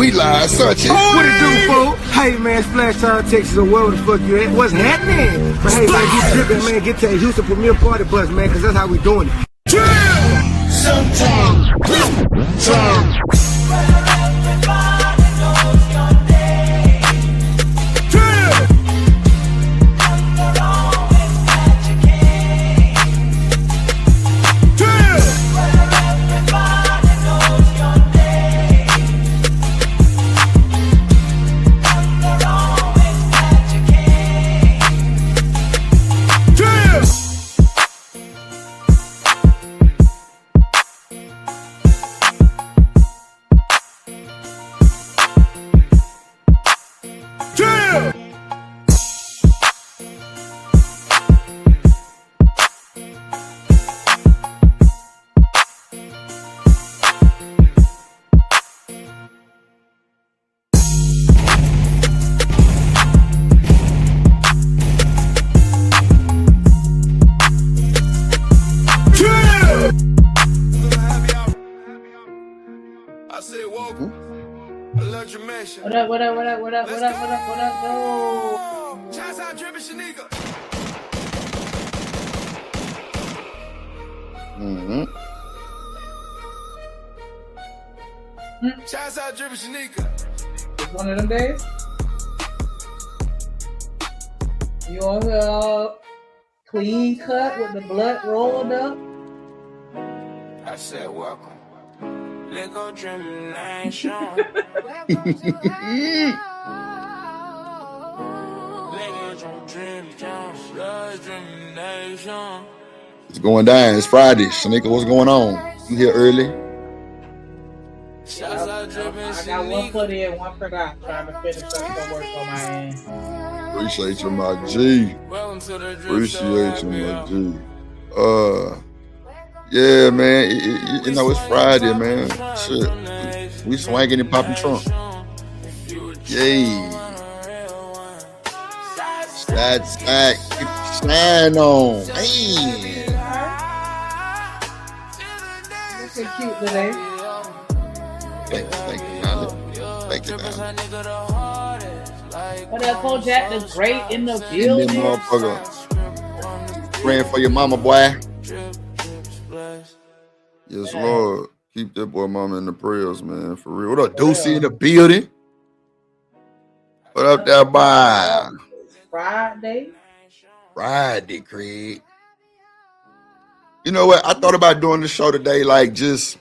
We live, such it. What it do, fool? Hey, man, Splash Town, Texas, or wherever the fuck you at. What's happening? But hey, man, get tripping, man. Get to the Houston Premier Party Bus, man, because that's how we doing it. Sometime. What up, what up, what up, what up, what up, what up, what up, no. Shouts out Drippin' Shanika. It's one of them days. You on here all clean cut with the blood rolled up. I said welcome. Let go Dream Nation. It's going down. It's Friday. Shanika, what's going on? You here early? I got one put in, one put out, trying to finish up some work on my end. Appreciate you, my G. Appreciate you, my G. Yeah, man. You know, it's Friday, man. Shit. We swinging and popping trunk. Yay. Slide, keep the slide on. Man. Looking cute today. Thank you, Nolly. Thank you, Nolly. What up, Kojak the Great in the building? Motherfucker. Praying for your mama, boy. Yes, Lord. Keep that boy mama in the prayers, man. For real. What up, Deucey in the building? What up there, boy? Friday, Craig. You know what? I thought about doing the show today, like just.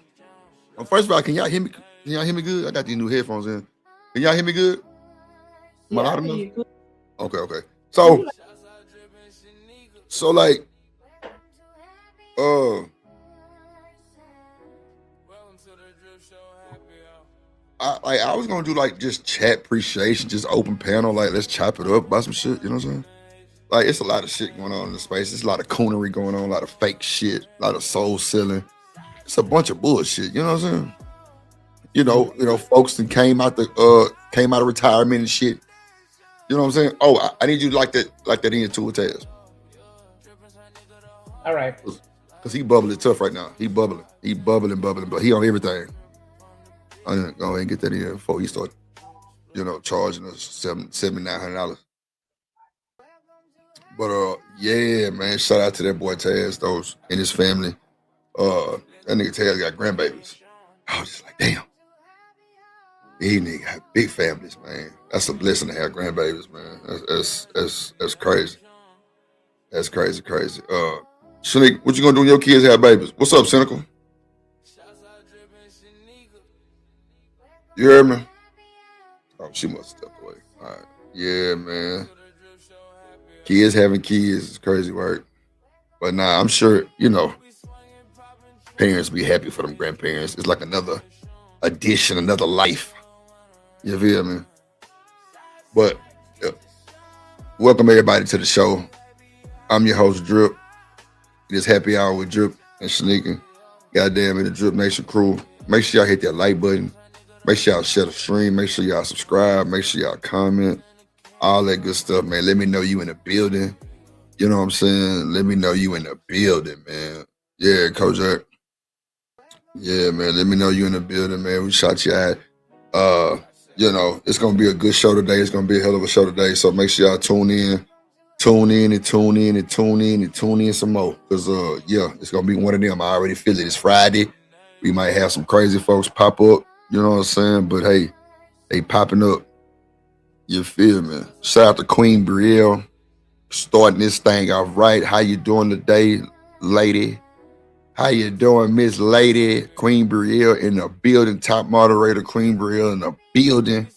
Well, first of all, can y'all hear me? Can y'all hear me good? I got these new headphones in. Can y'all hear me good? Am I loud enough? Okay. So like, I was gonna do like just chat appreciation, just open panel, like let's chop it up about some shit. You know what I'm saying? Like it's a lot of shit going on in the space. There's a lot of coonery going on, a lot of fake shit, a lot of soul selling. It's a bunch of bullshit. You know what I'm saying? You know, folks that came out of retirement and shit. You know what I'm saying? Oh, I need you to like that in your tool test. All right. Cause he bubbling tough right now. He bubbling, but he on everything. I'm gonna go ahead and get that in before he start, charging us $7,900. But yeah, man, shout out to that boy Taz, those and his family. That nigga Taz got grandbabies. I was just like, damn. These niggas have big families, man. That's a blessing to have grandbabies, man. That's crazy. That's crazy. Shanika, what you gonna do when your kids have babies? What's up, Cynical? You heard me? Oh, she must have stepped away. All right. Yeah, man. Kids having kids is crazy work. But nah, I'm sure, parents be happy for them grandparents. It's like another addition, another life. You feel me? But welcome everybody to the show. I'm your host, Drip. It is Happy Hour with Drip and Shanika. Goddamn it, the Drip Nation crew. Make sure y'all hit that like button. Make sure y'all share the stream. Make sure y'all subscribe. Make sure y'all comment. All that good stuff, man. Let me know you in the building. You know what I'm saying? Let me know you in the building, man. Yeah, Kojak. Yeah, man. Let me know you in the building, man. We shot you out. you know, it's gonna be a good show today. It's gonna be a hell of a show today. So make sure y'all tune in, and tune in, and tune in, and tune in some more. Cause yeah, it's gonna be one of them. I already feel it. It's Friday. We might have some crazy folks pop up. You know what I'm saying? But hey, they popping up. You feel me? Shout out to Queen Brielle starting this thing off right. How you doing today, lady? How you doing, Miss Lady? Queen Brielle in the building. Top moderator Queen Brielle in the building.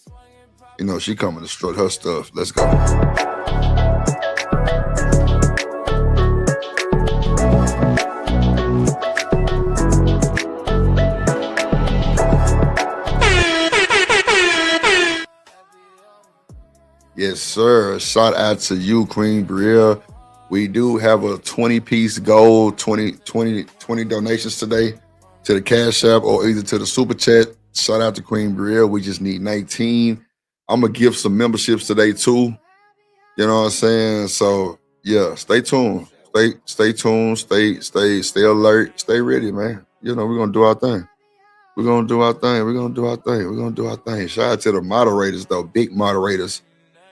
You know, she coming to strut her stuff. Let's go. Yes, sir. Shout out to you, Queen Brielle. We do have a 20-piece gold, 20 donations today to the Cash App or either to the Super Chat. Shout out to Queen Brielle. We just need 19. I'm going to give some memberships today, too. You know what I'm saying? So, yeah, stay tuned. Stay tuned. Stay alert. Stay ready, man. You know, we're going to do our thing. We're going to do our thing. We're going to do our thing. We're going to do our thing. Shout out to the moderators, though, big moderators.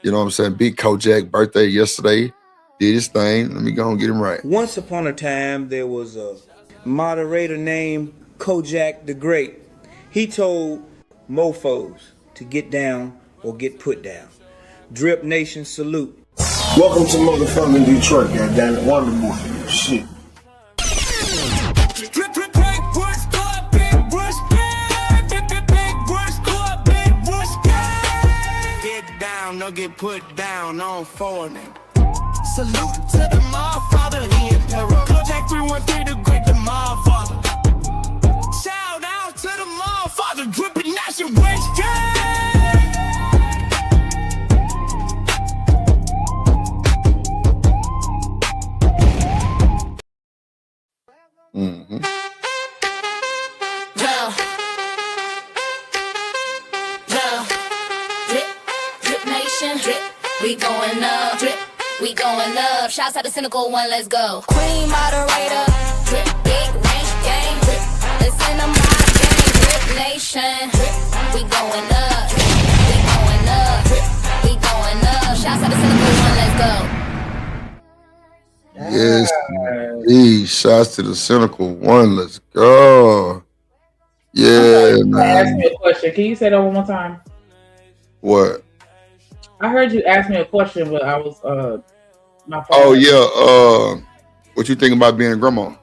You know what I'm saying? Big Kojak birthday yesterday. Did his thing. Let me go and get him right. Once upon a time, there was a moderator named Kojak the Great. He told mofos to get down or get put down. Drip Nation salute. Welcome to motherfucking Detroit, goddammit. Wonderboy. Shit. Get down, no get put down on foreign. Salute to the motherfather, the emperor. Contact 313 to greet the motherfather. Shout out to the motherfather, dripping national waste Mm-hmm. Drip Nation, drip, we going up, drip. We going up. Shouts out to Cynical One, let's go. Queen moderator, drip, big range gang, drip. Listen to my gang, Drip Nation, drip. We going up, drip. We going up, drip. We going up. Shouts out to Cynical One, let's go. Yes, indeed. Shouts to the Cynical One. Let's go. Yeah, man. Ask me a question. Can you say that one more time? What? I heard you ask me a question, but I was my phone. Oh yeah. What you think about being a grandma?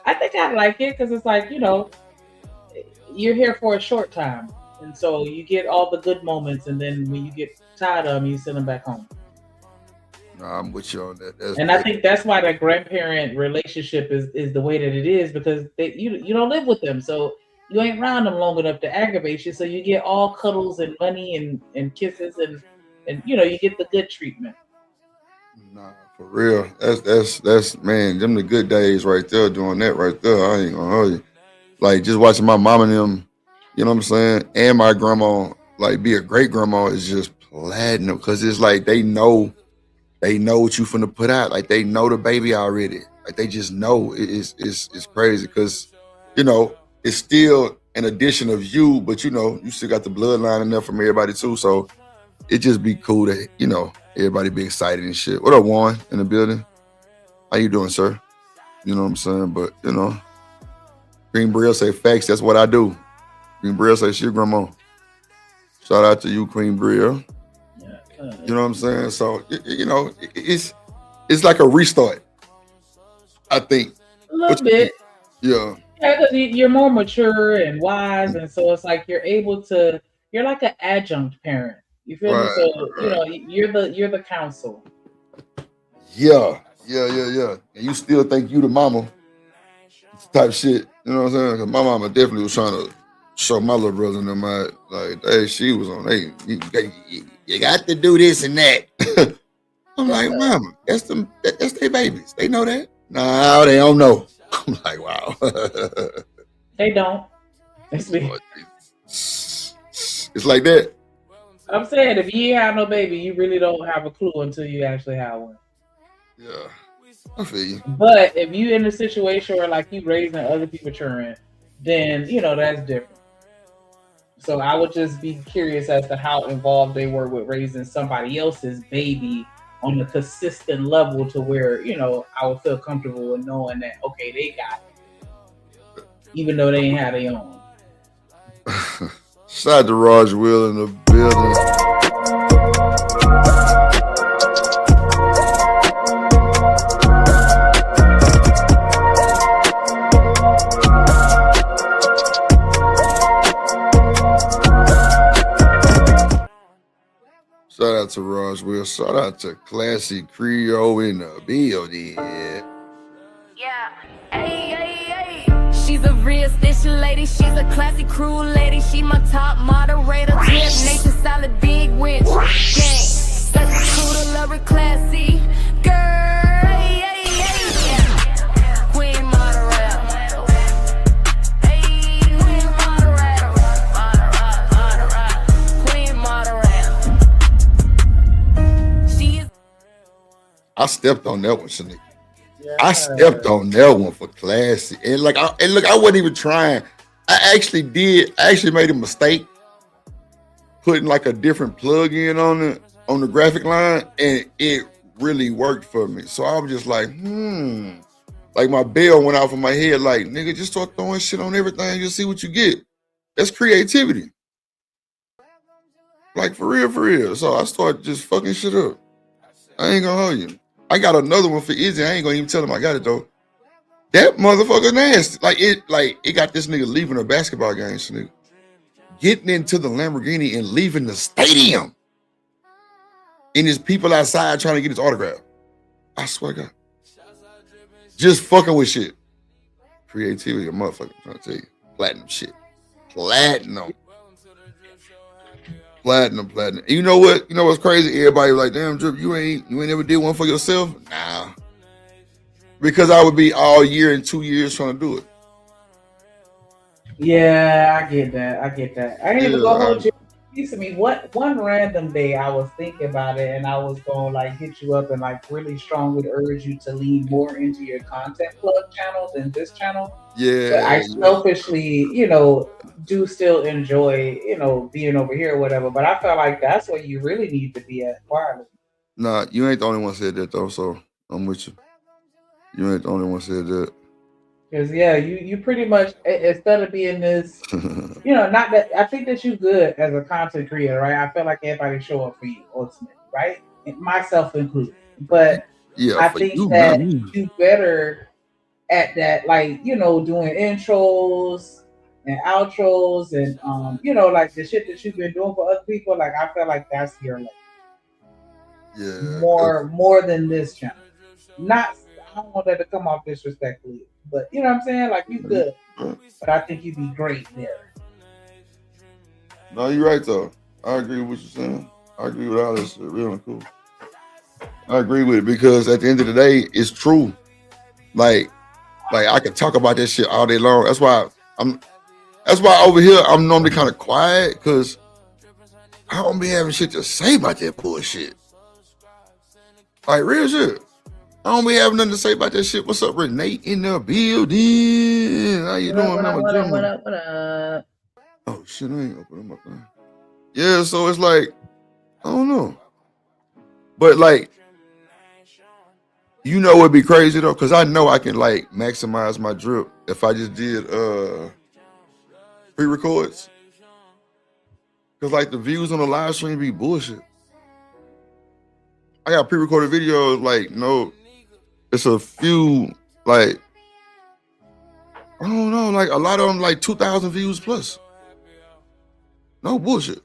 I think I like it because it's like, you know, you're here for a short time, and so you get all the good moments, and then when you get tired of them, you send them back home. Nah, I'm with you on that. I think that's why that grandparent relationship is the way that it is, because you don't live with them, so you ain't around them long enough to aggravate you, so you get all cuddles and money and kisses and you know, you get the good treatment. Nah, for real. That's man, them the good days right there, doing that right there. I ain't gonna hold you. Like just watching my mom and them, you know what I'm saying, and my grandma, like be a great grandma is just platinum because it's like they know what you finna put out. Like they know the baby already. Like they just know it's crazy because you know it's still an addition of you, but you know you still got the bloodline in there from everybody too. So it just be cool that you know everybody be excited and shit. What up, Warren in the building? How you doing, sir? You know what I'm saying? But you know, Green Brielle say facts. That's what I do. Queen Brielle say she grandma. Shout out to you, Queen Brielle. You know what I'm saying? So you know, it's like a restart. I think a little bit. Yeah. Yeah, because you're more mature and wise, and so it's like you're able to. You're like an adjunct parent. You feel me? So you know, you're the counsel. Yeah. And you still think you the mama type shit. You know what I'm saying? Because my mama definitely was trying to show my little brother and them out. Like, hey, she was on, hey, you got to do this and that. I'm like, mama, that's their babies. They know that. No, they don't know. I'm like, wow. They don't. It's like that. I'm saying if you have no baby, you really don't have a clue until you actually have one. Yeah. I feel you. But if you in a situation where like you raising other people children, then that's different. So I would just be curious as to how involved they were with raising somebody else's baby on a consistent level to where, I would feel comfortable with knowing that, okay, they got it, even though they ain't had their own. Shout out to Raj Will in the building. Shout out to Roswell. Shout out to Classy Creole in the building. Yeah. Hey, hey, hey. She's a real station lady. She's a classy crew lady. She my top moderator. Drip nation solid big winch. Gang. That's cool to love her classy. Girl. Hey, hey, hey. Yeah. Queen moderator. Hey, queen moderator. Queen moderator. She is. I stepped on that one, Shanique. Yeah. I stepped on that one for classy. And look, I wasn't even trying. I actually made a mistake putting like a different plug-in on the graphic line, and it really worked for me. So I was just like, like my bell went off in my head, like, nigga, just start throwing shit on everything, you'll see what you get. That's creativity. Like for real. So I started just fucking shit up. I ain't gonna hold you. I got another one for Izzy. I ain't gonna even tell him I got it though. That motherfucker nasty. Like it got this nigga leaving a basketball game, nigga. Getting into the Lamborghini and leaving the stadium. And there's people outside trying to get his autograph. I swear to God. Just fucking with shit. Creativity, a motherfucker, I'm trying to tell you. Platinum shit. Platinum. You know what? You know what's crazy? Everybody was like, damn, Drip, you ain't ever did one for yourself? Nah. Because I would be all year and 2 years trying to do it. Yeah, I get that. I ain't even gonna hold you. Piece of me. One random day I was thinking about it, and I was gonna like hit you up and like really strongly urge you to lean more into your content plug channel than this channel. Yeah. But I selfishly, do still enjoy, being over here or whatever. But I felt like that's where you really need to be at quietly. Nah, you ain't the only one said that though, so I'm with you. You ain't the only one said that. Because you pretty much, instead of being this, not that I think that you good as a content creator, right? I feel like everybody show up for you ultimately, right? And myself included. But yeah, I think that you better at that, like, doing intros and outros and like the shit that you've been doing for other people. Like I feel like that's your like more than this channel. Not I don't want that to come off disrespectfully, but you know what I'm saying? Like you good, but I think you'd be great there. No, you're right though. I agree with what you're saying. I agree with all this shit. Really cool. I agree with it because at the end of the day, it's true. Like I could talk about that shit all day long. That's why over here I'm normally kind of quiet because I don't be having shit to say about that bullshit. Like real shit. I don't be having nothing to say about that shit. What's up, Renee in the building? How you doing, man? What up? Oh shit, I ain't opening my thing. Yeah, so it's like, I don't know. But like, it'd be crazy though, because I know I can like maximize my drip if I just did pre-records. Because like the views on the live stream be bullshit. I got pre-recorded videos, like, no, it's a few, like, I don't know, like a lot of them like 2,000 views plus. No bullshit.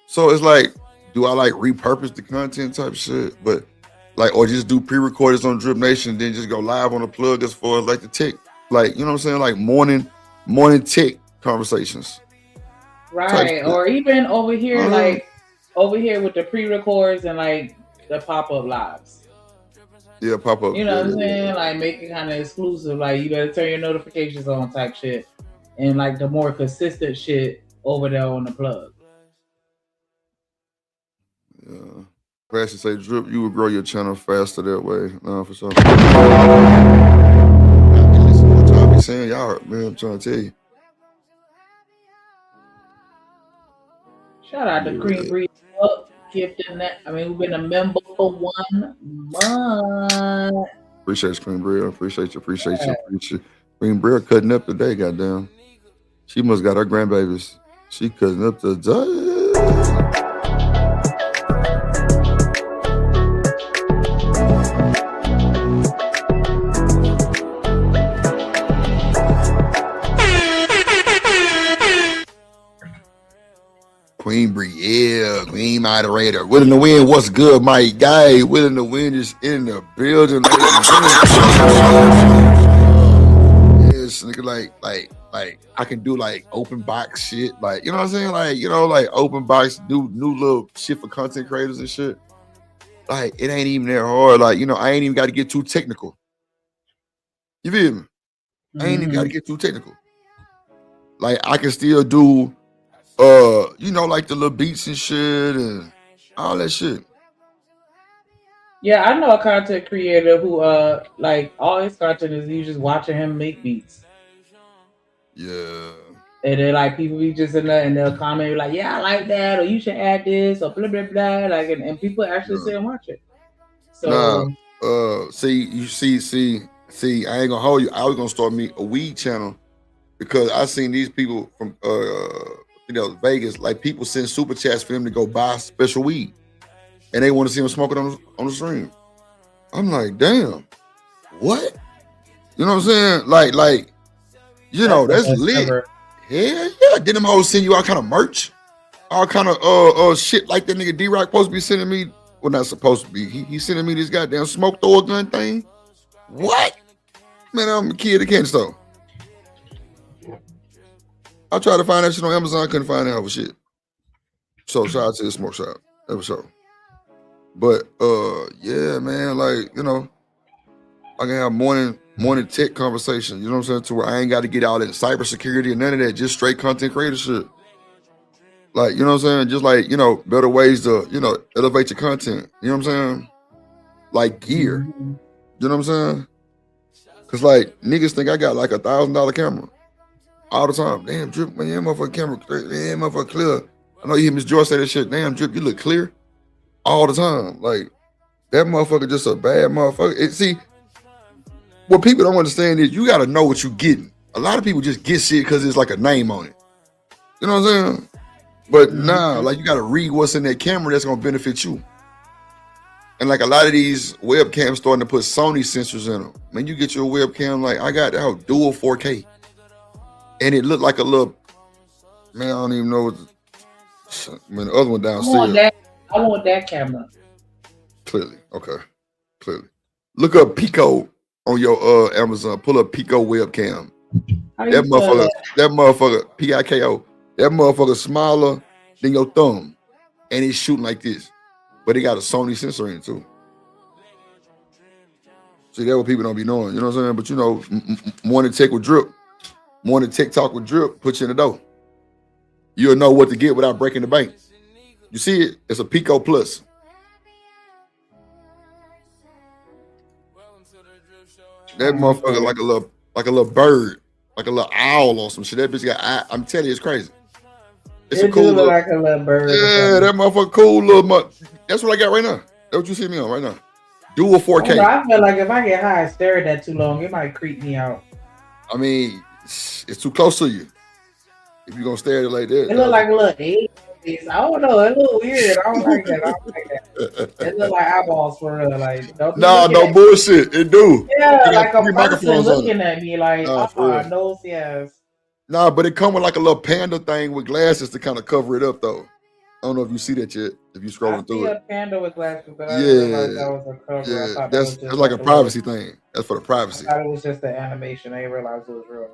So it's like, do I like repurpose the content type shit? But like, or just do pre-recordeds on Drip Nation, then just go live on the plug as far as like the tech, like, you know what I'm saying? Like morning tech conversations. Right. Or even over here, like over here with the pre-records and like the pop-up lives. Yeah, pop-up. You know what I'm saying? Like make it kind of exclusive. Like you better turn your notifications on type shit. And like the more consistent shit over there on the plug. Yeah. Passion say, Drip, you would grow your channel faster that way. No, for sure. Listen to what y'all be saying, y'all, man, I'm trying to tell you. Shout out to Cream Breeze up, gifting that. I mean, we've been a member for 1 month. Appreciate you, Queen Bria. Appreciate you. Queen Bria cutting up today, goddamn. She must got her grandbabies. She cutting up today. Queen Brie, yeah, Queen Moderator. Willing to win, what's good, my guy? Willing to win is in the building. Yes, nigga, like I can do like open box shit, like you know what I'm saying, like like open box, do new little shit for content creators and shit. Like it ain't even that hard. Like I ain't even got to get too technical. You feel me? I ain't even got to get too technical. Like I can still do. Like the little beats and shit and all that shit. Yeah, I know a content creator who like all his content is you just watching him make beats. Yeah. And then like people be just in there and they'll comment like, yeah, I like that, or you should add this, or blah blah blah. Like and people actually sit and watch it. So see, I ain't gonna hold you. I was gonna start me a weed channel because I seen these people from Vegas, like people send super chats for them to go buy special weed, and they want to see them smoking on the stream. I'm like, damn, what? You know what I'm saying? Like, that's lit. Ever. Hell yeah! Then them hoes send you all kind of merch, all kind of shit like that nigga D-Rock supposed to be sending me. Well, not supposed to be. He sending me this goddamn smoke thrower gun thing. What? Man, I'm a kid at Candy Store. I tried to find that shit on Amazon, couldn't find that other shit. So shout out to the smoke shop. That was so. But yeah, man, like, I can have morning tech conversation, you know what I'm saying? To where I ain't got to get out in cybersecurity and none of that, just straight content creator shit. Like, you know what I'm saying? Just like, better ways to, elevate your content. You know what I'm saying? Like gear. You know what I'm saying? Cause like niggas think I got like $1,000 camera. All the time. Damn, Drip, man, motherfucking camera, damn, motherfucker clear. I know you hear Miss Joy say that shit. Damn, Drip, you look clear all the time. Like, that motherfucker just a bad motherfucker. See, what people don't understand is you got to know what you're getting. A lot of people just get shit because it's like a name on it. You know what I'm saying? But nah, like you got to read what's in that camera that's going to benefit you. And like a lot of these webcams starting to put Sony sensors in them. Man, you get your webcam, like I got that dual 4K. And it looked like a little, man, I don't even know what the other one downstairs. I want that camera. Clearly, okay. Clearly. Look up Pico on your Amazon. Pull up Pico webcam. That motherfucker, Piko. That motherfucker smaller than your thumb. And it's shooting like this. But it got a Sony sensor in it too. See, that's what people don't be knowing. You know what I'm saying? But morning tech with Drip. Morning tech talk with Drip, put you in the door. You'll know what to get without breaking the bank. You see it? It's a Pico Plus. That motherfucker like a little bird, like a little owl or some shit. That bitch got. I'm telling you, it's crazy. It's a cool look like a little bird. Yeah, that motherfucker cool little. That's what I got right now. That's what you see me on right now. Dual 4K. I feel like if I get high and stare at that too long, it might creep me out. I mean, it's too close to you. If you're gonna stare at it like that, it look like a little egg. I don't know. It look weird. I don't like that. It look like eyeballs for real. Like no bullshit. It do. Yeah, like a person looking at me. Like nose, yes. Nah, but it come with like a little panda thing with glasses to kind of cover it up though. I don't know if you see that yet. If you scrolling through it. A panda with glasses, but I didn't realize that was a cover. Yeah, that's like a privacy thing. That's for the privacy. I thought it was just the animation. I didn't realize it was real.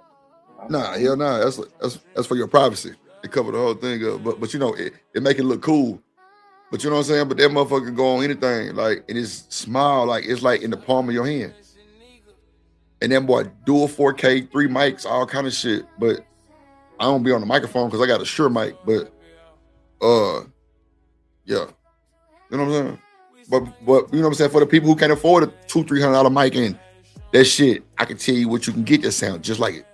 Nah, hell nah. That's for your privacy. It covered the whole thing up, but it make it look cool. But you know what I'm saying? But that motherfucker go on anything, like, and it's small, like it's like in the palm of your hand. And then boy, dual 4K, 3 mics, all kind of shit. But I don't be on the microphone because I got a Shure mic. But yeah, you know what I'm saying? but you know what I'm saying, for the people who can't afford a $200-$300 mic and that shit, I can tell you what you can get that sound just like it.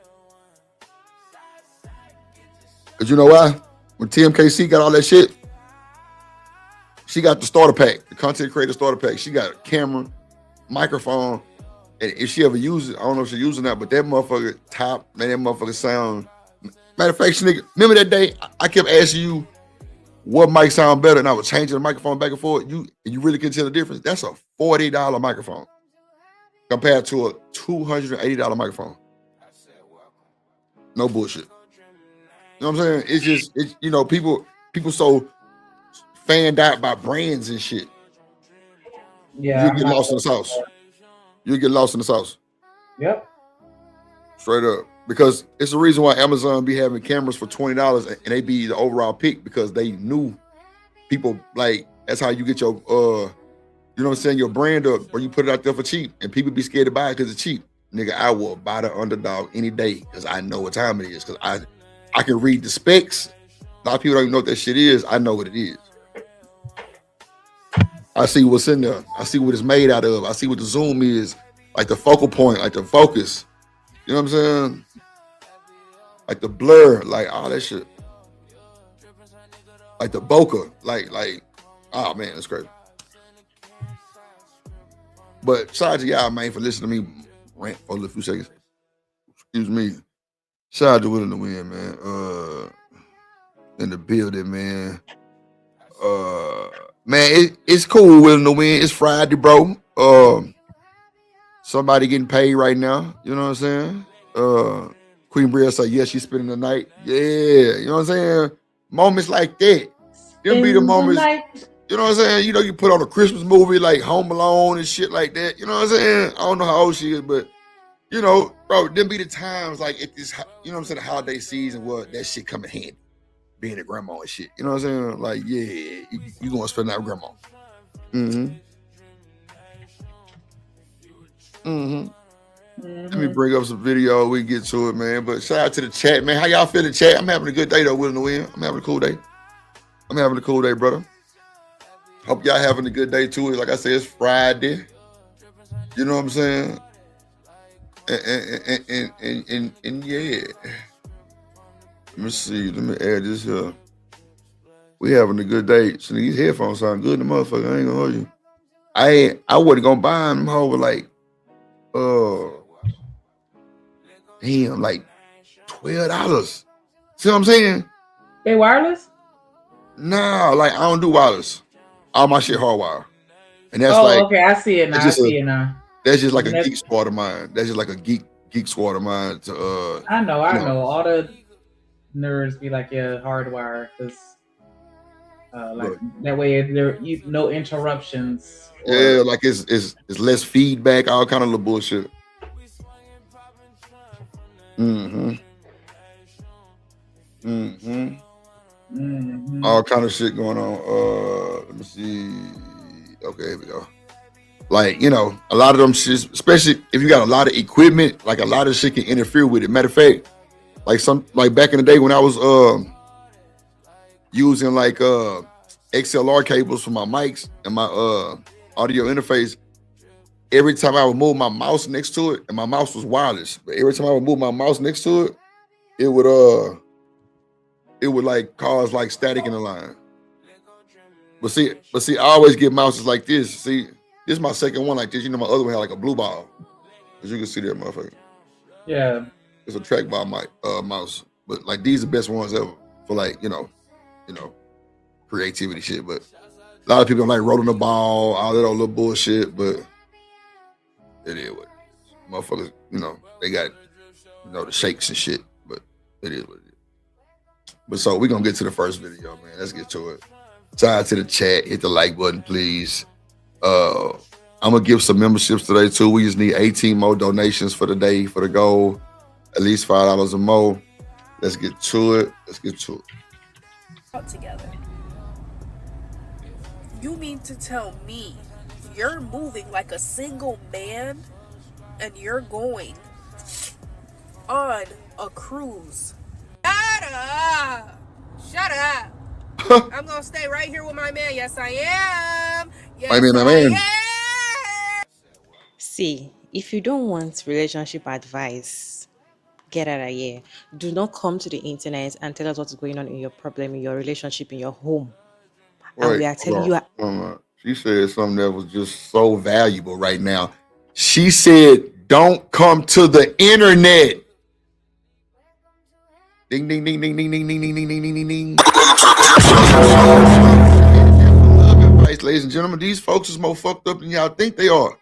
Cause you know why? When TMKC got all that shit, she got the starter pack, the content creator starter pack. She got a camera, microphone, and if she ever uses it, I don't know if she's using that, but that motherfucker top, man, that motherfucker sound. Matter of fact, nigga, remember that day I kept asking you what mic sound better, and I was changing the microphone back and forth. You really can tell the difference. That's a $40 microphone compared to a $280 microphone. No bullshit. You know what I'm saying? It's just, you know, people so fanned out by brands and shit. Yeah. You get lost in the sauce. You get lost in the sauce. Yep. Straight up. Because it's the reason why Amazon be having cameras for $20 and they be the overall pick, because they knew people, like, that's how you get your you know what I'm saying, your brand up, or you put it out there for cheap and people be scared to buy it because it's cheap. Nigga, I will buy the Underdog any day because I know what time it is. Because I can read the specs. A lot of people don't even know what that shit is. I know what it is. I see what's in there. I see what it's made out of. I see what the zoom is, like the focal point, like the focus. You know what I'm saying? Like the blur, like all that shit. Like the bokeh, like, oh man, that's crazy. But shout out to y'all, man, for listening to me rant for a few seconds. Excuse me. Shout out to Willing to Win, man. In the building, man. Man, it's cool, Willing to Win. It's Friday, bro. Somebody getting paid right now. You know what I'm saying? Queen Bria said, yeah, she's spending the night. Yeah, you know what I'm saying? Moments like that. Them be the moments. You know what I'm saying? You know, you put on a Christmas movie like Home Alone and shit like that. You know what I'm saying? I don't know how old she is, but you know, bro, them be the times like if this, you know what I'm saying, the holiday season, well, that shit come in handy. Being a grandma and shit. You know what I'm saying? Like, yeah, you gonna spend that with grandma. Let me bring up some video. We get to it, man. But shout out to the chat, man. How y'all feeling, chat? I'm having a good day though, Willing to Win. I'm having a cool day. Brother. Hope y'all having a good day too. Like I said, it's Friday. You know what I'm saying? And yeah. Let me see. Let me add this here. We having a good day. So these headphones sound good, the motherfucker. I ain't gonna hold you. I wasn't gonna buy them over like damn, like $12. See what I'm saying? They wireless? Nah, like I don't do wireless. All my shit hardwire. And that's okay. I see it now. That's just like a geek squad of mine. That's just like a geek squad of mine. I know. All the nerds be like, yeah, hardwire, because that way there no interruptions. Yeah, like it's less feedback, all kind of little bullshit. All kind of shit going on. Let me see. Okay, here we go. Like, you know, a lot of them shit, especially if you got a lot of equipment, like a lot of shit can interfere with it. Matter of fact, like back in the day when I was using like XLR cables for my mics and my audio interface, every time I would move my mouse next to it, and my mouse was wireless, but every time I would move my mouse next to it, it would like cause like static in the line. But see, I always get mouses like this. See, this is my second one like this. You know, my other one had like a blue ball. As you can see that motherfucker. Yeah. It's a trackball mouse. But like these are the best ones ever for like, you know, creativity shit. But a lot of people don't like rolling the ball, all that old little bullshit, but it is what it is. Motherfuckers, you know, they got, you know, the shakes and shit, but it is what it is. But so we're gonna get to the first video, man. Let's get to it. Shout out to the chat. Hit the like button, please. I'm gonna give some memberships today too. We just need 18 more donations for the day for the goal. At least $5 or more. Let's get to it. Together. You mean to tell me you're moving like a single man and you're going on a cruise? Shut up. I'm gonna stay right here with my man. Yes, I am. I mean, my man. See, if you don't want relationship advice, get out of here. Do not come to the internet and tell us what's going on in your problem, in your relationship, in your home. And Wait, we are telling hold you, on. She said something that was just so valuable right now. She said, "Don't come to the internet." Ding ding ding ding ding ding ding ding ding ding ding ding ding. Love advice, ladies and gentlemen. These folks is more fucked up than y'all think they are.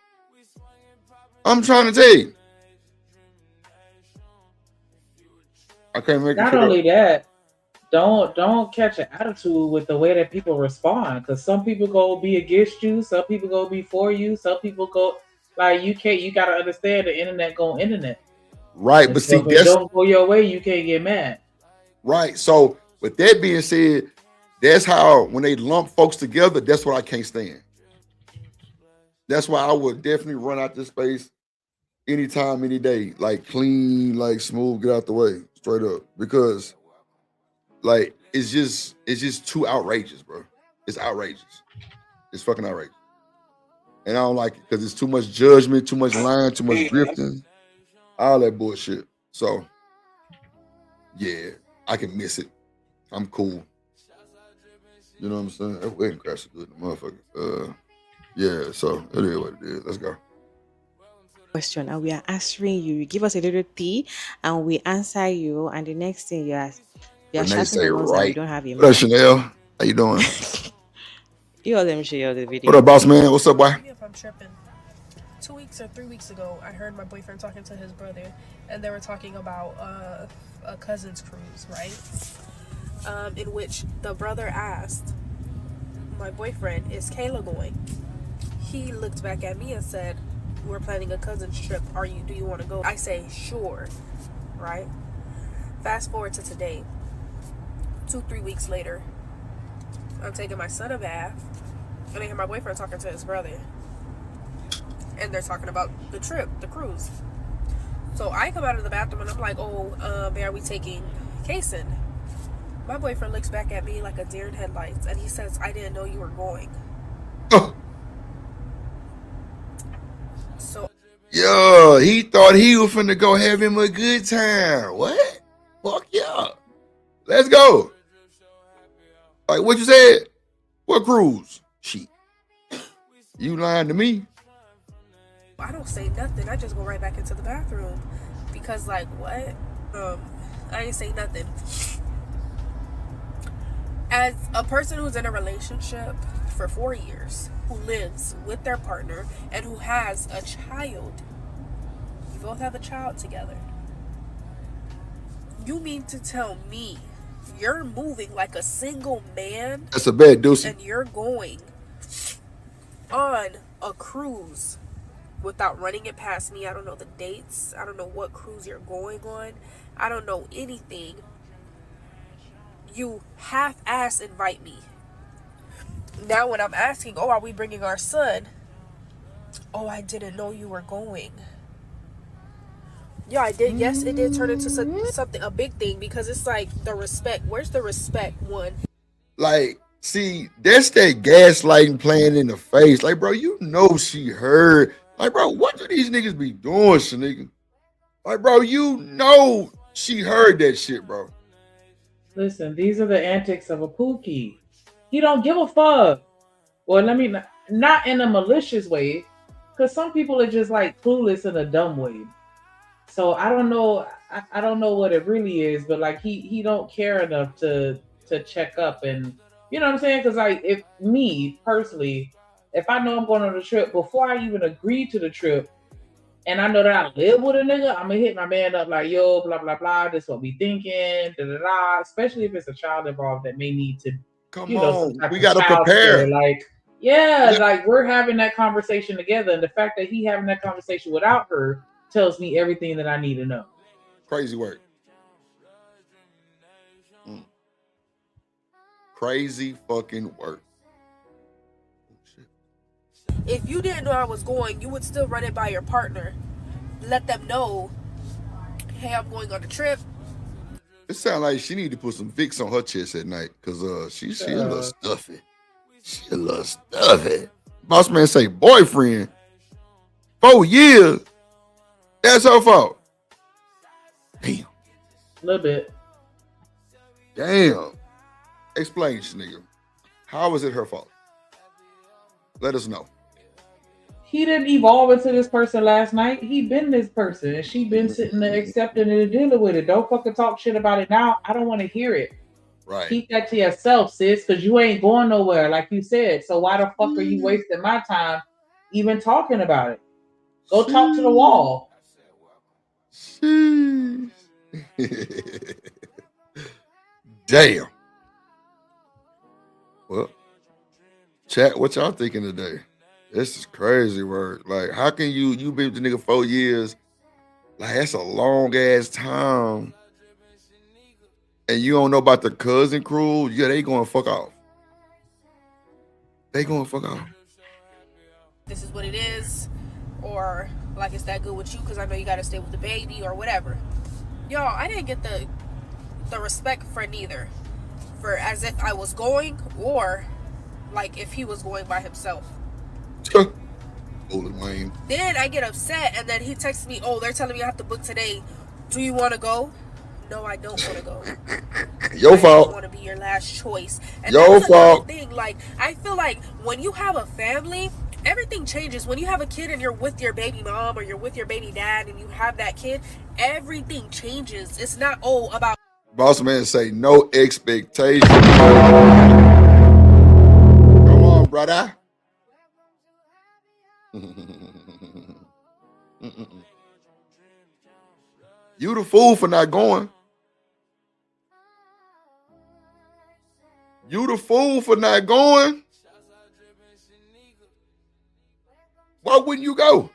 I'm trying to tell you. I can't make it. Not only that, don't catch an attitude with the way that people respond, because some people go be against you, some people go be for you, some people go like you can't. You gotta understand the internet go internet. Right, And but so see, if it that's don't go your way, you can't get mad. right. So, with that being said, that's how when they lump folks together, that's what I can't stand. That's why I would definitely run out this space anytime, any day, like clean, like smooth, get out the way, straight up, because like it's just too outrageous, bro. It's outrageous. It's fucking outrageous, and I don't like it because it's too much judgment, too much lying, too much drifting, all that bullshit. So, yeah, I can miss it. I'm cool. You know what I'm saying? That wedding crash is good, motherfucker. Yeah. So it is what it is. Let's go. question, and we are answering you. You give us a little tea, and we answer you. And the next thing you are Renee shouting say on us that we right. don't have a What up, man. Chanel? How you doing? You all let me show you the What video. up, boss man? What's up, boy? Me if I'm tripping. 2 weeks or 3 weeks ago, I heard my boyfriend talking to his brother, and they were talking about a cousin's cruise, right? In which the brother asked my boyfriend, "Is Kayla going?" He looked back at me and said, "We're planning a cousin's trip. Do you want to go?" I say, "Sure," right? Fast forward to today. 2-3 weeks later, I'm taking my son a bath, and I hear my boyfriend talking to his brother. And they're talking about the trip, the cruise. So I come out of the bathroom and I'm like, "Oh, are we taking Kason?" My boyfriend looks back at me like a deer in headlights, and he says, "I didn't know you were going." So Yeah, he thought he was finna go have him a good time. What? Fuck yeah. Let's go. Like what you said? What cruise? Shit. You lying to me? I don't say nothing. I just go right back into the bathroom because, like, what? I ain't say nothing. As a person who's in a relationship for 4 years, who lives with their partner, and who has a child, you both have a child together. You mean to tell me you're moving like a single man? That's a bad deuce. And you're going on a cruise without running it past me? I don't know the dates. I don't know what cruise you're going on. I don't know anything. You half-ass invite me. Now when I'm asking, "Oh, are we bringing our son?" "Oh, I didn't know you were going." Yeah, I did. Yes, it did turn into something, a big thing, because it's like the respect. Where's the respect, one? Like, see, that's that gaslighting playing in the face. Like, bro, you know she heard. Like, bro, what do these niggas be doing, nigga? Like, bro, you know she heard that shit, bro. Listen, these are the antics of a pookie. He don't give a fuck. Well, let me not in a malicious way, because some people are just like clueless in a dumb way. So I don't know. I don't know what it really is, but like he don't care enough to check up, and you know what I'm saying? Because like if me personally, if I know I'm going on a trip before I even agree to the trip, and I know that I live with a nigga, I'm gonna hit my man up like, "Yo, blah blah blah. This what we thinking, da da da." Especially if it's a child involved that may need to, Come some on, type we of gotta child prepare. care. Like, yeah, like we're having that conversation together, and the fact that he having that conversation without her tells me everything that I need to know. Crazy work. Crazy fucking work. If you didn't know I was going, you would still run it by your partner. Let them know, "Hey, I'm going on a trip." It sounds like she need to put some Vicks on her chest at night, cause she a little stuffy. She a little stuffy. Boss man say boyfriend. 4 years. That's her fault. Damn. A little bit. Damn. Explain, nigga. How is it her fault? Let us know. He didn't evolve into this person last night. He been this person, and she been sitting there accepting it and dealing with it. Don't fucking talk shit about it now. I don't want to hear it. Right. Keep that to yourself, sis, because you ain't going nowhere, like you said. So why the fuck are you wasting my time even talking about it? Go talk to the wall. Damn. Well, chat, what y'all thinking today? This is crazy word. Like, how can you been with the nigga 4 years? Like, that's a long ass time. And you don't know about the cousin crew? Yeah, they going fuck off. They going fuck off. This is what it is, or like, it's that good with you because I know you got to stay with the baby or whatever. Y'all, I didn't get the respect for neither, for as if I was going or like if he was going by himself. Then I get upset, and then he texts me, oh, they're telling me I have to book today. Do you want to go? No, I don't want to go. Your fault. I want to be your last choice. And your fault. Thing. Like, I feel like when you have a family, everything changes. When you have a kid and you're with your baby mom or you're with your baby dad and you have that kid, everything changes. It's not about. Boss man say no expectation. Come on, brother. You the fool for not going. You the fool for not going. Why wouldn't you go?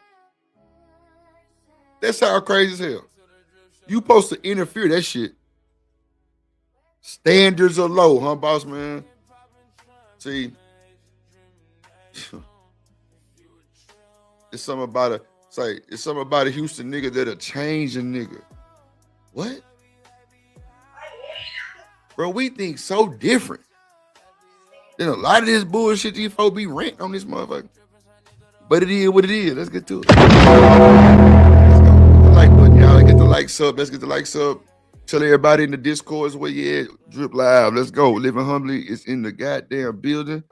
That sounds crazy as hell. You supposed to interfere that shit. Standards are low, huh, boss man? See, it's something about a Houston nigga that'll change a nigga. What? Bro, we think so different. Then a lot of this bullshit these folks be ranting on this motherfucker. But it is what it is. Let's get to it. Let's go. Hit the like button, y'all. Get the like sub. Let's get the like sub. Tell everybody in the Discord where you at. Drip Live. Let's go. Living Humbly is in the goddamn building.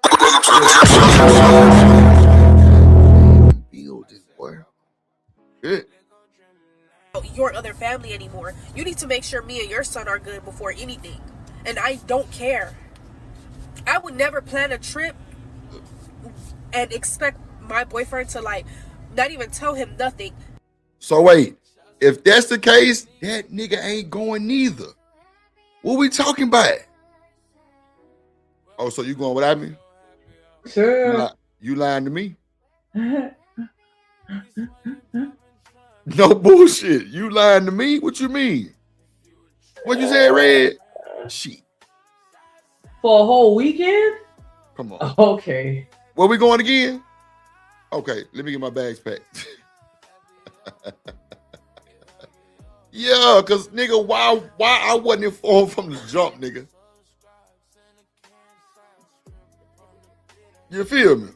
Building, boy. Good. Your other family anymore. You need to make sure me and your son are good before anything. And I don't care. I would never plan a trip and expect my boyfriend to, like, not even tell him nothing. So wait, if that's the case, that nigga ain't going neither. What we talking about? Oh, so you going without me? Sure. You lying to me? No bullshit. You lying to me? What you mean? What you said, Red? Shit. For a whole weekend? Come on. Okay. Where we going again? Okay, let me get my bags packed. Yeah, cause nigga, why I wasn't informed from the jump, nigga? You feel me?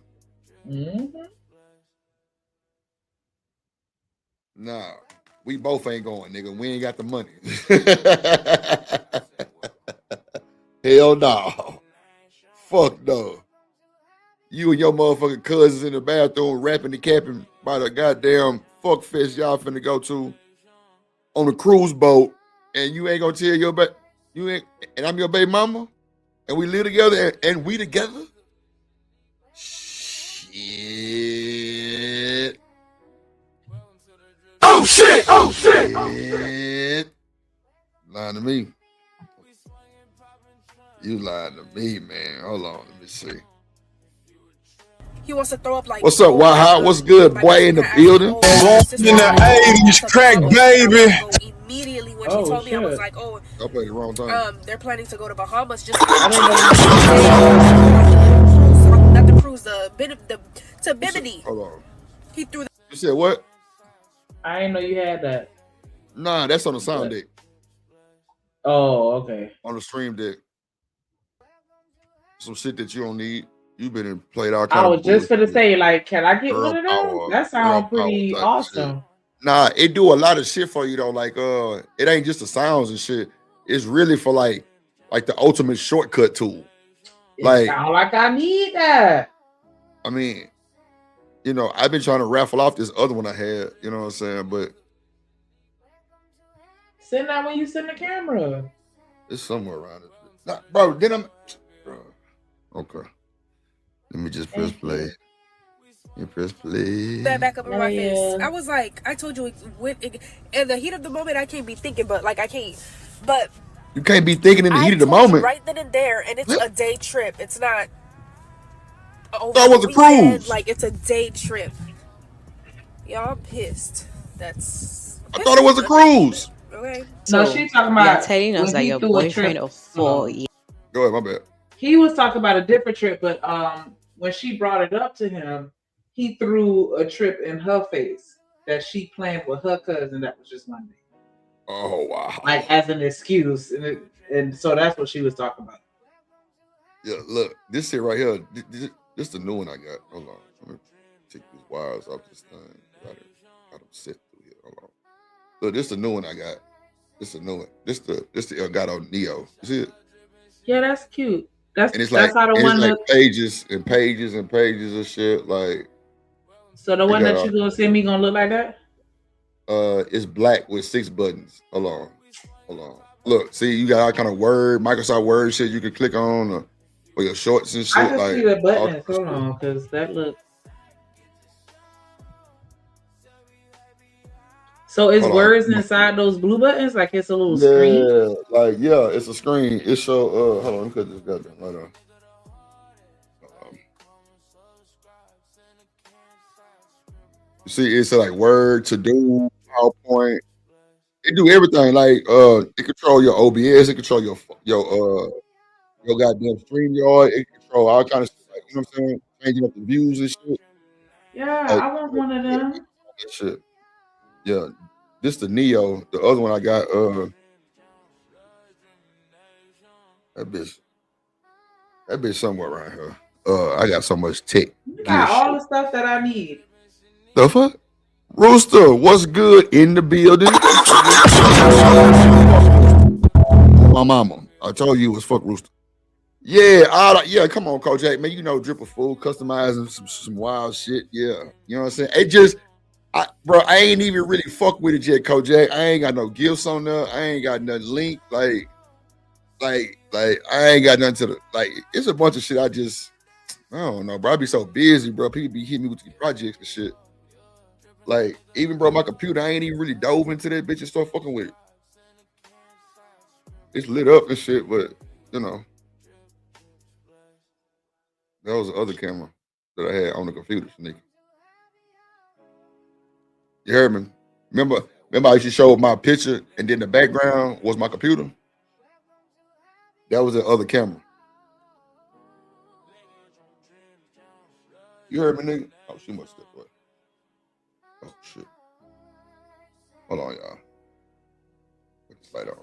Mm-hmm. Nah, we both ain't going, nigga. We ain't got the money. Hell no. Fuck no. You and your motherfucking cousins in the bathroom rapping and capping by the goddamn fuck fest y'all finna go to on a cruise boat, and you ain't gonna tell your and I'm your baby mama, and we live together and we together? Shit. Oh shit! Oh shit! Oh shit! Lying to me. You lying to me, man. Hold on, let me see. He wants to throw up like. What's up, Waha? What's good, boy, in the building? Born in the 80s, crack baby. Immediately when she told me, I was like, oh, I played the wrong time. They're planning to go to Bahamas just I not the cruise, to Bimini. Hold on. He threw the. You said what? I didn't know you had that. Nah, that's on the sound deck. Oh, okay. On the stream deck. Some shit that you don't need. You been and played all I kind of was just gonna bullshit, say, like, can I get one girl of them? power, That girl sounds power pretty type shit. awesome. Nah, it do a lot of shit for you though. Like, it ain't just the sounds and shit. It's really for like the ultimate shortcut tool. It Like, sounds like I need that. I mean, I've been trying to raffle off this other one I had. You know what I'm saying? But Send that when you send the camera. it's somewhere around it. Nah, bro, then bro. Okay. Let me just press Thank play. you. You press play. That back up in my face. Yeah. I was like, I told you, in the heat of the moment, I can't be thinking, but like I can't. But You can't be thinking in the I heat of the told you moment. right then and there, and it's a day trip. It's not over That was the a weekend. cruise. Like it's a day trip. Y'all pissed. I thought it was a cruise. Okay. No, So she talking you are about telling us when that he your threw a trip. boyfriend of 4 years. Go ahead, my bad. He was talking about a different trip, but when she brought it up to him, he threw a trip in her face that she planned with her cousin. That was just Monday, Oh wow. like as an excuse, and so that's what she was talking about. Yeah, look, this shit right here. This the new one I got. Hold on. Let me take these wires off this thing. Got them set through here. Hold on. Look, this the new one I got. This the new one. This the Elgato Neo. You see it? Yeah, that's cute. That's And it's like how the one that. pages and pages and pages of shit. Like, So the it one got that you gonna send me gonna look like that? it's black with 6 buttons. Hold on. Look, see, you got all kind of Word, Microsoft Word shit you can click on for your shorts and shit. I just like see the all buttons. kind of Hold shit. on, because that look. So is Hold on. words inside those blue buttons? Like it's a little screen? Yeah, it's a screen. It show hold on, let me cut this goddamn right on. You see, it's like Word, To Do, PowerPoint. It do everything. Like, it control your OBS, it control your goddamn StreamYard, it control all kind of shit. Like, you know what I'm saying? Changing up the views and shit. Yeah, Like, I want one of them. that shit. Yeah. This the Neo. The other one I got, that bitch somewhere around here. I got so much tech You gear got all shit. the stuff that I need. The fuck? Rooster, what's good in the building? My mama. I told you it was fuck Rooster. Yeah, yeah, come on, Coach Jack, man. Drip a fool, customizing some wild shit. Yeah. You know what I'm saying? It just, bro, I ain't even really fuck with it yet, Coach Jack. I ain't got no gifts on there. I ain't got nothing linked. Like I ain't got nothing to it's a bunch of shit I don't know, bro. I be so busy, bro. People be hitting me with these projects and shit. Like, even, bro, my computer, I ain't even really dove into that bitch and start fucking with it. It's lit up and shit, but, that was the other camera that I had on the computer, nigga. You heard me? Remember I used to show my picture and then the background was my computer? That was the other camera. You heard me, nigga? Oh, she must step away. Oh, shit. Hold on, y'all. Put this light on.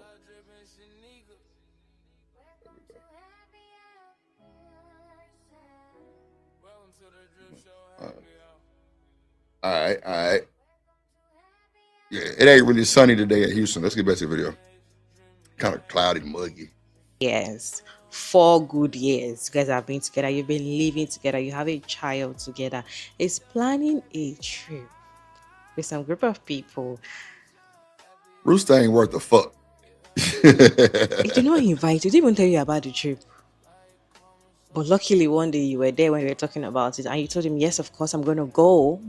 All right. Yeah, it ain't really sunny today in Houston. Let's get back to the video. Kind of cloudy, muggy. Yes, 4 good years. You guys have been together. You've been living together. You have a child together. It's planning a trip with some group of people. Rooster ain't worth the fuck. He did not invite you. Didn't even tell you about the trip. But luckily, one day you were there when we were talking about it, and you told him, "Yes, of course, I'm going to go."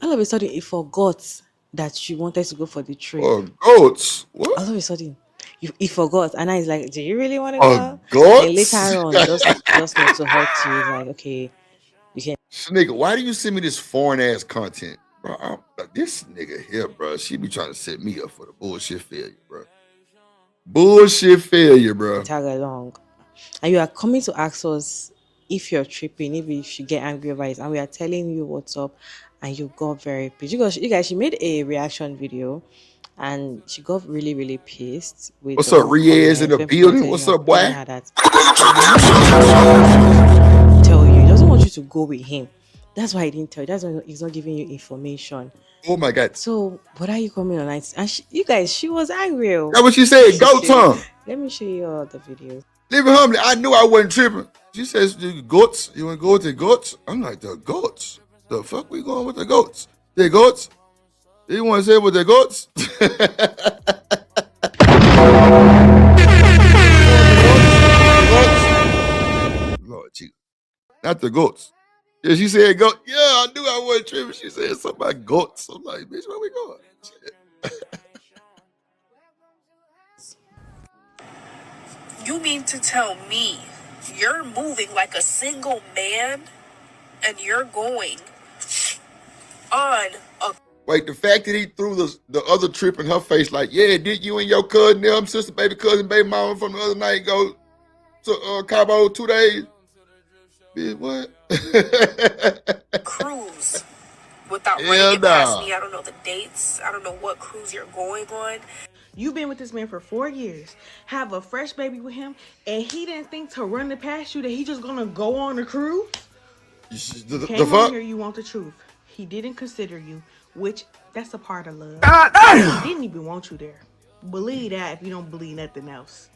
All of a sudden, he forgot that you wanted to go for the trip. Goats? What? All of a sudden, he forgot, and I was like, "Do you really want to go?" Goats? And later on, just not to hurt you, he's like, "Okay, you can." Nigga, why do you send me this foreign ass content, bro? This nigga here, bro, she be trying to set me up for the bullshit failure, bro. Bullshit failure, bro. Tag along, and you are coming to ask us if you're tripping, if you should get angry over it, and we are telling you what's up, and you got very pissed. You guys, she made a reaction video, and she got really, really pissed with What's the up, Riaz in the when people building? were What's telling up, boy? her that tell you to go with him. That's why I didn't tell you. That's why he's not giving you information. Oh my God. So, what are you coming on? And you guys, she was angry. That's what she said. Goat tongue. Let me show you all the videos. Leave it humbly. I knew I wasn't tripping. She says, goats. You want to go with the goats? I'm like, the goats? The fuck we going with the goats? The goats? You want to say with the goats? Lord Jesus. Not the goats. Yeah, she said goat. Yeah, I knew I wasn't tripping. She said something about goats. I'm like, bitch, where we going? You mean to tell me you're moving like a single man and you're going on a... Wait, the fact that he threw the other trip in her face, like, yeah, did you and your cousin, them sister, baby cousin, baby mama from the other night go to Cabo 2 days? Bitch, what? cruise without running it past me. I don't know the dates. I don't know what cruise you're going on. You've been with this man for 4 years, have a fresh baby with him, and he didn't think to run it past you that he just gonna go on a cruise? The Came fuck? on here, you want the truth. He didn't consider you, which that's a part of love. He didn't even want you there. Believe that if you don't believe nothing else.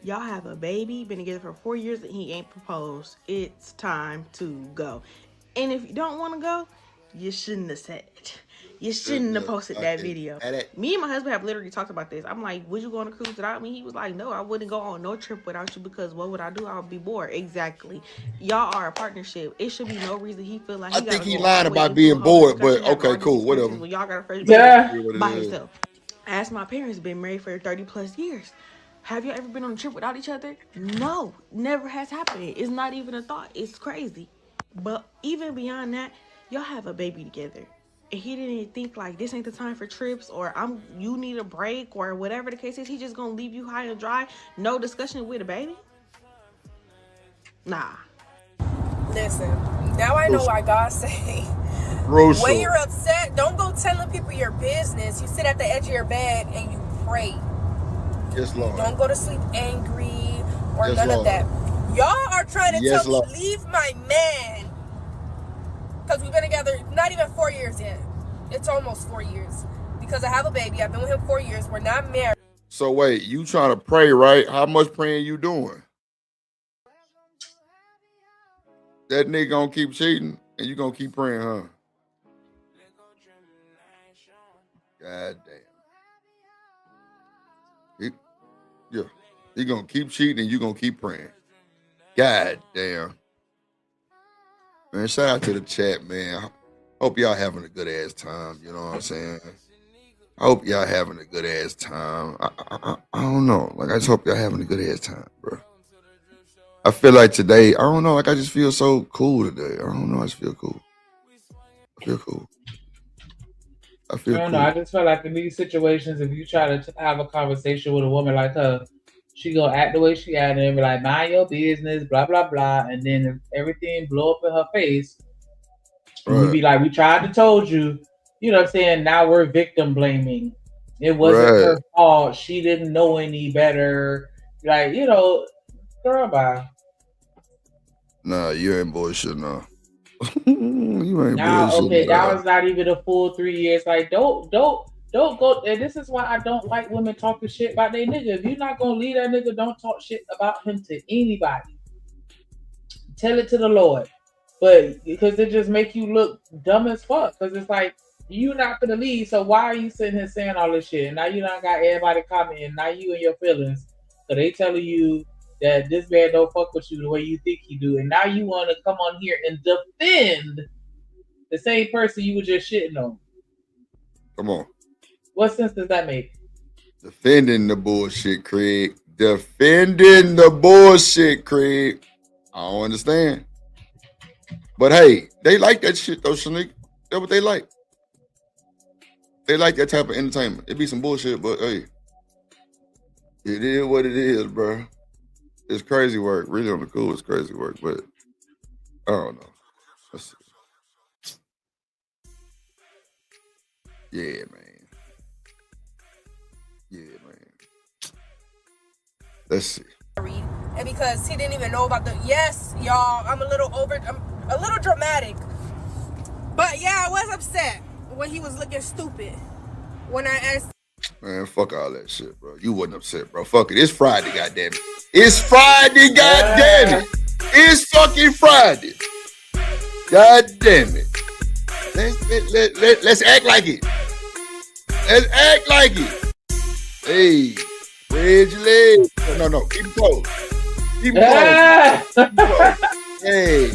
Y'all have a baby, been together for 4 years, and he ain't proposed. It's time to go. And if you don't want to go, you shouldn't have said it. You shouldn't have posted that video. Me and my husband have literally talked about this. I'm like, would you go on a cruise without me? He was like, no, I wouldn't go on no trip without you because what would I do? I would be bored. Exactly. Y'all are a partnership. It should be no reason he feel like I think he lying about being bored, but okay, cool, whatever. When y'all got a fresh baby by yourself. I asked my parents, been married for 30 plus years. Have you ever been on a trip without each other? No, never has happened. It's not even a thought. It's crazy. But even beyond that, y'all have a baby together. And he didn't think like this ain't the time for trips or you need a break or whatever the case is. He just gonna leave you high and dry. No discussion with a baby? Nah. Listen, now I know why God say when you're upset, don't go telling people your business. You sit at the edge of your bed and you pray. Yes, Lord. Don't go to sleep angry or none of that. Y'all are trying to tell me leave my man. Because we've been together not even 4 years yet. It's almost 4 years. Because I have a baby. I've been with him 4 years. We're not married. So wait, you trying to pray, right? How much praying you doing? That nigga gonna keep cheating and you gonna keep praying, huh? God damn. He gonna keep cheating and you gonna keep praying. God damn. Man, shout out to the chat, man. Hope y'all having a good ass time. You know what I'm saying? I hope y'all having a good ass time. I don't know. Like, I just hope y'all having a good ass time, bro. I feel like today, I don't know. Like, I just feel so cool today. I don't know. I just feel cool. I feel cool. I don't know. I just feel like in these situations, if you try to have a conversation with a woman like her, she gonna act the way she act and be like, mind your business, blah, blah, blah. And then if everything blow up in her face, we be like, we tried to told you, you know what I'm saying? Now we're victim blaming. It wasn't her fault. She didn't know any better. Like, you know, girl, bye. Nah, you ain't bullshit, no. You ain't bullshit. Okay, that was not even a full 3 years. Like, don't go. And this is why I don't like women talking shit about their nigga. If you're not gonna leave that nigga, don't talk shit about him to anybody. Tell it to the Lord. But because it just make you look dumb as fuck. Because it's like, you're not gonna leave, so why are you sitting here saying all this shit? And now you don't got everybody commenting, now you and your feelings. So they telling you that this man don't fuck with you the way you think he do. And now you want to come on here and defend the same person you were just shitting on. Come on. What sense does that make? Defending the bullshit, Craig. Defending the bullshit, Craig. I don't understand. But hey, they like that shit though, Shanique. That's what they like. They like that type of entertainment. It be some bullshit, but hey, it is what it is, bro. It's crazy work. Really on the cool, it's crazy work, but I don't know. Let's see. Yeah, man. Yeah, man. Let's see. And because he didn't even know about the... Yes, y'all, I'm a little over... a little dramatic. But yeah, I was upset when he was looking stupid. When I asked. Man, fuck all that shit, bro. You wasn't upset, bro. Fuck it. It's Friday, goddamn it. It's Friday, goddamn it. It's fucking Friday. Goddamn it. Let's act like it. Let's act like it. Hey, spread your legs. No. Keep them closed. Keep them closed. Keep them closed. Hey.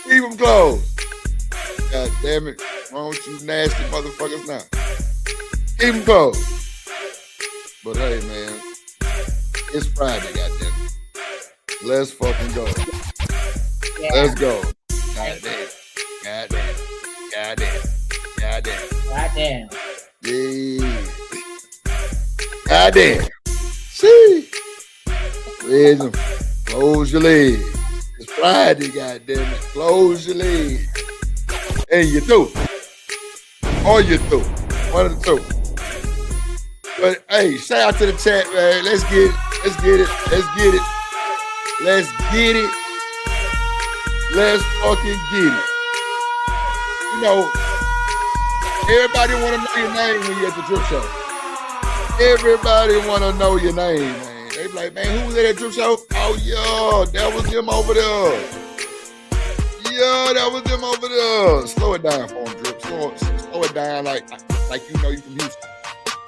Keep them closed. God damn it. Wrong with you nasty motherfuckers now. Keep them closed. But hey, man. It's Friday, goddamn it. Let's fucking go. Yeah. Let's go. Goddamn. Goddamn. Goddamn. Goddamn. Goddamn. Yeah. Goddamn. See. Raise them. Close your legs. It's Friday, goddamn it. Close your legs. And you do. Or you do. One of the two. But hey, shout out to the chat, man. Let's get it. Let's get it. Let's get it. Let's get it. Let's fucking get it. You know, everybody want to know your name when you're at the Drip Show. Everybody want to know your name, man. They be like, man, who was at that Drip Show? Oh, yeah, that was them over there. Yeah, that was them over there. Slow it down for them, Drip. Slow it down like you know you from Houston.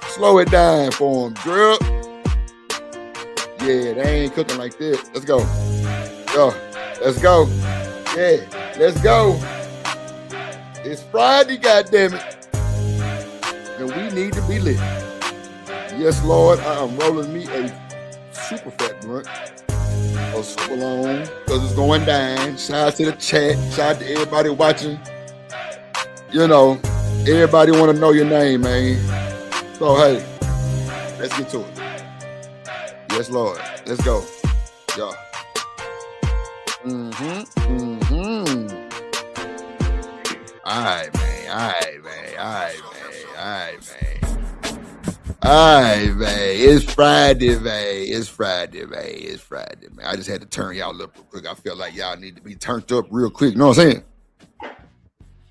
Slow it down for them, Drip. Yeah, they ain't cooking like this. Let's go. Yo, let's go. Yeah, let's go. It's Friday, goddammit. And we need to be lit. Yes, Lord, I am rolling me a super fat blunt. Or super long, because it's going down. Shout out to the chat. Shout out to everybody watching. You know, everybody want to know your name, man. So, hey, let's get to it. Yes, Lord. Let's go. Yo. All right, man. It's Friday, man. I just had to turn y'all up real quick. I feel like y'all need to be turned up real quick. You know what I'm saying?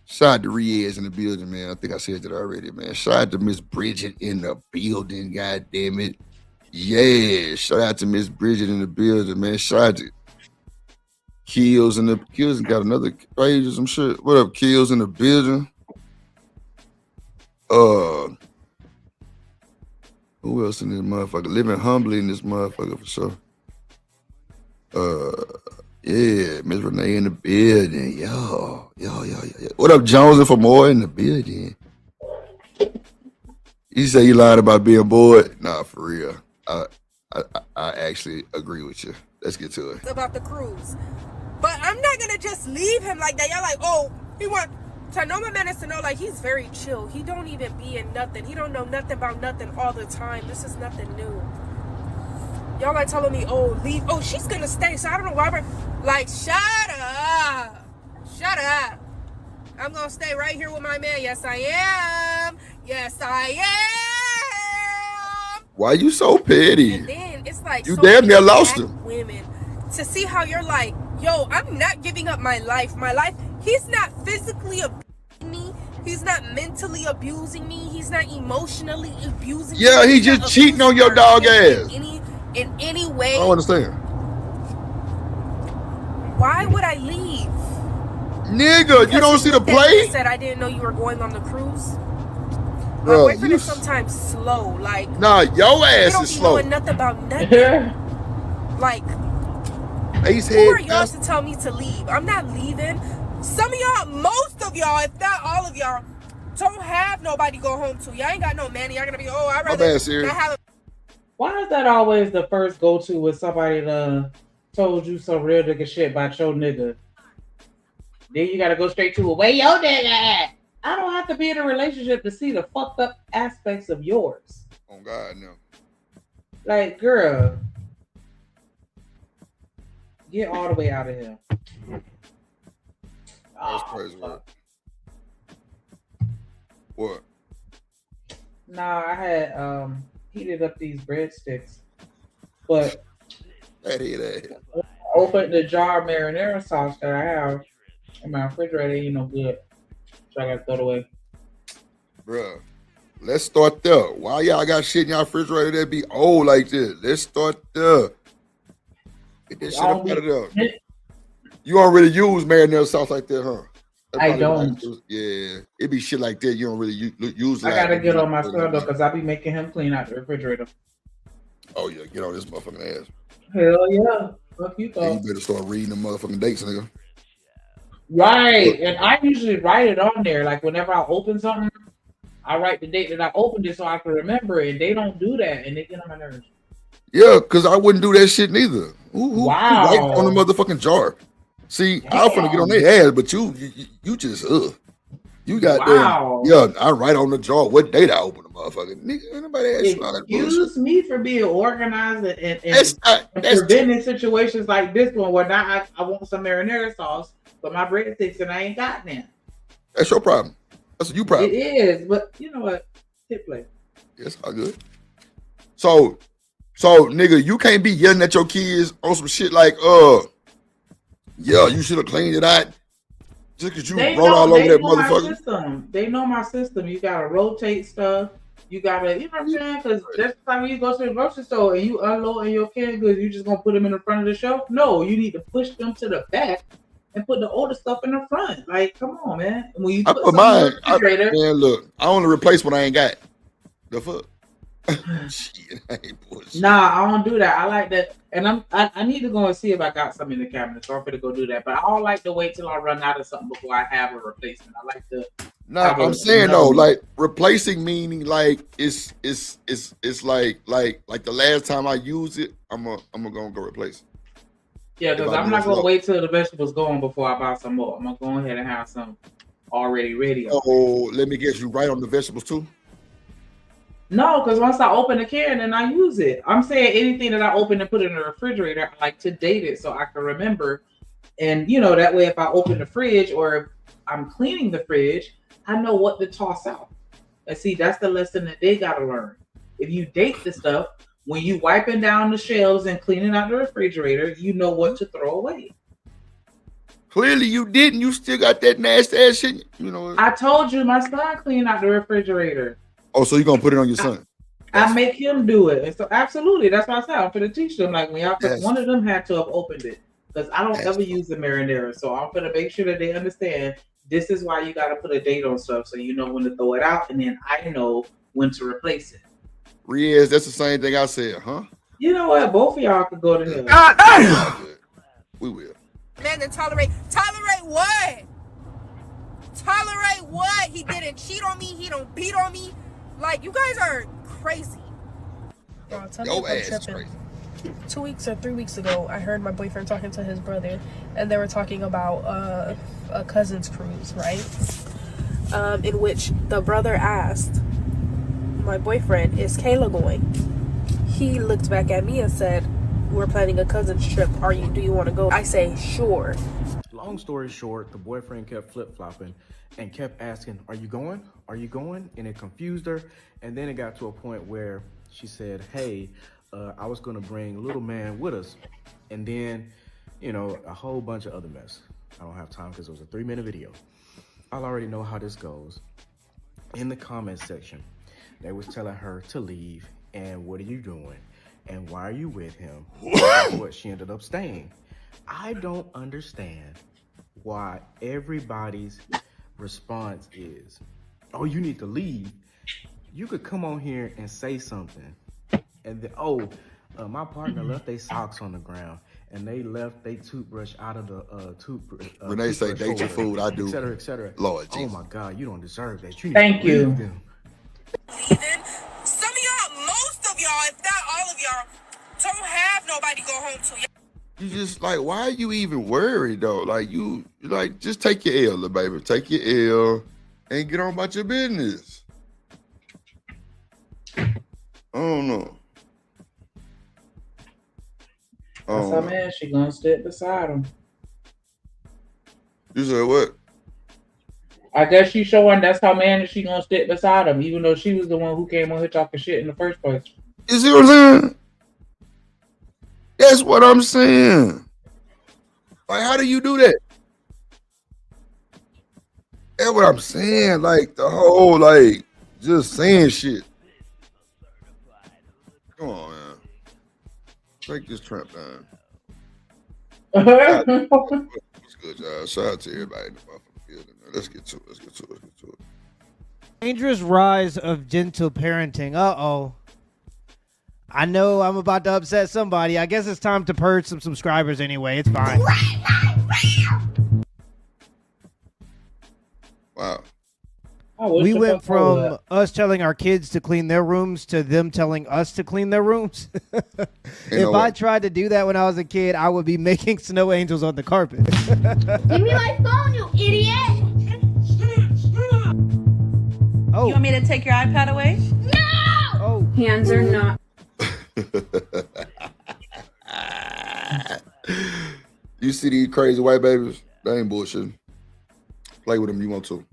Shout out to Riaz in the building, man. I think I said that already, man. Shout out to Miss Bridget in the building, god damn it. Yeah, shout out to Miss Bridget in the building, man. Shout out to Kills got another page or some shit. What up, Kills in the building? Who else in this motherfucker? Living humbly in this motherfucker for sure. Yeah, Miss Renee in the building. Yo. What up, Jonesy for more in the building? You say you lied about being bored? Nah, for real. I actually agree with you. Let's get to it. About the cruise. But I'm not gonna just leave him like that. Y'all like, oh, he want to know my man is to know like he's very chill. He don't even be in nothing. He don't know nothing about nothing all the time. This is nothing new. Y'all like telling me, oh, leave. Oh, she's gonna stay. So I don't know why we're like, shut up. I'm gonna stay right here with my man. Yes, I am. Why you so petty? And then it's like you so damn near lost him. Women to see how you're like, yo, I'm not giving up my life. He's not physically abusing me. He's not mentally abusing me. He's not emotionally abusing me. Yeah, he's just cheating on your dog ass. In any way. I don't understand. Why would I leave? Nigga, because you don't see the play? Said I didn't know you were going on the cruise. My boyfriend is sometimes slow. Like, nah, your ass is slow. Don't know nothing about nothing. Like, who are y'all to tell me to leave? I'm not leaving. Some of y'all, most of y'all, if not all of y'all, don't have nobody to go home to. Y'all ain't got no man. Y'all gonna be, oh, I'd rather not have. Why is that always the first go-to with somebody that told you some real nigga shit about your nigga? Then you gotta go straight to where your nigga at. I don't have to be in a relationship to see the fucked up aspects of yours. Oh God, no. Like, girl, get all the way out of here. That's crazy, right? What? Nah, I had heated up these breadsticks, but that. opened the jar of marinara sauce that I have in my refrigerator. Ain't no good, so I gotta throw it away. Bruh. Let's start there. Why y'all got shit in y'all refrigerator that be old like this? Let's start there. Get that shit I up don't out of there. be. You don't really use marinara sauce like that, huh? That's I probably why. don't. Yeah, it be shit like that. You don't really use I like. gotta get on my son though, cause I be making him clean out the refrigerator. Oh yeah, get on this motherfucking ass. Hell yeah. Fuck you, Yeah, you thought. better start reading the motherfucking dates, nigga. Right, and I usually write it on there. Like whenever I open something, I write the date that I opened it so I can remember it. They don't do that, and they get on my nerves. Yeah, cause I wouldn't do that shit neither. Who writes on the Wow. motherfucking jar? See, I was finna get on Damn. their ass, but you just you got them. Wow. Yeah, I write on the jar what date I open the motherfucker. Nigga, ain't nobody ask you all that bullshit. Excuse me for being organized and That's preventing situations like this one where now I want some marinara sauce for my breadsticks and I ain't got none. that's your problem. That's you problem. It is, but you know what? Hit play. Yes, all good. So nigga, you can't be yelling at your kids on some shit like, yeah, you should have cleaned it out. Just because you roll all over that know my motherfucker. system. They know my system. You gotta rotate stuff. You gotta, you know what I'm saying? Because that's the time you go to the grocery store and you unloading your canned goods, you just gonna put them in the front of the shelf? No, you need to push them to the back and put the older stuff in the front. Like, come on, man. When you I put put something in mine. the refrigerator, Man, look, I only replace what I ain't got. The fuck? Shit, I ain't bullshit. nah, I don't do that. I like that, and I need to go and see if I got some in the cabinet. So I'm gonna go do that. But I don't like to wait till I run out of something before I have a replacement. I like to. Nah, I'm saying though, like replacing meaning like it's like the last time I use it, I'm gonna go replace it. Yeah, because I'm not gonna wait till the vegetables gone before I buy some more. I'm gonna go ahead and have some already ready. Oh, let me guess, you right on the vegetables too? No, because once I open the can and I use it, I'm saying anything that I open and put in the refrigerator, I like to date it so I can remember. And you know, that way if I open the fridge or if I'm cleaning the fridge, I know what to toss out. And see, that's the lesson that they gotta learn. If you date the stuff, when you wiping down the shelves and cleaning out the refrigerator, you know what to throw away. Clearly you didn't. You still got that nasty ass shit. You know. I told you my son cleaned out the refrigerator. Oh, so you gonna put it on your son? I make him do it. And so absolutely, that's why I said I'm gonna teach them. Like when y'all, one of them had to have opened it because I don't ever use the marinara. So I'm gonna make sure that they understand this is why you gotta put a date on stuff so you know when to throw it out, and then I know when to replace it. Riaz, that's the same thing I said, huh? You know what? Both of y'all could go to hell. God damn! We will. Man, to tolerate what? Tolerate what? He didn't cheat on me. He don't beat on me. Like, you guys are crazy. Bro, tell me if I'm tripping. 2 weeks or 3 weeks ago, I heard my boyfriend talking to his brother, and they were talking about a cousin's cruise, right? In which the brother asked my boyfriend, "Is Kayla going?" He looked back at me and said, "We're planning a cousin's trip. Do you want to go?" I say, "Sure." Long story short, the boyfriend kept flip-flopping and kept asking, "Are you going? Are you going?" And it confused her. And then it got to a point where she said, "Hey, I was going to bring little man with us." And then, you know, a whole bunch of other mess. I don't have time because it was a 3-minute video. I'll already know how this goes. In the comment section, they was telling her to leave. And what are you doing? And why are you with him? That's what she ended up staying. I don't understand why everybody's response is, "Oh, you need to leave." You could come on here and say something. And then, my partner left their socks on the ground. And they left their toothbrush out of the toothbrush. When they say date your food, I do. Et cetera, et cetera. Lord Jesus. Oh my God, you don't deserve that. You need Thank to you. leave them. Some of y'all, most of y'all, if not all of y'all, don't have nobody to go home to. You just like, why are you even worried though? Like you like just take your L, little baby. Take your L and get on about your business. I don't know. That's her man. She gonna sit beside him. You said what? I guess she's showing that's how man that she gonna sit beside him, even though she was the one who came on here talking shit in the first place. You see what I'm saying? That's what I'm saying. Like, how do you do that? That's what I'm saying. Like the whole just saying shit. Come on, man. Break this tramp down. What's good, y'all? Shout out to everybody in the motherfucking building. Let's get to it. Dangerous rise of gentle parenting. Uh-oh. I know I'm about to upset somebody. I guess it's time to purge some subscribers anyway. It's fine. Wow. We went from us telling our kids to clean their rooms to them telling us to clean their rooms. If I tried to do that when I was a kid, I would be making snow angels on the carpet. Give me my phone, you idiot! Oh. You want me to take your iPad away? No! Oh. Hands are not. You see these crazy white babies? They ain't bullshit. Play with them you want to.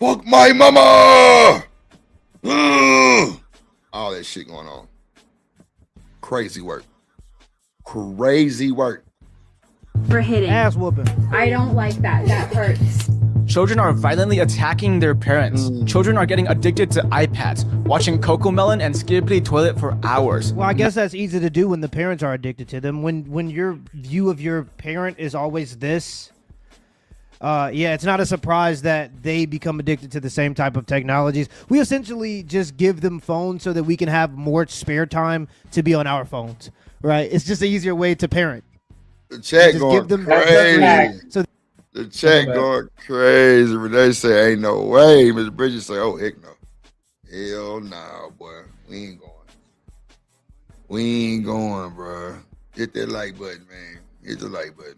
Fuck my mama! All that shit going on. Crazy work. Crazy work. For hitting. Ass whooping. I don't like that. That hurts. Children are violently attacking their parents. Children are getting addicted to iPads, watching Cocomelon and Skibbity Toilet for hours. Well, I guess that's easy to do when the parents are addicted to them. When your view of your parent is always this, yeah, it's not a surprise that they become addicted to the same type of technologies. We essentially just give them phones so that we can have more spare time to be on our phones, right? It's just an easier way to parent. The chat just going give them crazy. So the chat going crazy. Renee say, ain't no way. Miss Bridget say, oh, heck no. Hell nah, boy. We ain't going. We ain't going, bro. Hit that like button, man. Hit the like button.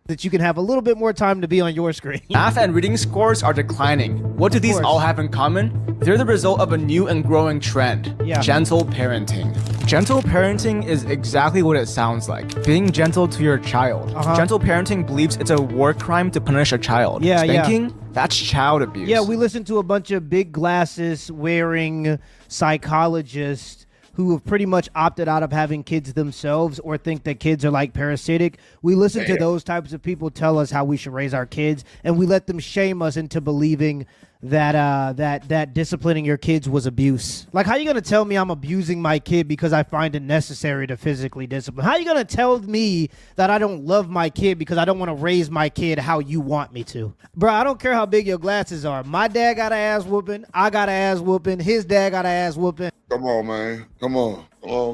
that you can have a little bit more time to be on your screen. Math and reading scores are declining. What do these all have in common? They're the result of a new and growing trend. Yeah. Gentle parenting. Gentle parenting is exactly what it sounds like. Being gentle to your child. Gentle parenting believes it's a war crime to punish a child. Yeah, Spanking? That's child abuse. Yeah, we listened to a bunch of big glasses wearing psychologists who have pretty much opted out of having kids themselves or think that kids are like parasitic. We listen to those types of people tell us how we should raise our kids, and we let them shame us into believing that that disciplining your kids was abuse. Like, how you gonna tell me I'm abusing my kid because I find it necessary to physically discipline? How you gonna tell me that I don't love my kid because I don't want to raise my kid how you want me to? Bro, I don't care how big your glasses are. My dad got an ass whooping. I got an ass whooping. His dad got an ass whooping. Come on, man. Come on. Go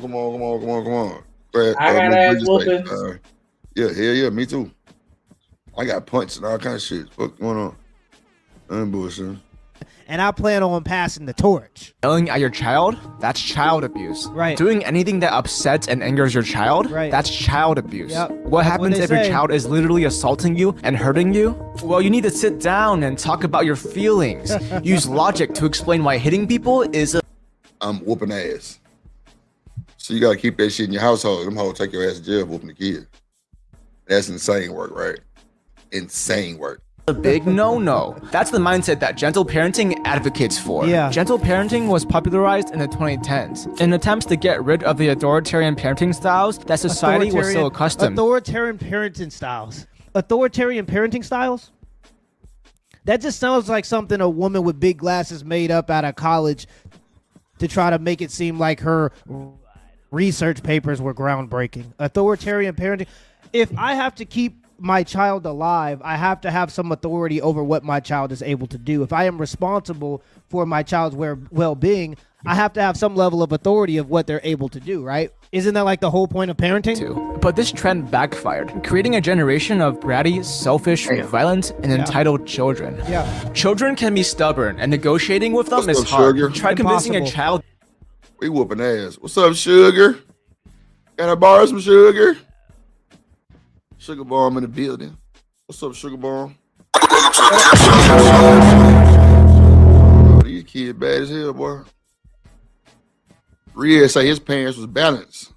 ahead, I got ass whoopings. Yeah, hell yeah, me too. I got punched and all kind of shit. What's going on? I'm bullshit. And I plan on passing the torch. Yelling at your child? That's child abuse. Right. Doing anything that upsets and angers your child? Right. That's child abuse. Yep. What happens if your child is literally assaulting you and hurting you? Well, you need to sit down and talk about your feelings. Use logic to explain why hitting people is a... I'm whooping ass. So you gotta keep that shit in your household. Them hoes take your ass to jail whooping the kid. That's insane work, right? Insane work. A big no-no. That's the mindset that gentle parenting advocates for. Yeah. Gentle parenting was popularized in the 2010s in attempts to get rid of the authoritarian parenting styles that society was so accustomed. Authoritarian parenting styles. Authoritarian parenting styles? That just sounds like something a woman with big glasses made up out of college to try to make it seem like her research papers were groundbreaking. Authoritarian parenting. If I have to keep my child alive, I have to have some authority over what my child is able to do. If I am responsible for my child's well-being, I have to have some level of authority of what they're able to do, right? Isn't that like the whole point of parenting? But this trend backfired, creating a generation of bratty, selfish, violent, and entitled children. Yeah. Children can be stubborn, and negotiating with them What's is up, hard. sugar? Try convincing a child. We whooping ass. What's up, sugar? Can I borrow some sugar? Sugar bomb in the building. What's up, sugar bomb? Oh, these kids bad as hell, boy. Rhea say his parents was balanced.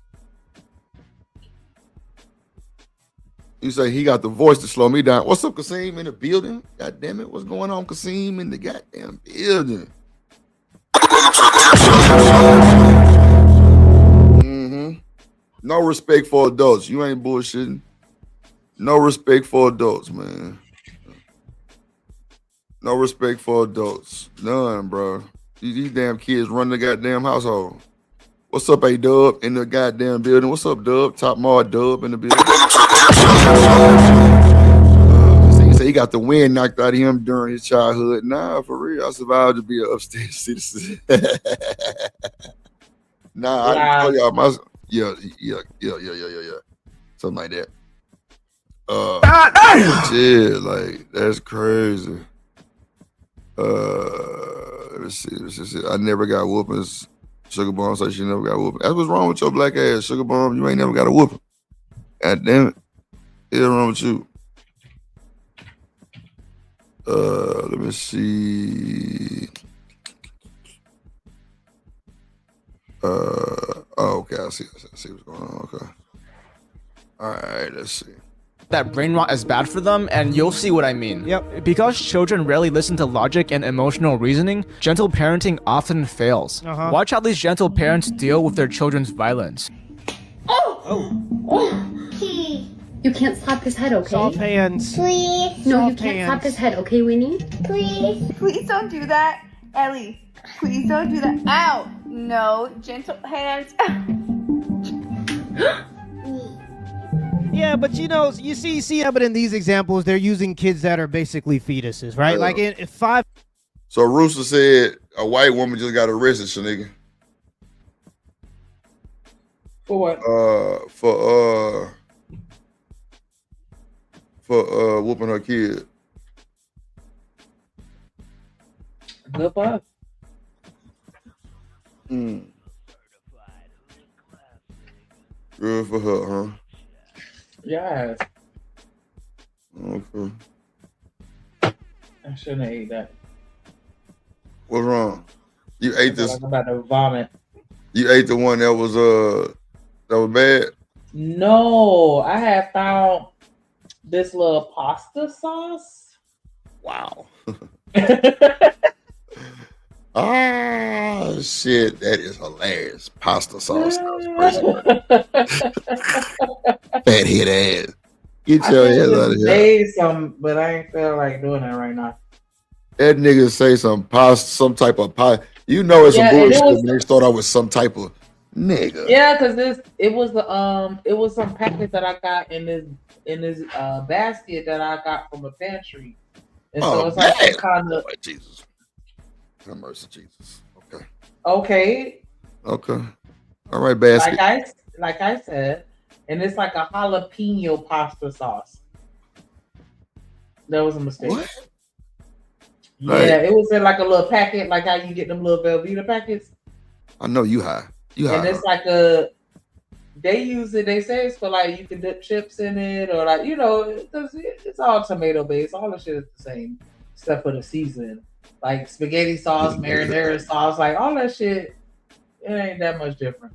You say he got the voice to slow me down. What's up, Kasim in the building? God damn it, what's going on, Kasim in the goddamn building? No respect for adults. You ain't bullshitting. No respect for adults, man. No respect for adults. None, bro. These damn kids run the goddamn household. What's up, A-Dub, in the goddamn building? What's up, Dub? Top Mar Dub in the building. You say he got the wind knocked out of him during his childhood. Nah, for real. I survived to be an upstate citizen. Nah, I didn't tell y'all my yeah. Something like that. Shit, like that's crazy. Let's see. I never got whoopings. Sugar Bomb said she never got whooping. That's what's wrong with your black ass, Sugar Bomb. You ain't never got a whooping. God damn it. What's wrong with you? Let me see. Okay, I see what's going on. Okay. All right, let's see. That brain rot is bad for them, and you'll see what I mean. Yep. Because children rarely listen to logic and emotional reasoning, gentle parenting often fails. Watch how these gentle parents deal with their children's violence. You can't slap his head, okay? Soft hands. Please. No, you can't slap his head, okay, Winnie? Please. Please don't do that. Ellie, please don't do that. Ow! No, gentle hands. Yeah, but you see, but in these examples, they're using kids that are basically fetuses, right? Like in 5. So Rooster said a white woman just got arrested, Shanika. For what? For whooping her kid. Good for her. Good for her, huh? Yeah. Okay. I shouldn't have ate that. What's wrong? You ate this. I'm about to vomit. You ate the one that was bad? No, I have found this little pasta sauce. Wow. Ah, shit, that is hilarious. Pasta sauce. Fat head ass. Get your ass out of here. Made some, but I ain't feel like doing that right now. That nigga say some type of pie. You know it's some bullshit when they start out with some type of nigga. Yeah, because it was some packet that I got in this basket that I got from a pantry. And so it's like some kind of Jesus. Have mercy, Jesus. Okay. Okay. All right, basket. Like I said, and it's like a jalapeno pasta sauce. That was a mistake. What? Yeah, it was in like a little packet, like how you get them little Velveeta packets. I know you high. And it's like they use it. They say it's for like you can dip chips in it, or like it's all tomato based. All the shit is the same, except for the seasoning. Like spaghetti sauce, marinara sauce, like all that shit, it ain't that much different.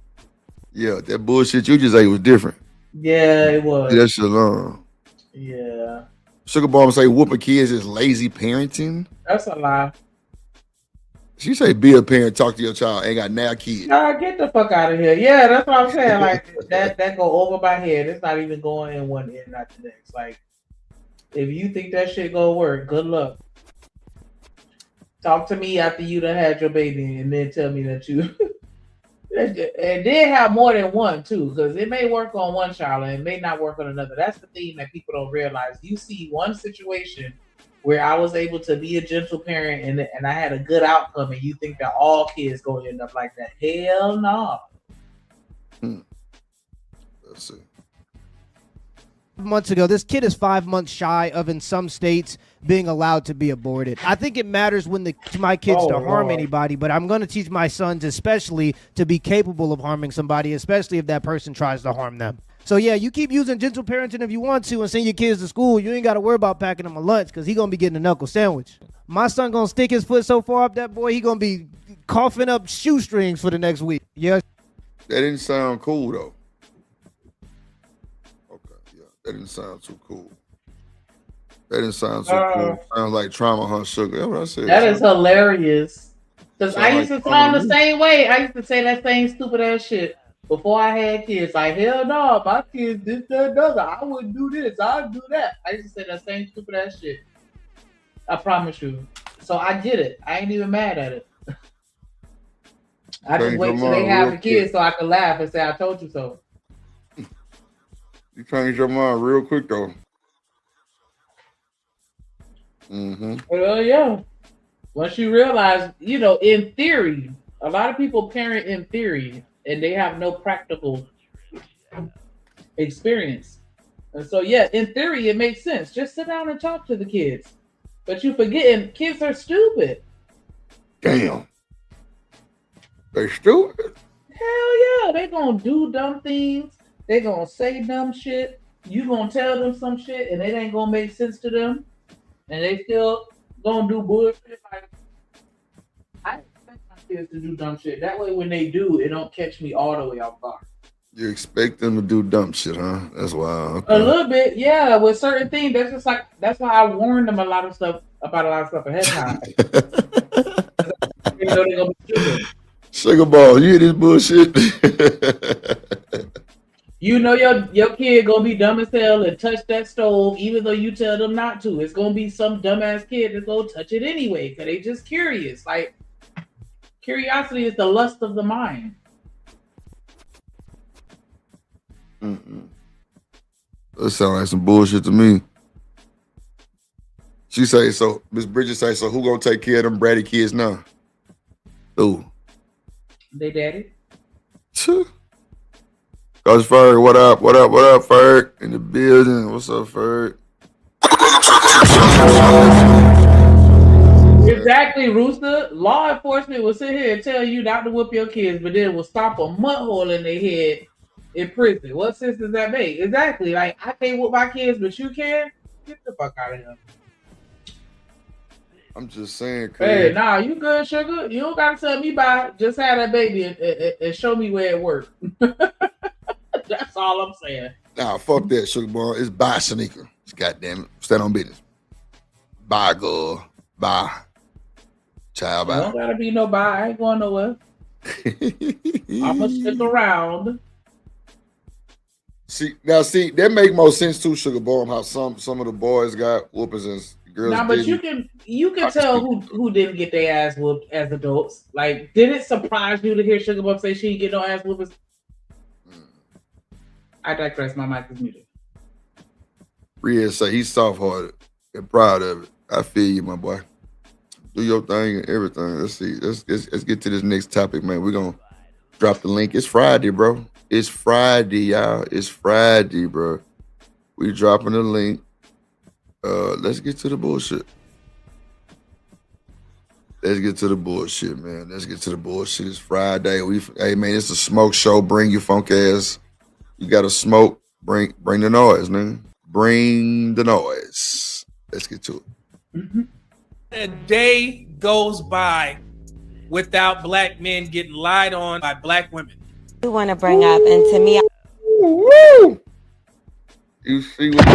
Yeah, that bullshit you just ate was different. Yeah, it was. That shit long. Yeah. Sugar Bomb say whooping kids is lazy parenting. That's a lie. She say be a parent, talk to your child, ain't got now kids. Nah, get the fuck out of here. Yeah, that's what I'm saying. Like that go over my head. It's not even going in one ear, not the next. Like if you think that shit gonna work, good luck. Talk to me after you done had your baby, and then tell me that you and then have more than one too, because it may work on one child and it may not work on another. That's the thing that people don't realize. You see one situation where I was able to be a gentle parent and I had a good outcome, and you think that all kids gonna end up like that. Hell no. Let's see. Months ago, this kid is 5 months shy of, in some states, being allowed to be aborted. I think it matters when my kids to harm anybody, but I'm going to teach my sons especially to be capable of harming somebody, especially if that person tries to harm them. So yeah, you keep using gentle parenting if you want to and send your kids to school. You ain't got to worry about packing them a lunch because he going to be getting a knuckle sandwich. My son going to stick his foot so far up that boy, he going to be coughing up shoestrings for the next week. Yeah. That didn't sound cool though. That didn't sound too cool. Cool. Sounds like trauma, huh, Sugar? That's what I said. That is hilarious. Because I used to sound the same way. I used to say that same stupid ass shit. Before I had kids, like hell no, my kids this, that, another. I wouldn't do this. I'd do that. I used to say that same stupid ass shit. I promise you. So I get it. I ain't even mad at it. I just Change your wait till they mind have real the quick. kids so I can laugh and say I told you so. You change your mind real quick though. Mm-hmm. Well, yeah. Once you realize, you know, in theory, a lot of people parent in theory and they have no practical experience. And so, yeah, in theory, it makes sense. Just sit down and talk to the kids. But you forgetting kids are stupid. Damn. They stupid. Hell yeah. They gonna do dumb things. They gonna say dumb shit. You gonna tell them some shit and it ain't gonna make sense to them. And they still gonna do bullshit. Like, I expect my kids to do dumb shit. That way when they do, it don't catch me all the way off guard. You expect them to do dumb shit, huh? That's wild. Okay. A little bit, yeah. With certain things, that's just like that's why I warned them a lot of stuff about a lot of stuff ahead of time. You know they're gonna be stupid. Sugar ball, you hear this bullshit? You know your kid gonna be dumb as hell and touch that stove, even though you tell them not to. It's gonna be some dumbass kid that's gonna touch it anyway, because they just curious. Like curiosity is the lust of the mind. That sound like some bullshit to me. She say so. Miss Bridget say so. Who gonna take care of them bratty kids now? Who? They daddy. Coach Ferg, what up? What up? What up, Ferg? In the building. What's up, Ferg? Exactly, Rooster. Law enforcement will sit here and tell you not to whoop your kids, but then will stop a mud hole in their head in prison. What sense does that make? Exactly. Like, I can't whoop my kids, but you can? Get the fuck out of here. I'm just saying. Hey, nah, you good, sugar. You don't gotta tell me about it. Just have that baby and show me where it worked. That's all I'm saying. Nah, fuck that, Sugar Ball. It's bye, Shanika. Goddamn it. Stand on business. Bye, girl. Bye. Child, bye. Don't gotta be no bye. I ain't going nowhere. I'm gonna stick around. See, that make more sense too, Sugar Ball, how some of the boys got whoopings and girls. Nah, but didn't. you can tell who didn't get their ass whooped as adults. Like, did it surprise you to hear Sugar Bump say she didn't get no ass whoopings? I digress. My mic is muted. Rhea say he's soft-hearted and proud of it. I feel you, my boy. Do your thing and everything. Let's see. Let's get to this next topic, man. We're gonna drop the link. It's Friday, bro. It's Friday, y'all. It's Friday, bro. We dropping the link. Let's get to the bullshit. Let's get to the bullshit, man. Let's get to the bullshit. It's Friday. Hey, man, it's a smoke show. Bring your funk ass. You got to smoke. Bring the noise, man. Bring the noise. Let's get to it. A day goes by without black men getting lied on by black women. You want to bring up, and to me, Woo! You see what?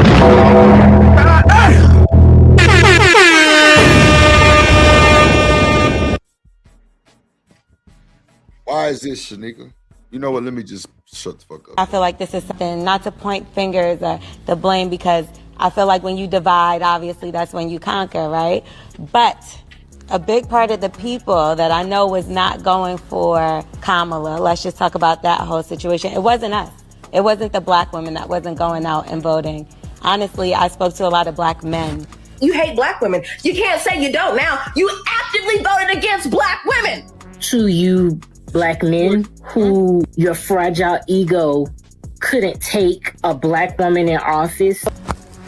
Why is this, Shanika? You know what? Let me just shut the fuck up. I feel like this is something not to point fingers or the blame, because I feel like when you divide, obviously that's when you conquer, right? But a big part of the people that I know was not going for Kamala, let's just talk about that whole situation. It wasn't us. It wasn't the black women that wasn't going out and voting. Honestly, I spoke to a lot of black men. You hate black women. You can't say you don't now. You actively voted against black women. To you black men who your fragile ego couldn't take a black woman in office.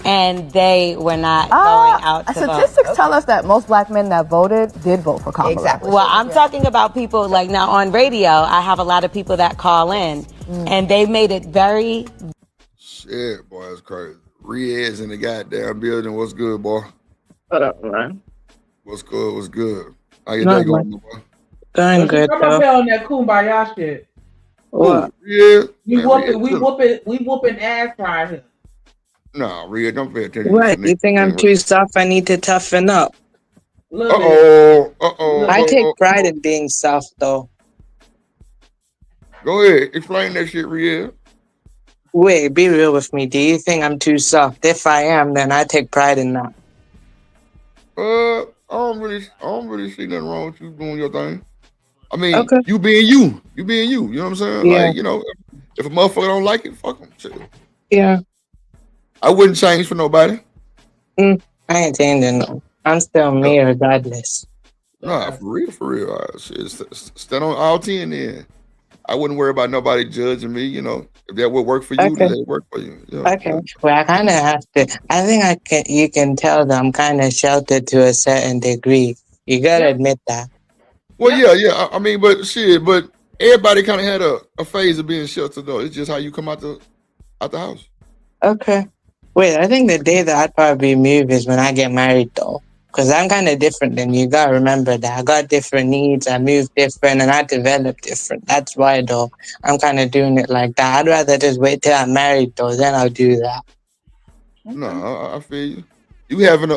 And they were not going out to vote. Statistics tell us that most black men that voted did vote for Kamala. Exactly. Well, I'm talking about people like now on radio. I have a lot of people that call in, and they made it very. Shit, boy, it's crazy. Riaz in the goddamn building. What's good, boy? What up, man? What's good? What's good? How your day going, boy? Going good, Come up here on that kumbaya shit. What? Yeah. We whooping ass right here. Nah, Rhea, don't pay attention. What? You think I'm too soft? I need to toughen up. Uh-oh. I take pride in being soft, though. Go ahead, explain that shit, Riel. Wait, be real with me. Do you think I'm too soft? If I am, then I take pride in that. I don't really see nothing wrong with you doing your thing. I mean, Okay. you being you. You being you. You know what I'm saying? Yeah. Like, you know, if a motherfucker don't like it, fuck him. Shit. Yeah. I wouldn't change for nobody. I ain't changing no. I'm still me regardless. Nah, for real. Shit, stand on all 10 then. I wouldn't worry about nobody judging me, you know. If that would work for you, Okay. then it work for you. Yeah, Okay. Well, I kind of have to. I think you can tell that I'm kind of sheltered to a certain degree. You gotta admit that. Well, yeah. I mean, but everybody kind of had a phase of being sheltered though. It's just how you come out the house. Okay. Wait, I think the day that I'd probably move is when I get married though. Because I'm kind of different than you. Gotta remember that. I got different needs. I move different and I develop different. That's why though. I'm kind of doing it like that. I'd rather just wait till I'm married though. Then I'll do that. No, I feel you. You having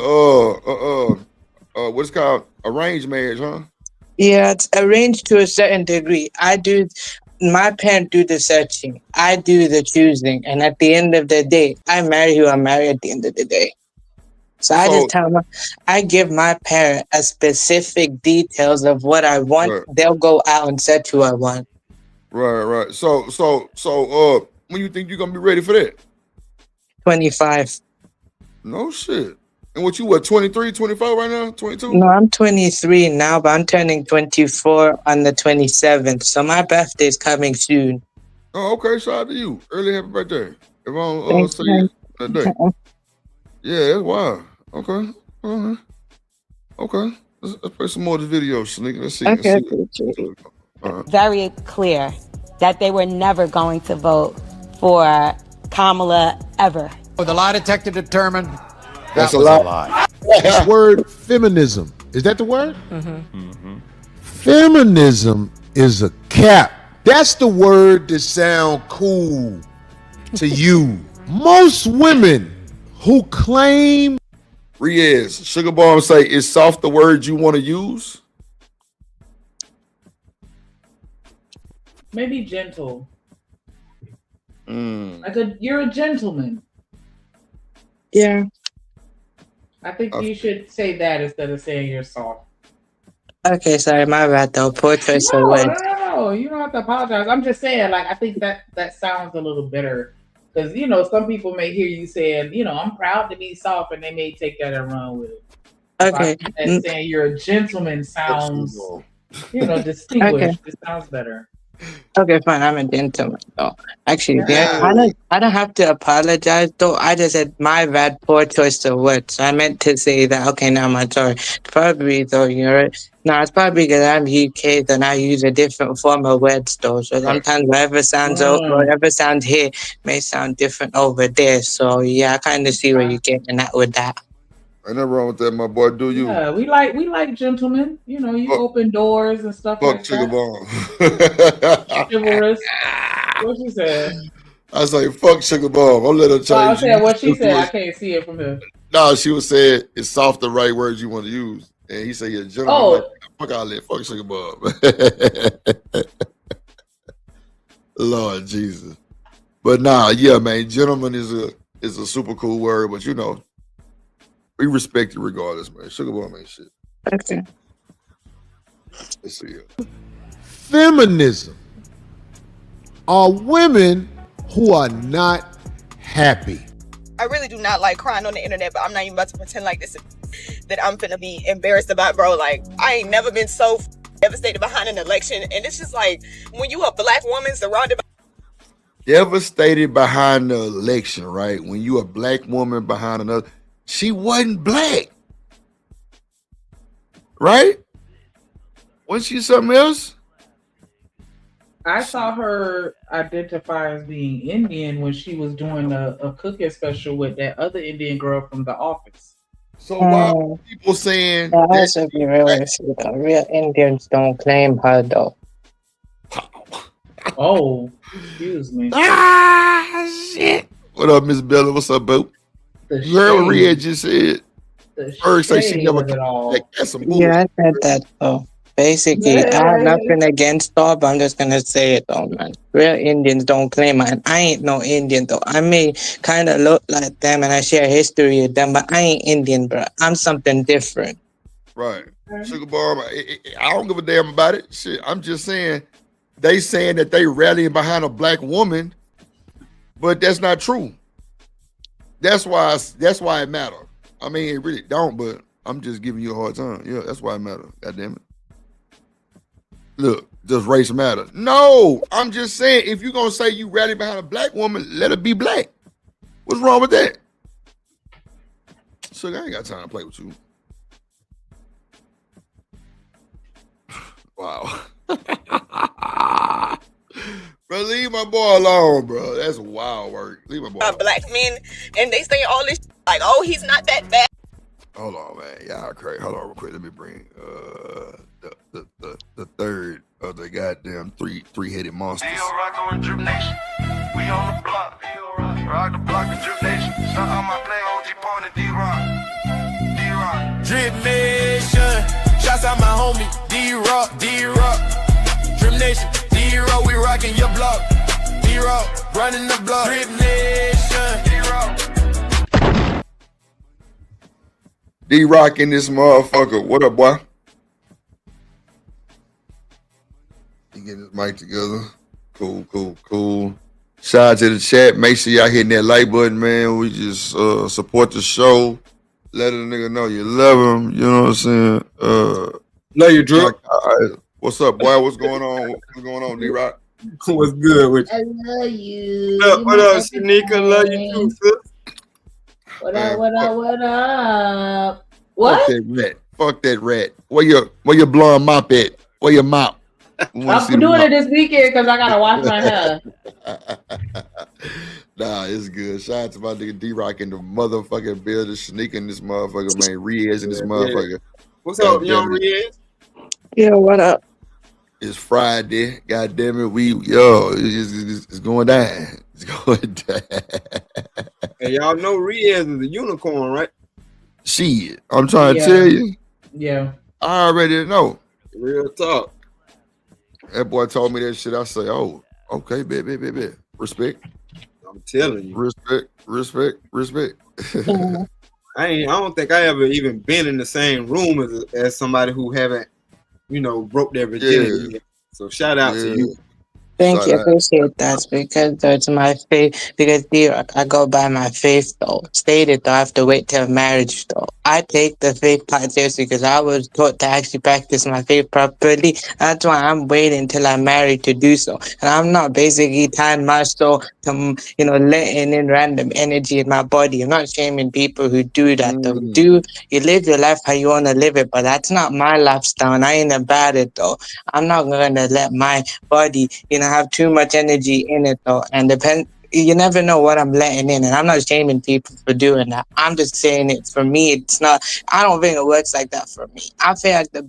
what's called arranged marriage, huh? Yeah, it's arranged to a certain degree. My parents do the searching. I do the choosing. And at the end of the day, I marry who I marry at the end of the day. So I just I give my parent a specific details of what I want. Right. They'll go out and search who I want. Right. So when you think you're gonna be ready for that? 25. No shit. And what you 23, 24 right now? 22? No, I'm 23 now, but I'm turning 24 on the 27th. So my birthday's coming soon. Oh, okay. Shout out to you. Early happy birthday. If I don't Thanks, say it man. that day. Yeah, that's wild. Okay. All right. Okay. Let's play some more of the video, Sneak. Let's see. Okay. Very clear that they were never going to vote for Kamala ever. The lie detector determined That's that a was lie. This word feminism, is that the word? Mm-hmm. Feminism is a cap. That's the word that sound cool to you. Most women who claim Riaz, Sugar Bomb say, is soft the word you want to use? Maybe gentle. Mm. You're a gentleman. Yeah. I think you should say that instead of saying you're soft. Okay, sorry, my bad though. Poor choice of words. No. You don't have to apologize. I'm just saying, like, I think that sounds a little bitter. Because, you know, some people may hear you saying, you know, I'm proud to be soft, and they may take that and run with it. Okay. So I think that saying you're a gentleman sounds, you know, distinguished. It sounds better. Okay, fine. I'm a gentleman though. Actually, Yeah. I don't have to apologize though. I just said my bad, poor choice of words. So I meant to say that. Okay, now I'm sorry. Probably though, you're right. No, it's probably because I'm UK, then I use a different form of words though. So sometimes whatever sounds here may sound different over there. So yeah, I kind of see where you're getting at with that. Ain't nothing wrong with that, my boy. Do you? Yeah, we like gentlemen. You know, you open doors and stuff Fuck like Sugar that. Bomb. Chivalrous. What she said? I say, fuck Sugar Bomb. I'll let her change. I said what she said. I can't see it from here. No, she was saying it's soft the right words you want to use. And he said, yeah, gentleman. Oh. Like, fuck all that. Fuck Sugar Bomb. Lord Jesus. But nah, yeah, man, gentleman is a super cool word, but you know, we respect it regardless, man. Sugar Bomb ain't shit. Okay. Let's see it. feminism are women who are not happy. I really do not like crying on the internet, but I'm not even about to pretend like this that I'm finna be embarrassed about, bro. Like, I ain't never been so devastated behind an election. And it's just like, when you a black woman surrounded by Devastated behind the election, right? When you a black woman behind another, she wasn't black, right? Wasn't she something else? I saw her identify as being Indian when she was doing a cooking special with that other Indian girl from The Office. So why are people saying that also be realistic though. Real Indians don't claim her though. Oh, excuse me. Shit. What up, Miss Bella? What's up, boo? You heard what Rhea just said? First, say she never it all. that's some bullshit. Yeah, I said that though. Basically, I have nothing against though, but I'm just gonna say it though, man. Real Indians don't claim it. And I ain't no Indian though. I may kind of look like them and I share history with them, but I ain't Indian, bro. I'm something different. Right. Sugar Bomb, I don't give a damn about it. Shit, I'm just saying, they saying that they rallying behind a black woman, but that's not true. That's why it matter. I mean, it really don't, but I'm just giving you a hard time. Yeah, that's why it matter. God damn it. Look, does race matter? No, I'm just saying, if you're gonna say you rally behind a black woman, let her be black. What's wrong with that? Sugar, I ain't got time to play with you. Wow. Bro, leave my boy alone, bro. That's wild work. Leave my boy alone. Black men, and they say all this like, oh, he's not that bad. Hold on, man. Y'all crazy. Hold on real quick. Let me bring the third of the goddamn three-headed monsters. Rock on Drip Nation. We on the block. Rock the block of Drip Nation. Shout out my play OG Pony D-Rock. Drip Nation. Shouts out my homie D-Rock. Drip Nation. D-Rock, we rockin' your block. D-Rock, running the block. Drip Nation. D-Rock in this motherfucker. What up, boy? He getting his mic together. Cool. Shout out to the chat. Make sure y'all hitting that like button, man. We just support the show. Let a nigga know you love him. You know what I'm saying? Love you, Drew. What's up, boy? What's going on? What's going on, D-Rock? What's good with you? I love you. What up, Shanika? Love you too, sis. What up? What? Fuck that rat. Where your blonde mop at? Where your mop? I'm doing it this weekend because I gotta wash my hair. Nah, it's good. Shout out to my nigga D-Rock in the motherfucking building. Shanika in this motherfucker, man. Riaz in this motherfucker. What's up, young Riaz? Yeah, what up? It's Friday. God damn it. It's going down. It's going down. Hey, y'all know Riaz is a unicorn, right? Shit. I'm trying to tell you. Yeah. I already know. Real talk. That boy told me that shit. I say, oh, okay, bet. Respect. I'm telling you. Respect. I don't think I ever even been in the same room as somebody who haven't, broke their virginity. Yeah. So shout out to you. Thank you, appreciate that because it's my faith. Because D-Rock, I go by my faith though. Stated though, I have to wait till marriage though. I take the faith part seriously because I was taught to actually practice my faith properly. That's why I'm waiting till I'm married to do so. And I'm not basically tying my soul to, letting in random energy in my body. I'm not shaming people who do that though. You live your life how you want to live it, but that's not my lifestyle. And I ain't about it though. I'm not going to let my body, have too much energy in it though, and you never know what I'm letting in, and I'm not shaming people for doing that. I'm just saying it for me. It's not. I don't think it works like that for me. I feel like the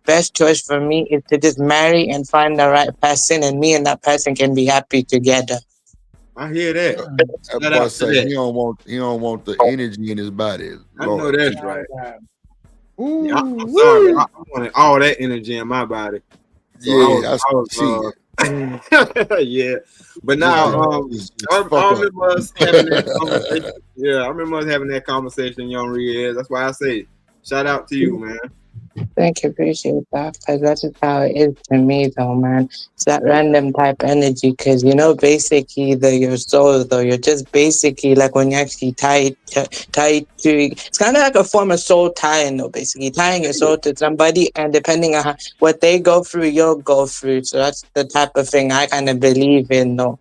best choice for me is to just marry and find the right person, and me and that person can be happy together. I hear that. That boy say he don't want the energy in his body. I know that's right. Yeah, I'm sorry. I wanted all that energy in my body. So I was yeah, but now I remember us having that conversation. Yeah, I remember us having that conversation, young Riaz. That's why I say shout out to you, man. Thank you, appreciate that. Because that's just how it is to me, though, man. It's that random type energy. Because basically, your soul, though, you're just basically like when you actually tie to. It's kind of like a form of soul tying, though. Basically, tying your soul to somebody, and depending on what they go through, you'll go through. So that's the type of thing I kind of believe in, though.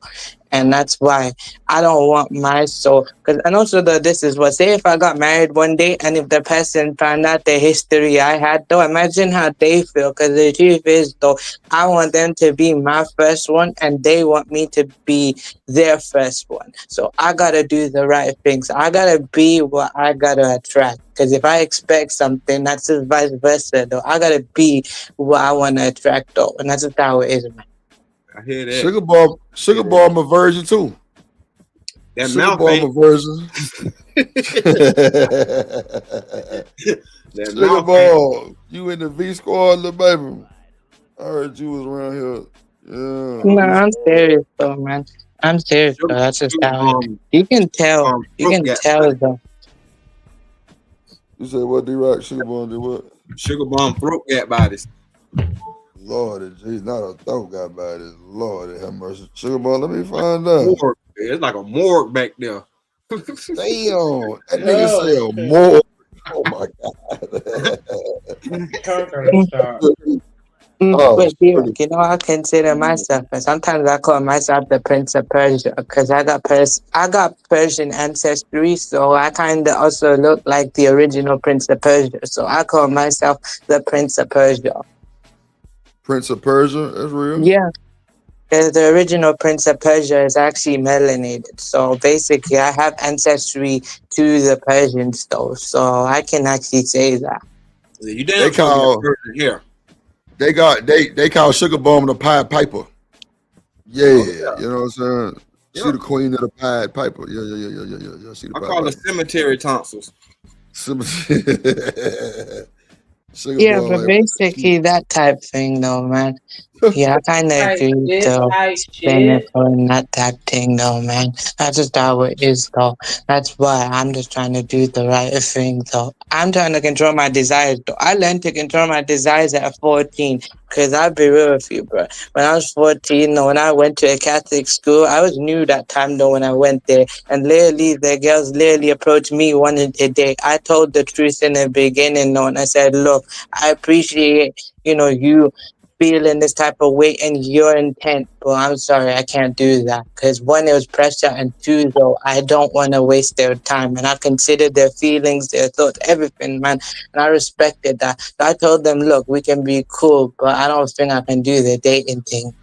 And that's why I don't want my soul. And also, this is what, say if I got married one day and if the person found out the history I had, though, imagine how they feel. Because the truth is, though, I want them to be my first one and they want me to be their first one. So I got to do the right things. I got to be what I got to attract. Because if I expect something, that's just vice versa, though. I got to be what I want to attract, though. And that's just how it is, man. I hear that. Sugar Bomb, I'm a virgin too. That Sugar mouth Bomber ain't. version. That Sugar mouth ain't. Bomb, you in the V squad, little baby. I heard you was around here. Yeah, No, V I'm squad. serious though, man. I'm serious though. That's just Sugar how it is. Bomb. You can tell. You Throat can got tell body. though. You said what, D-Rock? Sugar Bomb did what? Sugar Bomb throat got bodies. Lord, geez, not a throat got by this. Lord, have mercy. Sugar Bomb, let me find out. Morgue. It's like a morgue back there. Damn, that nigga Oh, say a shit. more. Oh my Conquer stop. Oh, But shit. you know, I consider myself, and sometimes I call myself the Prince of Persia because I got Persian ancestry, so I kind of also look like the original Prince of Persia. So I call myself the Prince of Persia. Prince of Persia, that's real. Yeah. The original Prince of Persia is actually melanated. So basically, I have ancestry to the Persians, though. So I can actually say that. You They damn sure got call Persian here. they call Sugar Bomb the Pied Piper. Yeah, Oh, yeah. you know what I'm saying? She Yep. the queen of the Pied Piper. Yeah. She the I Pied call it Piper. cemetery tonsils. Sugar Yeah, Bomb but ain't basically that type thing, though, man. Yeah, I kind of Type agree with shit, type shit. cynical and that type thing, though, man. That's just how it is, though. That's why I'm just trying to do the right thing, though. I'm trying to control my desires, though. I learned to control my desires at 14. Because I'll be real with you, bro. When I was 14, though, when I went to a Catholic school, I was new that time, though, when I went there. And literally, the girls literally approached me wanting to date. I told the truth in the beginning, though, and I said, look, I appreciate, you feeling this type of way and your intent, but I'm sorry, I can't do that. Because one, it was pressure, and two, though, I don't want to waste their time. And I consider their feelings, their thoughts, everything, man. And I respected that. So I told them, look, we can be cool, but I don't think I can do the dating thing.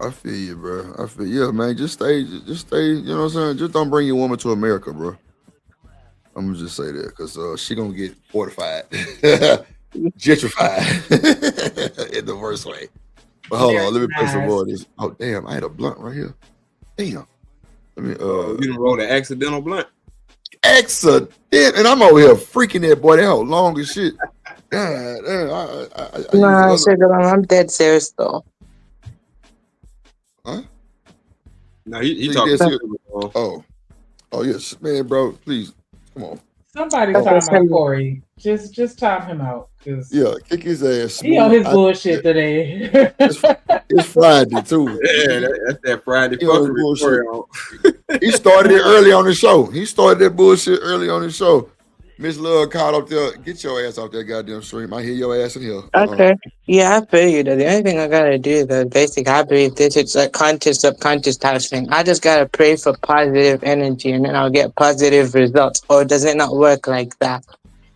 I feel you, bro. I feel man. Just stay. You know what I'm saying? Just don't bring your woman to America, bro. I'm gonna just say that because she gonna get fortified, gentrified in the worst way. But hold on, let me play some more of this. Oh damn, I had a blunt right here. Damn. Let me you done rolled an accidental blunt. Accident, and I'm over here freaking that boy. That hoe long as shit. God, Nah, I'm dead serious though. Huh? No, he So talking serious. Oh yes, man, bro. Please, come on. Somebody time out Corey. Just time him out, cause kick his ass. He on his bullshit today. It's Friday too. Yeah, that's that Friday fuckery. He started it early on the show. He started that bullshit early on the show. Miss Love called up there. Get your ass off that goddamn stream. I hear your ass in here. Okay. Yeah, I feel you. Though. The only thing I gotta do, though, basically, I believe this is a conscious, subconscious type thing. I just gotta pray for positive energy, and then I'll get positive results. Or does it not work like that?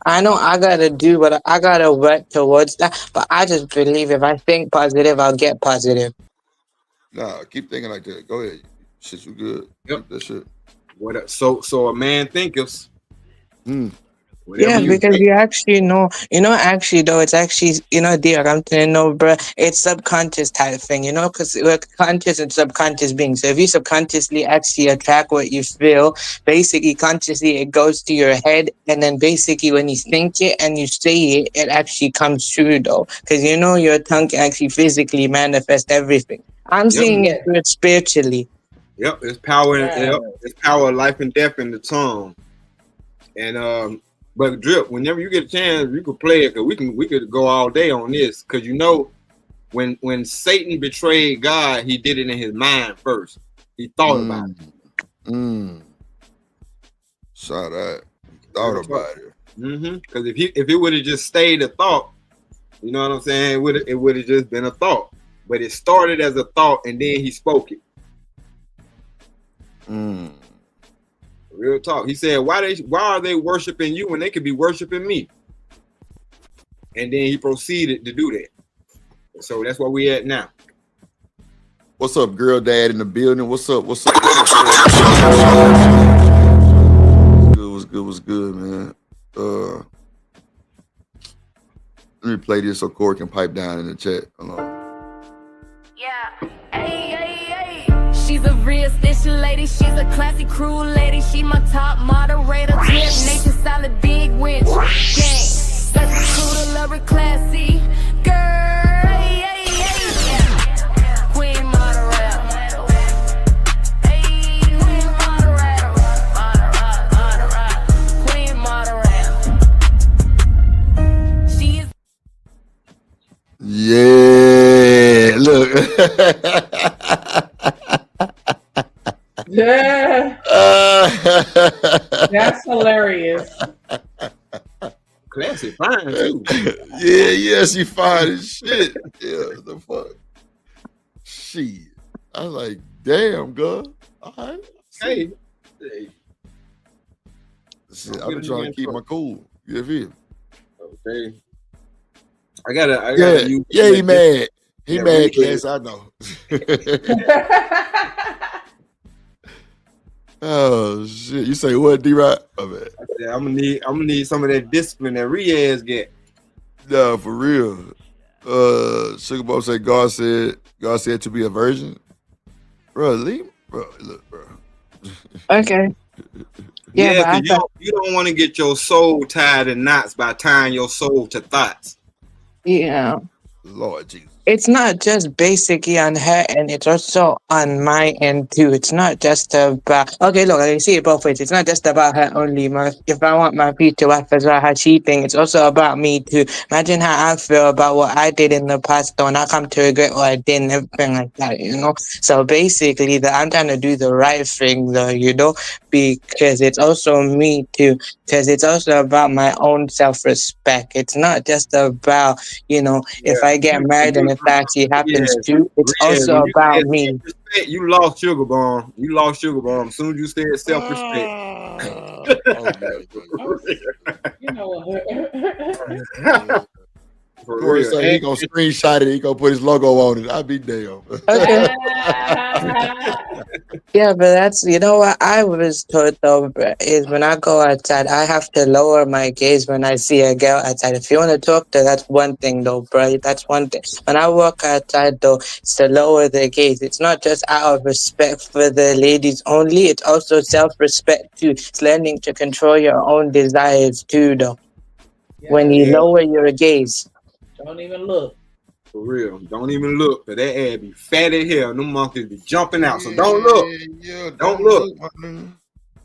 I know I gotta do what I gotta work towards that, but I just believe if I think positive, I'll get positive. Nah, keep thinking like that. Go ahead. Shit, you good. Yep. Keep that shit. What? So a man thinketh. Yeah, because you actually know, actually though, it's actually, dear, I'm telling you, bro, it's subconscious type thing, because we're conscious and subconscious beings. So if you subconsciously actually attract what you feel, basically consciously it goes to your head, and then basically when you think it and you say it, it actually comes true though, because your tongue can actually physically manifest everything. I'm seeing it through it spiritually. Yep, it's power. It's power of life and death in the tongue. And but Drip, whenever you get a chance, you could play it because we could go all day on this. Because when Satan betrayed God, he did it in his mind first. He thought about it. Saw that. Thought about it. Because if it would have just stayed a thought, you know what I'm saying? It would have just been a thought. But it started as a thought, and then he spoke it. Real talk. He said, why are they worshiping you when they could be worshiping me? And then he proceeded to do that. So that's where we at now. What's up, girl dad in the building? What's up? What's good, man? Let me play this so Corey can pipe down in the chat. Hold on. Yeah. Hey. real station lady. She's a classy crew lady. She my top moderator. Drip nation solid big winch. Gang. Let's crew to love her classy. Girl. Queen moderator. Queen moderator. Queen moderator. She is. Yeah, look. Yeah. That's hilarious. Classy fine too. Yeah, she fine as shit. Yeah, the fuck. Shit. I was like, damn, girl. All right. Hey. Shit, I've been trying to keep my cool. You feel? Okay. I gotta use he mad. He mad, class. I know. Oh shit! You say what, D-Rod? Oh, man. I said I'm gonna need some of that discipline that Riaz get. No, for real. Sugar Bob said God said to be a virgin. Bro, look, bro. Okay. Yeah, you don't want to get your soul tied in knots by tying your soul to thoughts. Yeah. Lord Jesus. It's not just basically on her end, it's also on my end too. It's not just about, okay, look, I see it both ways. It's not just about her only. If I want my feet to wife as well, her cheating, it's also about me too. Imagine how I feel about what I did in the past, though, and I come to regret what I did and everything like that, you know? So basically, I'm trying to do the right thing, though, you know? Because it's also me too. Because it's also about my own self-respect. It's not just about, you know, if I get married and if that actually happens too, it's also about me. You lost Sugar Bomb. As soon as you said self-respect. You know what? For Corey real. said he gonna screenshot it. He gonna put his logo on it. I'd be damn. Okay. Yeah, but that's, you know what I was taught though, is when I go outside, I have to lower my gaze when I see a girl outside. If you want to talk to her, that's one thing though, bro. That's one thing. When I walk outside though, it's to lower the gaze. It's not just out of respect for the ladies only, it's also self-respect too. It's learning to control your own desires too though. Yeah, when you lower your gaze. Don't even look. For real. Don't even look. Cause that ad be fat as hell. Them monkeys be jumping out. So don't look. Yeah, don't look.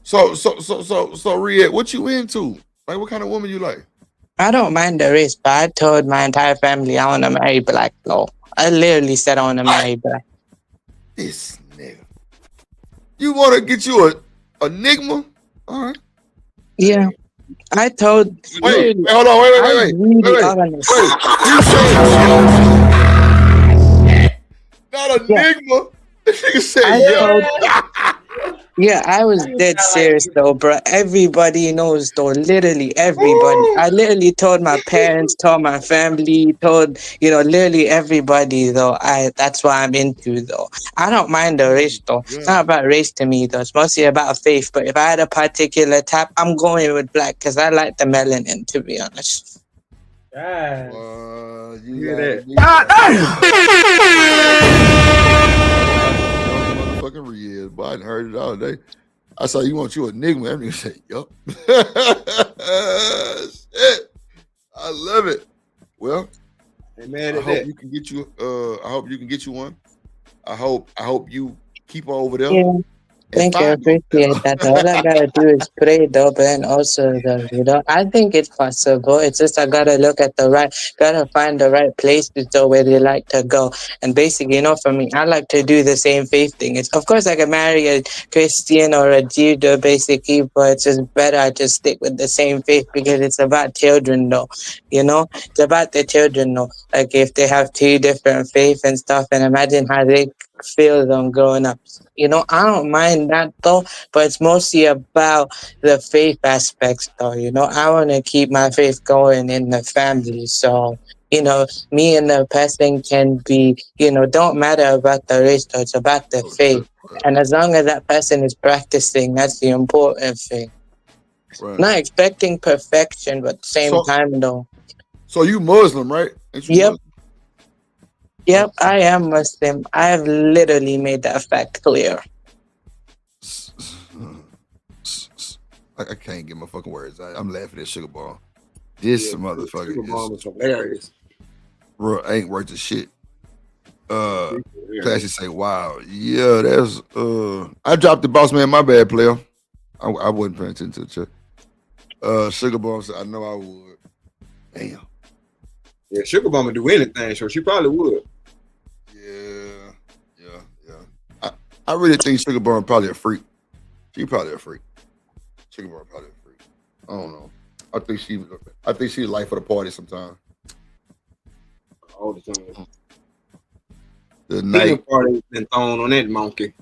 So, Riad, what you into? Like, what kind of woman you like? I don't mind the race, but I told my entire family I want to marry black. No, I literally said I want to marry black. This nigga. You want to get you a enigma? All right. Yeah. I told. Wait, hold on. Wait. Not enigma. Nigga said yeah, I was dead serious though, bro. Everybody knows though, literally everybody. I literally told my parents, told my family, told, literally everybody though. That's what I'm into though. I don't mind the race though. It's not about race to me though. It's mostly about faith. But if I had a particular type, I'm going with black because I like the melanin, to be honest. Yes. You hear that? Motherfucking Riaz, but I hadn't heard it all day. I saw you want you a enigma. That nigga say, yup. Shit. I love it. Well, I hope you can get you. I hope you can get you one. I hope you keep her over there. Yeah. Thank you, I appreciate that. All I gotta do is pray though, but then also I think it's possible. It's just I gotta gotta find the right places though where they like to go. And basically, for me, I like to do the same faith thing. It's of course I can marry a Christian or a Jew though, basically, but it's just better I just stick with the same faith because it's about children though. It's about the children though. Like if they have two different faiths and stuff, and imagine how they feel them growing up. I don't mind that though, but it's mostly about the faith aspects though. I want to keep my faith going in the family. So, me and the person can be, don't matter about the race though, it's about the faith. And as long as that person is practicing, that's the important thing. Right. Not expecting perfection, but at the same time though. So you Muslim, right? Yep. Yep, I am Muslim. I have literally made that fact clear. I can't get my fucking words out. I'm laughing at Sugar Bomb. This motherfucker Sugar Bomb is hilarious. Bro, ain't worth a shit. Classy say, wow. Yeah, that's I dropped the boss man, my bad, player. I wasn't paying attention to the check. Sugar Bomb said, I know I would. Damn. Yeah, Sugar Bomb would do anything, so she probably would. Yeah. I really think Sugar Bomb probably a freak. She probably a freak. Sugar Bomb probably a freak. I don't know. I think she's the life of the party sometimes. All the time. The night party been thrown on that monkey.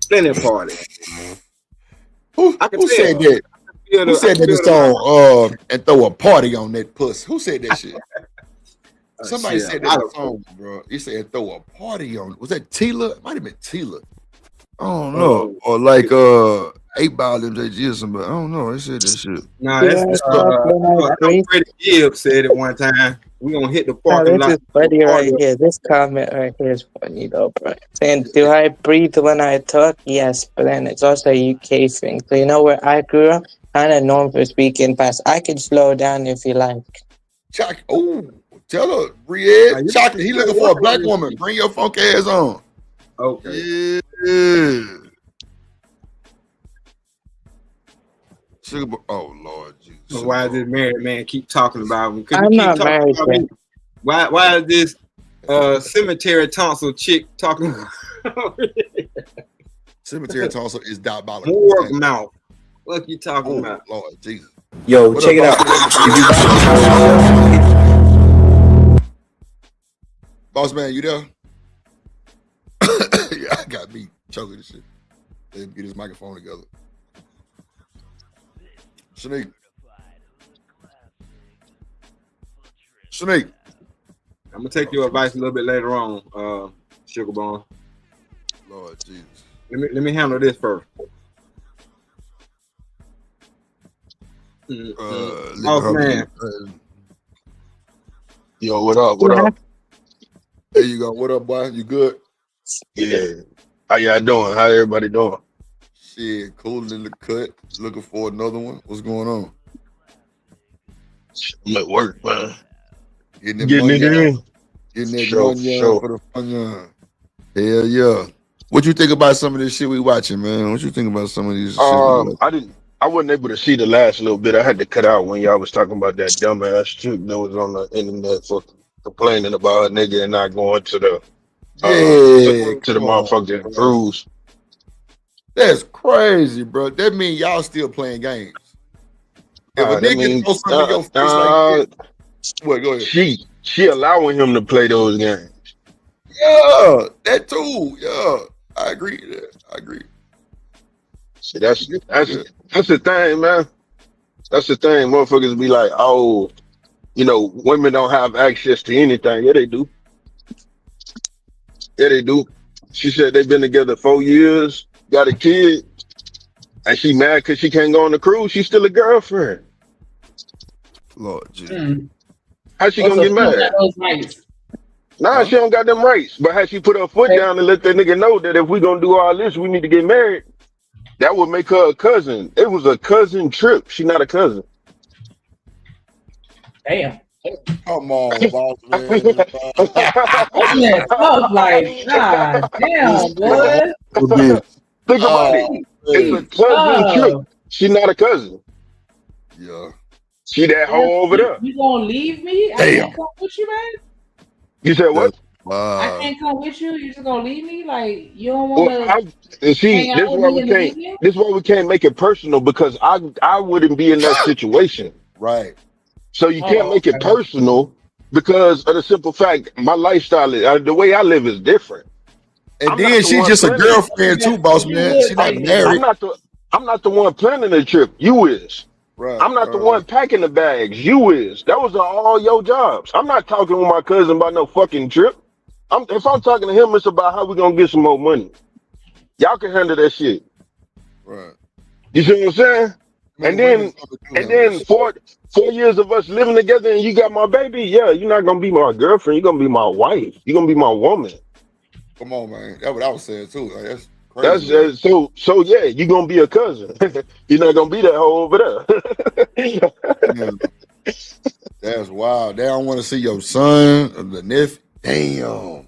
Plenty of party. Who said that? Who said that the song and throw a party on that puss? Who said that shit? Somebody said that in the song, bro. He said throw a party on. Was that Tila? It might have been Tila. I don't know. Or like 8 Ball MJG or somebody. I don't know. They said that shit. Nah, that's I know Freddie Gibbs said it one time. We gonna hit the parking lot. This is funny right here. This comment right here is funny though, bro. Saying, do I breathe when I talk? Yes, but then it's also a UK thing. So you know where I grew up? Kind of known for speaking fast. I can slow down if you like. Chuck, tell her, Brienne, Chocolate, he looking for a black woman. Bring your funk ass on. Okay. Yeah. Sugar, oh Lord Jesus. So why does this married man keep talking about him? I'm not married yet. Why is this cemetery tonsil chick talking about cemetery tonsil is diabolical. More mouth. What you talking about? Lord Jesus. Yo, what check it out. Boss man, you there? Yeah, I got me choking this shit. Let him get his microphone together. Snake. I'm gonna take your advice a little bit later on, Sugar Bomb. Lord Jesus. Let me handle this first. Oh man. Yo, what up? What up? There you go. What up, boy? You good? Yeah. How y'all doing? How everybody doing? Shit, cool in the cut. Looking for another one. What's going on? I'm at work, man. Getting it in. Getting that for the fun. Hell yeah. What you think about some of this shit we watching, man? What you think about some of these shit? I wasn't able to see the last little bit. I had to cut out when y'all was talking about that dumbass chick that was on the internet for complaining about her nigga and not going to the to the motherfucking cruise. That's crazy, bro. That means y'all still playing games. If a nigga throw something in your face like that, what? Go ahead. She allowing him to play those games. Yeah, that too. Yeah, I agree. I agree. See, that's the thing, man. That's the thing. Motherfuckers be like, oh, you know, women don't have access to anything. Yeah, they do. Yeah, they do. She said they've been together 4 years, got a kid, and she mad because she can't go on the cruise. She's still a girlfriend. Lord Jesus. How she gonna get mad? Nah, she don't got them rights. But had she put her foot down and let that nigga know that if we gonna do all this, we need to get married, that would make her a cousin. It was a cousin trip. She not a cousin. Damn. Come on, boss man. Like, God damn, boy. Think about it. It's a cousin trip. She not a cousin. Yeah. She that hoe over there. You gonna leave me? I can't come with you, man. You said what? I can't come with you. You just gonna leave me? Like you don't want to? See, this is why we can't make it personal, because I wouldn't be in that situation. Right. So you can't make it personal because of the simple fact my lifestyle is the way I live is different. And then she's just a girlfriend too, boss man. She's not married. I'm not the one planning the trip. You is. Right, I'm not the one packing the bags. You is. That was all your jobs. I'm not talking with my cousin about no fucking trip. If I'm talking to him, it's about how we gonna get some more money. Y'all can handle that shit. Right. You see what I'm saying? And then 4 years of us living together and you got my baby, yeah, you're not gonna be my girlfriend, you're gonna be my wife. You're gonna be my woman. Come on, man. That's what I was saying too. Like, that's Crazy work. That's so yeah, you're gonna be a cousin. You're not gonna be that hoe over there. Yeah, that's wild. They don't want to see your son or the nephew. Damn.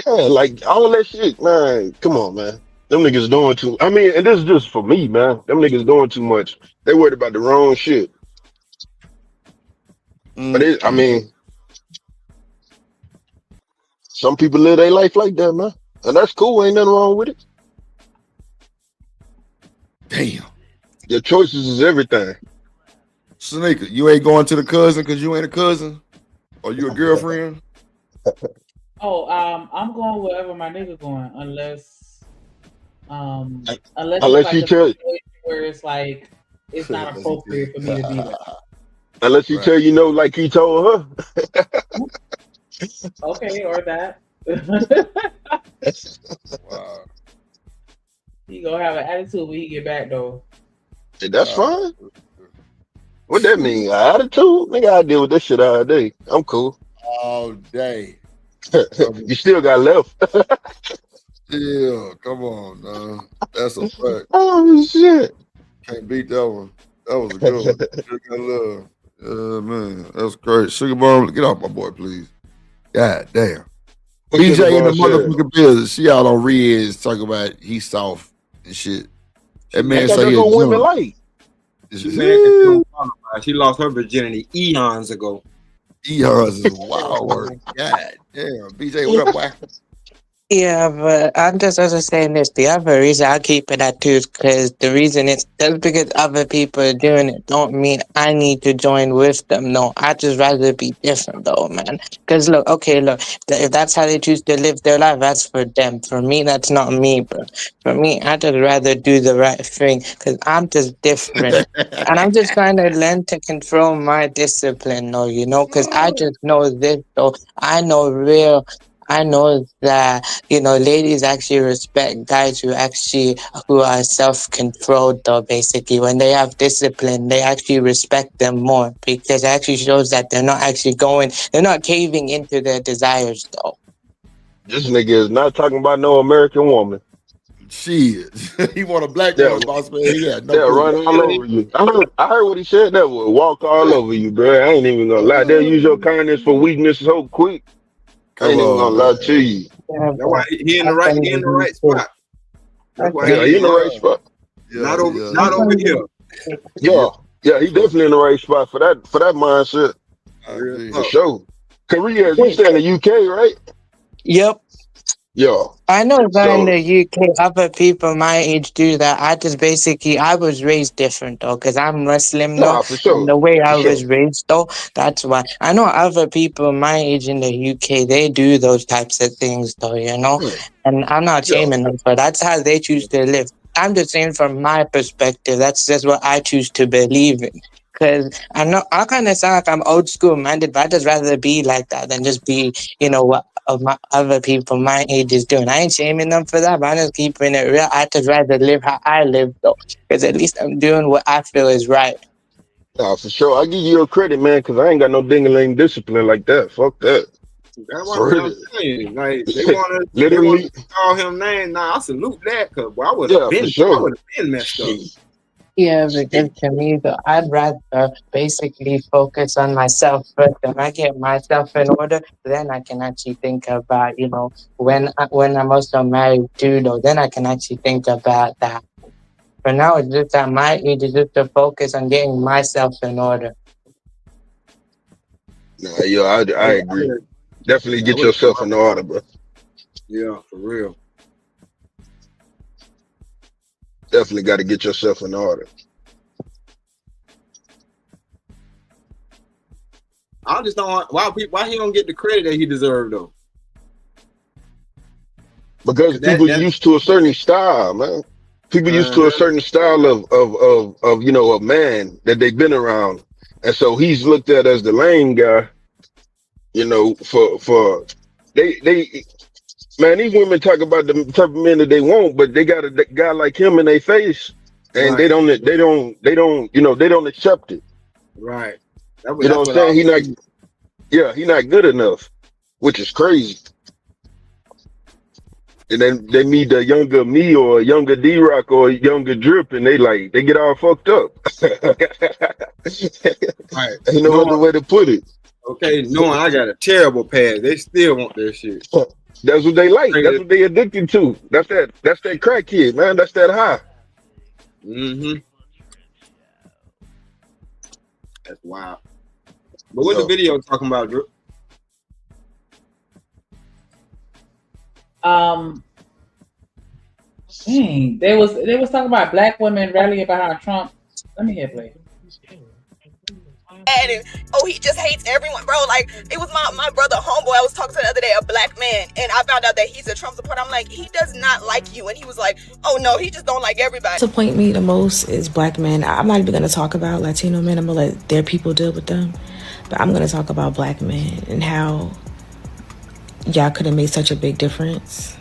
Yeah, like all that shit, man. Come on, man. Them niggas doing too. I mean, and this is just for me, man. Them niggas doing too much. They worried about the wrong shit. But I mean, some people live their life like that, man, and that's cool. Ain't nothing wrong with it. Damn. Your choices is everything. Sneaker, you ain't going to the cousin because you ain't a cousin? Or you a girlfriend? Oh, I'm going wherever my nigga going, unless Unless it's you like tell, a situation where it's like it's not appropriate for me to be there. unless you tell, like he told her. Okay, or that. Wow. He gonna have an attitude when he get back though. That's fine. What that mean? Attitude? Nigga, I deal with this shit all day. I'm cool. All day. You still got left. Yeah, come on, man. That's a fact. Oh shit. Can't beat that one. That was a good one. Sugar love. Yeah, man. That's great. Sugar Bomb, get off my boy, please. God damn. What BJ Sugar in the Bomb said? motherfucking business. She out on Riz talking about he's soft and shit. That man Ain't got say no he's women young. like. She lost her virginity eons ago. Eons is wild work. God damn. BJ, what up, boy? Yeah, but I'm just also saying this. The other reason I keep it at 2 is because the reason it's just because other people are doing it don't mean I need to join with them. No, I just rather be different though, man. Because look, if that's how they choose to live their life, that's for them. For me, that's not me, bro. For me, I just rather do the right thing because I'm just different. And I'm just trying to learn to control my discipline, though, because I just know this, though. I know that, ladies actually respect guys who are self-controlled though, basically. When they have discipline, they actually respect them more because it actually shows that they're not caving into their desires though. This nigga is not talking about no American woman. Shit. He want a black woman, boss man. Yeah, run all over you. I heard what he said. That would walk all over you, bro. I ain't even gonna lie. They'll use your kindness for weakness so quick. I ain't even gonna lie to you. That's why he in the right spot. That's why he in the right spot. Not over here. Yeah, he definitely in the right spot for that mindset. For sure. Korea, you stay in the UK, right? Yep. Yeah. I know that in the UK, other people my age do that. I was raised different though, because I'm Muslim though. Nah, for sure. And the way I was raised though, that's why. I know other people my age in the UK, they do those types of things though, And I'm not shaming them, but that's how they choose to live. I'm just saying from my perspective, that's just what I choose to believe in. Because I know I kind of sound like I'm old school minded, but I'd just rather be like that than just be, what other people my age is doing. I ain't shaming them for that, but I'm just keeping it real. I just rather live how I live, though, because at least I'm doing what I feel is right. Nah, for sure. I give you your credit, man, because I ain't got no ding-a-ling discipline like that. Fuck that. That's what I'm saying. Like they want to call him name. Nah, I salute that because I would have been messed up. Yeah, because to me, though, I'd rather basically focus on myself first. When I get myself in order, then I can actually think about, when I'm also married too, though, then I can actually think about that. For now, it's just at my age, it's just to focus on getting myself in order. Nah, I agree. Definitely get yourself in order, bro. Yeah, for real. Definitely got to get yourself in order. I just don't. Why he don't get the credit that he deserved though? Because people used to a certain style, man. People used to a certain style of man that they've been around, and so he's looked at as the lame guy. For they. Man, these women talk about the type of men that they want, but they got a guy like him in their face, and they don't accept it. Right. You know what I'm saying? He's not good enough, which is crazy. And then they meet a younger me or a younger D-Rock or a younger Drip, and they get all fucked up. Right. Ain't no other way to put it. Okay, knowing I got a terrible past, they still want their shit. That's what they like. That's what they addicted to. That's that crack kid, man. That's that high. Mm-hmm. That's wild. But what's the video talking about, Drew? Dang, they was talking about black women rallying behind Trump. Let me hear play. And he just hates everyone, bro. Like, it was my brother homeboy I was talking to the other day, a black man, and I found out that he's a Trump supporter. I'm like, he does not like you, and he was like, oh no, he just don't like everybody. Disappoint me the most is black men. I'm not even gonna talk about Latino men. I'm gonna let their people deal with them, but I'm gonna talk about black men and how y'all could have made such a big difference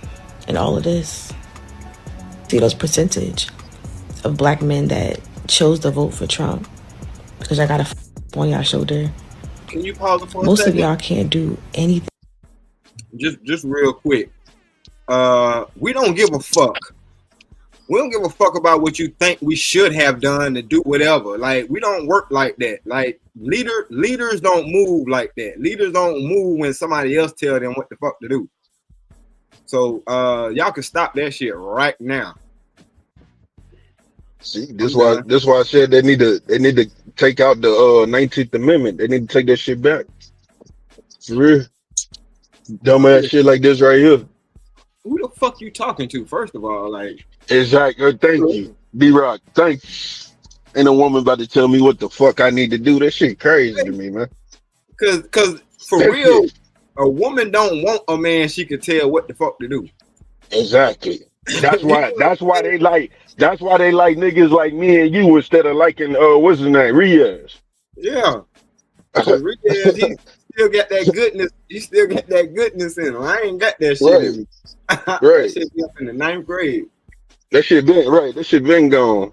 in all of this. See those percentage of black men that chose to vote for Trump because I got a on y'all shoulder. Can you pause it for a Most second? of y'all can't do anything. Just real quick. We don't give a fuck. We don't give a fuck about what you think we should have done to do whatever. Like, we don't work like that. Like, leaders don't move like that. Leaders don't move when somebody else tell them what the fuck to do. So y'all can stop that shit right now. See, this why I said they need to take out the 19th Amendment. They need to take that shit back. For real. Dumbass shit like this right here. Who the fuck you talking to, first of all? Like, exactly. Thank you. B-Rock, thank you. Ain't a woman about to tell me what the fuck I need to do. That shit crazy to me, man. Cause for real, a woman don't want a man she can tell what the fuck to do. Exactly. That's why they like niggas like me and you instead of liking what's his name? Riaz. Yeah. Riaz, he still got that goodness. He still got that goodness in him. I ain't got that shit in me. Right. That shit be up in the 9th grade. That shit been gone.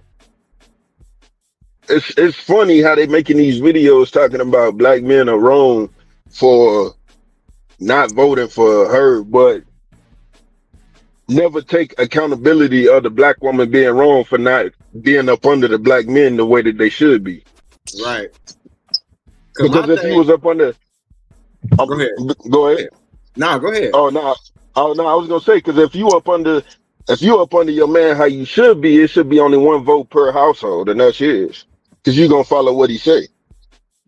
It's funny how they making these videos talking about black men are wrong for not voting for her, but never take accountability of the black woman being wrong for not being up under the black men the way that they should be. Right. Because if he was up under, go ahead. Go ahead. Nah, go ahead. Oh no, I was gonna say, because if you up under your man how you should be, it should be only one vote per household, and that's his. Because you gonna follow what he say.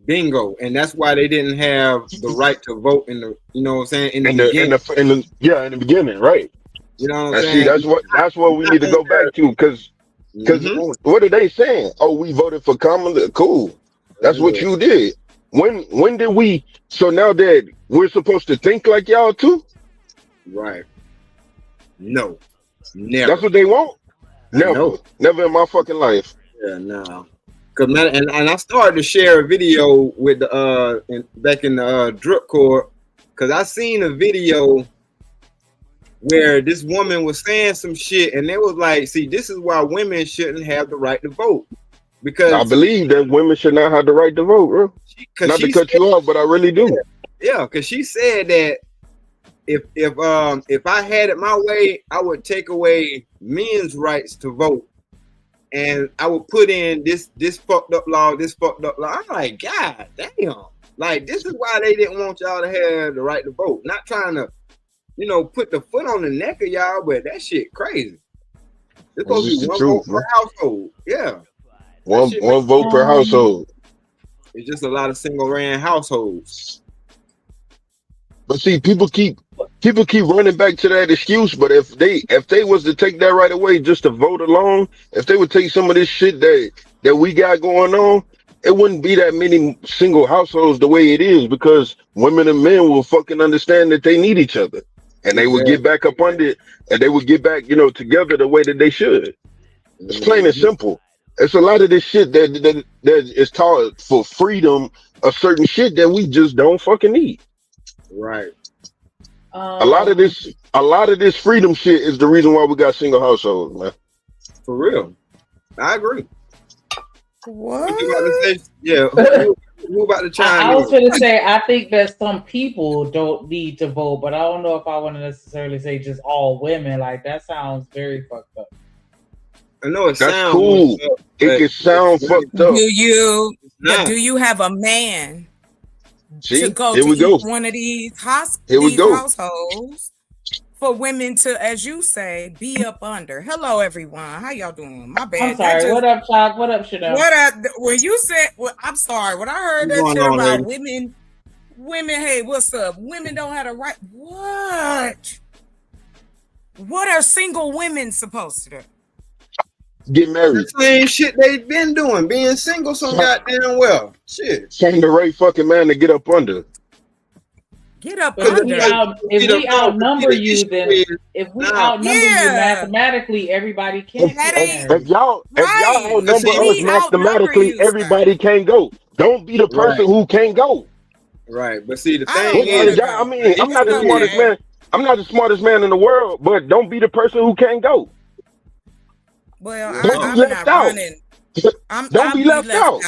Bingo. And that's why they didn't have the right to vote in the, you know what I'm saying, in the beginning. In the beginning, right. You know what I'm saying? See, that's what we need to go back to, because what are they saying? Oh, we voted for Kamala. Cool. That's what you did. When did we? So now that we're supposed to think like y'all too? Right. No. Never. That's what they want? Never. No. Never in my fucking life. Yeah, no. And I started to share a video with the back in the Drip Corps, because I seen a video where this woman was saying some shit, and they was like, see, this is why women shouldn't have the right to vote. Because I believe that women should not have the right to vote, bro. Not to cut you off, but I really do. Yeah, because she said that if I had it my way, I would take away men's rights to vote. And I would put in this fucked up law, this fucked up law. I'm like, God damn. Like, this is why they didn't want y'all to have the right to vote. Not trying to, put the foot on the neck of y'all, but that shit crazy. It's supposed to be one vote per household. Yeah. One vote per household. It's just a lot of single ran households. But see, people keep running back to that excuse. But if they was to take that right away just to vote alone, if they would take some of this shit that we got going on, it wouldn't be that many single households the way it is, because women and men will fucking understand that they need each other, and they would get back up under it, and they would get back, together the way that they should. It's plain and simple. It's a lot of this shit that is taught for freedom of certain shit that we just don't fucking need. Right. A lot of this freedom shit is the reason why we got single households, man. For real. I agree. What? Yeah. Who about to chime I was in? going to say, I think that some people don't need to vote, but I don't know if I want to necessarily say just all women. Like, that sounds very fucked up. I know it That's sounds cool. up, It can sound fucked up. Do you have a man to go here to we go. each one of these Here we go. households for women to, as you say, be up under? Hello, everyone. How y'all doing? My bad. I'm sorry. What up, Chalk? What up, Chanel? What up? When you said, well, I'm sorry. When I heard that shit about women, hey, what's up? Women don't have a right. What? What are single women supposed to do? Get married. The same shit they've been doing, being single so goddamn well. Shit. Find the right fucking man to get up under. Get up But under. if we outnumber you, then if we outnumber you mathematically, everybody can. If y'all outnumber us mathematically, everybody can go. Don't be the person who can't go. Right, but see the thing is, I mean, I'm not the smartest man. I'm not the smartest man in the world, but don't be the person who can't go. Well, I'm left out. Don't be left out.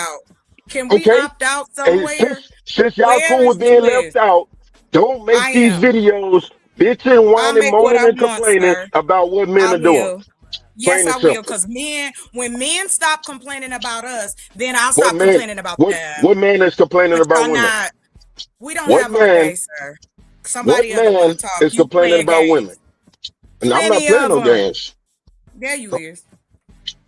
Can we opt out somewhere? Since y'all cool with being left out, don't make these videos bitching, whining, moaning, and complaining about what men are doing. Yes, I will, because when men stop complaining about us, then I'll stop complaining about them. What man is complaining about women? We don't have our day, sir. Somebody else want to talk. Is complaining about women? And I'm not playing no games. There you is.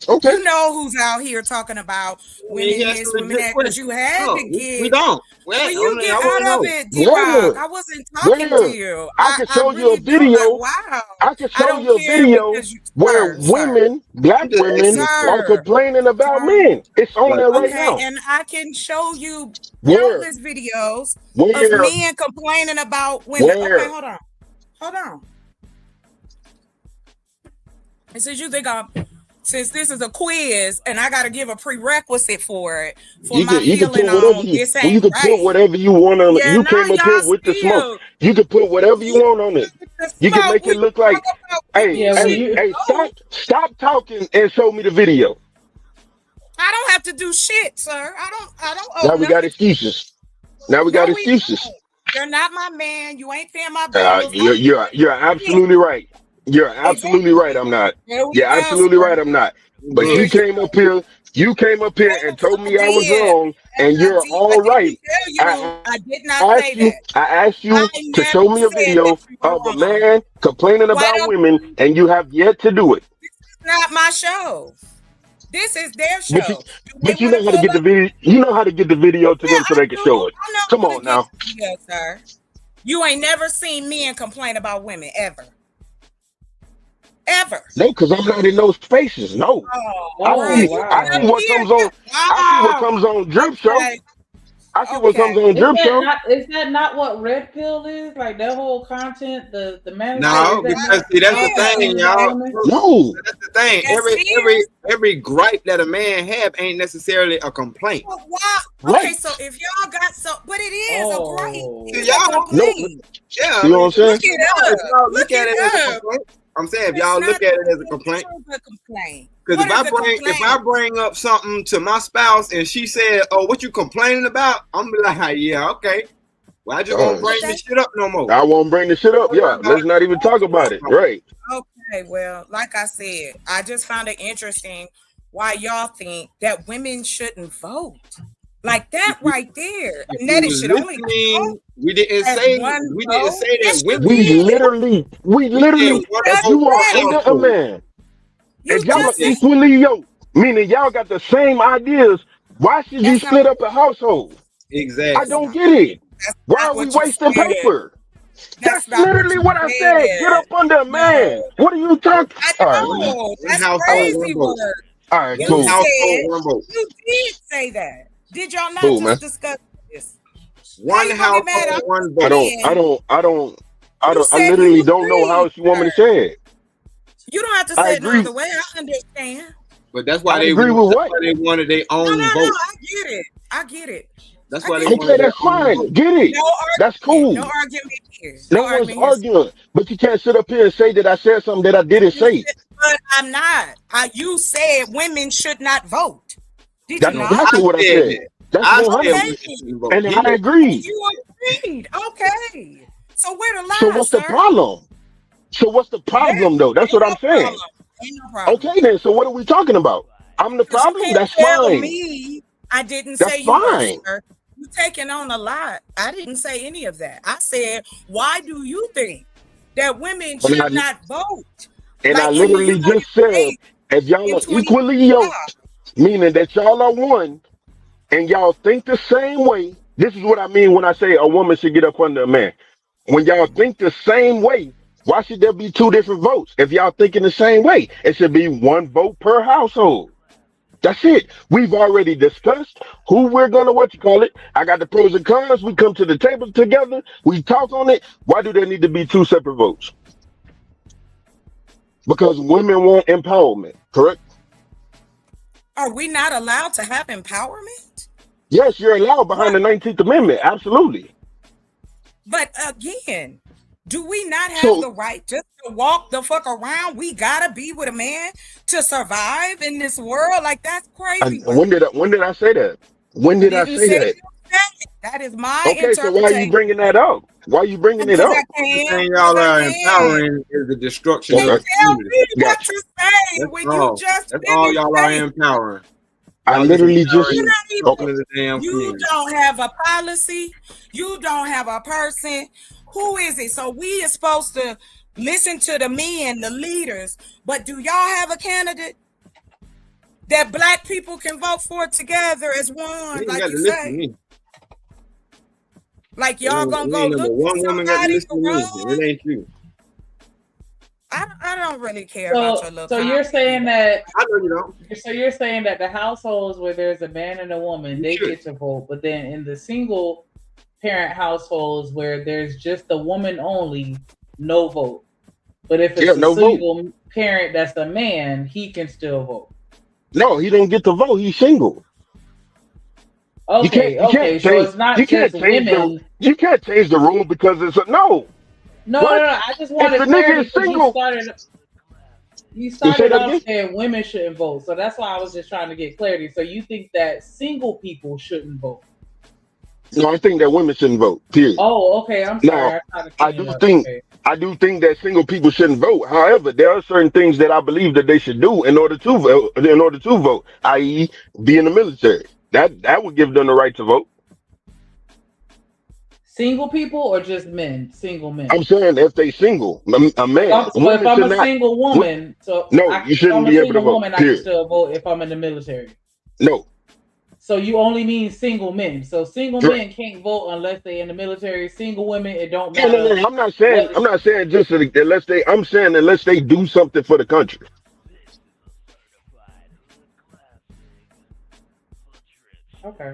Okay. You know who's out here talking about women this, women that, because you had to get. We don't. Well, you get out of it, D-Rock. I wasn't talking to you. I can show you a video. Wow. I can show you a video where women, black women, are complaining about men. It's on there right now. And I can show you countless videos of men complaining about women. Okay, hold on. And since you think since this is a quiz and I got to give a prerequisite for it, for my feeling on this ain't right. You can put whatever you want on it. You came up here with the smoke. You can put whatever you want on it. You can make it look like, hey, stop talking and show me the video. I don't have to do shit, sir. I don't. Now we got excuses. You're not my man. You ain't paying my bills. You're absolutely right. You're absolutely right. I'm not. You're absolutely right. I'm not. But you came up here. You came up here and told me I was wrong, and you're all right. I did not say that. I asked you to show me a video of a man complaining about women, and you have yet to do it. This is not my show. This is their show. But you know how to get the video. You know how to get the video to them so they can show it. Come on now. Yes, sir. You ain't never seen men complain about women ever. Ever. No, because I'm not in those spaces. No. I see what comes on. I see what comes on Drip Show. I see what comes on Drip Show. Is that not what Red Pill is? Like that whole content, the manager? No, because see, that's the thing, y'all. No. That's the thing. Every gripe that a man have ain't necessarily a complaint. Well, why? Okay, so if y'all got but it is a gripe. Yeah. You know what I'm saying? Look at it as a complaint. I'm saying if y'all look at it as a complaint, because if I bring up something to my spouse and she said, "Oh, what you complaining about?" I'm be like, "Yeah, okay. Well, I just won't bring this shit up no more." I won't bring the shit up. Yeah, let's not even talk about it. Right. Okay. Well, like I said, I just found it interesting why y'all think that women shouldn't vote. Like that right there. And that it should only we didn't say that women. We literally if you are under a man, if y'all are equally yoked, meaning y'all got the same ideas, why should you split up a household? Exactly. I don't get it. Why are we wasting paper? That's literally what I said. Get up under a man. What are you talking? That's crazy word. All right, cool. You did say that. Did y'all not just discuss this? One house, one vote. I literally don't know how she want me to say it. You don't have to say it another way. I understand. But that's why they wanted their own vote. I get it. That's why they wanted that's fine. Get it. That's cool. No argument here. No one's arguing. But you can't sit up here and say that I said something that I didn't say. But I'm not. You said women should not vote. That's exactly what I said. That's I 100. said, And yeah. I agree. You agreed. Okay. So where the lies, So what's the sir? problem? So what's the problem though? That's what I'm saying. Ain't no problem. Okay then. So what are we talking about? I'm the Because you problem. can't That's tell fine. me I didn't That's say you were, fine. sir. You taking on a lot. I didn't say any of that. I said, why do you think that women should not vote? And I Like in the literally United just said, States if y'all in are equally 2025. yoked, meaning that y'all are one, and y'all think the same way. This is what I mean when I say a woman should get up under a man. When y'all think the same way, why should there be two different votes? If y'all thinking the same way, it should be one vote per household. That's it. We've already discussed who we're gonna what you call it. I got the pros and cons. We come to the table together. We talk on it. Why do there need to be two separate votes? Because women want empowerment, correct? Are we not allowed to have empowerment? Yes, you're allowed behind the 19th Amendment. Absolutely. But again, do we not have the right just to walk the fuck around? We gotta be with a man to survive in this world. Like that's crazy. When did I say that? When did I Didn't say say that? you said it. That is my Okay, so why are you interpretation. bringing that up? Why are you bringing it Because I up? can. Thing Because y'all I are can. empowering is the destruction of Tell the community. me what Gotcha. to say That's when all. you just That's all finished y'all are saying. empowering. I Y'all literally just You're empowering not the even. destruction of the damn You community. don't have a policy. You don't have a person. Who is it? So we are supposed to listen to the men, the leaders. But do y'all have a candidate that black people can vote for together as one, You ain't like got you to listen to say? me. Like y'all gonna You go ain't number look for one woman got to somebody listen to to me. run? It ain't you. I don't really care about your little. So you're saying that? I know you don't. So you're saying that the households where there's a man and a woman, they get to vote, but then in the single parent households where there's just the woman only, no vote. But if it's a no single parent that's a man, he can still vote. No, he don't get to vote. He's single. Okay, okay. So it's not just women. You can't change the rule because it's no. No, What? no, no. I just If wanted the nigga clarity is because single, you say started that off again? saying women shouldn't vote. So that's why I was just trying to get clarity. So you think that single people shouldn't vote? No, I think that women shouldn't vote. Period. Oh, okay. I'm sorry. Now, I I do think that single people shouldn't vote. However, there are certain things that I believe that they should do in order to vote, i.e., be in the military. That would give them the right to vote. Single people or just men? Single men. I'm saying if they single, a man, So if I'm a single woman, you if shouldn't I'm a be able to single vote. woman, I can Period. still vote if I'm in the military. No. So you only mean single men. So single Correct. men can't vote unless they're in the military. Single women, it don't No, matter. no. I'm not saying just unless they. I'm saying unless they do something for the country. Okay.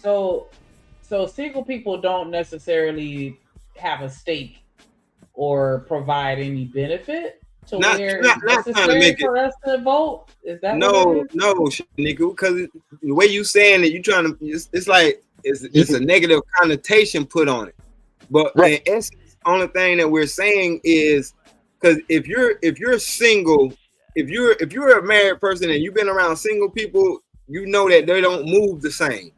So single people don't necessarily have a stake or provide any benefit to where it's necessary for us to vote. Is that what it is? No, Shaniqua, because the way you saying it, you trying to. It's like it's a negative connotation put on it. But in essence, only thing that we're saying is because if you're single, if you're a married person and you've been around single people, you know that they don't move the same.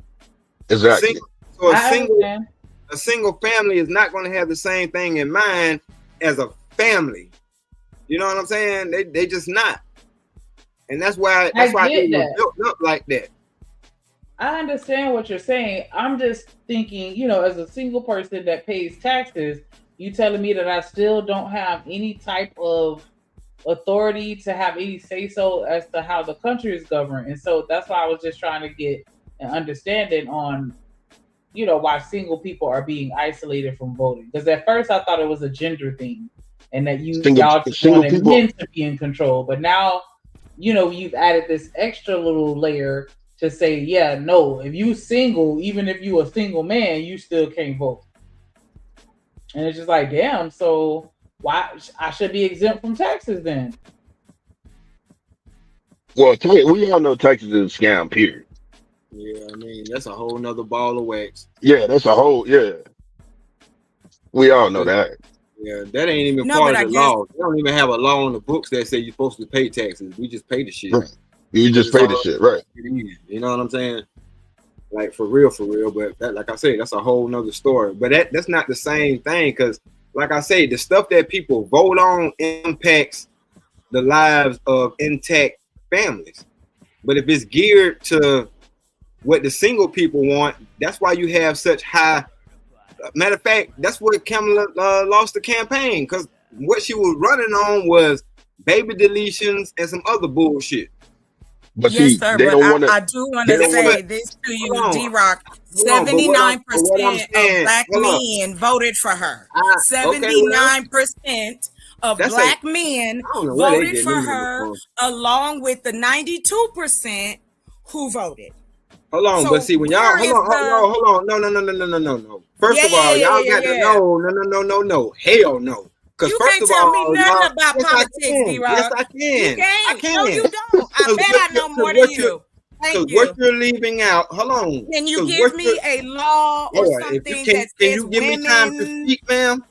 Exactly. So a single family is not going to have the same thing in mind as a family. You know what I'm saying? They just not. And that's why it was built up like that. I understand what you're saying. I'm just thinking, as a single person that pays taxes, you telling me that I still don't have any type of authority to have any say-so as to how the country is governed. And so that's why I was just trying to get an understanding on, why single people are being isolated from voting. Because at first I thought it was a gender thing and that y'all just wanted men to be in control. But now, you've added this extra little layer to say, yeah, no, if you single, even if you a single man, you still can't vote. And it's just like, damn, so why I should be exempt from taxes then? Well, we all know taxes is a scam, period. Yeah, I mean, that's a whole nother ball of wax. Yeah, that's a whole, yeah. We all know that. Yeah, that ain't even No, part but of I the guess law. They don't even have a law on the books that say you're supposed to pay taxes. We just pay the shit. Right. You just pay the shit, right? You know what I'm saying? Like for real. But that, like I say, that's a whole nother story. But that's not the same thing, because like I say, the stuff that people vote on impacts the lives of intact families. But if it's geared to what the single people want, that's why you have such high. Matter of fact, that's what Kamala lost the campaign, because what she was running on was baby deletions and some other bullshit. But yes, see, sir. they But don't want to. I do want to say this to you, D-Rock. Hold on, but what I'm 79% saying, of black hold on. men voted for her. Okay, 79% of That's black men I don't know where they voted getting for them her, numbers along with the 92% who voted. Hold on, So but see, when y'all where hold is on, no. First of all, y'all got to no. Hell no. Because You first can't of tell me all, nothing about yes, politics, I D-Rock. can. You can't. I can. No, you don't. I bet I know more than you. Thank you. What you're leaving out, hold on. Can you give me a law or something that can says you give women? me time to speak, ma'am?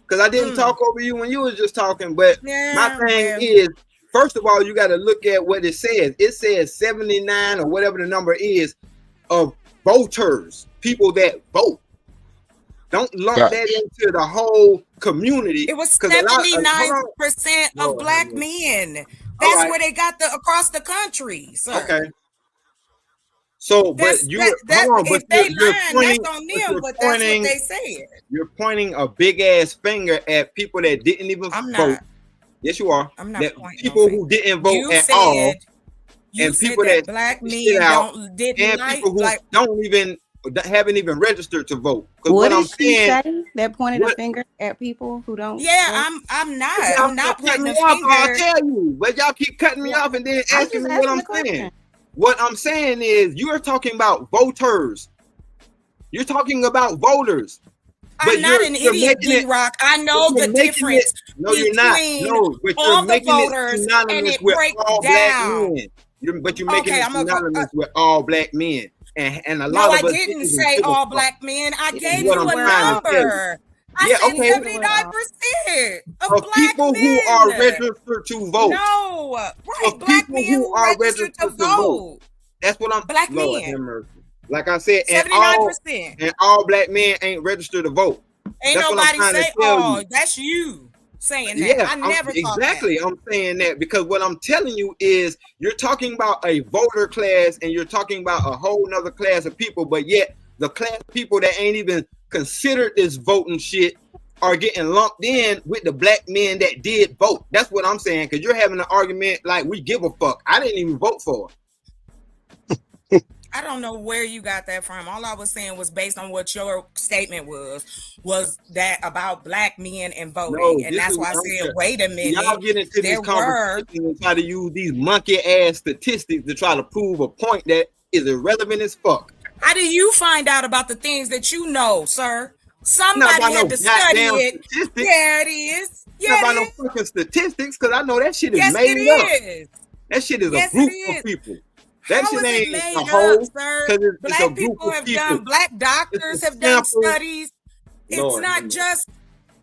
Because I didn't talk over you when you was just talking. But my thing is, first of all, you got to look at what it says. It says 79 or whatever the number is of voters, people that vote. Don't lump that into the whole community. It was 79% of black men. That's where they got across the country, sir. Okay. So, but hold on, but if they you're lying, pointing, that's on them, but that's what they said. You're pointing a big ass finger at people that didn't even vote. Yes, you are. I'm not pointing people who didn't vote at all. And people that black men didn't people who don't even haven't even registered to vote. What did she say that pointed a finger at people who don't? Yeah, I'm not pointing a finger. I'll tell you, but y'all keep cutting me off and then asking me what I'm saying. What I'm saying is, you're talking about voters. You're talking about voters. I'm not an idiot, D-Rock. I know the difference between all the voters, and it breaks down. But you're making it synonymous with all black men. And a lot of us didn't say all black men. I gave you a number. I said 79% of black people who are registered to vote. No, right, black men who are registered to vote. That's what I'm. Black men. Like I said, 79%. And all black men ain't registered to vote. Ain't nobody say, "Oh, that's you." Saying that. Yeah, I never thought exactly. that. I'm saying that because what I'm telling you is you're talking about a voter class and you're talking about a whole nother class of people, but yet the class of people that ain't even considered this voting shit are getting lumped in with the black men that did vote. That's what I'm saying, because you're having an argument like we give a fuck. I didn't even vote for her. I don't know where you got that from. All I was saying was based on what your statement was that about black men and voting. And that's why I said, wait a minute. Y'all get into these conversations and try to use these monkey ass statistics to try to prove a point that is irrelevant as fuck. How do you find out about the things that you know, sir? Somebody had to study it. There it is. Yeah, not by no fucking statistics, because I know that shit is made up. That shit is a group of people. That shit ain't a whole, sir. Black people have done, black doctors have done studies. It's not just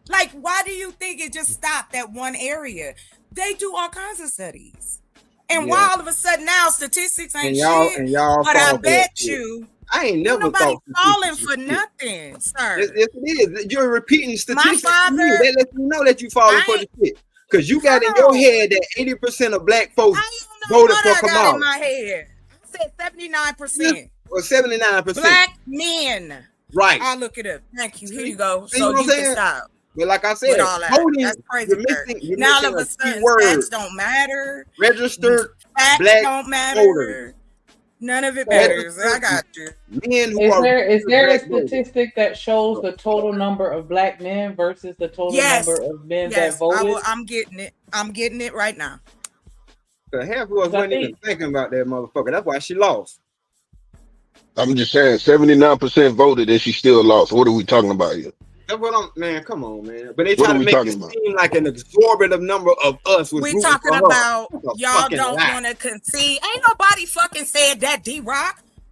like, why do you think it just stopped at one area? They do all kinds of studies. And why all of a sudden now statistics ain't shit? But I bet you, I ain't never nobody thought falling for nothing, sir. Yes, it is. You're repeating statistics. My father, that lets you know that you falling for the shit. Because you got in your head that 80% of black folks voted for Kamala. In my head, I said 79%. Or 79%. Black men. Right. I'll look it up. Thank you. Here you go. So you can stop. But like I said, voting, that's crazy. Now all of a sudden, facts don't matter. Registered facts black don't matter. voters. None of it matters. I got you. Men who is there a statistic that shows the total number of black men versus the total number of men that voted? I'm getting it. I'm getting it right now. The half of us wasn't even thinking about that motherfucker. That's why she lost. I'm just saying, 79% voted and she still lost. What are we talking about here? That's what man, come on, man. But they try to make it seem like an exorbitant number of us. We talking about y'all don't want to concede. Ain't nobody fucking said that, D-Rock.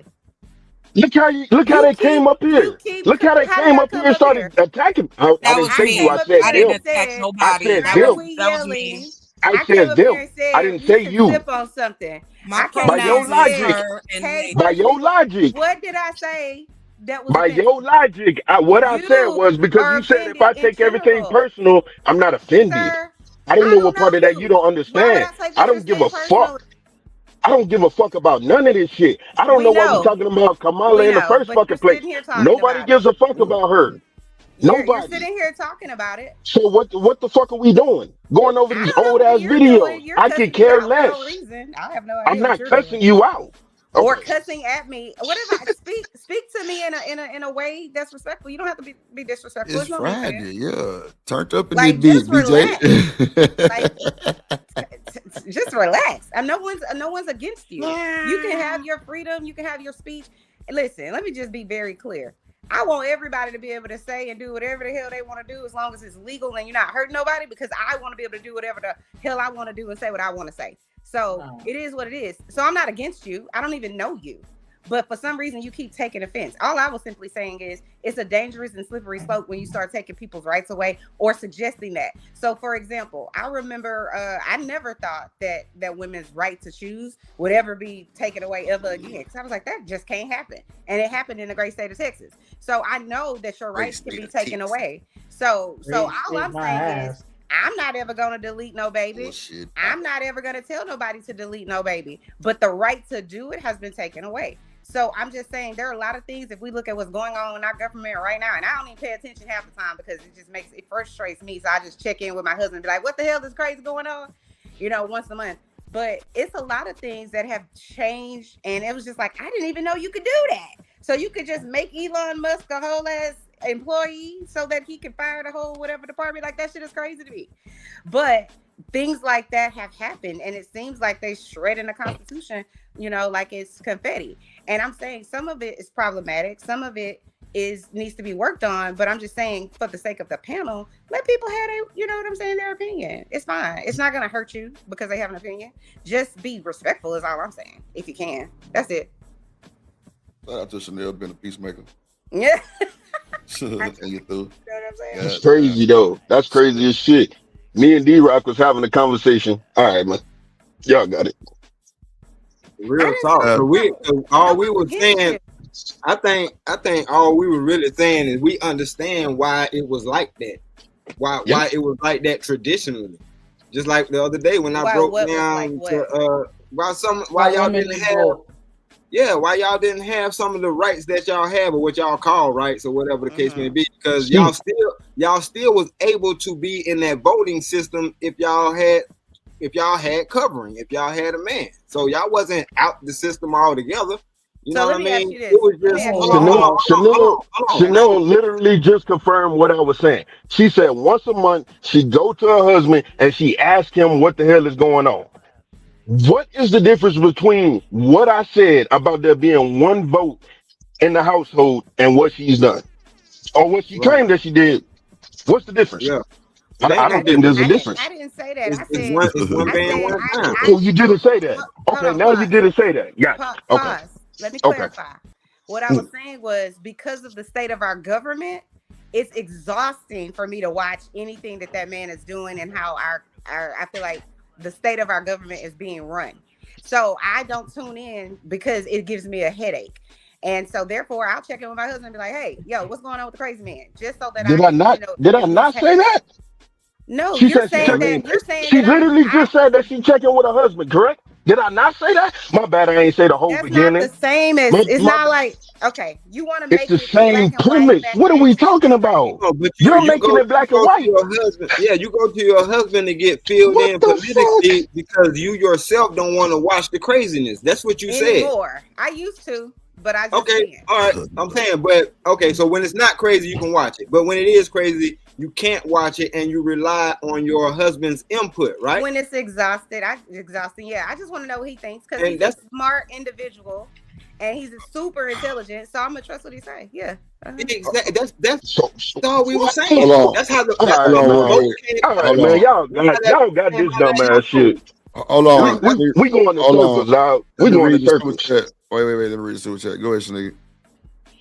Exactly. Look how they came up here. Look how they came up here and started attacking. I didn't say you. I said them. I said them. I said them. I didn't say you. Sip on something. By your logic, by your logic, what did I say? That was by your logic, what I said was because you said if I take everything personal, I'm not offended. Sir, I don't know what part of that you don't understand. I don't give a fuck. I don't give a fuck about none of this shit. I don't know why we're talking about Kamala in the first fucking place. Nobody gives a fuck about her. Nobody. You're sitting here talking about it. So what the fuck are we doing? Going over these old ass videos. I could care less. I have no idea. I'm not cussing you out. Or cussing at me. Whatever. speak to me in a way that's respectful. You don't have to be disrespectful. It's Friday, yeah. Turned up in like, this BJ. Just relax. No one's against you. You can have your freedom. You can have your speech. Listen, let me just be very clear. I want everybody to be able to say and do whatever the hell they want to do as long as it's legal and you're not hurting nobody, because I want to be able to do whatever the hell I want to do and say what I want to say. So it is what it is. So I'm not against you. I don't even know you. But for some reason, you keep taking offense. All I was simply saying is it's a dangerous and slippery slope when you start taking people's rights away or suggesting that. So, for example, I remember I never thought that women's right to choose would ever be taken away ever again. Because I was like, that just can't happen. And it happened in the great state of Texas. So I know that your rights can be taken away. So all I'm saying is, I'm not ever going to delete no baby. Bullshit. I'm not ever going to tell nobody to delete no baby. But the right to do it has been taken away. So I'm just saying there are a lot of things, if we look at what's going on in our government right now, and I don't even pay attention half the time because it frustrates me. So I just check in with my husband and be like, what the hell is crazy going on? Once a month. But it's a lot of things that have changed. And it was just like, I didn't even know you could do that. So you could just make Elon Musk a whole ass employee so that he can fire the whole whatever department. Like, that shit is crazy to me. But things like that have happened, and it seems like they shredding the Constitution, like it's confetti. And I'm saying some of it is problematic, some of it needs to be worked on. But I'm just saying, for the sake of the panel, let people have their opinion. It's fine. It's not gonna hurt you because they have an opinion. Just be respectful is all I'm saying, if you can. That's it. Shout out to Chanel being a peacemaker. Yeah. And you through. You know what I'm saying? That's crazy though. That's crazy as shit. Me and D-Rock was having a conversation. All right, man. Y'all got it. Real talk. All we were saying, I think all we were really saying is we understand why it was like that. Why it was like that traditionally. Just like the other day when I broke down why y'all didn't have some of the rights that y'all have, or what y'all call rights, or whatever the case may be, because y'all still was able to be in that voting system if y'all had covering, if y'all had a man. So y'all wasn't out the system altogether. You know what I mean? It was just Chanel literally just confirmed what I was saying. She said once a month she go to her husband and she asked him what the hell is going on. What is the difference between what I said about there being one vote in the household and what she's done, or what she claimed that she did? What's the difference? Yeah. I don't think there's a difference. I didn't say that. It's one band, one time. Oh, you didn't say that. Okay, now you didn't say that. Got it. Okay. Let me clarify. What I was saying was, because of the state of our government, it's exhausting for me to watch anything that man is doing, and how I feel like the state of our government is being run. So I don't tune in because it gives me a headache. And so therefore I'll check in with my husband and be like, hey, yo, what's going on with the crazy man? Just so that did I not say that? No, you're saying that. She literally just said that she checking with her husband, correct? Did I not say that? My bad, I ain't say the whole beginning. That's not the same as it's not like, okay, you want to make it's the same premise. What are we talking about? You're making it black and white. You go to your husband to get filled in politically because you yourself don't want to watch the craziness. That's what you said. I used to, but I just all right. I'm saying, so when it's not crazy, you can watch it. But when it is crazy, you can't watch it, and you rely on your husband's input, right? When it's exhausting, yeah. I just want to know what he thinks, because he's a smart individual and he's super intelligent. So I'm gonna trust what he say. Yeah. That's all we were saying. That's how all right, man. Y'all got this dumbass shit. Hold on. We going to circles out. We going to circles. Wait. Let me read the super chat. Go ahead, Sneaky.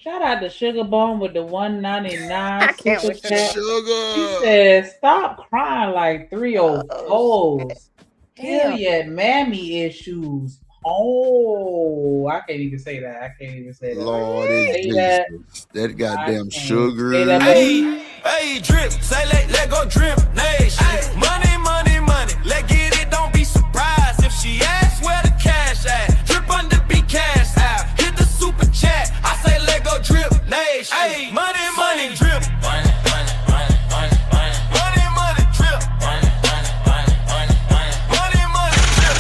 Shout out to Sugar Bone with the $1.99 I can't super with chat. Sugar. She says, "Stop crying like 304s. Kill your mammy issues." Oh, I can't even say that. I can't even say that. Lord is Say Jesus. That goddamn sugar. Hey, drip, say let go drip nation. Money, money, money, let get it, don't be surprised if she asks where the cash at. Drip under be cash out, hit the super chat. I say let go drip nation. Hey, money, money, drip. Money, money, money, money, money, money, money, drip. Money, money, money, money, money, money, money, drip.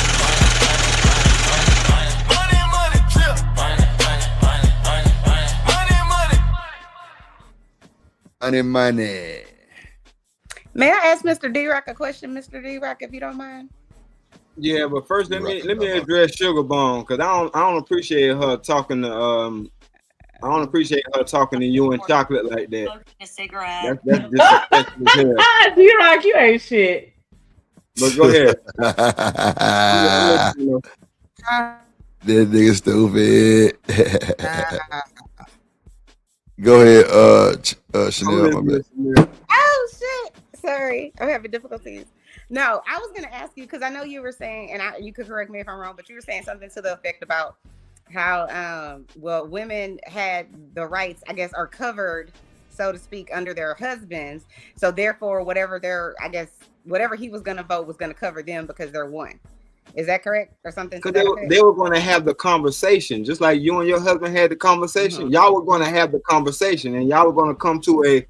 Money, money, drip. Money, money, money, money, money, money, money. Money. May I ask Mr. D-Rock a question, Mr. D-Rock, if you don't mind? Yeah, but first let me address Sugar Bone, because I don't appreciate her talking to I don't appreciate her talking to you and Chocolate like that. A cigarette. That's disrespectful as hell. D-Rock, you ain't shit. But go ahead. That nigga stupid. Go ahead, Chanel. My bad. Oh shit! Sorry, I'm having difficulties. No, I was gonna ask you because I know you were saying, and you could correct me if I'm wrong, but you were saying something to the effect about how well, women had the rights, I guess, are covered, so to speak, under their husbands. So therefore, whatever he was gonna vote was gonna cover them because they're one. Is that correct or something? Because they were going to have the conversation, just like you and your husband had the conversation. Mm-hmm. Y'all were going to have the conversation, and y'all were going to come to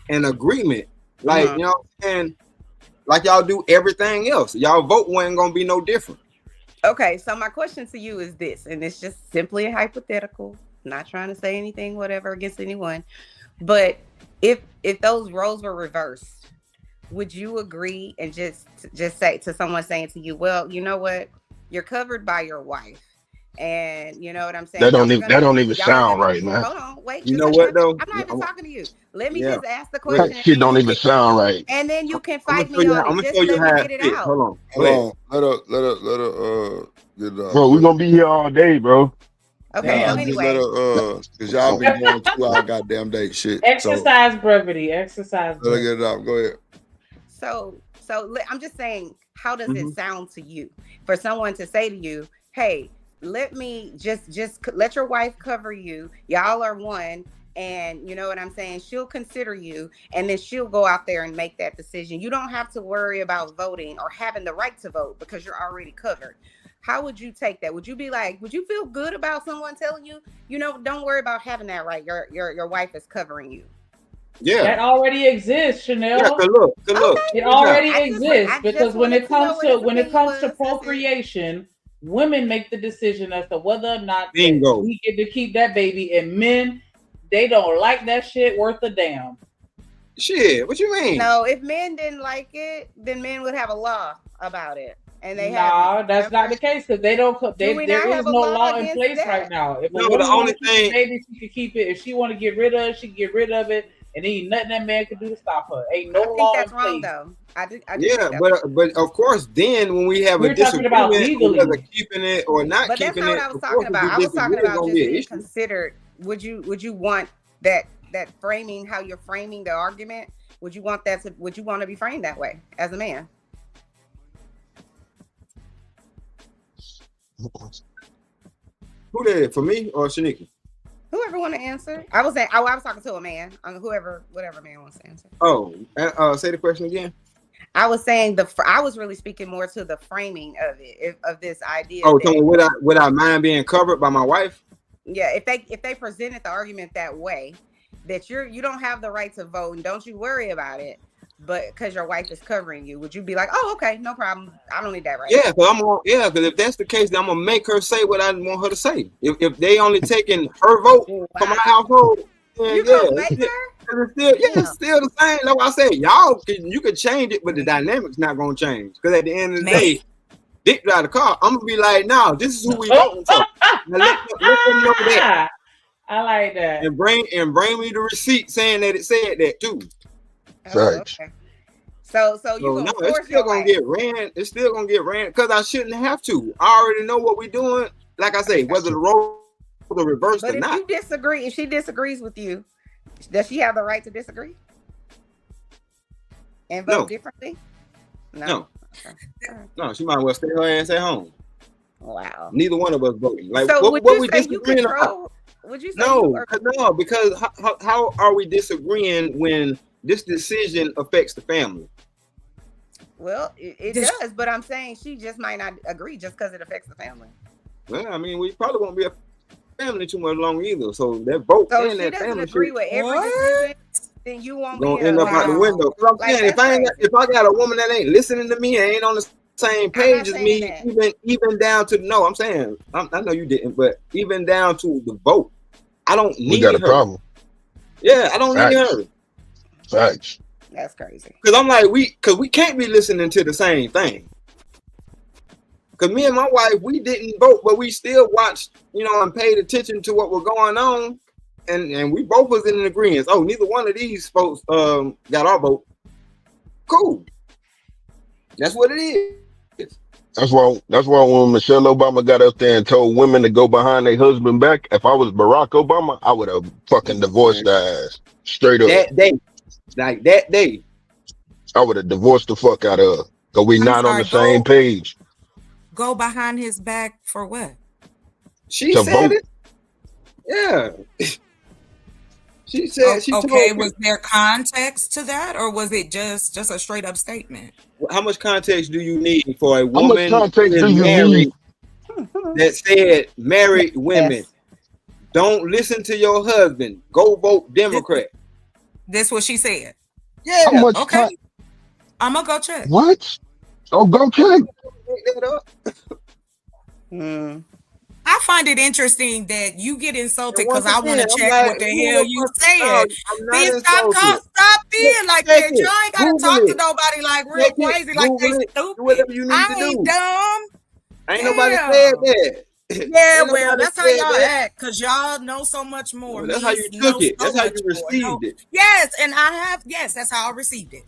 an agreement, like you know what I'm saying, like y'all do everything else. Y'all vote wasn't going to be no different. Okay, so my question to you is this, and it's just simply a hypothetical. Not trying to say anything, whatever, against anyone, but if those roles were reversed, would you agree and just say to someone saying to you, well, you know what, you're covered by your wife, and you know what I'm saying? That don't even sound right, man. Hold on, wait. You know what though? I'm not even talking to you. Let me just ask the question. That shit don't even sound right. And then you can fight me on it. Just let me get it out. Hold on. Let her get it out. Bro, we're gonna be here all day, bro. Okay, so anyway. Because y'all been going 2 hour goddamn day shit. Exercise brevity. Exercise brevity. Let her get it out. Go ahead. So I'm just saying, how does it sound to you for someone to say to you, hey, let me just let your wife cover you. Y'all are one. And you know what I'm saying? She'll consider you, and then she'll go out there and make that decision. You don't have to worry about voting or having the right to vote because you're already covered. How would you take that? Would you be like, would you feel good about someone telling you, you know, don't worry about having that right? Your wife is covering you. Yeah, that already exists, Chanel. Yeah, look. It already exists because when it comes to procreation, women make the decision as to whether or not we get to keep that baby, and men, they don't like that shit worth a damn. Shit, what you mean? No, if men didn't like it, then men would have a law about it. And they that's not the case because they don't. There is no law in place right now. If a woman wants to keep the baby, she can keep it. If she want to get rid of it, she can get rid of it. And there ain't nothing that man can do to stop her. Ain't no law in place. Wrong, though. I think but of course, then when we have a disagreement about whether keeping it or not keeping it, but that's not what I was talking about. I was talking about just being considered. Would you want that framing, how you're framing the argument? Would you want to be framed that way as a man? Who did it, for me or Shanika? Whoever want to answer. I was talking to a man. Whatever man wants to answer. Oh, say the question again. I was saying I was really speaking more to the framing of it, of this idea. Oh, so would I mind being covered by my wife? Yeah, if they presented the argument that way, that you don't have the right to vote and don't you worry about it, but because your wife is covering you, would you be like, oh, okay, no problem, I don't need that right? Yeah, because if that's the case, then I'm gonna make her say what I want her to say. If they only taking her vote for my household, then it's still the same. Like I said, you could change it, but the dynamic's not gonna change. Because at the end of the day, Dick drive the car. I'm gonna be like, no, this is who we voting for. Now let them know that. I like that. And bring me the receipt saying that it said that too. Oh, okay. So you gonna force it's still gonna get ran. It's still gonna get ran because I shouldn't have to. I already know what we're doing. Like I say, whether the role The reverse. But if you disagree, if she disagrees with you, does she have the right to disagree and vote differently? No. No, she might well stay her ass at home. Wow. Neither one of us voting. Like, so what we disagreeing about? Would you say no, because how are we disagreeing when this decision affects the family? Well, it does, but I'm saying she just might not agree just because it affects the family. Well, I mean, we probably won't be a family too much longer either. So that vote so and if she that family agree with every decision, then you won't gonna be end up out the window. I'm saying if I got a woman that ain't listening to me and ain't on the same page as me, even down to I'm saying I know you didn't, but even down to the vote, I don't need her. We got a problem. Yeah, I don't need her. Facts. That's crazy. Because I'm like, we can't be listening to the same thing. Because me and my wife, we didn't vote, but we still watched, and paid attention to what was going on. And we both was in agreement. Oh, neither one of these folks got our vote. Cool. That's what it is. That's why when Michelle Obama got up there and told women to go behind their husband back, if I was Barack Obama, I would have fucking divorced their ass. Straight up. That day. I would have divorced the fuck out of her. Because we not on the same page. Go behind his back for what? She said it. Yeah. She said she told me. Was there context to that, or was it just a straight up statement? How much context do you need for a woman married that said married women don't listen to your husband, go vote Democrat? This what she said. Yeah. Okay. I'm gonna go check. What? Oh, go check. I find it interesting that you get insulted because I want to check what the hell you said. Please stop being like that. Y'all ain't gotta talk to nobody like real crazy, like they stupid. I ain't dumb. Ain't nobody said that. Yeah, well, that's how y'all act, because y'all know so much more. Well, that's how you took it. That's how you received it. Yes, and that's how I received it.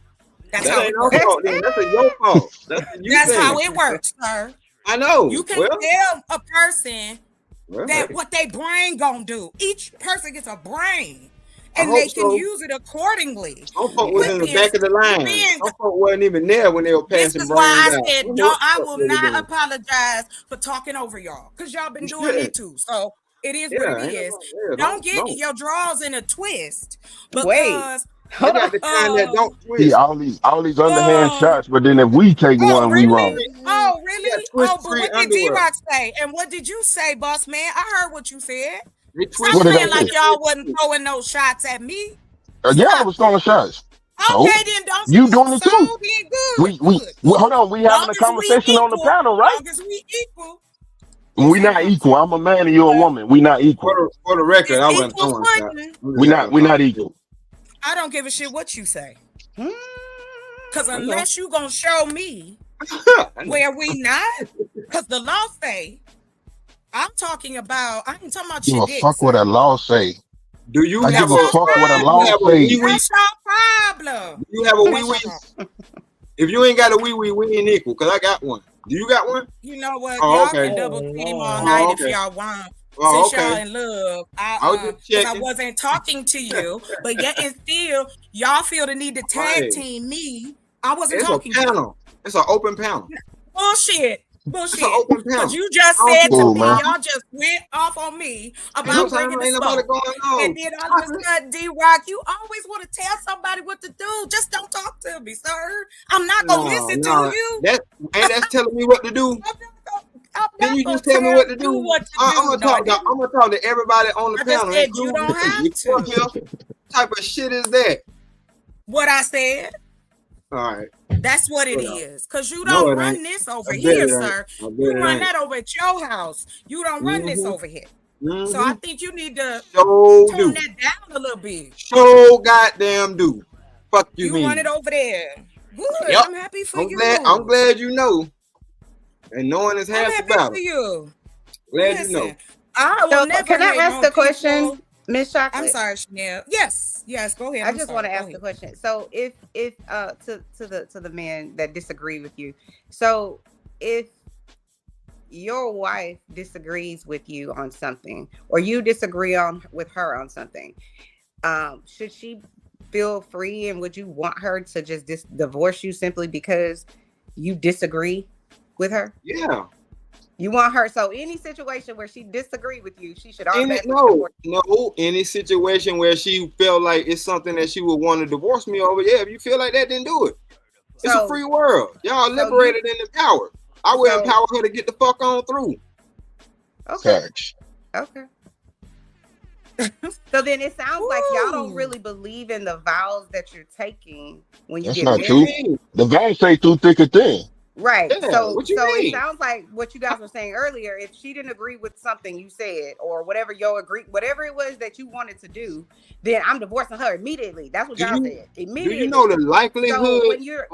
That's how ain't it our works. fault then. That's your fault. That's how it works, sir. I know. You can tell a person that what they brain gonna do. Each person gets a brain, and they can use it accordingly. Some folk was in the back of the line. Some folk wasn't even there when they were passing. This is why I said, I will not apologize for talking over y'all, because y'all been doing it too. So it is what it is. Don't get your draws in a twist. Because I got the kind that don't twist. See, all these underhand shots, but then if we take one, we wrong. Oh, really? But what did D-Rock say? And what did you say, boss man? I heard what you said. Stop saying like y'all wasn't throwing no shots at me. Yeah, I was throwing shots. Okay, then don't you doing it too. Good. We hold on. We having a conversation on the panel, right? Long as we equal. We not equal. I'm a man and you're a woman. We not equal. For the record, I wasn't throwing shots. We not equal. I don't give a shit what you say. Because unless you gonna show me where we not, because the law say, I'm talking about, I ain't talking about Give your a dick. fuck what a law say. Do you I have give a fuck what a law say? That's your problem. Do you have a wee-wee? If you ain't got a wee-wee, we ain't equal, because I got one. Do you got one? You know what? Y'all can double team all night if y'all want. Since y'all in love, I wasn't talking to you, but yet and still, y'all feel the need to tag team me. I wasn't talking to you. It's an open panel. Bullshit. Because you just said to me, y'all just went off on me about bringing the smoke. And then all of a sudden, D-Rock, you always want to tell somebody what to do. Just don't talk to me, sir. I'm not going to listen to you. That's telling me what to do. Then you just tell me what to do. I'm gonna talk to everybody on the panel. Said you don't have to. What type of shit is that? What I said. All right. That's what it is. Because you don't run this over here, sir. You run that over at your house. You don't run this over here. So I think you need to tone that down a little bit. So goddamn do. Fuck you mean. You run it over there. Good. Yep. I'm happy for you. I'm glad you know. And knowing is half the battle. For you. Glad you know. I will never can I ask the question, Miss Chocolate? I'm sorry, Chanel. Yes, go ahead. I just want to ask the question. So if to the men that disagree with you, so if your wife disagrees with you on something, or you disagree with her on something, should she feel free, and would you want her to just divorce you simply because you disagree with her? Yeah. You want her, so any situation where she disagree with you, she should automatically divorce you. No, any situation where she felt like it's something that she would want to divorce me over, yeah, if you feel like that, then do it. It's a free world. Y'all liberated and empowered. I will empower her to get the fuck on through. Okay. Okay. So then it sounds like y'all don't really believe in the vows that you're taking when you That's get not married. true. The vows say through thick or thin. Right. Yeah, So what you mean? it sounds like what you guys were saying earlier. If she didn't agree with something you said, or whatever whatever it was that you wanted to do, then I'm divorcing her immediately. That's what y'all said. Immediately. Do you know the likelihood so when you're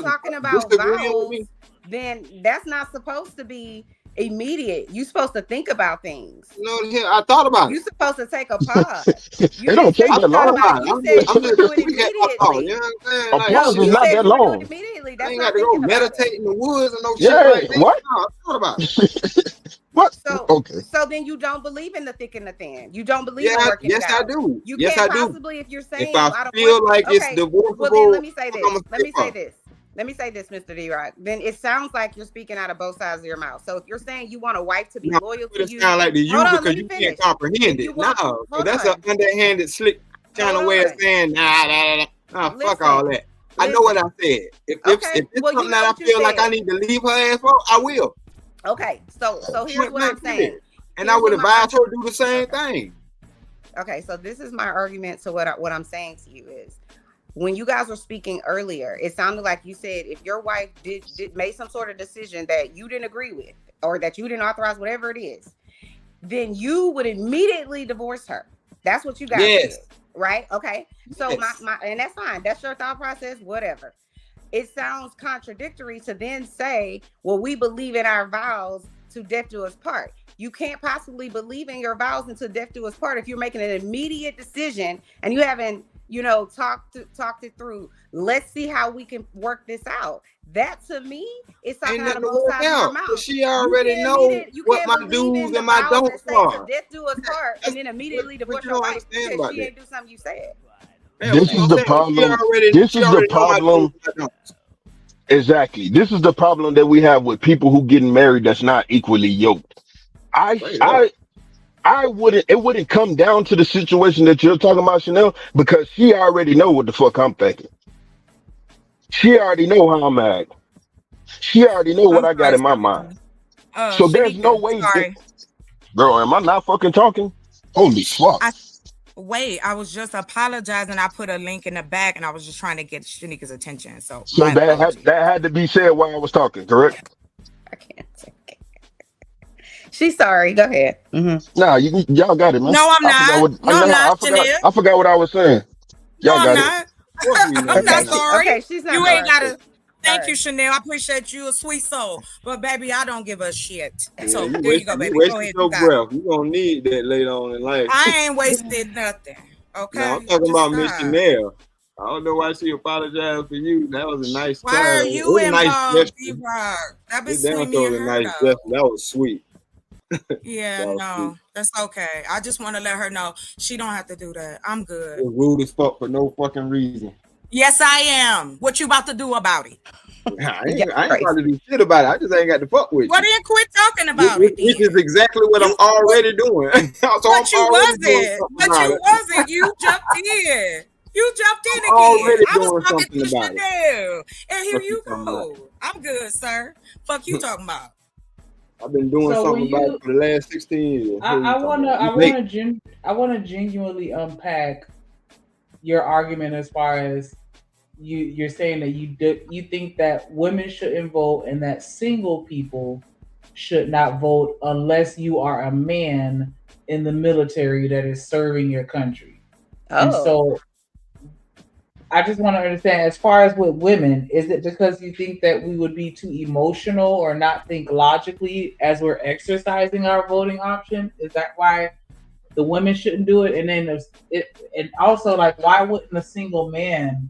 talking about disagreeing vows, with me? then that's not supposed to be immediate. You're supposed to think about things. No, I thought about it. You're supposed to take a pause. It don't take that long. You said you do it immediately. You know what I'm saying? A pause is not that long. Immediately. I That's ain't not got to go thinking about meditate it. in the woods and no Yeah, shit like that. what? No, I thought about it. What? Okay. So then you don't believe in the thick and the thin. You don't believe in working yes, it out. I do. You Yes, can't I do. possibly, if you're saying If I feel like it's divorceable, well then let me say this. I'm Let me say this, Mr. D-Rock. Then it sounds like you're speaking out of both sides of your mouth. So if you're saying you want a wife to be loyal to you, sound like to you because you can't comprehend it. No, so that's an underhanded, slick kind of way of saying, nah, fuck all that. I know what I said. If it's something that I feel like I need to leave her ass for, I will. Okay, so here's what I'm saying. And I would advise her to do the same thing. Okay, so this is my argument to what I'm saying to you is, when you guys were speaking earlier, it sounded like you said if your wife did made some sort of decision that you didn't agree with, or that you didn't authorize, whatever it is, then you would immediately divorce her. That's what you guys said, right? Okay. So my and that's fine. That's your thought process, whatever. It sounds contradictory to then say, well, we believe in our vows to death do us part. You can't possibly believe in your vows until death do us part if you're making an immediate decision and you haven't, talked it through. Let's see how we can work this out. That to me is talking out of both sides of your mouth. She already know what my do's and my don'ts are. Death do us part, and then immediately divorce your wife because she ain't do something you said. This is the problem. This is the problem. Exactly. This is the problem that we have with people who getting married that's not equally yoked. I wouldn't. It wouldn't come down to the situation that you're talking about, Chanel, because she already know what the fuck I'm thinking. She already know how I'm acting. She already know what I got in my mind. So there's no way. Girl, am I not fucking talking? Holy fuck. I was just apologizing. I put a link in the back and I was just trying to get Shanika's attention. So that had to be said while I was talking, correct? I can't take it. She's sorry. Go ahead. Mm-hmm. Nah, y'all got it, man. No, I'm not. I forgot what I was saying. Y'all got it. I'm not sorry. Okay, she's not. You ain't gotta. Thank you, Chanel. I appreciate you, a sweet soul. But baby, I don't give a shit. So there you go, baby. Go ahead. Your breath. You gonna need that later on in life. I ain't wasted nothing. Okay. No, I'm talking about Miss Chanel. I don't know why she apologized for you. That was a nice. Why are you involved, D-Rock? That be sweet. That was sweet. Yeah, no, that's okay. I just want to let her know she don't have to do that. I'm good. You're rude as fuck for no fucking reason. Yes, I am. What you about to do about it? I ain't about to do shit about it. I just ain't got to fuck with you. Well, then quit talking about it. Which is exactly what I'm already doing. But you wasn't. You jumped in. You jumped in again. I was talking to Chanel. And here you go. I'm good, sir. Fuck you talking about. I've been doing something about it for the last 16 years. I wanna genuinely unpack your argument as far as you're saying that you think that women shouldn't vote and that single people should not vote unless you are a man in the military that is serving your country. And so I just want to understand, as far as with women, is it because you think that we would be too emotional or not think logically as we're exercising our voting option? Is that why the women shouldn't do it? And then and also, like, why wouldn't a single man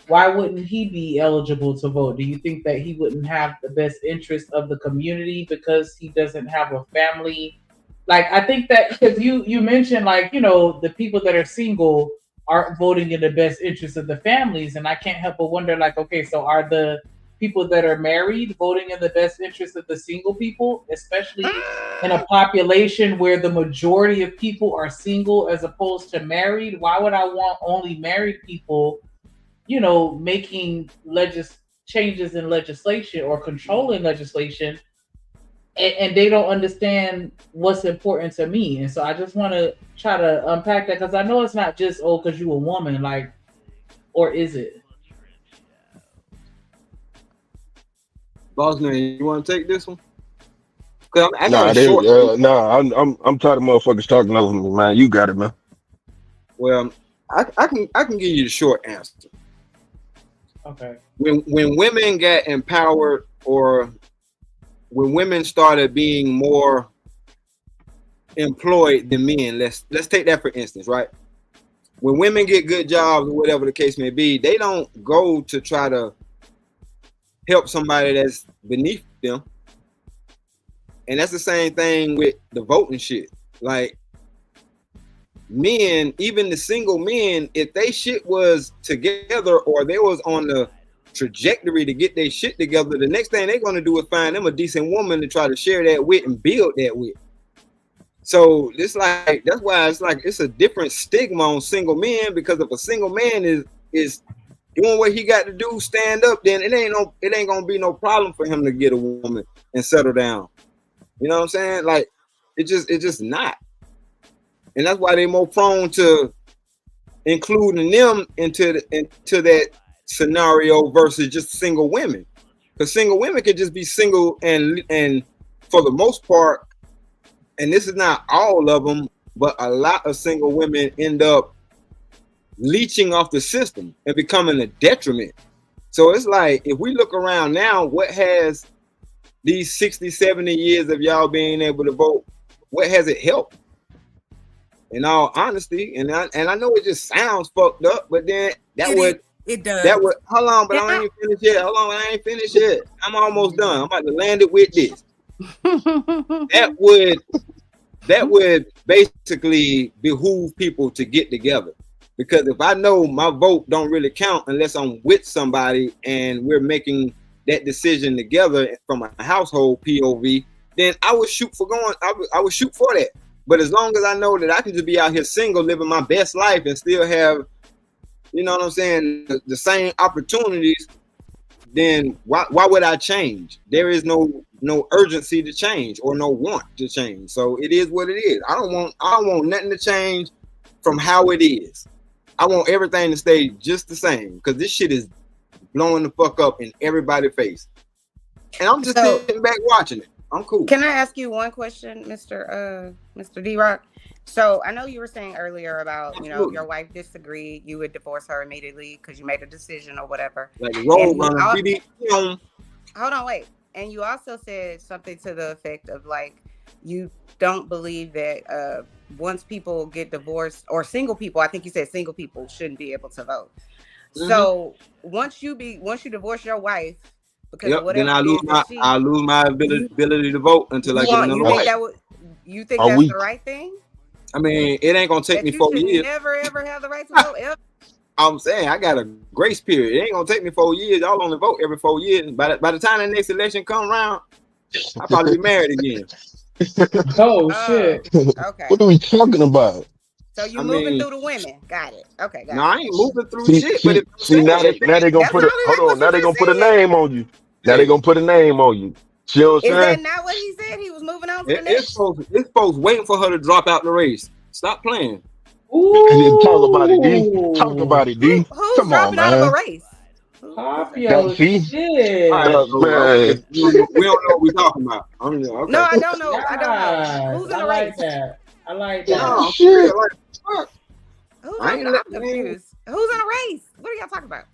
why wouldn't he be eligible to vote? Do you think that he wouldn't have the best interest of the community because he doesn't have a family? Like, I think that because you mentioned, like, you know, the people that are single aren't voting in the best interest of the families, and I can't help but wonder, like, okay, so are the people that are married voting in the best interest of the single people, especially in a population where the majority of people are single as opposed to married? Why would I want only married people, you know, making changes in legislation or controlling legislation, and they don't understand what's important to me? And so I just want to try to unpack that, because I know it's not just, oh, because you a woman, like, or is it? Boss man, you want to take this one? I'm I'm tired of motherfuckers talking over me, man. You got it, man. Well, I can give you the short answer. Okay. When women got empowered, or when women started being more employed than men, let's take that for instance, right? When women get good jobs or whatever the case may be, they don't go to try to help somebody that's beneath them. And that's the same thing with the voting shit. Like, men, even the single men, if they shit was together or they was on the trajectory to get their shit together, the next thing they're going to do is find them a decent woman to try to share that with and build that with. So it's like, that's why it's like it's a different stigma on single men, because if a single man is doing what he got to do, stand up, then it ain't gonna be no problem for him to get a woman and settle down. You know what I'm saying? Like, it just not. And that's why they're more prone to including them into that scenario versus just single women. Because single women could just be single, and for the most part, and this is not all of them, but a lot of single women end up leeching off the system and becoming a detriment. So it's like, if we look around now, what has these 60, 70 years of y'all being able to vote, what has it helped? In all honesty, and I know it just sounds fucked up, but then it does. Hold on, but I ain't finished yet. Hold on, I ain't finished yet. I'm almost done. I'm about to land it with this. That would basically behoove people to get together. Because if I know my vote don't really count unless I'm with somebody and we're making that decision together from a household POV, then I would shoot for that. But as long as I know that I can just be out here single, living my best life and still have, you know what I'm saying, the same opportunities, then why would I change? There is no urgency to change or no want to change. So it is what it is. I don't want nothing to change from how it is. I want everything to stay just the same, because this shit is blowing the fuck up in everybody's face. And I'm just sitting back watching it. I'm cool. Can I ask you one question, Mr. D-Rock? So I know you were saying earlier about, you know, if your wife disagreed, you would divorce her immediately because you made a decision or whatever. Like hold on, wait. And you also said something to the effect of, like, you don't believe that once people get divorced, or single people, I think you said single people shouldn't be able to vote. Mm-hmm. So once you divorce your wife, because then I lose my ability to vote until I get another wife. You think that's the right thing? I mean, it ain't gonna take me 4 years. Never ever have the right to vote ever. I'm saying I got a grace period. It ain't gonna take me 4 years. Y'all only vote every 4 years. By the time the next election come around, I'll probably be married again. Oh shit! Okay. What are we talking about? So you moving through the women? Got it. Okay. No, I ain't moving through shit. Now they gonna put a name on you. Now they gonna put a name on you. See what I'm saying? Is that not what he said? He was moving on to the next. It's folks waiting for her to drop out the race. Stop playing. Talk about it, D. Talk about it, D. Who's Come dropping on, out man. of a race? Shit. Right, so, man. We don't know what we're talking about. Okay. No, I don't know. I don't know. Who's in the race? I like that. Oh, shit. I'm confused. Who's in a race? What are y'all talking about?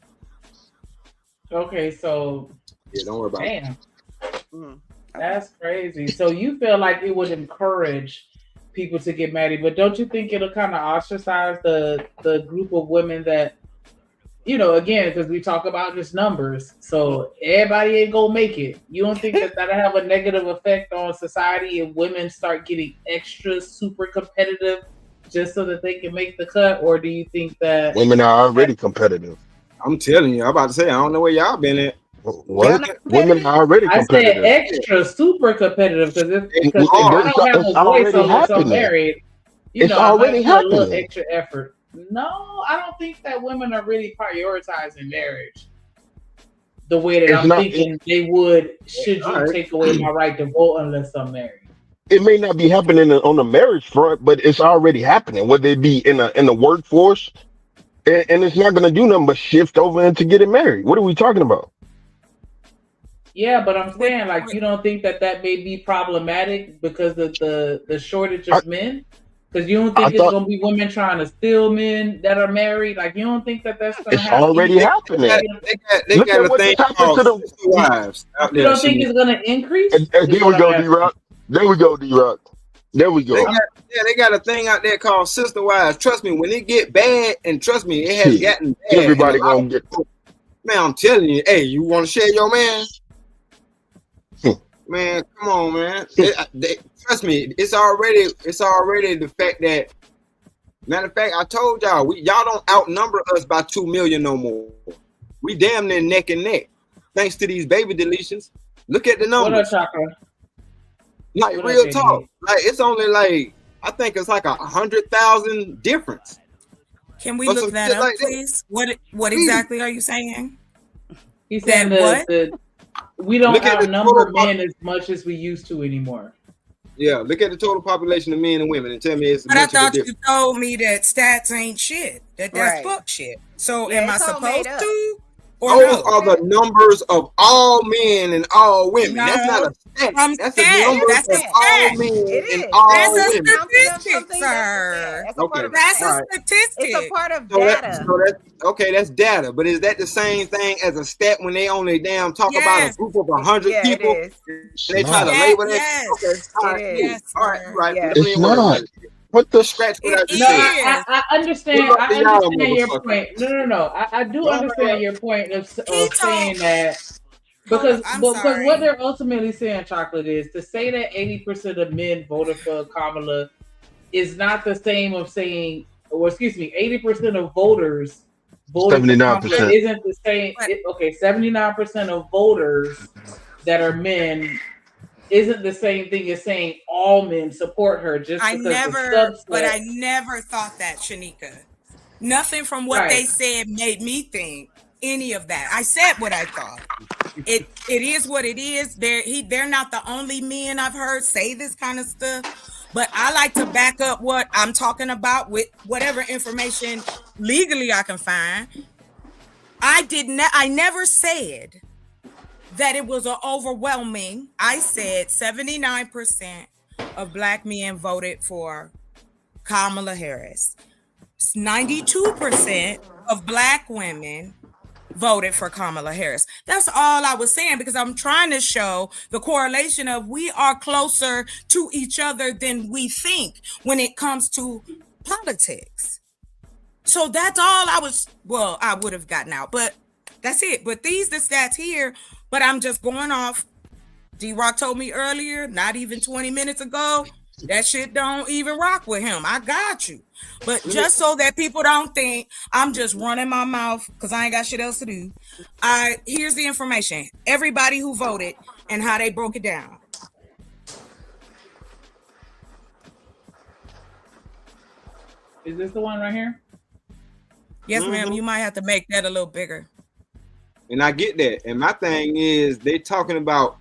Okay, so don't worry about it. Damn. That's crazy. So you feel like it would encourage people to get married, but don't you think it'll kind of ostracize the group of women that again, because we talk about just numbers, so everybody ain't gonna make it. You don't think that that'll have a negative effect on society if women start getting extra super competitive just so that they can make the cut, or do you think that women are already competitive? I'm telling you, I'm about to say, I don't know where y'all been at. What? Women are already I competitive. said extra super competitive because if I It's don't have a voice already unless I'm happening. married, It's I might already put a little happening. extra effort. No, I don't think that women are really prioritizing marriage the way that It's I'm not. thinking they would. Should you take away my right to vote unless I'm married? It may not be happening on the marriage front, but it's already happening. Whether it be in the workforce, and it's not going to do nothing but shift over into getting married. What are we talking about? Yeah, but I'm saying like you don't think that may be problematic because of the shortage of men. Because you don't think it's thought gonna be women trying to steal men that are married. Like you don't think that that's gonna it's have already any. happening. They Look got at a what thing just happened called to the. sister wives out You there. don't think it's gonna increase? And Is there what we I'm go, D asking. Rock. There we go, D Rock. There we go. They got a thing out there called sister wives. Trust me, when it get bad, and trust me, it has Shit. gotten bad. Everybody and a lot gonna of get. people, man, I'm telling you, hey, you want to share your man? Man, come on, man. Trust me, it's already the fact that. Matter of fact, I told y'all, y'all don't outnumber us by 2 million no more. We damn near neck and neck, thanks to these baby deletions. Look at the numbers. What up, Chakra? Like What real up, talk. baby? Like it's only like I think it's like 100,000 difference. Can we Or look some that shit up, like that. please? What exactly are you saying? He said that we don't Look at the outnumber total men as much as we used to anymore. Yeah, look at the total population of men and women and tell me it's But I much of a thought difference. you told me that stats ain't shit. That's Right. fuck shit. So Yeah, am I it's all supposed made up. to? Or Those no? are the numbers of all men and all women. That's not a stat. From That's the stat. numbers That's a of all stat. men It and is. all That's a women. Counting of statistic, something, that's a stat. sir. That's a part of a That's stat. a All right. statistic. It's a part of So data. that's data. But is that the same thing as a stat when they only talk about a Yes. group of 100 Yeah, it people? is. And they try to not. label that? Yes. Okay. All right. It Cool. is. Yes, All right. sir. Right. Yes. Don't It's even worry about not. it. What the? Scratch what I It just No, said. is. I understand. Good luck I to y'all, understand your motherfucker. point. No. I do understand your point of saying that Hold because up. I'm because what sorry. they're ultimately saying, Chocolate, is to say that 80% of men voted for Kamala is not the same of saying, or excuse me, 80% of voters voted for Kamala 79%. isn't the same. Okay, 79% of voters that are men isn't the same thing as saying all men support her just I because never the thought that, Shanika. Nothing from what they said made me think any of that. I said what I thought. It is what it is. They're not the only men I've heard say this kind of stuff, but I like to back up what I'm talking about with whatever information legally I can find. I never said that it was an overwhelming. I said 79% of Black men voted for Kamala Harris. 92% of Black women voted for Kamala Harris. That's all I was saying because I'm trying to show the correlation of we are closer to each other than we think when it comes to politics. So that's all I would have gotten out, but that's it. But the stats here, but I'm just going off. D-Rock told me earlier, not even 20 minutes ago, that shit don't even rock with him. I got you. But just so that people don't think I'm just running my mouth because I ain't got shit else to do, here's the information. Everybody who voted and how they broke it down. Is this the one right here? Yes, ma'am. You might have to make that a little bigger. And I get that. And my thing is they talking about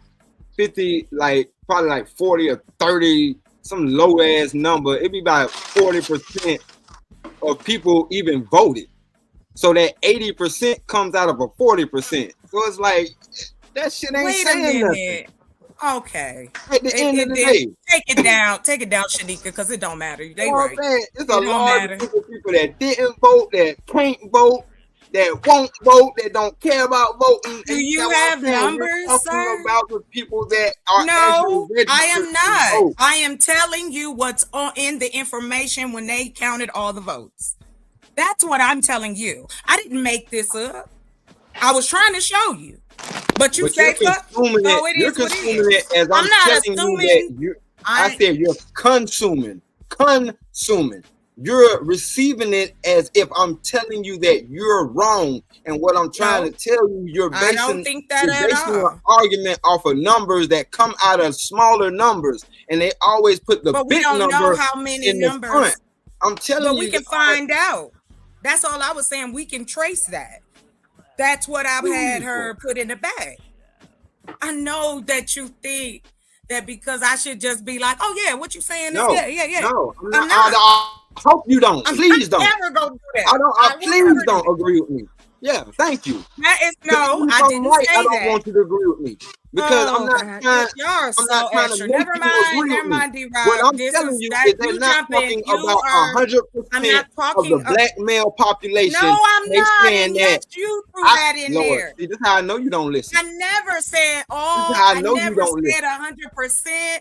50, like probably like 40 or 30, some low ass number. It'd be about 40% of people even voted. So that 80% comes out of a 40%. So it's like that shit ain't saying nothing. Okay. At the end of the day, take it down, Shanika, because it don't matter. They right. It's a large group of people that didn't vote, that can't vote, that won't vote, that don't care about voting. Do you have numbers, sir? About the people that are no, I am to not. vote. I am telling you what's in the information when they counted all the votes. That's what I'm telling you. I didn't make this up. I was trying to show you. But you say, you're consuming it. You're consuming it as I'm telling assuming, you that you. I said you're consuming. You're receiving it as if I'm telling you that you're wrong, and what I'm trying to tell you, you're basing, I don't think that at all. an argument off of numbers that come out of smaller numbers, and they always put the big number know how many in numbers. the front. I'm telling you, but we can find out. That's all I was saying. We can trace that. That's what I've had her put in the bag. I know that you think that because I should just be like, oh yeah, what you saying is yeah. No, I'm not. I hope you don't. Please don't. I'm never gonna do that. Please don't agree with me. Yeah, thank you. That is no. I didn't say I don't want you to agree with me because I'm not trying. You're so extra. Never mind, D-Rob. What I'm telling you is they're not talking about 100% of the black male population. No, I'm not. And yet you threw that in there. See, this is how I know you don't listen. I never said all. This is how I know never you don't said listen. 100%.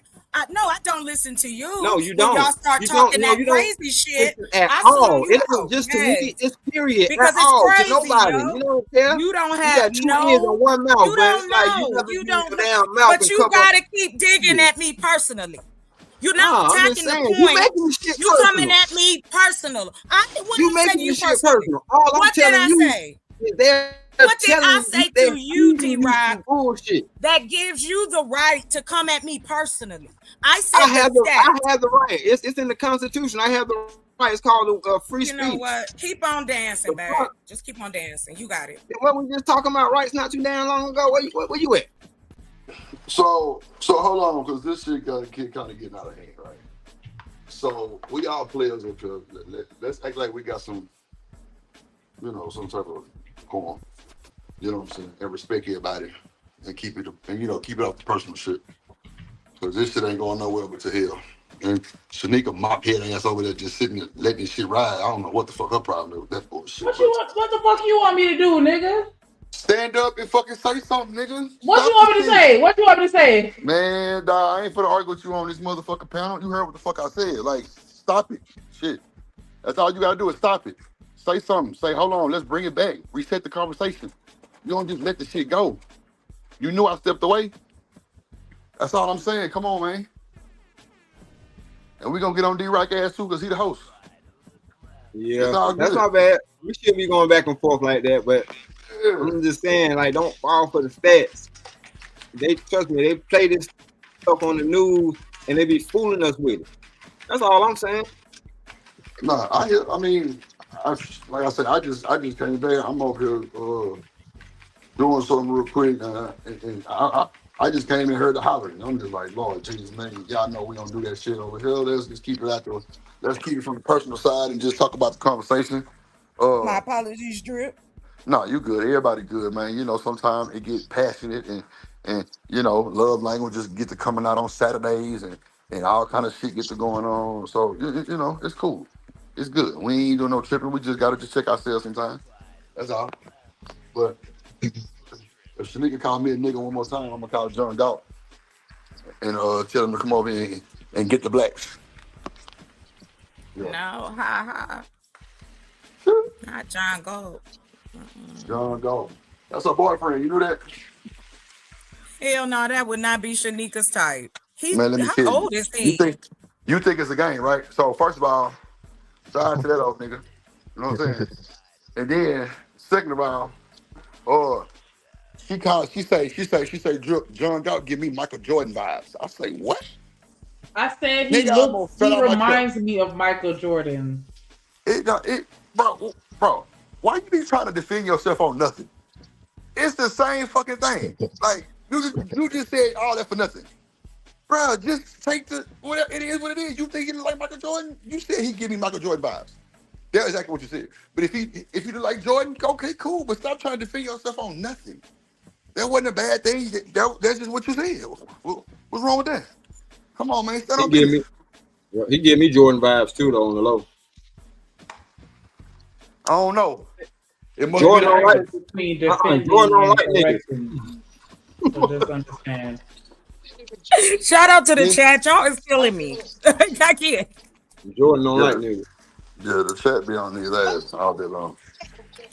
No, I don't listen to you. No, you don't. When y'all start talking that crazy shit at all. It isn't just to me. It's period. Because at all. Crazy, to nobody. Yo. You don't care. You don't have two ears and one mouth. You don't know. You don't know. But you gotta keep digging at me personally. You're not attacking the point. You coming at me personal. You making this shit personal. All I'm telling you is there. What did I say to you, D-Rob? That gives you the right to come at me personally. I said I have the right. It's in the Constitution. I have the right. It's called free speech. You know what? Keep on dancing, babe. Just keep on dancing. You got it. What we just talking about rights not too damn long ago. Where you at? So hold on, because this shit kind of getting out of hand, right? So we all players up here. Let's act like we got some, some type of calm. You know what I'm saying? And respect everybody and keep it off the personal shit. Because this shit ain't going nowhere but to hell. And Shanika mop head ass over there just sitting there letting this shit ride. I don't know what the fuck her problem is with that bullshit. What the fuck you want me to do, nigga? Stand up and fucking say something, nigga. What you want me to say? What you want me to say? Man, dog, I ain't finna argue with you on this motherfucking panel. You heard what the fuck I said. Like, stop it. Shit. That's all you gotta do is stop it. Say something. Say, hold on, let's bring it back. Reset the conversation. You don't just let the shit go. You knew I stepped away. That's all I'm saying. Come on, man. And we gonna get on D-Rock ass too, because he the host. Yeah, that's not bad. We should be going back and forth like that, but I'm just saying, like, don't fall for the stats. They trust me, they play this stuff on the news and they be fooling us with it. That's all I'm saying. Nah, like I said, I just came back. I'm over here doing something real quick, and I just came and heard the hollering. I'm just like, Lord Jesus, man, y'all know we don't do that shit over here. Let's just keep it out there. Let's keep it from the personal side and just talk about the conversation. My apologies, Drip. No, you good. Everybody good, man. Sometimes it gets passionate and love language just get to coming out on Saturdays and all kind of shit get to going on. So, it's cool. It's good. We ain't doing no tripping. We just got to just check ourselves sometimes. That's all. But if Shanika call me a nigga one more time, I'm going to call John Galt and tell him to come over here and get the blacks. Yeah. No, not John Galt. John Galt. That's her boyfriend. You knew that? Hell no, that would not be Shanika's type. Man, let me tell you. How old is he? You think it's a game, right? So first of all, shout out to that old nigga. You know what I'm saying? And then second of all, she say, John Galt give me Michael Jordan vibes. I say, what? I said he reminds me of Michael Jordan. Bro, why you be trying to defend yourself on nothing? It's the same fucking thing. Like, you just said all that for nothing. Bro, just take whatever it is what it is. You think he look like Michael Jordan? You said he give me Michael Jordan vibes. That's exactly what you said. But if you look like Jordan, okay, cool. But stop trying to defend yourself on nothing. That wasn't a bad thing. That's just what you said. What's wrong with that? Come on, man. He give me Jordan vibes too, though, on the low. I don't know. It must Jordan be right between Jordan don't like niggas. So just understand. Shout out to the chat. Y'all is killing me. I can't. Jordan don't like niggas. Yeah, the chat be on these ass all day long.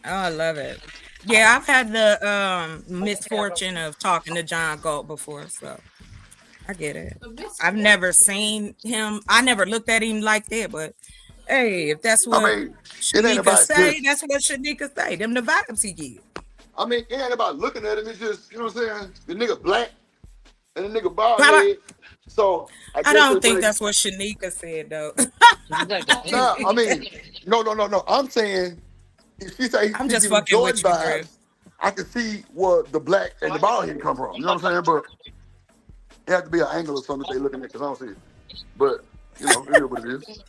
Oh, I love it. Yeah, I've had the misfortune of talking to John Galt before, so I get it. I've never seen him. I never looked at him like that, but hey, if that's I what mean, it ain't Shanika about say, just. that's what Shanika say. Them the vibes he get. I mean, it ain't about looking at him. It's just, you know what I'm saying? The nigga black and the nigga bald Baba, head. So I I guess don't it's think like, that's what Shanika said though. nah, I mean, no. I'm saying if she say I'm she just giving fucking Jordan with you, Drew. vibes, I can see where the black and the bald head come from. You know what I'm saying? But it has to be an angle or something that they looking at because I don't see it. But you know, it is what it is.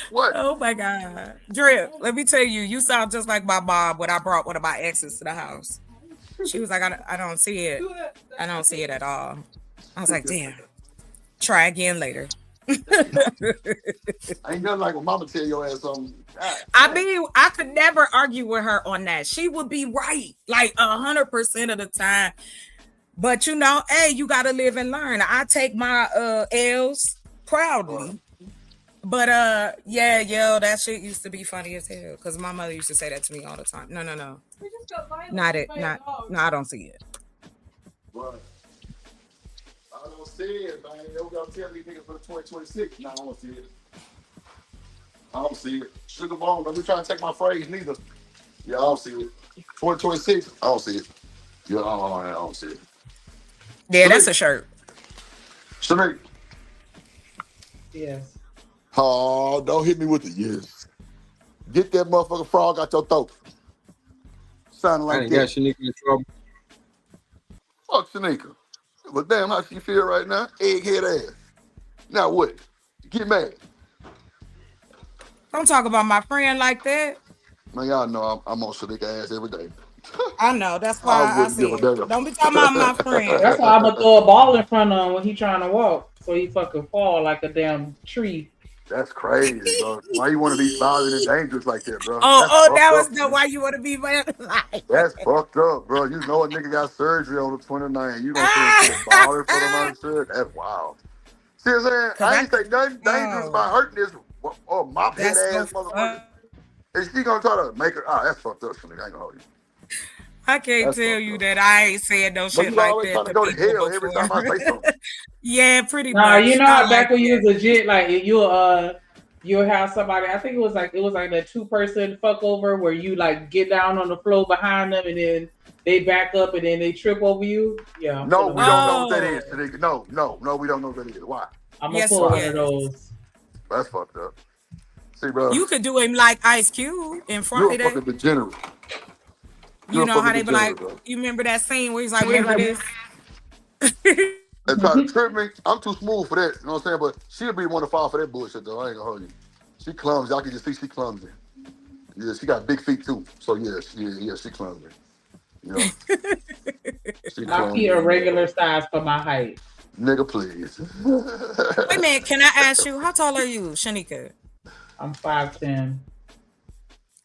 What? Oh my God. Drip, let me tell you, you sound just like my mom when I brought one of my exes to the house. She was like, I don't see it. I don't see it at all. I was like, damn. Try again later. Ain't nothing like when mama tell your ass something. I mean, I could never argue with her on that. She would be right like 100% of the time. But you know, hey, you gotta live and learn. I take my L's proudly. But yeah, yo, that shit used to be funny as hell. Cause my mother used to say that to me all the time. No. Not it, no, I don't see it. What? I don't see it, man. They gonna tell me niggas for 2026. No, I don't see it. I don't see it. Sugar bone, don't be trying to take my phrase neither. Yeah, I don't see it. 2026, I don't see it. Yeah, I don't see it. Yeah, that's a shirt. Shamik. Yes. Oh, don't hit me with the yes. Get that motherfucking frog out your throat. Sounding like I ain't that. got Shanika in trouble. Fuck Shanika. But damn, how she feel right now? Egghead ass. Now what? Get mad. Don't talk about my friend like that. Man, y'all know I'm on Shanika ass every day. I know. That's why I wouldn't give a said, damn. don't be talking about my friend. That's why I'm gonna throw a ball in front of him when he trying to walk, so he fucking fall like a damn tree. That's crazy, bro. Why you want to be violent and dangerous like that, bro? Oh, That's that was fucked the up. why you want to be like. That's fucked up, bro. You know a nigga got surgery on the 29th. You gonna say put a ball in front of my shit? That's wild. See what I'm saying? I ain't say nothing dangerous about hurting this mop head ass motherfucker. Is she gonna try to make her? Oh, that's fucked up, nigga. I ain't gonna hold you. I can't tell you that I ain't said no But shit you like always that trying to to go to people hell every time I before. say something. Yeah, pretty Nah, much. you know I how back like when you that. was legit, like you'll have somebody. I think it was like the 2-person fuck over where you like get down on the floor behind them and then they back up and then they trip over you. Yeah. No, we don't know what that is, nigga. No, we don't know what that is. Why? I'm gonna pull one of those. That's fucked up. See, bro. You could do him like Ice Cube in front You're a of that. fucking degenerate. You know how they be like, bro. you remember that scene where he's like, remember this? And try to trip me. I'm too smooth for that. You know what I'm saying? But she'll be one to fall for that bullshit, though. I ain't gonna hold you. She clumsy. I can just see she clumsy. Yeah, she got big feet, too. So, yeah, she clumsy. Yeah. My feet are regular size for my height. Nigga, please. Wait a minute, can I ask you, how tall are you, Shanika? I'm 5'10".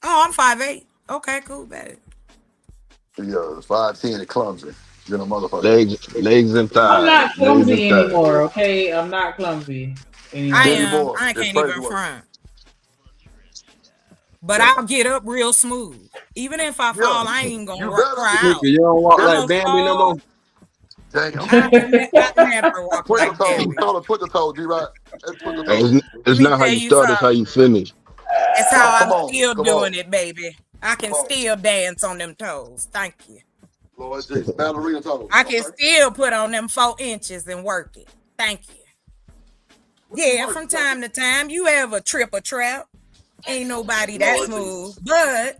Oh, I'm 5'8". Okay, cool, bet. Yeah, 5'10" and clumsy. You know, motherfucker. Legs and thighs. I'm not clumsy anymore, okay? I'm not clumsy anymore. I am. I can't even front. But I'll get up real smooth. Even if I fall, I ain't gonna cry Shanika, out. you don't walk I'm like gonna Bambi no more? Damn. I never walk like Twinkle that. call it twinkle toe, G-Right. Twinkle toe. Hey, it's not how you start, it's how you finish. That's how Come I'm on, still come doing on. it, baby. I can still dance on them toes. Thank you. Lord Jesus, ballerina toes. I can still put on them 4 inches and work it. Thank you. Yeah, from time to time, you ever trip a trap? Ain't nobody that smooth, but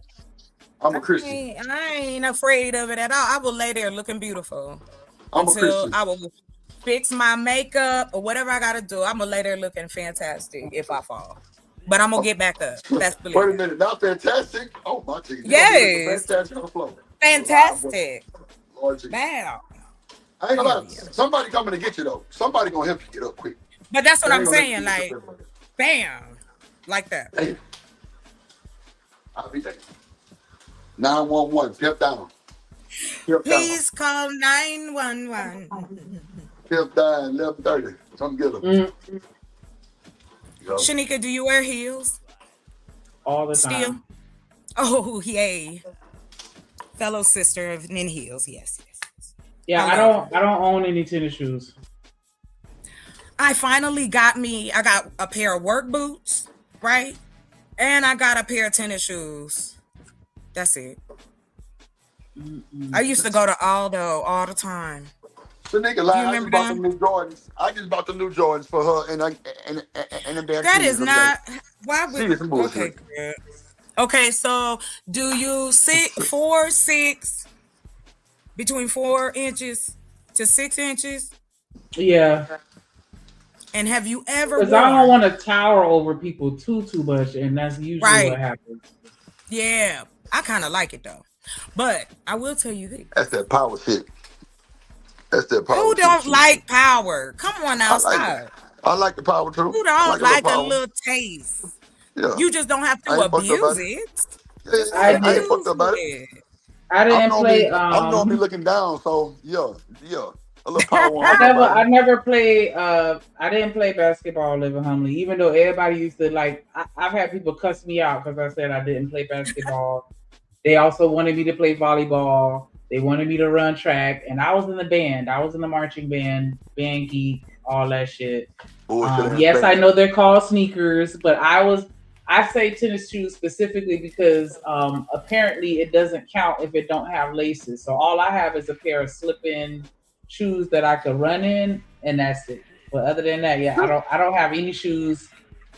I'm a Christian. I ain't afraid of it at all. I will lay there looking beautiful I'm a until Christian. I will fix my makeup or whatever I gotta do. I'm gonna lay there looking fantastic if I fall, but I'm gonna get back up. That's believe. Wait a minute, not fantastic. Oh my Jesus! Yes, fantastic on the floor. fantastic. Lord Jesus. Wow. I ain't gonna lie. Somebody coming to get you though. Somebody gonna help you get up quick. But that's what They I'm ain't gonna let saying. you Like, get up. bam, like that. Hey. I'll be there. 911. Pep down. Please call 911. Pep down. 11:30. Come get them. Shanika, do you wear heels? All the Still? time. Oh, yay. Fellow sister of in heels, yes. Yeah, I don't own any tennis shoes. I finally got a pair of work boots, right? And I got a pair of tennis shoes. That's it. I used to go to Aldo all the time. The nigga lied. I just bought the new Jordans. I just bought the new Jordans for her, and them damn that shoes. is not. Why would? She is some bullshit. Okay, so do you sit 4'6", between 4 inches to 6 inches? Yeah. And have you ever? Because I don't want to tower over people too much, and that's usually what happens. Yeah, I kind of like it though, but I will tell you this. That's that power shit. That's that power. Who don't like power? Come on now, stop. I like the power too. Who don't like a little taste? Yeah. You just don't have to abuse it. Yeah, I ain't fucked up about it. I didn't play. I'm normally looking down, so yeah. A little power. I never played. I didn't play basketball living humbly, even though everybody used to like. I've had people cuss me out because I said I didn't play basketball. They also wanted me to play volleyball. They wanted me to run track, and I was in the band. I was in the marching band, band geek, all that shit. Yes, I know they're called sneakers, but I say tennis shoes specifically because apparently it doesn't count if it don't have laces. So all I have is a pair of slip-in shoes that I could run in, and that's it. But other than that, yeah, I don't have any shoes,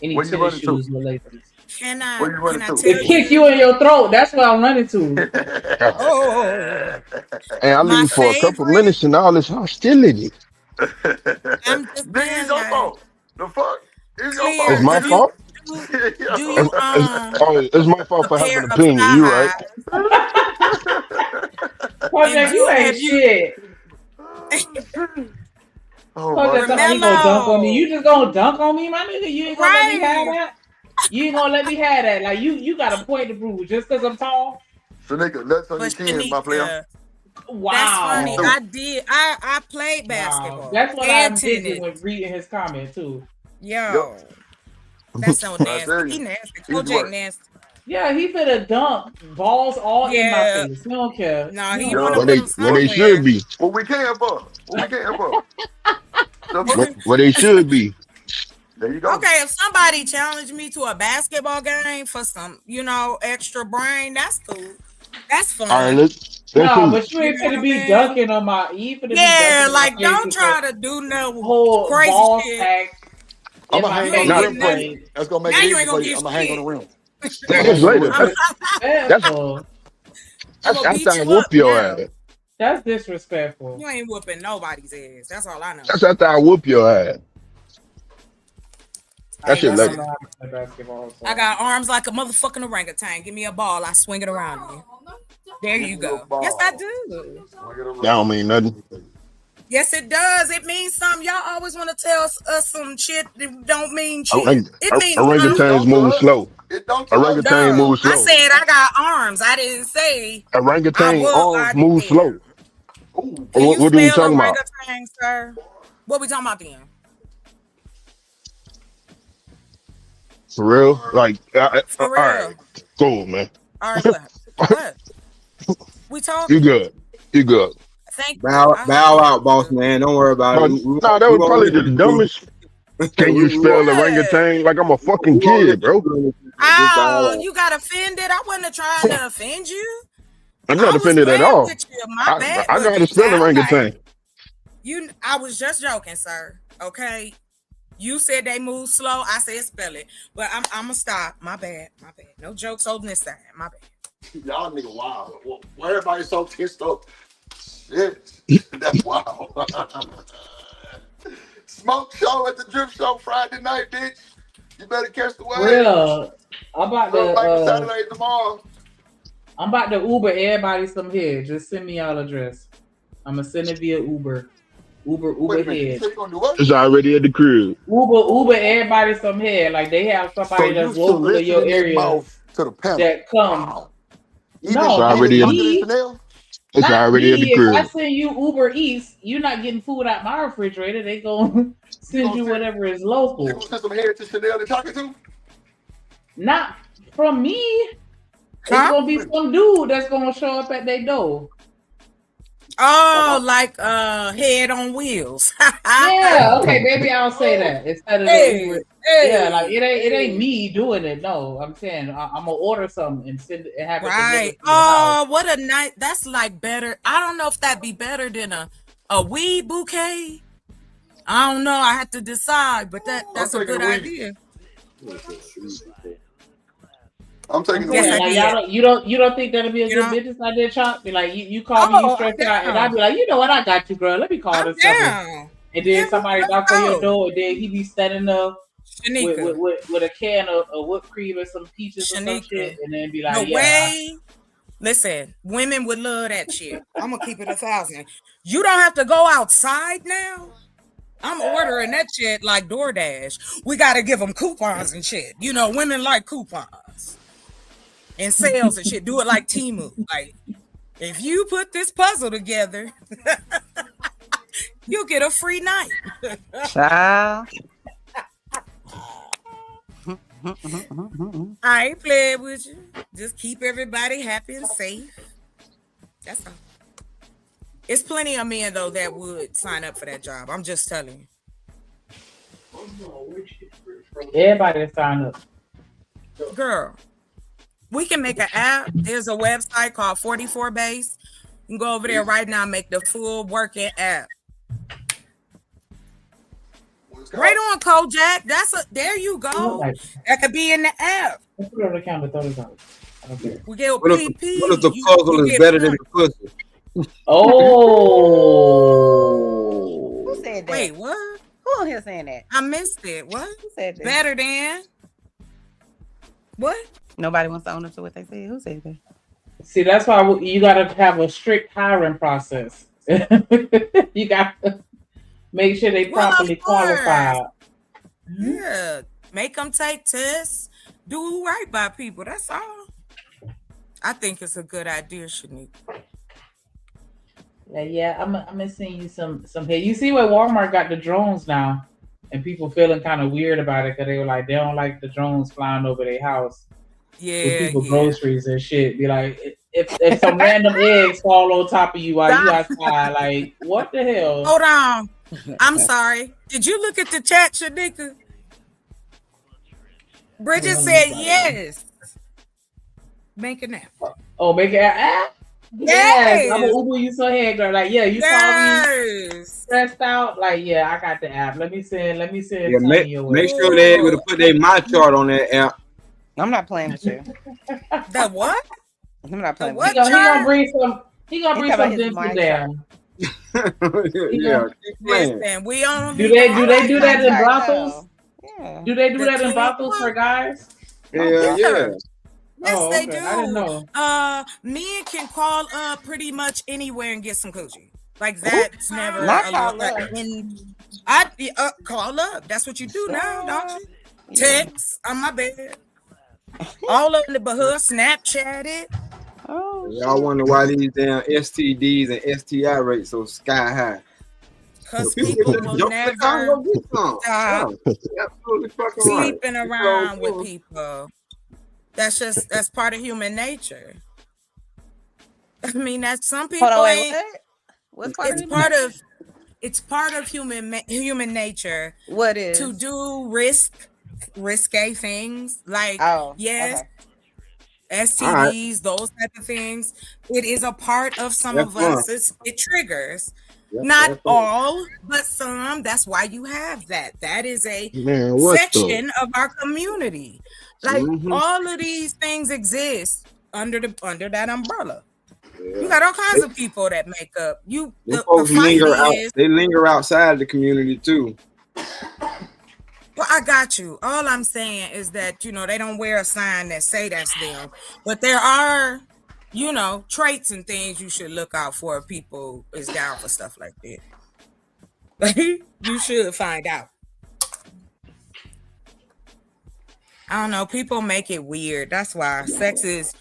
any tennis shoes with laces. Can I tell It kick you in your throat. That's what I'm running to. And I leave for a couple minutes and all this hostility. I'm just It's your fault. The fuck? It's your fault. It's my fault? It's my fault for having an opinion. You right? You ain't shit. He gonna dunk on me. You just gonna dunk on me, my nigga? You ain't gonna let me have that? You ain't gonna let me have that? Like you got a point to prove just because I'm tall? So nigga, that's on your chin, my player. Wow, that's funny. I played basketball. Wow. That's what I'm thinking when reading his comment too. Yo, that's so nasty. He nasty. Kojak nasty. Yeah, he finna dunk balls all in my face. He don't care. No, he what they should be. What we can for? What they should be. There you go. Okay, if somebody challenged me to a basketball game for some, extra brain, that's cool. That's fun. All right, let's but you ain't finna be dunking on my. Like don't try to do no crazy shit. I'm gonna hang on the rim for you. That's gonna make it easy for you. I'm gonna hang on the rim. That's later. That's how I whoop your ass. That's disrespectful. You ain't whooping nobody's ass. That's all I know. That's after I whoop your ass. That shit later. I got arms like a motherfucking orangutan. Give me a ball, I swing it around you. There you go. Yes, I do. That don't mean nothing. Yes, it does. It means something. Y'all always want to tell us some shit that don't mean shit. It means orangutans move slow. Orangutan move slow. I said I got arms. I didn't say orangutan arms move slow. What are you talking about? Sir? What we talking about then? For real? Like, for real. All right. Cool, man. All right, what? We talking? You good. Thank you. Bow out, boss man. Don't worry about it. No, that was probably the dumbest. Can you spell orangutan? Like I'm a fucking kid, bro. Oh, you got offended? I wasn't trying to offend you. I'm not offended at all. My bad. I know how to spell orangutan. I was just joking, sir. Okay. You said they move slow. I said spell it. But I'm gonna stop. My bad. No jokes on this side. My bad. Y'all nigga wild. Why everybody so pissed off? Shit. That's wild. Smoke show at the Drip Show Friday night, bitch. You better catch the wave. Real. I'm about to Saturday tomorrow. I'm about to Uber everybody some head. Just send me y'all address. I'm gonna send it via Uber. Uber head. It's already at the crib. Uber everybody some head. Like they have somebody that's local to your area to the that come. Wow. No, already It's Not already at the me. If I crib. send you Uber Eats, you're not getting food out my refrigerator. They gonna send you whatever is local. You gonna send some hair to Chanel and talking to? Not from me. It's gonna be some dude that's gonna show up at their door. Oh, like head on wheels. Yeah, okay, maybe I'll say that instead of the Uber. Yeah, like it ain't me doing it. No, I'm saying I'm gonna order something and send it and have it delivered Right. to the house. Oh, what a night. That's like better. I don't know if that'd be better than a weed bouquet. I don't know. I have to decide, but that's a good idea. I'm taking the Yeah, weed. like you don't think that'll be a good business idea, Chop? Be like you call me, you stressed out, and I'll be like, you know what, I got you, girl. Let me call this number. And then somebody knock on your door, and then he be standing up with a can of whipped cream and some peaches or some shit, and then be like, Listen, women would love that shit. I'm gonna keep it 1,000. You don't have to go outside now. I'm ordering that shit like DoorDash. We got to give them coupons and shit. You know, women like coupons and sales and shit. Do it like Temu. Like, if you put this puzzle together, you'll get a free night. Child. I ain't playing with you. Just keep everybody happy and safe. That's all. It's plenty of men though that would sign up for that job. I'm just telling you. Everybody sign up. Girl, we can make an app. There's a website called 44 Base. You can go over there right now and make the full working app. Right on, Kojak. There you go. That could be in the app. Let's put it on the counter, $30. Okay. We get What if the puzzle is better than the pussy? Oh. Who said that? Wait, what? Who on here saying that? I missed it. What? Who said that? Better than? What? Nobody wants to own up to what they said. Who said that? See, that's why you got to have a strict hiring process. You got to make sure they properly qualified. Yeah, make them take tests. Do right by people. That's all. I think it's a good idea, Shanique. Yeah, I'm gonna send you some hair. You see where Walmart got the drones now, and people feeling kind of weird about it because they were like they don't like the drones flying over their house. With people groceries and shit. Be like, if some random eggs fall on top of you while you outside, like what the hell? Hold on. I'm sorry. Did you look at the chat, Shanika? Bridget said yes. Make an app. Oh, make an app? Yes. I'm gonna Uber you some hair, girl. Like, yeah, you call me stressed out. Like, yeah, I got the app. Let me send. Yeah, make sure they're able to put their my chart on that app. I'm not playing with you. That what? I'm not playing with you. He gonna bring some. He gonna bring some Vincent down. Yeah, listen, we on. Do they do that in brothels? Yeah. Do they do that in brothels for guys? Yeah. Yes, they do. I didn't know. Men can call up pretty much anywhere and get some coochie. Like that's never. Not call up. Call up. That's what you do now, don't you? Text on my bed. All of the Bahud Snapchat it. Oh, y'all wonder why these damn STDs and STI rates so sky high. Because people will never stop sleeping around with people. That's part of human nature. I mean, that's some people. What's it's part of human nature. What is to do risque things like STDs, those type of things. It is a part of some of us. It triggers. Not all, but some. That's why you have that. That is a section of our community. Like all of these things exist under that umbrella. Yeah. You got all kinds of people that make up. They linger outside the community too. Well, I got you. All I'm saying is that they don't wear a sign that say that's them, but there are traits and things you should look out for if people is down for stuff like that. You should find out. I don't know. People make it weird. That's why sex is.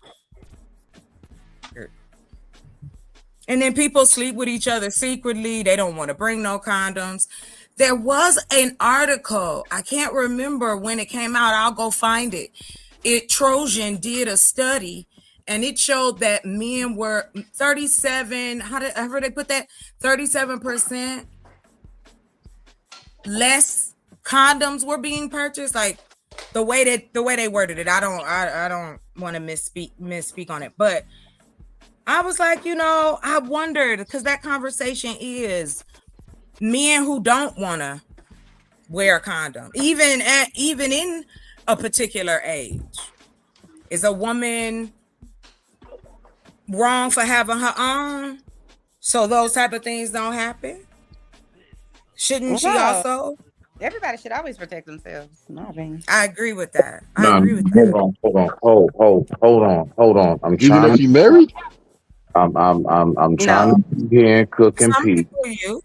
And then people sleep with each other secretly. They don't want to bring no condoms. There was an article. I can't remember when it came out. I'll go find it. Trojan did a study, and it showed that men were 37. However they put that, 37% less condoms were being purchased. Like the way they worded it. I don't want to misspeak on it, but I was like, I wondered, because that conversation is men who don't want to wear a condom, even in a particular age. Is a woman wrong for having her own, so those type of things don't happen? Shouldn't she also? Everybody should always protect themselves. In my opinion. I agree with that. Hold on. I'm Even trying. if she married. I'm trying to be here and cook and Some pee. people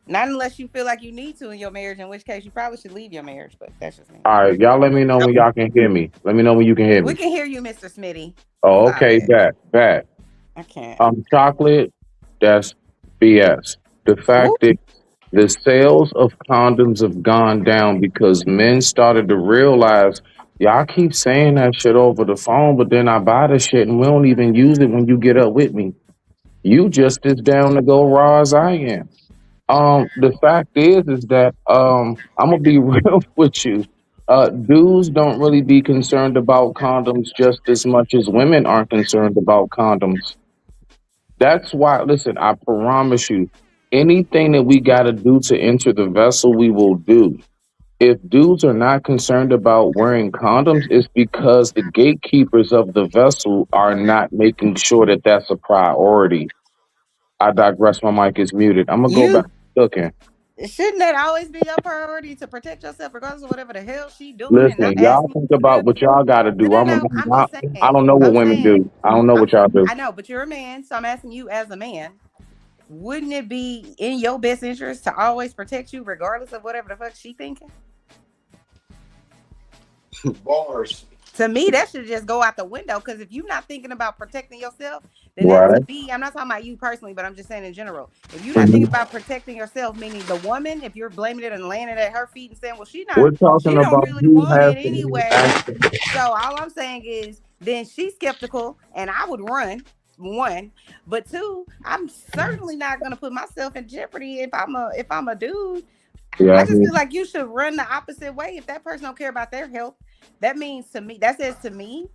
Not unless you feel like you need to in your marriage, in which case you probably should leave your marriage. But that's just me. All right, y'all. Let me know when y'all can hear me. Let me know when you can hear me. We can hear you, Mr. Smitty. Oh, okay. Bad. I can't. Chocolate. That's BS. The fact is, the sales of condoms have gone down because men started to realize. Y'all keep saying that shit over the phone, but then I buy the shit and we don't even use it when you get up with me. You just as down to go raw as I am. The fact is that I'm gonna be real with you. Dudes don't really be concerned about condoms just as much as women are concerned about condoms. That's why, listen, I promise you, anything that we gotta do to enter the vessel, we will do. If dudes are not concerned about wearing condoms, it's because the gatekeepers of the vessel are not making sure that that's a priority. I digress. My mic is muted. I'm gonna go back to cooking. Shouldn't that always be your priority, to protect yourself regardless of whatever the hell she doing? Listen, y'all think about what y'all got to do. I don't know what women do. I don't know what y'all do. I know, but you're a man, so I'm asking you as a man. Wouldn't it be in your best interest to always protect you regardless of whatever the fuck she thinking? Bars. To me, that should just go out the window, because if you're not thinking about protecting yourself, then Right. that to me, I'm not talking about you personally, but I'm just saying in general. If you're not thinking about protecting yourself, meaning the woman, if you're blaming it and laying it at her feet and saying, well, she We're talking don't about really who want has it anyway. So all I'm saying is, then she's skeptical, and I would run. One, but two, I'm certainly not gonna put myself in jeopardy if I'm a dude. Yeah, I just feel like you should run the opposite way. If that person don't care about their health, that says to me,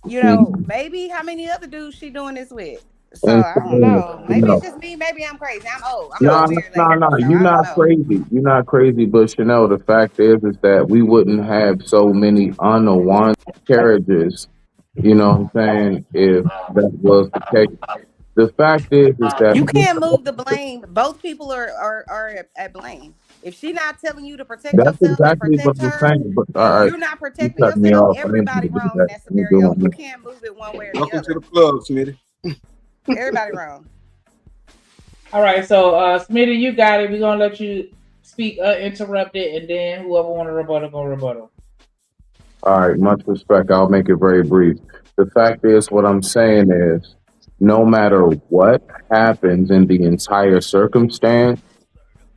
maybe how many other dudes she doing this with. So I don't know. Maybe it's just me. Maybe I'm crazy. I'm old. I'm No. so You're not crazy. You're not crazy. But Chanel, the fact is that we wouldn't have so many unwanted carriages. You know what I'm saying? If that was the case. The fact is that you can't move the blame. Both people are at blame. If she's not telling you to protect that's yourself and exactly what protect I'm her, saying. But and all right, you're not you protecting cut me yourself, off. everybody wrong in that scenario. You can't move it one way or the Welcome other. to the club, Smitty. Everybody wrong. All right, so Smitty, you got it. We're gonna let you speak uninterrupted, and then whoever want to rebuttal, go rebuttal. All right, much respect. I'll make it very brief. The fact is, what I'm saying is, no matter what happens in the entire circumstance,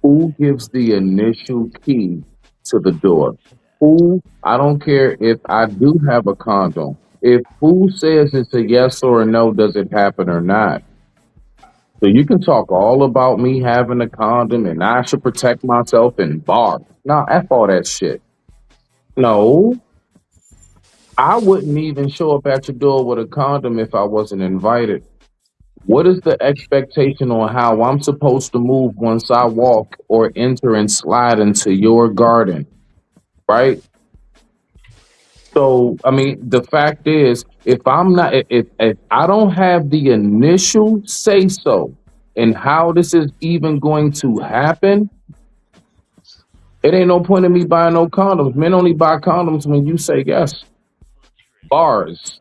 who gives the initial key to the door? Who, I don't care if I do have a condom. If who says it's a yes or a no, does it happen or not? So you can talk all about me having a condom and I should protect myself and bar. Nah, F all that shit. No. I wouldn't even show up at your door with a condom if I wasn't invited. What is the expectation on how I'm supposed to move once I walk or enter and slide into your garden? Right? So, I mean, the fact is, if I don't have the initial say so in how this is even going to happen, it ain't no point in me buying no condoms. Men only buy condoms when you say yes. Bars.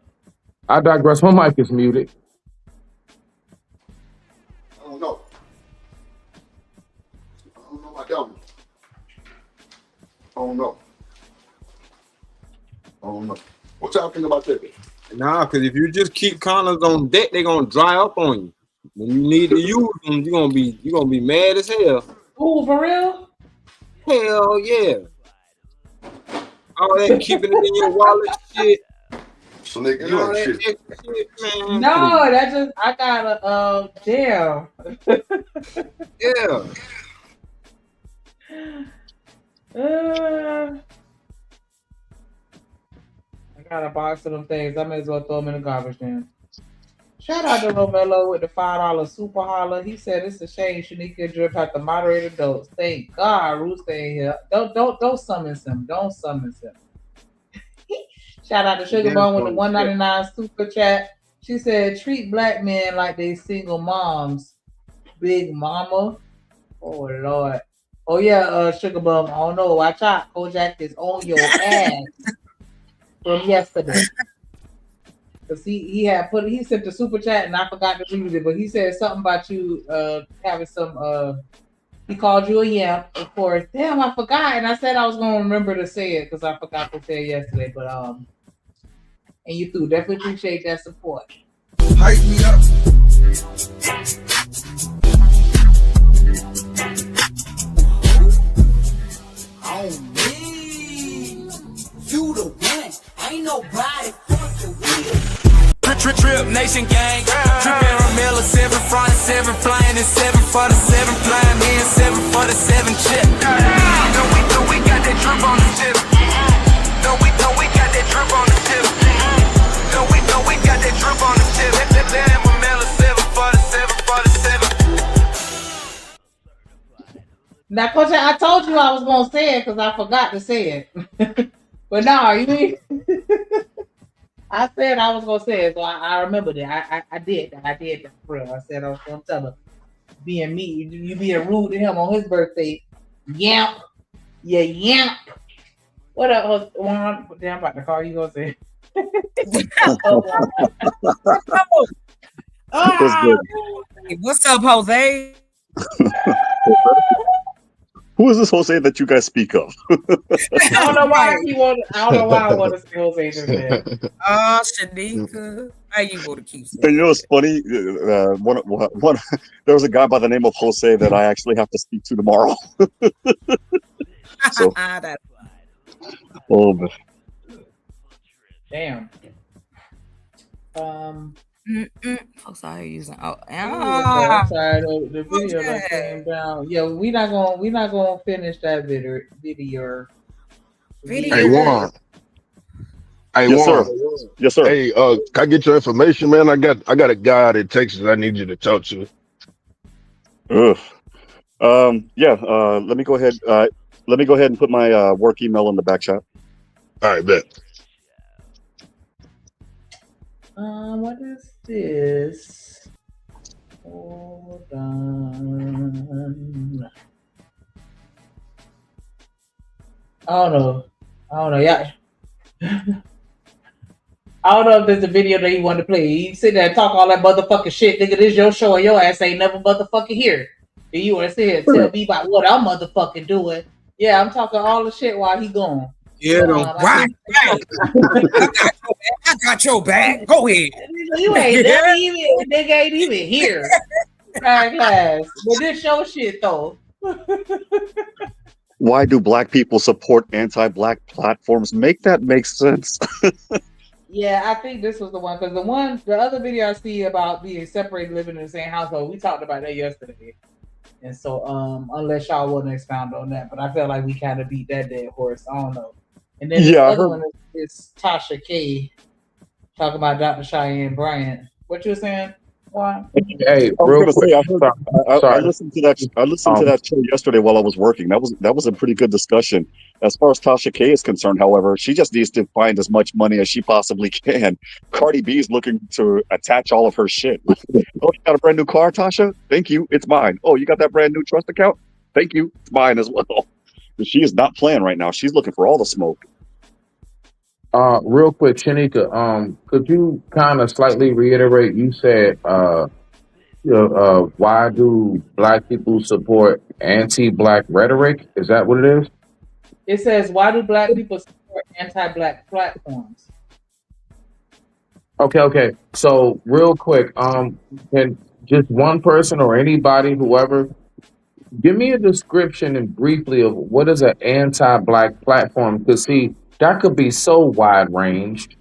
I digress. My mic is muted. I don't know about that one. I don't know. What y'all think about that? Nah, because if you just keep condoms on deck, they're gonna dry up on you. When you need to use them, you're gonna be mad as hell. Ooh, for real? Hell yeah. All that keeping it in your wallet shit. So nigga, And you all ain't that shit. extra shit, man. No, please. that just I gotta jail. Yeah. I got a box of them things. I may as well throw them in the garbage then. Shout out to Romello with the $5 super holler. He said it's a shame Shanika and Drip have to moderate adults. Thank God Rooster ain't here. Don't summons him. Don't summons him. Shout out to Sugar Bone with the $1.99 super chat. She said treat black men like they single moms. Big mama. Oh Lord. Oh yeah, Sugar Bum. I don't know. Watch out. Kojak is on your ass from yesterday. Cause he sent the super chat and I forgot to read it, but he said something about you having some he called you a yamp, of course. Damn, I forgot, and I said I was gonna remember to say it because I forgot to say it yesterday. But and you too, definitely appreciate that support. Hype me up. On me, you the one. Ain't nobody fucking with. Trip Nation gang, trippin' Ramilla, 7 front, 7 flying, and 7 for the 7 flying, and 7 for the 7 chip. No, we got that drip on the tip. No, we got that drip on the tip. No, we got that drip on the tip. That Ramilla, 7 for the 7 for the 7. Now, Coach, I told you I was gonna say it because I forgot to say it. But no, you. I said I was gonna say it, so I remember that. I did that for real. I said I was gonna tell her, being me, you being rude to him on his birthday. Yamp, yeah, yamp. What up, Juan? Damn, I'm about to call you. Gonna say. What's up, Jose? Who is this Jose that you guys speak of? I don't know why I want to say Jose just then. Shanika, how you go to keep saying? And you know, it's funny. There was a guy by the name of Jose that I actually have to speak to tomorrow. So, man. Damn. Folks out here using I'm sorry, the video that came down. Yeah, we're not gonna finish that video. Hey Juan. Hey Yes, Juan. sir. Yes, sir. Hey, can I get your information, man? I got a guy out in Texas I need you to talk to. Yeah. Let me go ahead. Let me go ahead and put my work email in the back chat. All right, bet. What is this? Hold on. I don't know. Yeah. I don't know if there's a video that you want to play. You sit there and talk all that motherfucking shit. Nigga, this your show and your ass ain't never motherfucking here. And you want to sit here and tell me about what I'm motherfucking doing. Yeah, I'm talking all the shit while he gone. Yeah, I got your back. Go ahead. You ain't never even, nigga ain't even here. Class. But this your shit though. Why do black people support anti-black platforms? Make that make sense. Yeah, I think this was the one because the other video I see about being separated, living in the same household, we talked about that yesterday. And so, unless y'all want to expound on that, but I feel like we kind of beat that dead horse. I don't know. And then the other one is Tasha K talking about Dr. Cheyenne Bryant. What you were saying? Why? Hey, real quick. I listened to that. I listened to that show yesterday while I was working. That was a pretty good discussion. As far as Tasha K is concerned, however, she just needs to find as much money as she possibly can. Cardi B is looking to attach all of her shit. Oh, you got a brand new car, Tasha? Thank you. It's mine. Oh, you got that brand new trust account? Thank you. It's mine as well. She is not playing right now. She's looking for all the smoke. Real quick, Shanika, could you kind of slightly reiterate? You said, why do black people support anti-black rhetoric? Is that what it is? It says, why do black people support anti-black platforms? Okay. So real quick, can just one person or anybody, whoever, give me a description and briefly of what is an anti-black platform. Because see, that could be so wide ranged.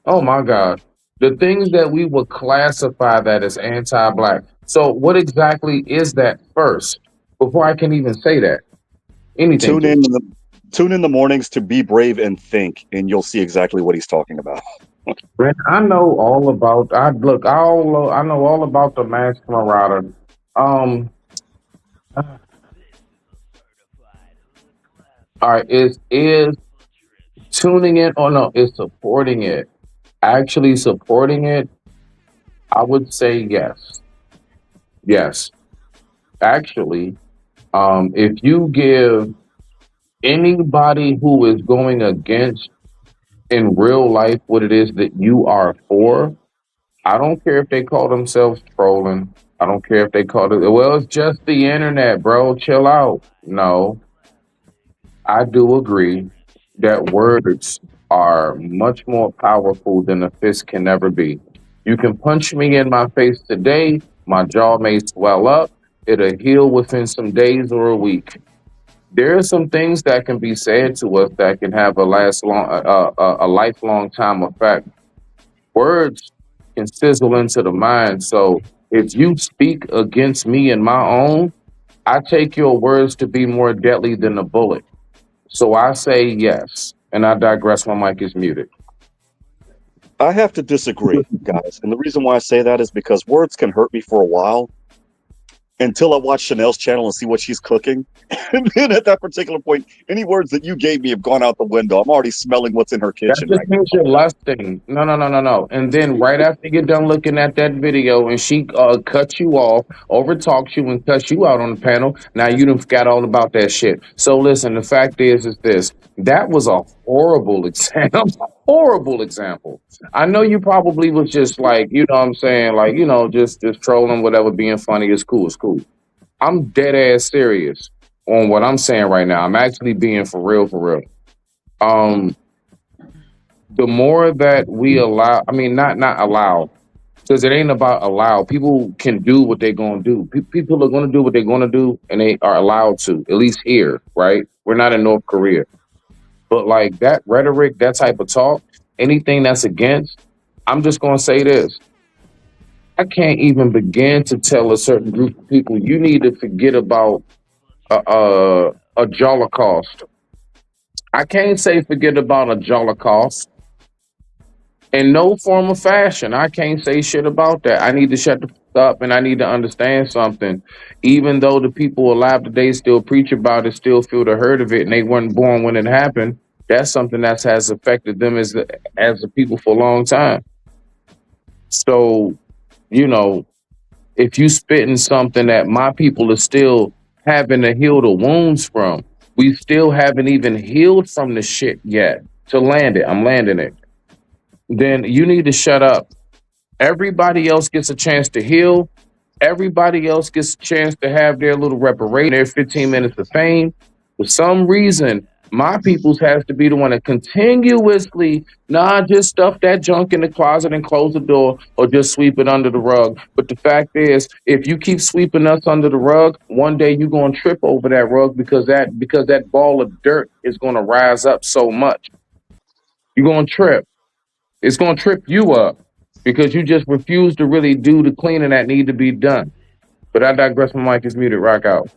Oh my God. The things that we would classify that as anti-black. So what exactly is that first? Before I can even say that. Anything to Tune in the mornings to Be Brave and Think, and you'll see exactly what he's talking about. Man, I know all about I know all about the Masked Marauder. Um all right, is tuning in or no, is supporting it. Actually supporting it, I would say yes. Yes. Actually, if you give anybody who is going against in real life what it is that you are for, I don't care if they call themselves trolling. I don't care if they call it, well, it's just the internet, bro. Chill out. No, I do agree that words are much more powerful than a fist can ever be. You can punch me in my face today, my jaw may swell up, it'll heal within some days or a week. There are some things that can be said to us that can have a lifelong time effect. Words can sizzle into the mind. So if you speak against me and my own, I take your words to be more deadly than a bullet. So I say yes. And I digress. My mic is muted. I have to disagree, guys. And the reason why I say that is because words can hurt me for a while until I watch Chanel's channel and see what she's cooking. And then at that particular point, any words that you gave me have gone out the window. I'm already smelling what's in her kitchen That right just means now. you're lusting. No. And then right after you get done looking at that video and she cuts you off, over talks you and cuts you out on the panel, now you done forgot all about that shit. So listen, the fact is this. That was a horrible example. Horrible example. I know you probably was just like, you know what I'm saying? Like, you know, just trolling, whatever, being funny. It's cool. It's cool. I'm dead ass serious on what I'm saying right now. I'm actually being for real, for real. The more that we allow, I mean, not allow, because it ain't about allow. People can do what they're going to do. People are going to do what they're going to do, and they are allowed to, at least here, right? We're not in North Korea. But like that rhetoric, that type of talk, anything that's against, I'm just going to say this. I can't even begin to tell a certain group of people, you need to forget about a Holocaust. I can't say forget about a Holocaust. In no form or fashion, I can't say shit about that. I need to shut the fuck up and I need to understand something. Even though the people alive today still preach about it, still feel the hurt of it, and they weren't born when it happened, that's something that has affected them as a people for a long time. So, you know, if you spitting something that my people are still having to heal the wounds from, we still haven't even healed from the shit yet to land it. I'm landing it. Then you need to shut up. Everybody else gets a chance to heal. Everybody else gets a chance to have their little reparation, their 15 minutes of fame. For some reason, my people's has to be the one to continuously, just stuff that junk in the closet and close the door or just sweep it under the rug. But the fact is, if you keep sweeping us under the rug, one day you're going to trip over that rug because that ball of dirt is going to rise up so much. You're going to trip. It's going to trip you up because you just refuse to really do the cleaning that need to be done. But I digress. My mic is muted. Rock out.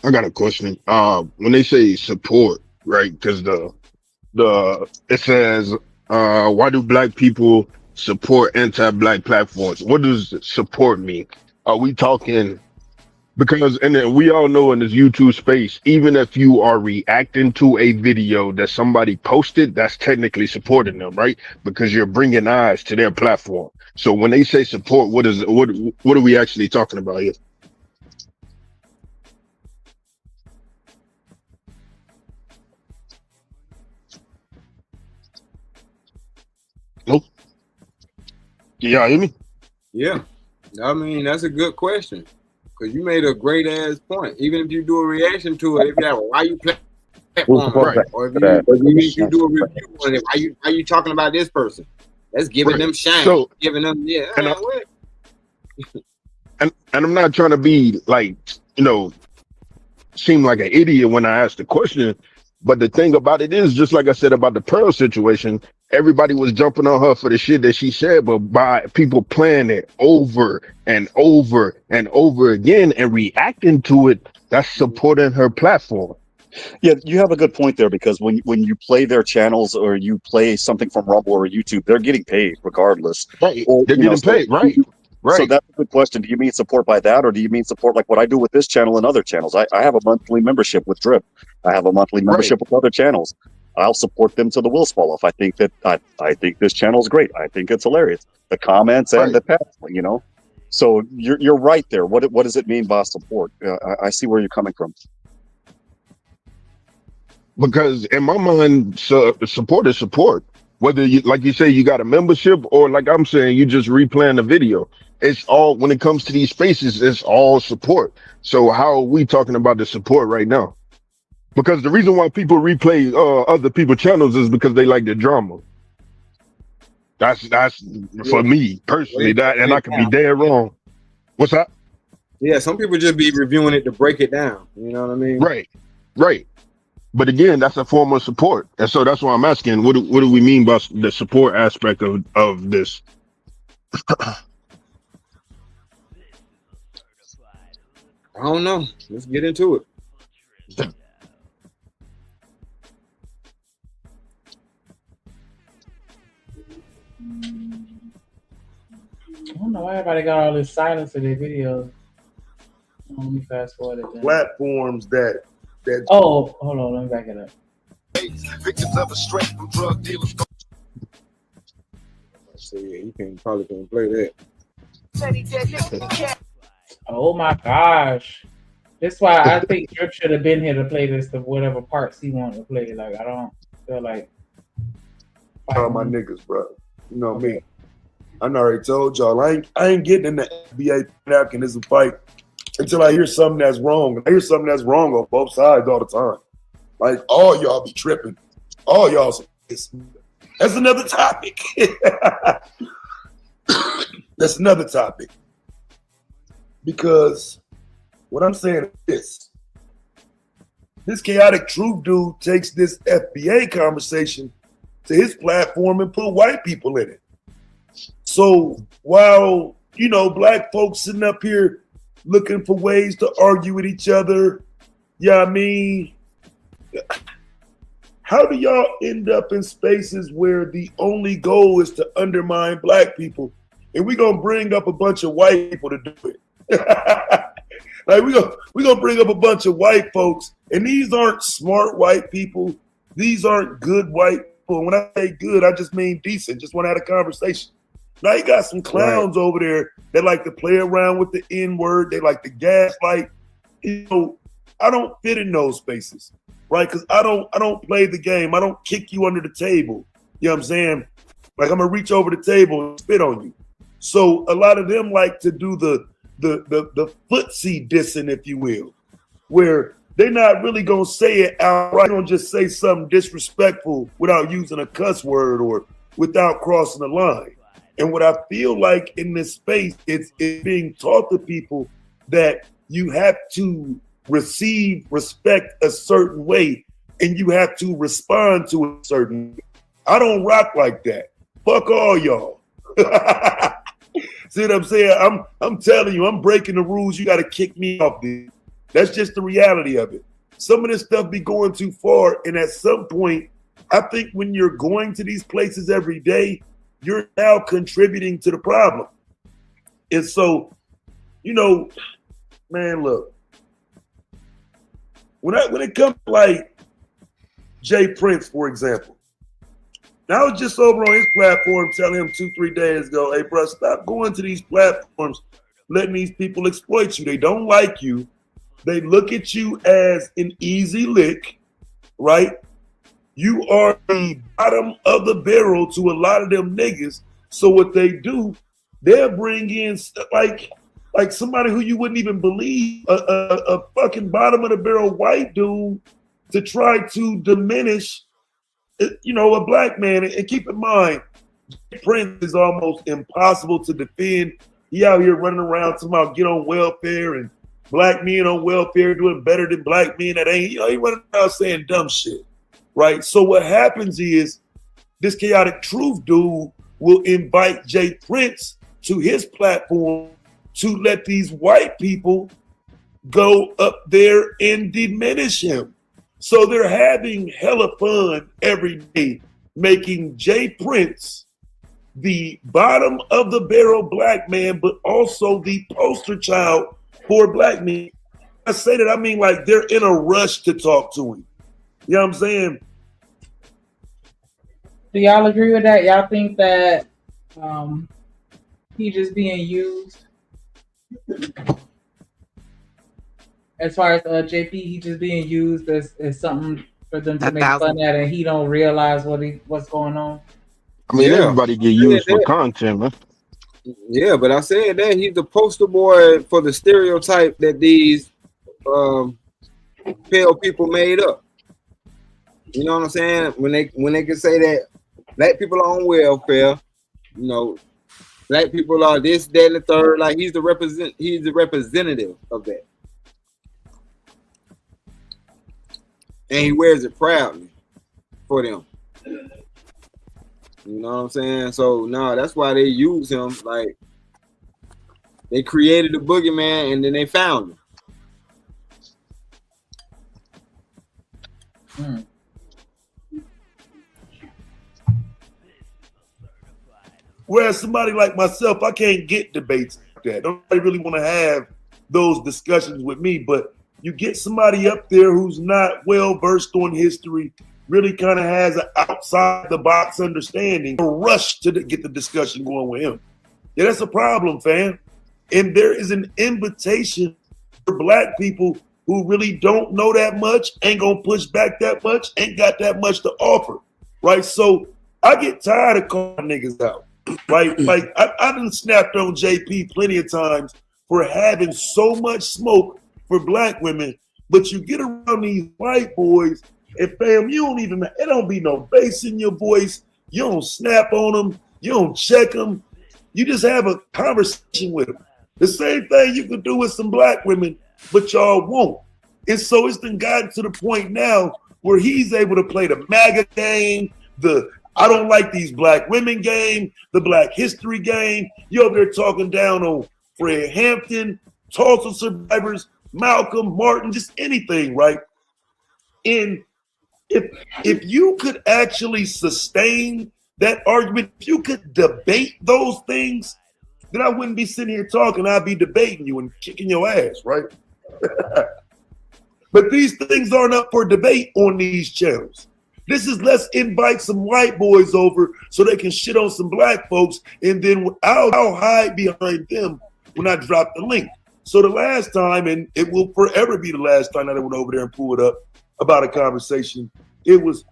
I got a question. When they say support, right? Because it says, why do black people support anti-black platforms? What does support mean? Are we talking? Because, and then we all know in this YouTube space, even if you are reacting to a video that somebody posted, that's technically supporting them, right? Because you're bringing eyes to their platform. So when they say support, what are we actually talking about here? Nope. Can y'all hear me? Yeah. I mean, that's a good question. Because you made a great ass point. Even if you do a reaction to it, if you have why you platform, right? Or if you do a review on it, why you talking about this person? That's giving them shine. So, giving them, and I'm not trying to be like, seem like an idiot when I ask the question. But the thing about it is, just like I said about the Pearl situation, everybody was jumping on her for the shit that she said, but by people playing it over and over and over again and reacting to it, that's supporting her platform. Yeah, you have a good point there, because when you play their channels or you play something from Rumble or YouTube, they're getting paid regardless. Right. Or, They're getting paid, right? So Right. that's a good question. Do you mean support by that, or do you mean support like what I do with this channel and other channels? I have a monthly membership with Drip. I have a monthly membership with other channels. I'll support them till the wheels fall off. I think that I think this channel is great. I think it's hilarious. The comments and the past, So you're right there. What does it mean by support? I see where you're coming from. Because in my mind, support is support. Whether you, like you say, you got a membership, or like I'm saying, you just replaying the video. It's all, when it comes to these spaces, it's all support. So how are we talking about the support right now? Because the reason why people replay other people's channels is because they like the drama. That's for me personally. And I could be dead wrong. What's that? Yeah, some people just be reviewing it to break it down. You know what I mean? Right. But again, that's a form of support, and so that's why I'm asking, what do we mean by the support aspect of this? I don't know. Let's get into it. I don't know why everybody got all this silence in their videos. Let me fast forward it. Platforms that. Oh, hold on, let me back it up. Victims of a straight from drug dealers. So yeah, you probably can't play that. Oh my gosh. That's why I think Drip should have been here to play this, to whatever parts he wanted to play. Like, I don't feel like all my niggas, bro. You know me. I already told y'all I ain't getting in the NBA Africanism fight until I hear something that's wrong. I hear something that's wrong on both sides all the time. Like, all y'all be tripping. All y'all. That's another topic. That's another topic. Because what I'm saying is this chaotic truth dude takes this FBA conversation to his platform and put white people in it. So while, black folks sitting up here looking for ways to argue with each other, how do y'all end up in spaces where the only goal is to undermine black people, and we're gonna bring up a bunch of white people to do it? Like we're gonna bring up a bunch of white folks, and these aren't smart white people. These aren't good white people. When I say good, I just mean decent. Just want to have a conversation. Now you got some clowns over there that like to play around with the N-word. They like to gaslight. I don't fit in those spaces, right? Because I don't play the game. I don't kick you under the table. You know what I'm saying? Like, I'm gonna reach over the table and spit on you. So a lot of them like to do the footsie dissing, if you will, where they're not really gonna say it outright. They're gonna just say something disrespectful without using a cuss word or without crossing the line. And what I feel like in this space, it's being taught to people that you have to receive respect a certain way and you have to respond to a certain way. I don't rock like that. Fuck all y'all. See what I'm saying? I'm telling you, I'm breaking the rules. You got to kick me off, dude. That's just the reality of it. Some of this stuff be going too far, and at some point, I think when you're going to these places every day, you're now contributing to the problem. And so, man, look, when it comes to like Jay Prince, for example, I was just over on his platform telling him 2-3 days ago, hey, bro, stop going to these platforms, letting these people exploit you. They don't like you. They look at you as an easy lick, right? You are the bottom of the barrel to a lot of them niggas. So what they do, they'll bring in like somebody who you wouldn't even believe, a fucking bottom of the barrel white dude, to try to diminish, a black man. And keep in mind, Prince is almost impossible to defend He out here running around talking about get on welfare and black men on welfare doing better than black men that ain't, he running around saying dumb shit, right? So what happens is this Chaotic Truth dude will invite Jay Prince to his platform to let these white people go up there and diminish him. So they're having hella fun every day, making Jay Prince the bottom of the barrel black man, but also the poster child for black men. I say that, I mean like they're in a rush to talk to him. You know what I'm saying? Do y'all agree with that? Y'all think that he just being used? As far as JP, he just being used as something for them to make fun at, and he don't realize what's going on. I mean, everybody get used for content, man. Yeah, but I said that he's the poster boy for the stereotype that these pale people made up. You know what I'm saying? When they can say that black people are on welfare, black people are this, that, and the third. Like he's the representative of that, and he wears it proudly for them. You know what I'm saying? So no, that's why they use him. Like they created the boogeyman and then they found him. Whereas somebody like myself, I can't get debates like that. Nobody really want to have those discussions with me. But you get somebody up there who's not well versed on history, really kind of has an outside the box understanding, a rush to get the discussion going with him. Yeah, that's a problem, fam. And there is an invitation for black people who really don't know that much, ain't gonna push back that much, ain't got that much to offer, right? So I get tired of calling niggas out, right? Like I done snapped on JP plenty of times for having so much smoke for black women, but you get around these white boys and fam, you don't even, it don't be no bass in your voice. You don't snap on them. You don't check them. You just have a conversation with them. The same thing you could do with some black women, but y'all won't. And so it's then gotten to the point now where he's able to play the MAGA game, the I don't like these black women game, the black history game. You over there talking down on Fred Hampton, Tulsa survivors, Malcolm, Martin, just anything, right? And if you could actually sustain that argument, if you could debate those things, then I wouldn't be sitting here talking. I'd be debating you and kicking your ass, right? But these things aren't up for debate on these channels. This is let's invite some white boys over so they can shit on some black folks, and then I'll hide behind them when I drop the link. So the last time, and it will forever be the last time that I went over there and pulled up about a conversation, it was,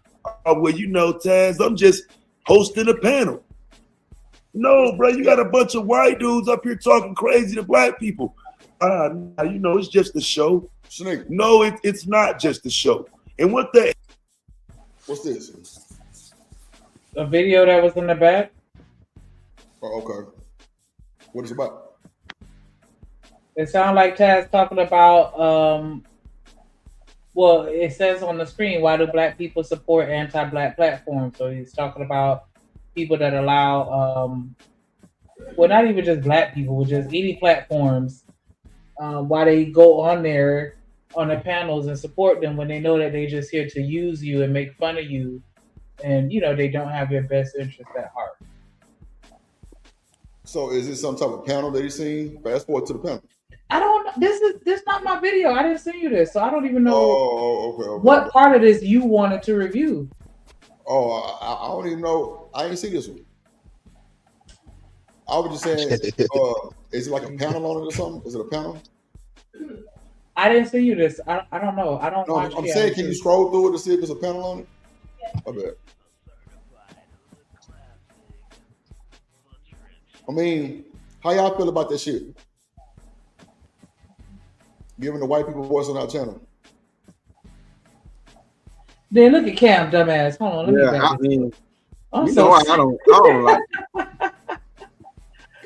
well, you know, Taz, I'm just hosting a panel. No, bro, you got a bunch of white dudes up here talking crazy to black people. You know, it's just a show. Snake. No, it's not just a show. And what's this? A video that was in the back. Oh, okay. What is it about? It sounds like Taz talking about, well, it says on the screen, why do black people support anti-black platforms? So he's talking about people that allow, well, not even just black people, but just any platforms, why they go on there on the panels and support them when they know that they're just here to use you and make fun of you, and you know they don't have your best interest at heart. So is this some type of panel that he's seen? Fast forward to the panel. I don't know. This is not my video. I didn't send you this, so I don't even know okay. what part of this you wanted to review. Oh, I don't even know. I ain't see this one. I was just saying, is it like a panel on it or something? Is it a panel? I didn't see you this. I don't know. I don't. No, I'm saying, can you scroll through it to see if there's a panel on it? I bet. I mean, how y'all feel about that shit? Giving the white people voice on our channel. Then look at Cam, dumbass. Hold on, let me back I mean, I'm you so know, I don't like.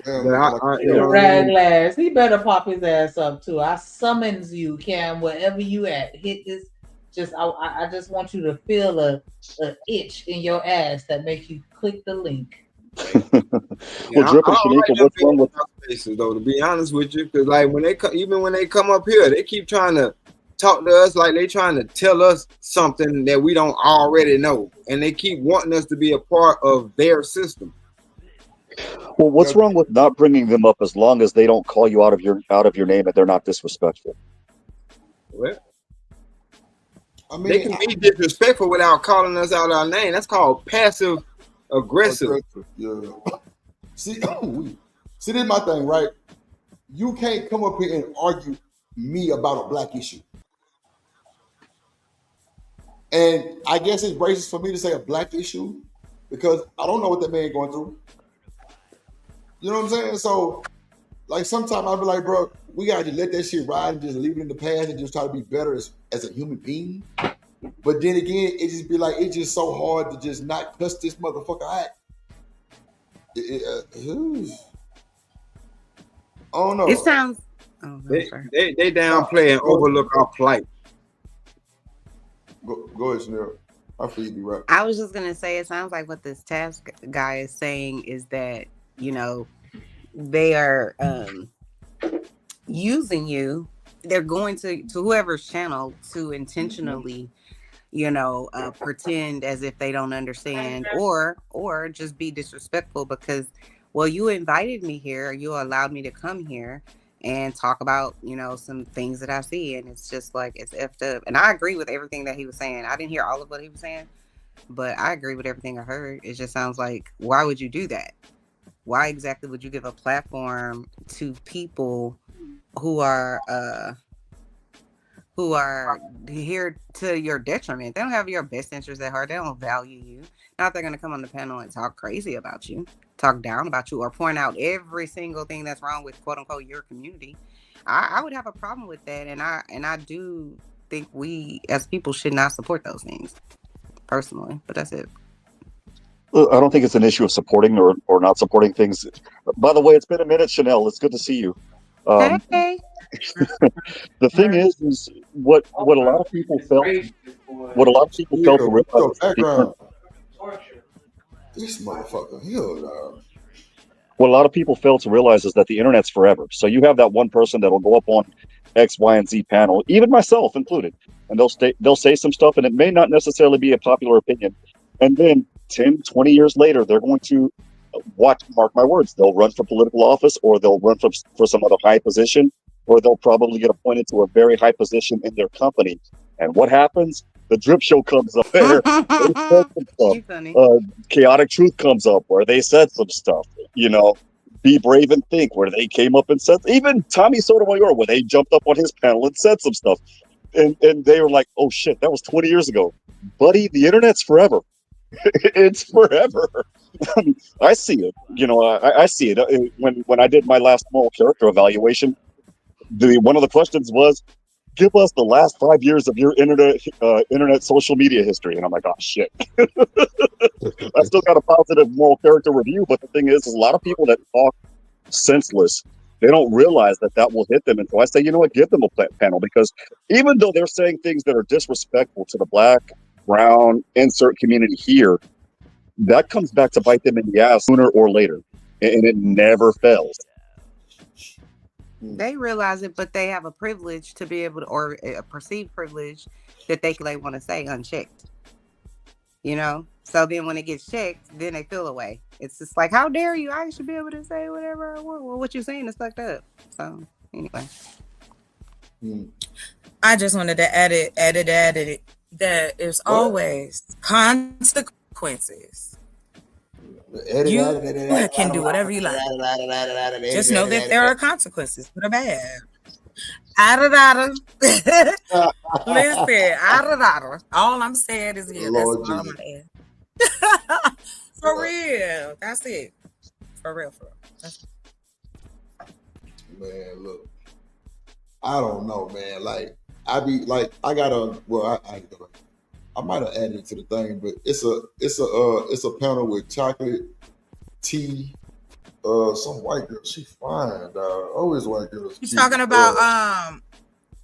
Raglass, he better pop his ass up too. I summons you, Cam, wherever you at. Hit this. I just want you to feel a itch in your ass that makes you click the link. Well, Drip and Shanika, what's wrong with spaces though? To be honest with you, because like when they even when they come up here, they keep trying to talk to us like they trying to tell us something that we don't already know, and they keep wanting us to be a part of their system. Well, what's wrong with not bringing them up as long as they don't call you out of your name and they're not disrespectful? Well, I mean, they can be disrespectful without calling us out our name. That's called passive aggressive. Yeah. See, this is my thing, right? You can't come up here and argue me about a black issue. And I guess it's racist for me to say a black issue because I don't know what that man going through. You know what I'm saying? So, like, sometimes I'll be like, bro, we got to let that shit ride and just leave it in the past and just try to be better as a human being. But then again, it just be like, it's just so hard to just not cuss this motherfucker out. I don't know. It sounds. They downplay and overlook our plight. Go ahead, Chanel. I feel you be right. I was just gonna say, it sounds like what this task guy is saying is that, you know, they are using you. They're going to whoever's channel to intentionally, you know, pretend as if they don't understand, or just be disrespectful because, well, you invited me here, you allowed me to come here and talk about, you know, some things that I see, and it's just like, it's effed up. And I agree with everything that he was saying. I didn't hear all of what he was saying, but I agree with everything I heard. It just sounds like, why would you do that? Why exactly would you give a platform to people who are here to your detriment? They don't have your best interests at heart. They don't value you. Now they're going to come on the panel and talk crazy about you, talk down about you, or point out every single thing that's wrong with quote unquote your community. I would have a problem with that, and I do think we as people should not support those things personally. But that's it. I don't think it's an issue of supporting or not supporting things. By the way, it's been a minute, Chanel. It's good to see you. Hey. The thing is what a lot of people felt. What a lot of people felt to realize. This motherfucker, hell. What a lot of people fail to realize is that the internet's forever. So you have that one person that'll go up on X, Y, and Z panel, even myself included, and they'll say some stuff, and it may not necessarily be a popular opinion. And then 10, 20 years later, they're going to mark my words, they'll run for political office, or they'll run for some other high position, or they'll probably get appointed to a very high position in their company. And what happens? The Drip Show comes up there. They said some stuff. Chaotic Truth comes up where they said some stuff. You know, Be Brave and Think, where they came up and said, even Tommy Sotomayor, where they jumped up on his panel and said some stuff. And they were like, oh shit, that was 20 years ago. Buddy, the internet's forever. It's forever. I see it. You know, I see it. When I did my last moral character evaluation, one of the questions was, give us the last 5 years of your internet social media history. And I'm like, oh shit. I still got a positive moral character review, but the thing is a lot of people that talk senseless, they don't realize that will hit them. And so I say, you know what, give them a panel, because even though they're saying things that are disrespectful to the black, brown, insert community here, that comes back to bite them in the ass sooner or later. And it never fails. They realize it, but they have a privilege to be able to, or a perceived privilege that they want to say unchecked. You know? So then when it gets checked, then they feel away. It's just like, how dare you? I should be able to say whatever I want. Well, what you're saying is fucked up. So anyway. I just wanted to add it that there's always consequences. You can do whatever you like. Just know that there are consequences, good or bad. Listen, all I'm saying is, yeah, that's all I'm gonna add. For real. That's it. For real. Man, look. I don't know, man. Like, I might have added it to the thing, but it's a panel with chocolate, tea, Some white girl. She fine, dog. Always white girls. You talking about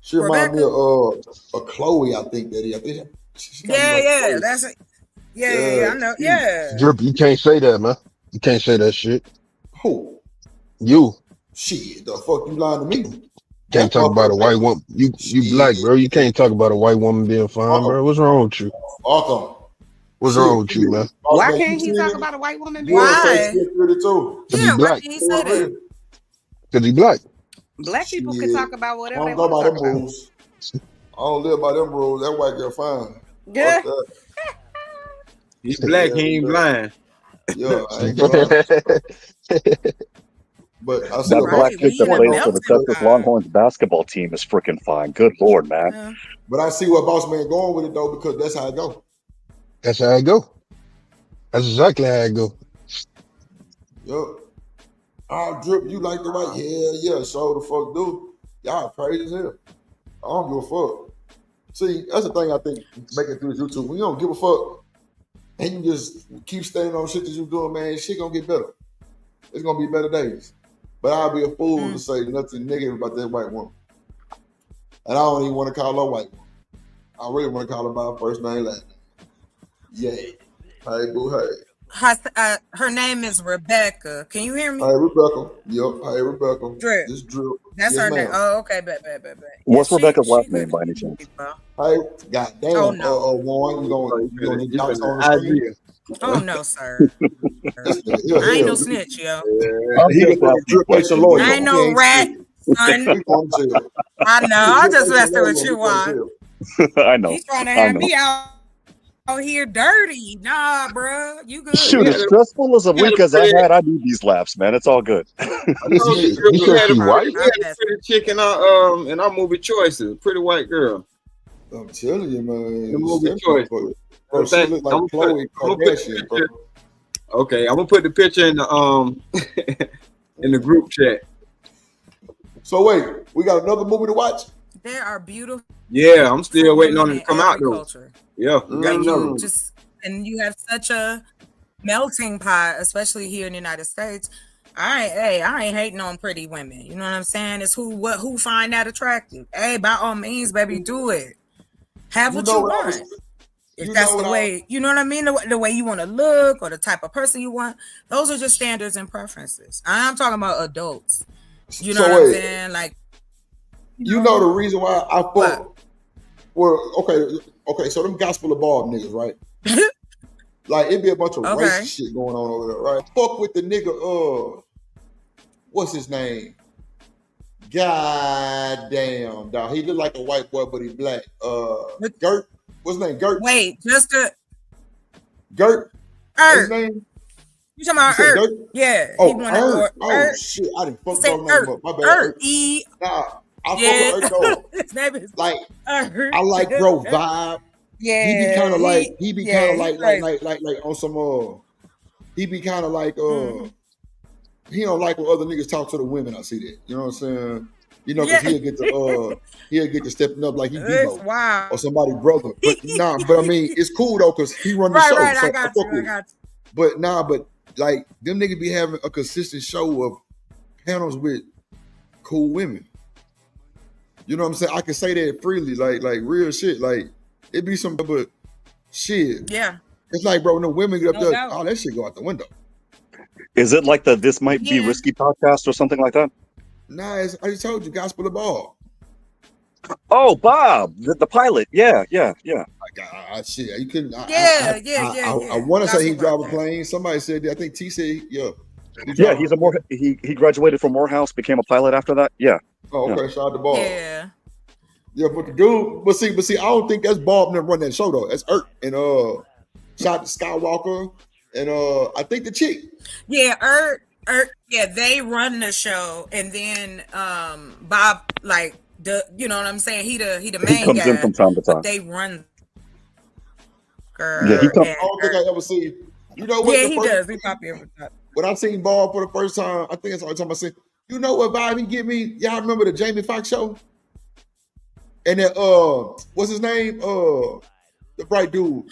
She remind me of Chloe. I think that is. I think she got me like yeah, Chloe. that's it. Yeah, I know. Yeah. Drip, you can't say that, man. You can't say that shit. Who? You. Shit, the fuck you lying to me? Can't talk about a white woman. You black, bro. You can't talk about a white woman being fine, bro. What's wrong with you? What's wrong with you, man? Why can't he talk about a white woman? Why? Yeah, why can't he say that? Because he black. Black people can talk about whatever I they don't go want to by talk them about. rules. I don't live by them rules. That white girl fine. Yeah. He's black. He ain't blind. Yeah, I ain't blind. But I see that black kid that plays for the Texas Longhorns basketball team is freaking fine. Good Lord, man. But I see where Boss Man going with it though, because that's how it go. That's how it go. That's exactly how it go. Yup. Oh, Drip, you like the right? Yeah, so the fuck do. Y'all crazy as hell. I don't give a fuck. See, that's the thing I think making through YouTube. When you don't give a fuck and you just keep staying on shit that you doing, man, shit gonna get better. It's gonna be better days. But I'll be a fool to say nothing negative about that white woman. And I don't even want to call her white woman. I really want to call her by her first name, last name. Yay. Hey, boo, hey. Her name is Rebecca. Can you hear me? Hey, Rebecca. Yep. Hey, Rebecca. Drip. This Drip. That's yes, her ma'am. name. Oh, okay. Bet. What's Rebecca's last name by any chance? Hey, goddamn. Oh, no. Warren, you gonna need dots on the screen? Oh no, sir. I ain't no snitch, yo. He can Drip ain't your lawyer. I ain't no rat, son. I know. I just messing with you, why? I know. He's trying to have me out here dirty. Nah, bro. You good. Shoot, as stressful as a week as I had, I need these laps, man. It's all good. You said she white? We had a pretty chick in our movie Choices. Pretty white girl. I'm telling you, man. The movie Choices. Bro, she look like Khloe Kardashian, bro. Okay, I'm gonna put the picture in the in the group chat. So wait, we got another movie to watch? There are beautiful. Yeah, I'm still waiting on it to come out though. Yeah, we got another. And you have such a melting pot, especially here in the United States. I ain't hating on pretty women. You know what I'm saying? It's who find that attractive. Hey, by all means, baby, do it. Have what you want. If that's the way, you know what I mean? The way you want to look or the type of person you want, those are just standards and preferences. I'm talking about adults. You know what I'm saying? Like, you know the reason why I fuck. Well, okay. So them gospel of Bob niggas, right? Like it be a bunch of racist shit going on over there, right? Fuck with the nigga. What's his name? God damn, dog. He look like a white boy, but he black. Gert. What's his name? Gert. Wait, just a Gert. What's his name? You talking about Ert? Yeah. Oh, shit. I didn't fuck that name up. My bad. Ert. Nah, I fuck with Ert though. His name is like Ert. I like bro vibe. Yeah. He be kind of like like on some he be kind of like he don't like when other niggas talk to the women. I see that. You know what I'm saying? You know, because he'll get to stepping up like he Debo or somebody brother. But but I mean, it's cool though because he run the show. Right, so I got you. But like them niggas be having a consistent show of panels with cool women. You know what I'm saying? I can say that freely, like real shit. Like it be some, but shit. Yeah. It's like, bro, when the women get up there, that shit go out the window. Is it like the This Might Be Risky podcast or something like that? Nah, I just told you, Gospel of Bob. Oh, Bob, the pilot. Yeah. Shit, you couldn't. Yeah. I want to say he drive a plane. Somebody said that. I think T said, yeah. He graduated from Morehouse, became a pilot after that. Yeah. Oh, okay. Shout out to Bob. Yeah. Yeah, but the dude, but see, I don't think that's Bob that run that show though. That's Ert and shout out to Skywalker and I think the chick. Yeah, Ert. Yeah, they run the show, and then Bob, like you know what I'm saying? He the main comes guy. In from time to time. But they run. Yeah, I don't think I ever see. You know what? Yeah, he does. He pop every time. When I seen Bob for the first time, I think that's the only time I seen. You know what vibe he give me? Y'all remember the Jamie Foxx show? And that what's his name? The bright dude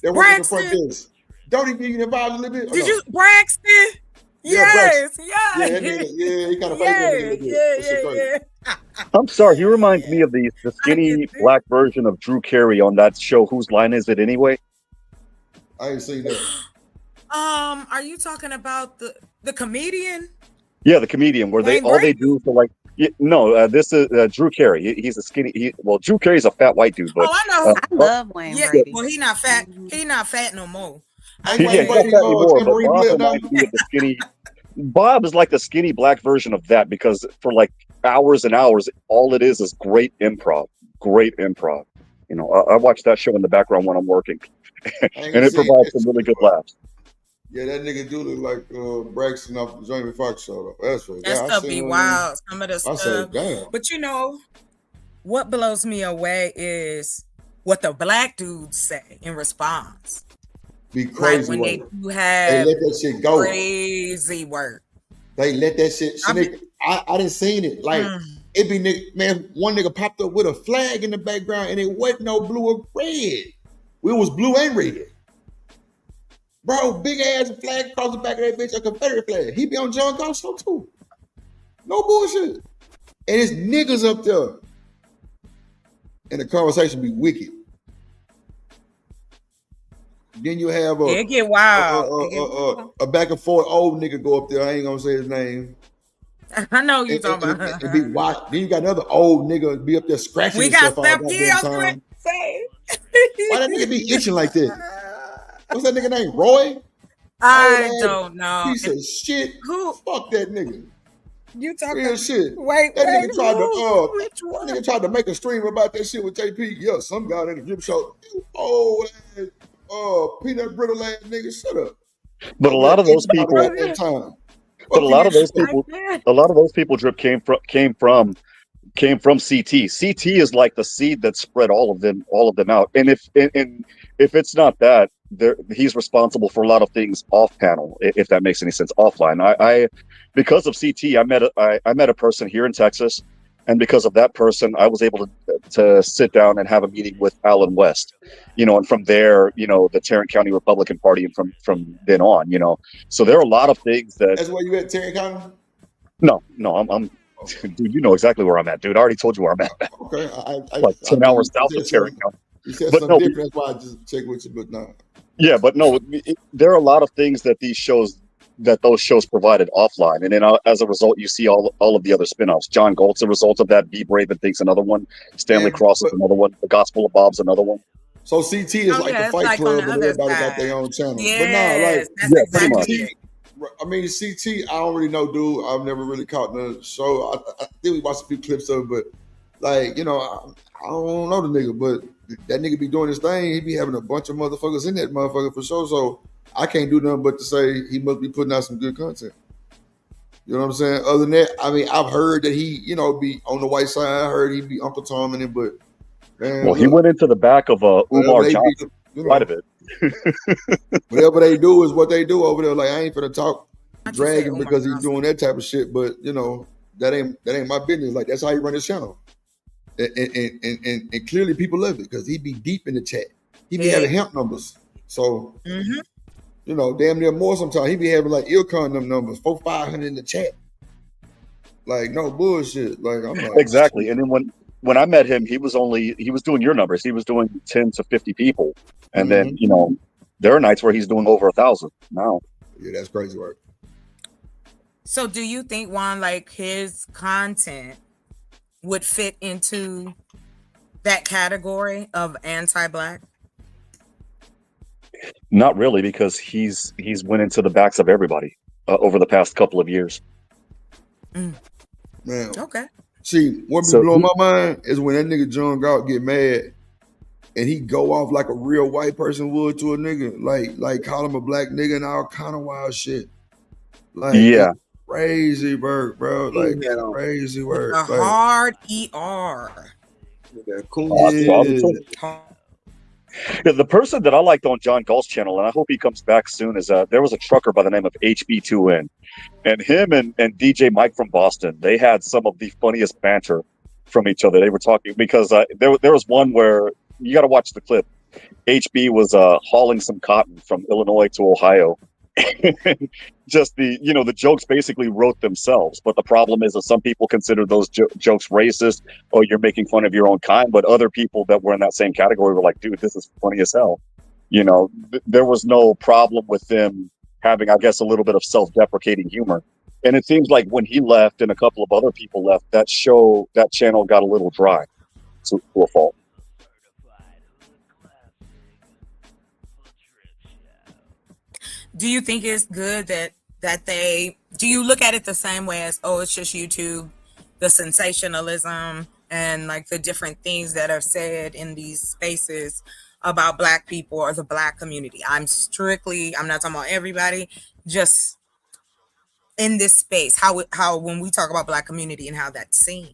that worked in the front desk. Don't he give you the vibe a little bit? Did you Braxton? Yes, Yeah, that nigga, he kind of faced that nigga a little bit. That shit crazy. I'm sorry, he reminds me of the skinny black version of Drew Carey on that show. Whose Line Is It Anyway? I ain't seen that. Are you talking about the comedian? Yeah, the comedian where they do for like this is Drew Carey. He's a skinny. Drew Carey's a fat white dude, but I know. I love Wayne Brady. Well, he not fat. He not fat no more. he's not fat anymore. But Bob reminds me of the skinny. Bob is like the skinny black version of that because for like hours and hours, all it is great improv. Great improv. You know, I watch that show in the background when I'm working, and it provides some really good laughs. Yeah, that nigga do look like Braxton off the Jamie Foxx show. Though. That's right. That stuff be wild. Some of the stuff. Say, damn. But you know, what blows me away is what the black dudes say in response. Be crazy. Like when work. they do have they let that shit go. Crazy work. They let that shit. I didn't seen it. Like it be nigga, man. One nigga popped up with a flag in the background, and it wasn't no blue or red. It was blue and red. Bro, big ass flag across the back of that bitch, a Confederate flag. He be on John Goss show too. No bullshit. And it's niggas up there. And the conversation be wicked. Then you have it get wild. A back and forth old nigga go up there. I ain't gonna say his name. I know you talking about. And be watched. Then you got another old nigga be up there scratching himself all that time. Why that nigga be itching like that? What's that nigga name? Roy? I don't know. Piece of shit. Who? Fuck that nigga. You talking real shit? Wait, that nigga tried to which one? Nigga tried to make a stream about that shit with JP. Yeah, some guy in the gym show. Oh, peanut brittle ass nigga, shut up. But a lot of those people at that time. But a lot of those people Drip came from CT. CT is like the seed that spread all of them out. And if it's not that, he's responsible for a lot of things off panel, if that makes any sense, offline. I because of CT, I met a person here in Texas, and because of that person, I was able to sit down and have a meeting with Alan West, and from there, the Tarrant County Republican Party, and from then on, so there are a lot of things that. That's where you at, Tarrant County? No, I'm. Dude, you know exactly where I'm at, dude. I already told you where I'm at. Okay, like 10 hours south of Tarrant County. You said something different. That's why I just check with you, but no. Yeah, but no, there are a lot of things that those shows provided offline, and then as a result, you see all of the other spinoffs. John Galt's a result of that. Be Brave and Think's another one. Stanley Cross is another one. The Gospel of Bob's another one. So CT is like the Fight Club, and everybody got their own channel. Yes, but no, exactly. I mean, CT, I don't really know, dude. I've never really caught the show. I think we watched a few clips of it, but like, I don't know the nigga, but that nigga be doing his thing. He be having a bunch of motherfuckers in that motherfucker for sure. So I can't do nothing but to say he must be putting out some good content. You know what I'm saying? Other than that, I mean, I've heard that he, be on the white side. I heard he be Uncle Tom in it, but man, he went into the back of Umar Johnson quite a bit. Whatever they do is what they do over there. Like, I ain't finna talk dragon because he's doing that type of shit, but that ain't my business. Like, that's how he run his channel. And clearly people love it because he be deep in the chat. He be having hemp numbers. So damn near more sometimes. He be having like Ilcon them numbers, 400-500 in the chat. Like, no bullshit. Like, I'm like, exactly. And then when I met him, he was doing your numbers. He was doing 10 to 50 people. And then, there are nights where he's doing over 1,000 now. Yeah, that's crazy work. So do you think, Juan, like his content would fit into that category of anti-Black? Not really, because he's went into the backs of everybody over the past couple of years. Man. Okay. See, what be blowing my mind is when that nigga John Galt get mad and he go off like a real white person would to a nigga, like call him a black nigga and all kind of wild shit. Like, yeah, crazy work, bro. Like, crazy work. A hard ER. The person that I liked on John Galt's channel, and I hope he comes back soon, is there was a trucker by the name of HB2N, and him and DJ Mike from Boston, they had some of the funniest banter from each other. They were talking because there was one where you got to watch the clip. HB was hauling some cotton from Illinois to Ohio, just the jokes basically wrote themselves. But the problem is that some people consider those jokes racist, or you're making fun of your own kind. But other people that were in that same category were like, dude, this is funny as hell. There was no problem with them having, I guess, a little bit of self-deprecating humor. And it seems like when he left and a couple of other people left, that channel got a little dry to a fault. Do you think it's good that they, do you look at it the same way as, oh, it's just YouTube, the sensationalism and like the different things that are said in these spaces about Black people or the Black community? I'm not talking about everybody, just in this space, how when we talk about Black community and how that's seen.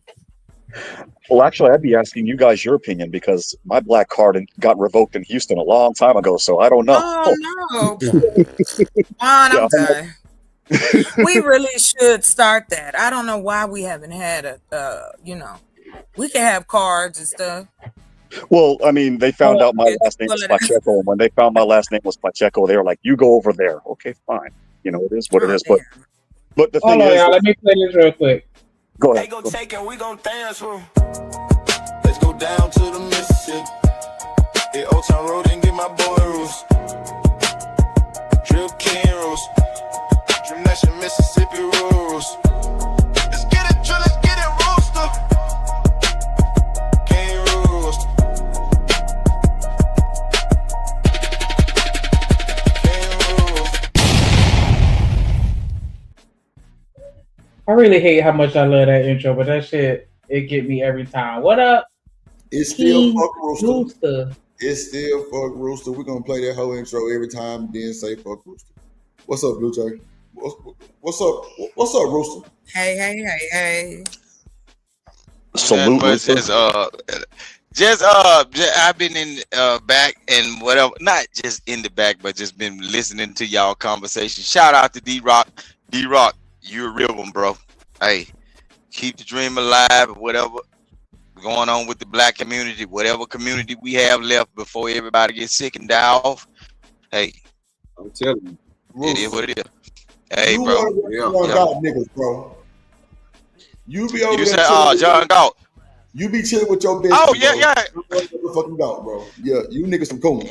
Well, actually, I'd be asking you guys your opinion, because my black card got revoked in Houston a long time ago, so I don't know. Oh no, I'm done. We really should start that. I don't know why we haven't had we can have cards and stuff. Well, I mean, they found out my last name was Pacheco, and when they found my last name was Pacheco, they were like, "You go over there." Okay, fine. It is what it is. But the thing is, y'all, let me play this real quick. Go ahead. They gon' take it, we gon' dance with 'em. Let's go down to the Mississippi. Hit Old Town Road and get my boy Roos. Drip King Roos. Dream Nation Mississippi Roos. Let's get it, drill, let's get it, Rooster. King Rooster. I really hate how much I love that intro, but that shit, it get me every time. What up? It's still fuck Rooster. It's still fuck Rooster. We're gonna play that whole intro every time, then say fuck Rooster. What's up, Blue Jay? What's up? What's up, Rooster? Hey. Salute, Rooster. I've been in back and whatever, not just in the back, but just been listening to y'all conversation. Shout out to D-Rock. D-Rock, you're a real one, bro. Hey, keep the dream alive, whatever going on with the Black community, whatever community we have left before everybody gets sick and die off. Hey, I'm telling you, it is what it is. Hey, bro. Niggas, bro. You be over you there. Said, John Galt. You be chilling with your bitch. Oh, yeah. Fucking Galt, bro. Yeah, you niggas some coons.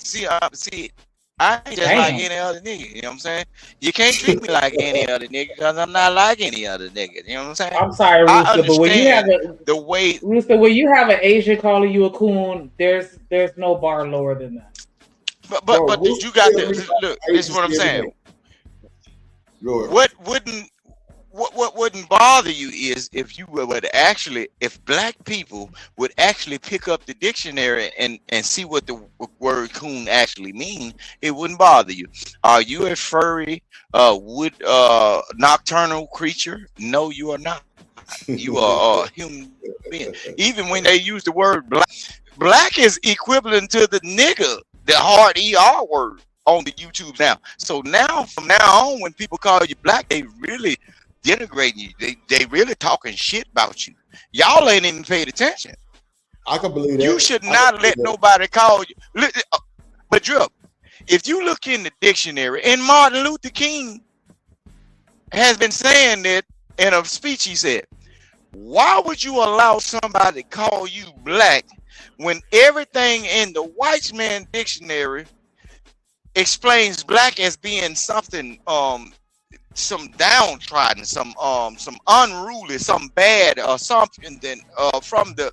See, I ain't just like any other nigga, you know what I'm saying? You can't treat me like any other nigga because I'm not like any other nigga, you know what I'm saying? I'm sorry, Rooster, but when you have Rooster, when you have an Asian calling you a coon, there's no bar lower than that. But you got to look. This is what I'm saying. What wouldn't bother you is if you would actually, if Black people would actually pick up the dictionary and see what the word coon actually mean, it wouldn't bother you. Are you a furry, nocturnal creature? No, you are not. You are a human being. Even when they use the word black is equivalent to the nigga, the hard ER word on the YouTube now. So now, from now on, when people call you Black, they really denigrating you. They really talking shit about you. Y'all ain't even paid attention. I can believe that. You should not let nobody call you. But Drip, if you look in the dictionary, and Martin Luther King has been saying that in a speech, he said, why would you allow somebody to call you Black when everything in the white man dictionary explains Black as being something some downtrodden, some unruly, some bad, or something from the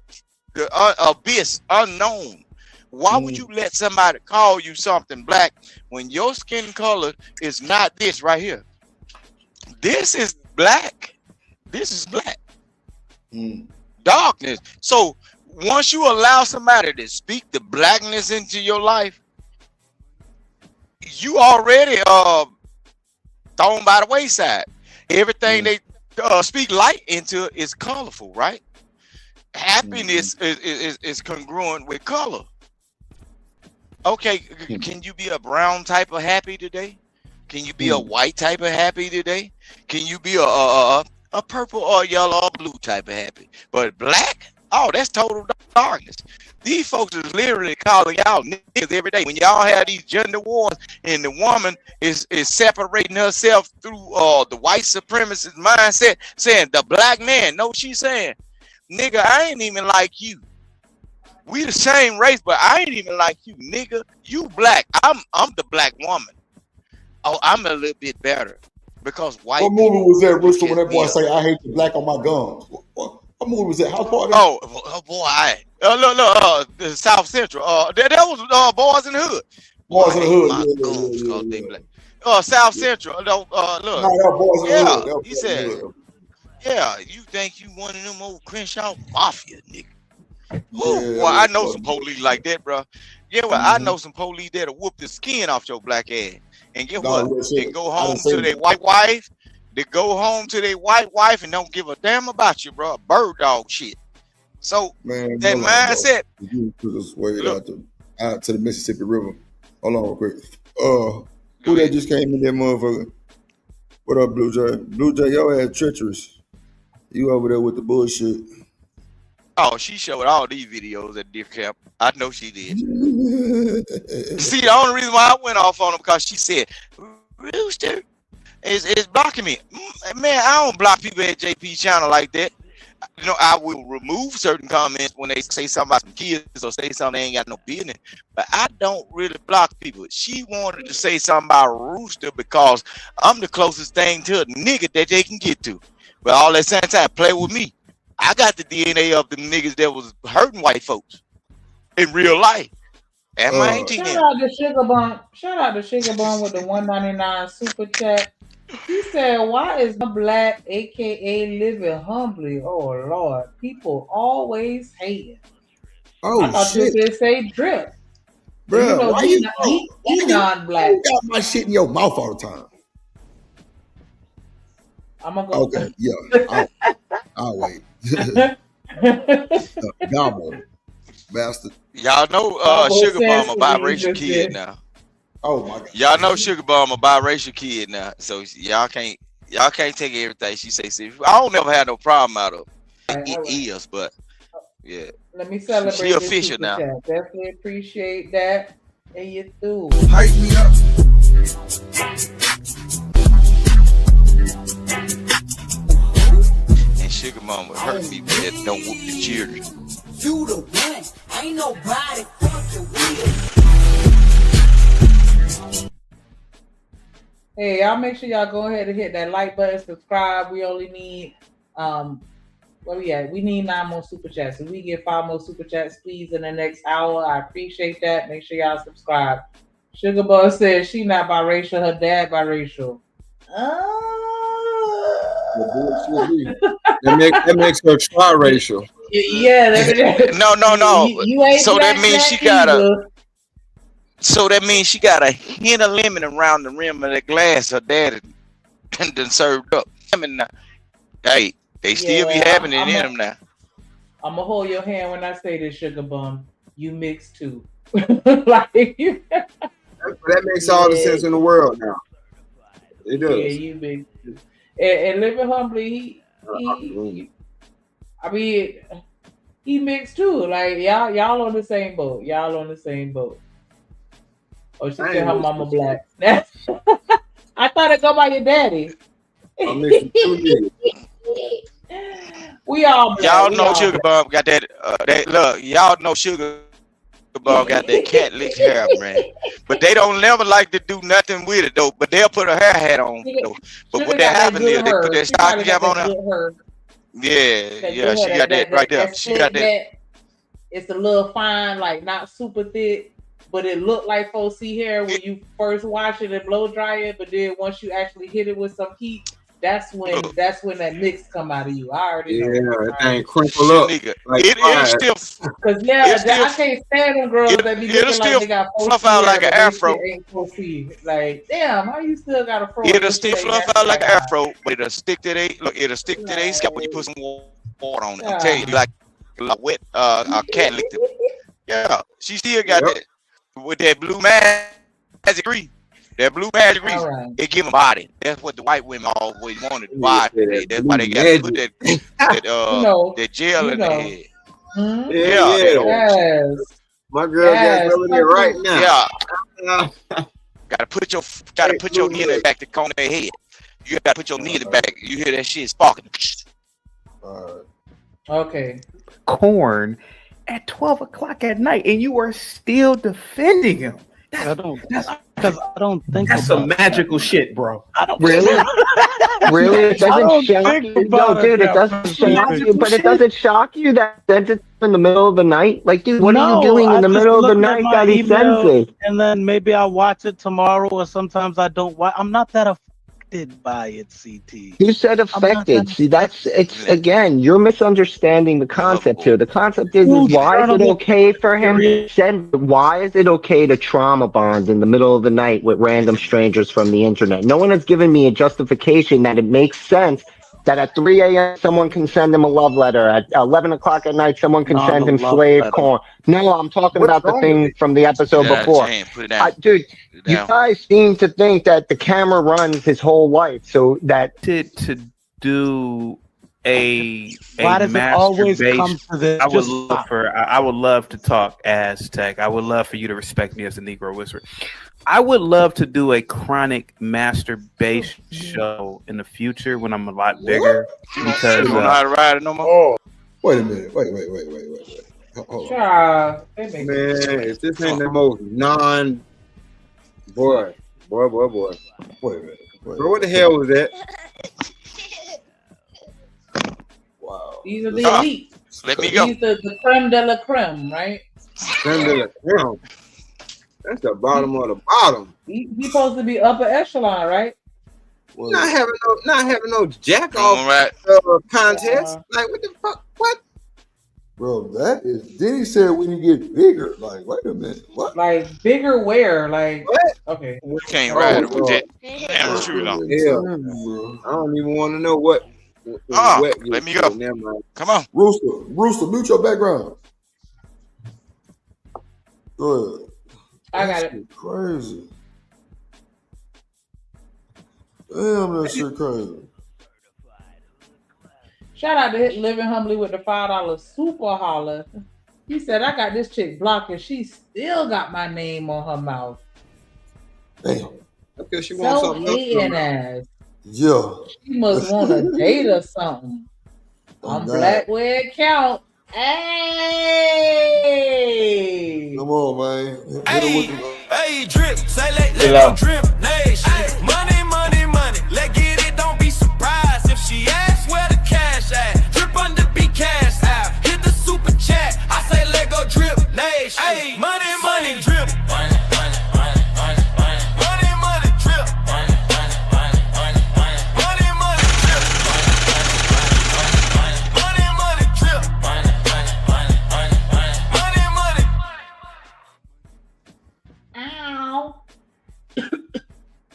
abyss, unknown. Why would you let somebody call you something Black when your skin color is not this right here? This is black. This is black. Darkness. So once you allow somebody to speak the blackness into your life, you already thrown by the wayside. Everything they speak light into is colorful, right? Happiness is congruent with color. Okay, can you be a brown type of happy today? Can you be a white type of happy today? Can you be a purple or yellow or blue type of happy? But black, oh, that's total darkness. These folks is literally calling y'all niggas every day. When y'all have these gender wars and the woman is separating herself through the white supremacist mindset, saying the black man. No, she's saying, nigga, I ain't even like you. We the same race, but I ain't even like you, nigga. You black. I'm the black woman. Oh, I'm a little bit better because white. What movie was that, Rooster, when that boy say, I hate the black on my gums? What movie was that? House Party? Oh boy. Look, the South Central. That was Boys in the Hood. Boys in the Hood. They black. South Central. Look. Boys in the Hood. He said, yeah, you think you one of them old Crenshaw Mafia nigga. Well, I know some police like that, bro. Yeah, well, I know some police that'll whoop the skin off your black ass. And get what? They go home to their white wife. They go home to their white wife and don't give a damn about you, bro. Bird dog shit. So that mindset. You took us way out to the Mississippi River. Hold on real quick. Who that just came in there, motherfucker? What up, Blue Jay? Blue Jay, your ass treacherous. You over there with the bullshit. Oh, she showed all these videos at Diff Camp. I know she did. See, the only reason why I went off on her because she said, Rooster is blocking me. Man, I don't block people at JP channel like that. You know, I will remove certain comments when they say something about some kids or say something they ain't got no business. But I don't really block people. She wanted to say something about Rooster because I'm the closest thing to a nigga that they can get to. But all that same time, play with me. I got the DNA of the niggas that was hurting white folks in real life. And my auntie Shout out to Sugar Bum. Shout out to Sugar Bum with the $1.99 super chat. He said, "Why is my black, aka living humbly? Oh Lord, people always hating." Oh I thought shit! You did say drip, bro. You know, Why he non-black. You got my shit in your mouth all the time. I'm gonna go. Okay, yeah. I'll wait. Gobble, bastard. Y'all know Sugar Bum a biracial kid now. Oh my god. Y'all know Sugar Bum a biracial kid now. So y'all can't take everything she say serious. I don't never have no problem out of it is, but yeah. Let me celebrate. She official now. Chat. Definitely appreciate that. And you do. Hype me up. Sugar Mama hurt me, but that don't whoop the children. You the one, ain't nobody fucking with. Hey, y'all make sure y'all go ahead and hit that like button, subscribe. We only need where we at? We need 9 more super chats. If we get 5 more super chats, please, in the next hour, I appreciate that. Make sure y'all subscribe. Sugar Buzz says she not biracial, her dad biracial. That makes her triracial. Yeah. No. You ain't so that means she got either. So that means she got a hint of lemon around the rim of that glass her dad done served up. I mean, hey, they still be having it in them now. I'm gonna hold your hand when I say this, Sugar Bum. You mix too. Like that makes all the sense in the world now. It does. Yeah, you mix too. And living humbly, he mixed too. Like y'all on the same boat. Y'all on the same boat. Oh, she said her mama black. I thought it go by your daddy. We all black. Y'all know Sugar Bum got that. Look, y'all know Sugar Bum got that cat lick hair, man. But they don't never like to do nothing with it though. But they'll put a hair hat on though. But what that happened is they put that stocking cap on her. Yeah, she got that right there. She got that. It's a little fine, like not super thick, but it looked like 4C hair when you first wash it and blow dry it. But then once you actually hit it with some heat, that's when that mix come out of you. I already know. Yeah, that thing crinkle up. Like it's still because I can't stand them girls that be looking like they got fluff out like an afro. Like, damn, how you still got a fro? It'll still fluff out like an afro, but it'll stick to they scalp when you put some water on it. I'm telling you, like wet a cat licked it. Yeah, she still got that with that blue magic green. That blue magic grease, it give them body. That's what the white women always wanted. Body. That's why they got to put that gel in their head. Mm-hmm. Yeah. Yes. My girl got over there right now. Yeah. Gotta put your knee in the back to comb their head. You gotta put your knee in the back. You hear that shit sparking. Okay. Corn at 12 o'clock at night, and you are still defending him. I don't think that's some magical shit, bro. I don't really. Really, it doesn't shock you. No, dude, it doesn't shock you. But it doesn't shock you that sent it in the middle of the night. Like, dude, what are you doing in the middle of the night that he sends it? And then maybe I'll watch it tomorrow, or sometimes I don't. I'm not that affected by it, CT. You said affected. See, it's again, you're misunderstanding the concept here. The concept is why is it okay for him? Why is it okay to trauma bond in the middle of the night with random strangers from the internet? No one has given me a justification that it makes sense that at 3 a.m. someone can send him a love letter. At 11 o'clock at night, someone can send him slave corn. No, I'm talking about the thing from the episode before. Put it down. Dude, you guys seem to think that the camera runs his whole life, so that to do a why does it always come to this? I would love to talk Aztec. I would love for you to respect me as a Negro Whisperer. I would love to do a chronic masturbation show in the future when I'm a lot bigger. Because you don't know how to ride it no more. Wait a minute. Wait. Hold on. Man, if this ain't the most boy. Wait a minute. Bro, what the hell was that? Wow. These are the elite. Let me go. These are the creme de la creme, right? Creme de la creme. That's the bottom of the bottom. He's supposed to be upper echelon, right? Well, not having no jack off contest. Like what the fuck? What? Bro, that is. Then he said when you get bigger. Like, wait a minute. What? Like bigger where? Like what? Okay. You can't ride it with that. Damn true though. Yeah. I don't even want to know what. Let me go. Come on. Rooster, mute your background. Go ahead. I got it. Crazy. Damn, that shit crazy. Shout out to Living Humbly with the $5 super holler. He said, I got this chick blocked and she still got my name on her mouth. Damn. Because she wants something else. Ass. Yeah. She must want a date or something. I'm black where it count. Hey. Come on, man. Hey, drip. Say let go drip. Nation. Money. Let get it. Don't be surprised if she asks where the cash at. Drip under be cash out. Hit the super chat. I say let go drip. Nation. Hey, money, drip. Money, drip.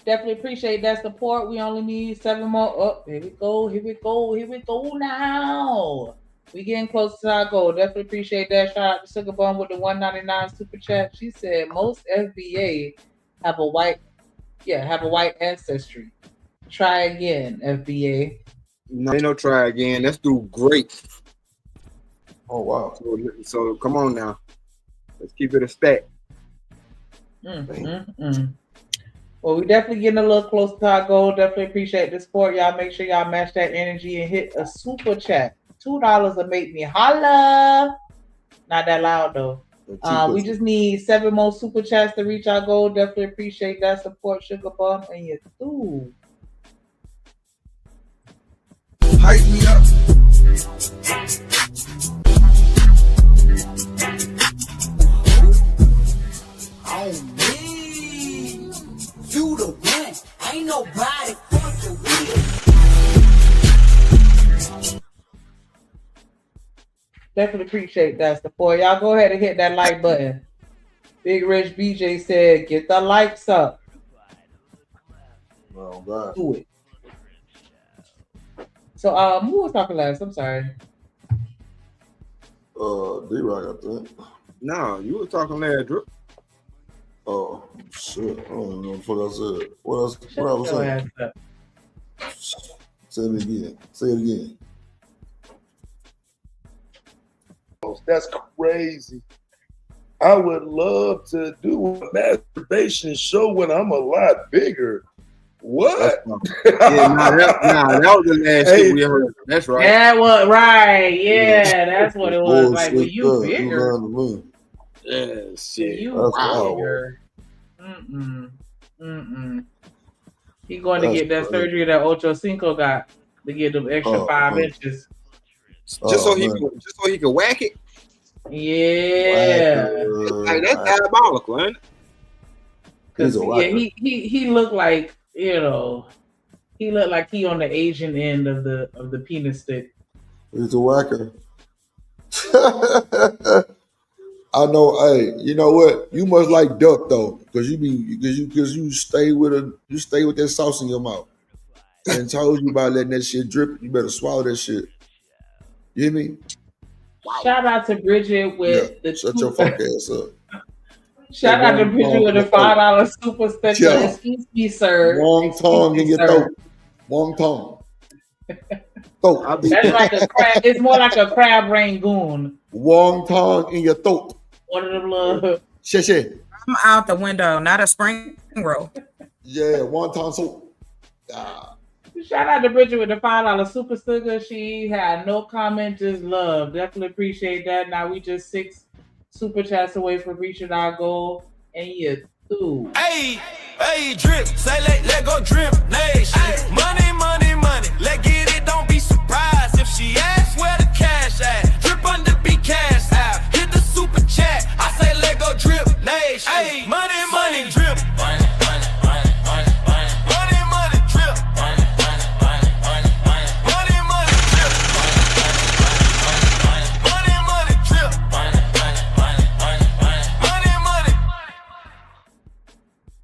Definitely appreciate that support. We only need 7 more. Oh, here we go now. We getting close to our goal. Definitely appreciate that. Shout out to Sugar Bum with the $1.99 super chat. She said most FBA have a white ancestry. Try again, FBA. No, ain't no try again. Let's do great. Oh wow. So come on now. Let's keep it a stack. Well, we definitely getting a little close to our goal. Definitely appreciate the support. Y'all make sure y'all match that energy and hit a super chat. $2 will make me holla. Not that loud though. We just need 7 more super chats to reach our goal. Definitely appreciate that support, Sugar Bum, and you too. Hype me up. On me. You the one. Ain't nobody fuck the real. Definitely appreciate that support. Y'all go ahead and hit that like button. Big Rich BJ said, get the likes up. Oh, God. Do it. So, who was talking last? I'm sorry. D-Rock, I think. No, you were talking last, Drip. Oh, shit. I don't know what I said. What else? What I was saying? Say it again. pause. That's crazy. I would love to do a masturbation show when I'm a lot bigger. What? That was the last shit we heard. That's right. That was right. Yeah, that's what it was. Like, when you You bigger, lying to me. Yeah, shit. you That's bigger. He going to get that surgery that Ocho Cinco got to get them extra 5 inches. Just so he can whack it. Yeah. That's diabolical, ain't it? Cause he looked like, you know, he looked like he on the Asian end of the penis stick. He's a whacker. I know. Hey, you know what? You must like duck though, because you stay with that sauce in your mouth. And told you about letting that shit drip. You better swallow that shit. You hear me? Shout out to Bridget with the shut your fuck ass up. Shout out to Bridget with the $5 super sticker. Yeah. Excuse me, sir. Wrong tongue in your throat. Wrong tongue. That's like a crab. It's more like a crab rangoon. Wrong tongue in your throat. One of them little. Shit. I'm out the window, not a spring roll. Yeah, wonton soup. Shout out to Bridget with the $5 super sticker. She had no comment, just love. Definitely appreciate that. Now we just 6 super chats away from reaching our goal, and you through. Hey, drip, say let go drip nation. Money, money, money. Let get it, don't be surprised if she asks where the cash at. Drip under be cash out. Hit the super chat. I say let go drip nation. Hey, money, money, drip. Money, money, money, money, money. Money, money, drip. Money, money, money, money, money. Money, money, drip. Money, money, drip. Money, money, money, money, money. Money, money.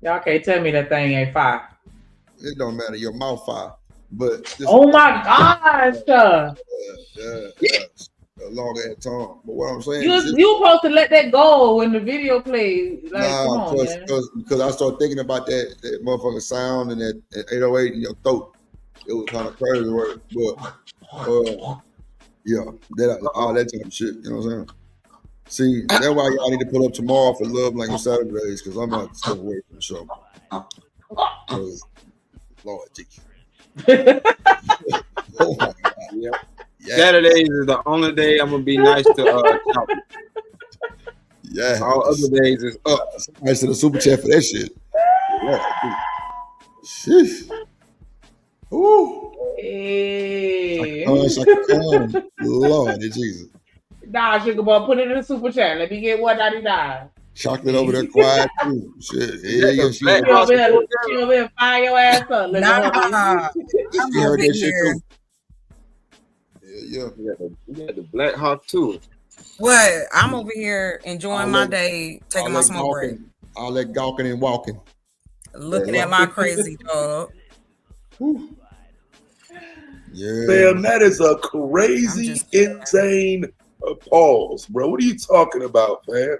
Y'all can't tell me that thing ain't fire. It don't matter. Your mouth fire. But Oh my gosh. Yeah. A long ass tongue. But what I'm saying You is supposed to let that go when the video plays. Like, come on, man. because I started thinking about that motherfucking sound and that 808 in your throat. It was kind of crazy work. But yeah, all that type of shit. You know what I'm saying? See, that's why y'all need to pull up tomorrow for Love Language Saturdays, because I'm not step away from the show. Lord Jesus. Oh my God. Yeah. Saturdays is the only day I'm gonna be nice to Chopper. Yeah. All other days is up. Nice to the super chat for that shit. Sheesh. Ooh. Hey. Lord Jesus. Nah, Sugar Boy, put it in the super chat. Let me get $1.99. Chocolate over there quiet too. Shit. Yeah, She over there, fire your ass up. Nah, she heard that shit too. Yeah. You got the Black Hawk too. What? I'm over here enjoying my day, taking my smoke break. All that gawking and walking. Looking at my crazy dog. Yeah. Man, that is a crazy, insane pause, bro. What are you talking about, man?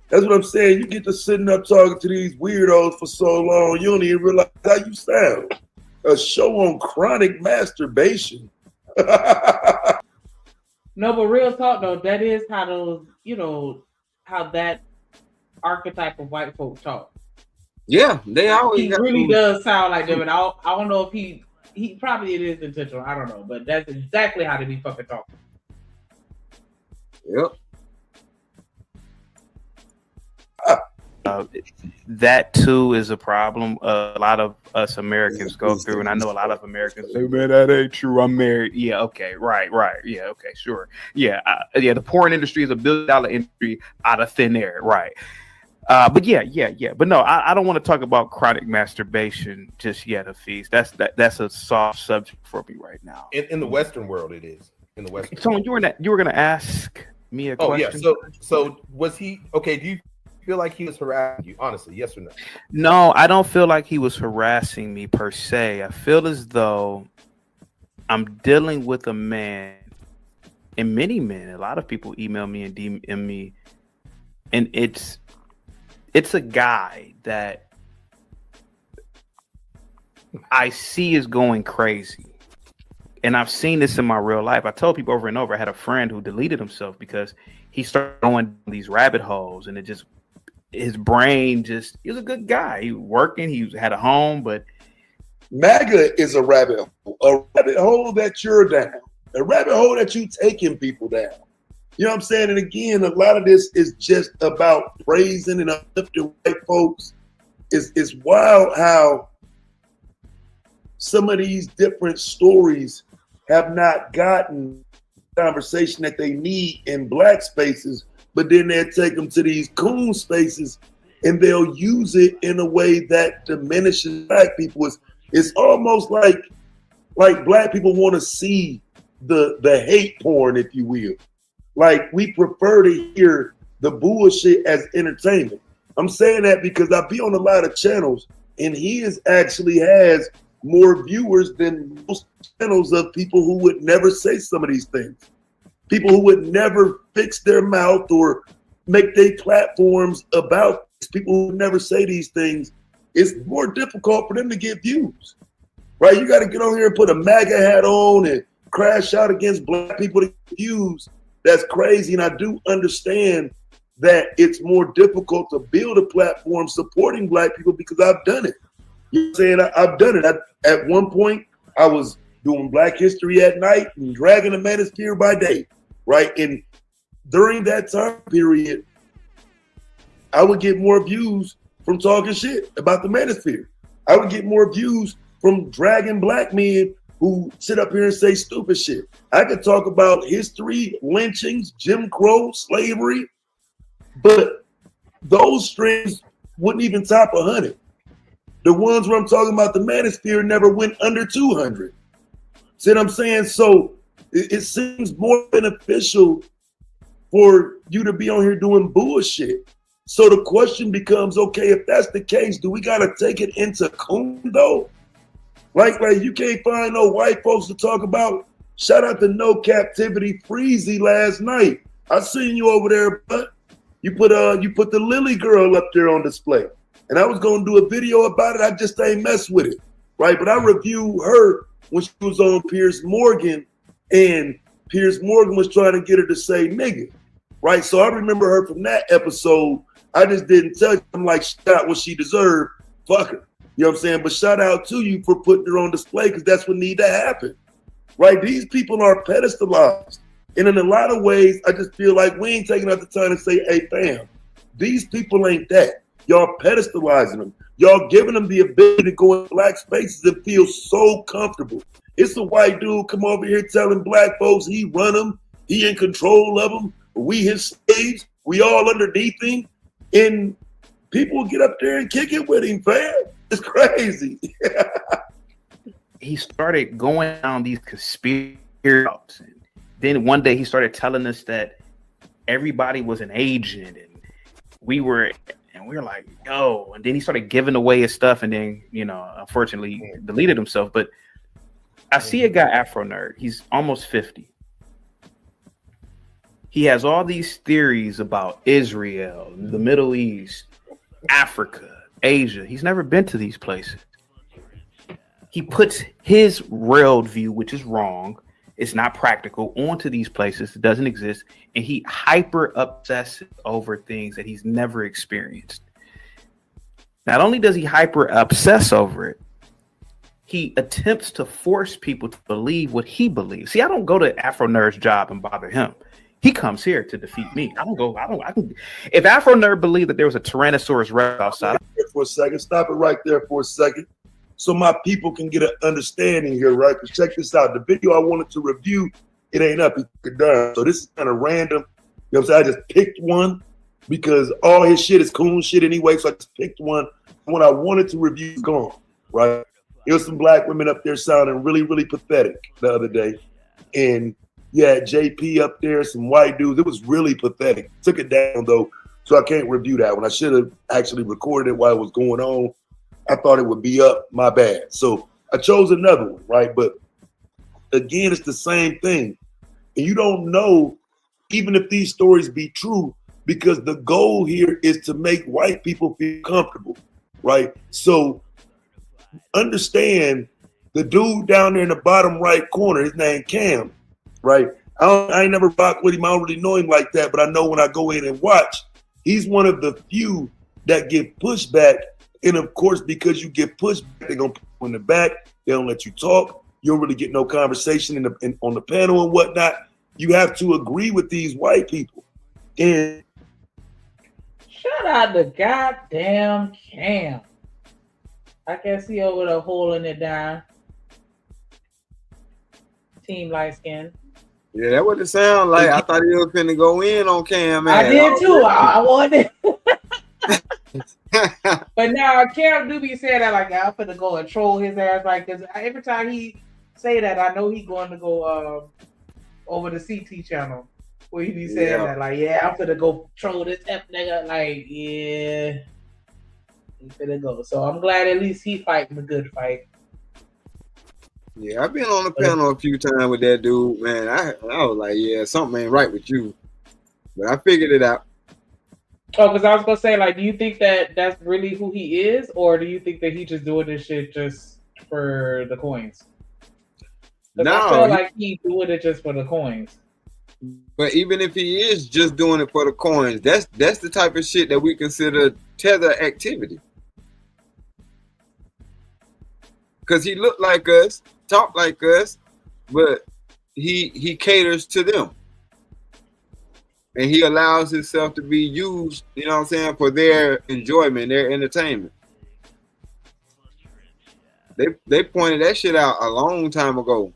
That's what I'm saying. You get to sitting up talking to these weirdos for so long, you don't even realize how you sound. A show on chronic masturbation. No, but real talk though, that is how those, how that archetype of white folk talk. Yeah, they always. He really does sound like them, and I don't know if he probably it is intentional. I don't know, but that's exactly how they be fucking talking. Yep. That too is a problem a lot of us Americans go through, and I know a lot of Americans say, "Man, that ain't true. I'm married." Yeah, okay, right, yeah, okay, sure, yeah, the porn industry is a $1 billion industry out of thin air, right? But yeah. But no, I don't want to talk about chronic masturbation just yet, Hafiz. That's a soft subject for me right now. In the Western world, it is. In the Western. So you were gonna ask me a question. Yeah. So was he okay? Do you feel like he was harassing you? Honestly, yes or no? No, I don't feel like he was harassing me per se. I feel as though I'm dealing with a man, and many men. A lot of people email me and DM me, and it's a guy that I see is going crazy. And I've seen this in my real life. I told people over and over. I had a friend who deleted himself because he started going these rabbit holes, and his brain he was a good guy. He was working, he had a home, but MAGA is a rabbit hole that you're down, a rabbit hole that you taking people down. You know what I'm saying? And again, a lot of this is just about praising and uplifting white folks. It's wild how some of these different stories have not gotten the conversation that they need in black spaces, but then they'll take them to these coon spaces and they'll use it in a way that diminishes black people. It's almost like black people want to see the hate porn, if you will. Like, we prefer to hear the bullshit as entertainment. I'm saying that because I be on a lot of channels, and his actually has more viewers than most channels of people who would never say some of these things. People who would never fix their mouth or make their platforms about this. People who never say these things. It's more difficult for them to get views, right? You got to get on here and put a MAGA hat on and crash out against black people to get views. That's crazy. And I do understand that it's more difficult to build a platform supporting black people because I've done it. You know what I'm saying? I've done it. At one point, I was doing Black History at night and Dragging the Manosphere by day, right? And during that time period, I would get more views from talking shit about the Manosphere. I would get more views from dragging black men who sit up here and say stupid shit. I could talk about history, lynchings, Jim Crow, slavery, but those streams wouldn't even top 100. The ones where I'm talking about the Manosphere never went under 200. See what I'm saying? So it seems more beneficial for you to be on here doing bullshit. So the question becomes, okay, if that's the case, do we gotta take it into coon though? Like you can't find no white folks to talk about. Shout out to No Captivity Freezy last night. I seen you over there, but you put the Lily girl up there on display. And I was gonna do a video about it. I just ain't mess with it. Right? But I reviewed her when she was on Piers Morgan, and Piers Morgan was trying to get her to say nigga. Right? So I remember her from that episode. I just didn't tell you. I'm like, she got what she deserved. Fuck her. You know what I'm saying? But shout out to you for putting her on display, because that's what need to happen. Right? These people are pedestalized. And in a lot of ways, I just feel like we ain't taking out the time to say, hey, fam, these people ain't that. Y'all pedestalizing them. Y'all giving them the ability to go in black spaces and feel so comfortable. It's a white dude come over here telling black folks he run them, he in control of them, we his slaves, we all underneath him, and people will get up there and kick it with him, fam. It's crazy. He started going down these conspiracy routes. Then one day he started telling us that everybody was an agent, and we were like, yo. And then he started giving away his stuff, and then, unfortunately deleted himself. But I see a guy, Afro Nerd. He's almost 50. He has all these theories about Israel, the Middle East, Africa, Asia. He's never been to these places. He puts his worldview, which is wrong, it's not practical, onto these places. It doesn't exist. And he hyper obsesses over things that he's never experienced. Not only does he hyper obsess over it, he attempts to force people to believe what he believes. See, I don't go to Afro Nerd's job and bother him. He comes here to defeat me. If Afro Nerd believed that there was a Tyrannosaurus Rex outside. For a second, stop it right there for a second, so my people can get an understanding here, right? Because check this out. The video I wanted to review, it ain't up. It's done. So this is kind of random. You know what I'm saying? I just picked one because all his shit is cool shit anyway. So I just picked one. When I wanted to review is gone, right? There was some black women up there sounding really, really pathetic the other day. And yeah, JP up there, some white dudes. It was really pathetic. Took it down though, so I can't review that one. I should have actually recorded it while it was going on. I thought it would be up. My bad. So I chose another one, right? But again, it's the same thing. And you don't know, even if these stories be true, because the goal here is to make white people feel comfortable, right? So understand The dude down there in the bottom right corner, his name Cam, right? I ain't never rocked with him. I don't really know him like that, but I know when I go in and watch, he's one of the few that get pushed back. And of course, because you get pushed back, they're gonna put you in the back. They don't let you talk. You don't really get no conversation on the panel and whatnot. You have to agree with these white people. And shout out to goddamn Cam. I can see over there holding it down. Team light skin. Yeah, that what it sound like. I thought he was finna go in on Cam. I did too. I wanted. But now Cam do be saying that like I'm finna go and troll his ass, like, cause every time he say that, I know he going to go over the CT channel where he be saying that, like, yeah, I'm finna go troll this F nigga, like, yeah, he finna go. So I'm glad at least he fighting a good fight. Yeah, I've been on the panel a few times with that dude, man. I was like, yeah, something ain't right with you, but I figured it out. Oh, because I was gonna say, like, do you think that that's really who he is, or do you think that he just doing this shit just for the coins? No, I feel like he doing it just for the coins. But even if he is just doing it for the coins, that's the type of shit that we consider tether activity. Because he looked like us, talk like us, but he caters to them. And he allows himself to be used, you know what I'm saying, for their enjoyment, their entertainment. They pointed that shit out a long time ago.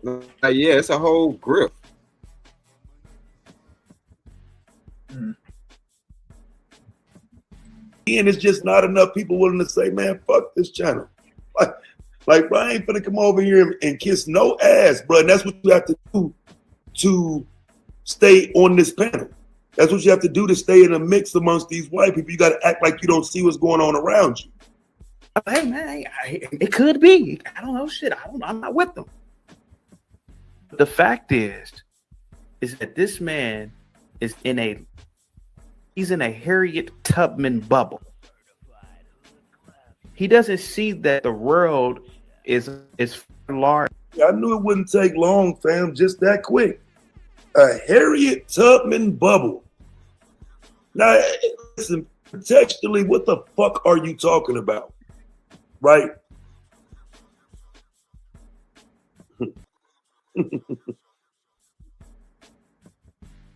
Like, yeah, it's a whole grip. And it's just not enough people willing to say, man, fuck this channel. Like, bro, I ain't finna come over here and kiss no ass, bro. And that's what you have to do to stay on this panel. That's what you have to do to stay in a mix amongst these white people. You got to act like you don't see what's going on around you. Hey, man, it could be. I don't know shit. I'm not with them. The fact is that this man is he's in a Harriet Tubman bubble. He doesn't see that the world is large. I knew it wouldn't take long, fam, just that quick. A Harriet Tubman bubble. Now, listen, contextually, what the fuck are you talking about? Right?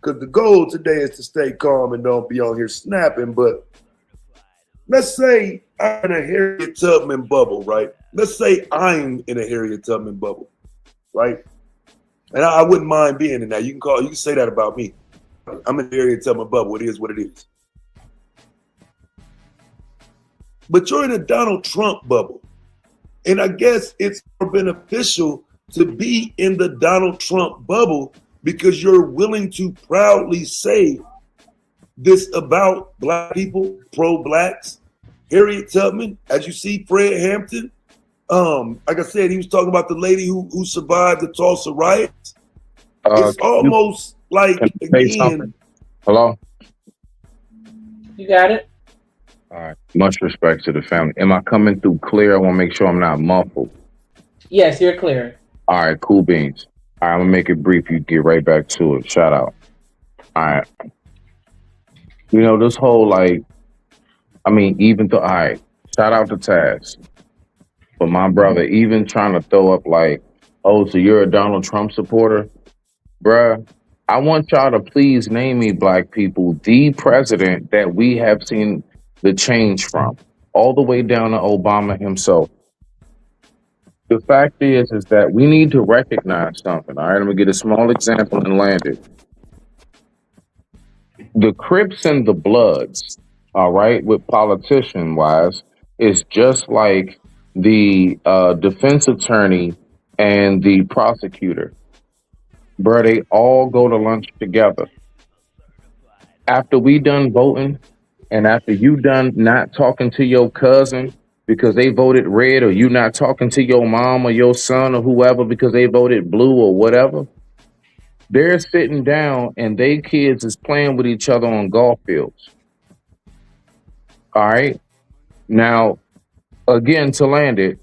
Because the goal today is to stay calm and don't be on here snapping. But let's say I'm in a Harriet Tubman bubble, right? Let's say I'm in a Harriet Tubman bubble, right? And I wouldn't mind being in that. You can say that about me. I'm in the Harriet Tubman bubble. It is what it is. But you're in a Donald Trump bubble. And I guess it's more beneficial to be in the Donald Trump bubble because you're willing to proudly say this about black people, pro-blacks. Harriet Tubman, as you see, Fred Hampton. Like I said, he was talking about the lady who survived the Tulsa riots. It's almost like, again. Hello? You got it? All right. Much respect to the family. Am I coming through clear? I want to make sure I'm not muffled. Yes, you're clear. All right, cool beans. All right, I'm going to make it brief. You get right back to it. Shout out. All right. You know, this whole, like, I mean, even though, all right, shout out to Taz. But my brother, even trying to throw up like, oh, so you're a Donald Trump supporter? Bruh, I want y'all to please name me, black people, the president that we have seen the change from, all the way down to Obama himself. The fact is that we need to recognize something. All right, I'm gonna get a small example and land it. The Crips and the Bloods, all right, with politician wise, is just like the defense attorney and the prosecutor. Bruh, they all go to lunch together. After we done voting, and after you done not talking to your cousin because they voted red, or you not talking to your mom or your son or whoever because they voted blue or whatever, they're sitting down and they kids is playing with each other on golf fields. All right. Now, again, to land it,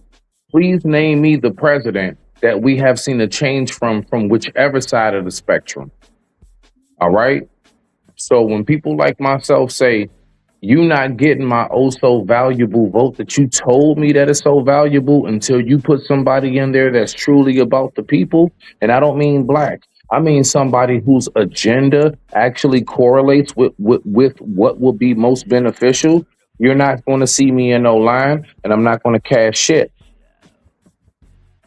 please name me the president that we have seen a change from whichever side of the spectrum. All right. So when people like myself say, you not getting my oh so valuable vote that you told me that is so valuable until you put somebody in there that's truly about the people. And I don't mean black. I mean somebody whose agenda actually correlates with what will be most beneficial. You're not going to see me in no line, and I'm not going to cash shit.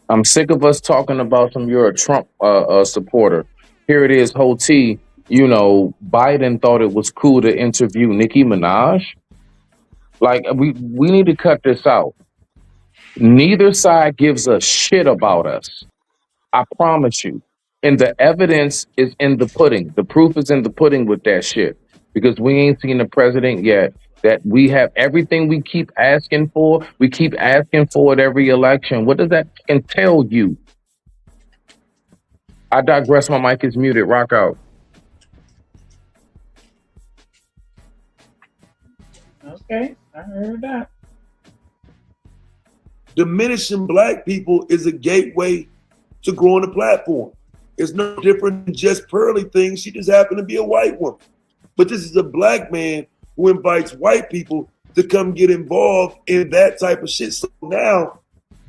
I'm sick of us talking about you're a Trump supporter. Here it is, whole T. You know, Biden thought it was cool to interview Nicki Minaj. Like, we need to cut this out. Neither side gives a shit about us. I promise you. And the evidence is in the pudding. The proof is in the pudding with that shit. Because we ain't seen the president yet that we have everything we keep asking for. We keep asking for at every election. What does that can tell you? I digress. My mic is muted. Rock out. Okay, I heard that. Diminishing black people is a gateway to growing the platform. It's no different than just Pearly thing. She just happened to be a white woman. But this is a black man who invites white people to come get involved in that type of shit. So now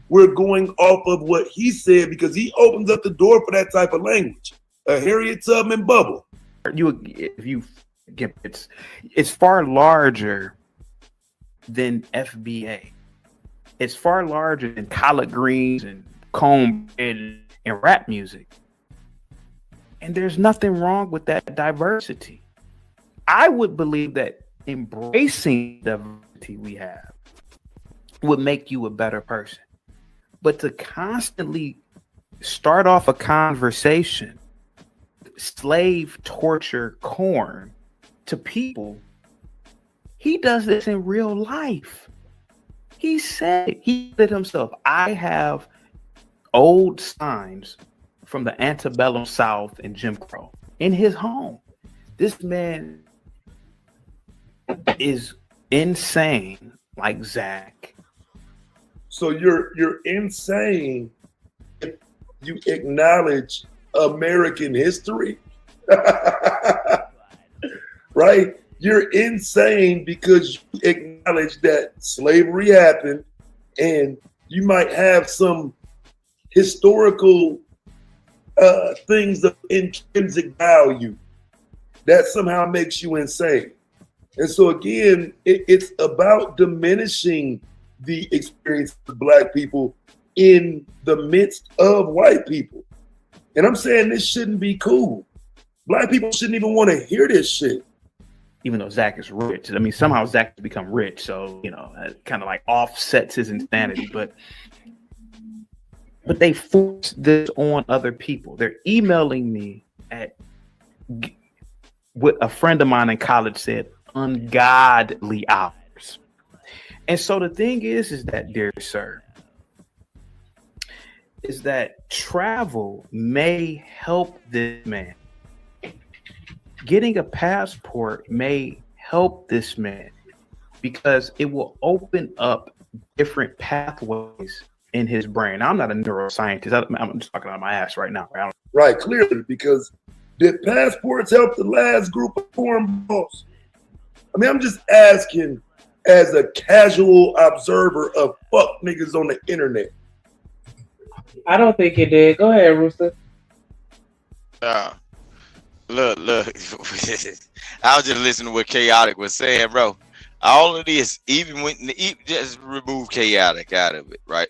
we're going off of what he said because he opens up the door for that type of language. A Harriet Tubman bubble. It's far larger than FBA. It's far larger than collard greens and cornbread and rap music. And there's nothing wrong with that diversity. I would believe that embracing the diversity we have would make you a better person. But to constantly start off a conversation, slave torture corn to people, he does this in real life. He said himself, I have old signs from the antebellum South and Jim Crow in his home. This man is insane, like Zach. So you're insane if you acknowledge American history, right? You're insane because you acknowledge that slavery happened and you might have some historical things of intrinsic value that somehow makes you insane. And so again, it's about diminishing the experience of black people in the midst of white people. And I'm saying this shouldn't be cool. Black people shouldn't even want to hear this shit. Even though Zach is rich. I mean, somehow Zach has become rich. So, you know, it kind of like offsets his insanity. But they force this on other people. They're emailing me at what a friend of mine in college said, ungodly hours. And so the thing is that, dear sir, is that travel may help this man. Getting a passport may help this man because it will open up different pathways in his brain. I'm not a neuroscientist. I'm just talking out of my ass right now. Right, clearly, because did passports help the last group of cornballs? I mean, I'm just asking as a casual observer of fuck niggas on the internet. I don't think it did. Go ahead, Rooster. Look. I was just listening to what Chaotic was saying, bro. All of this, even just remove Chaotic out of it, right?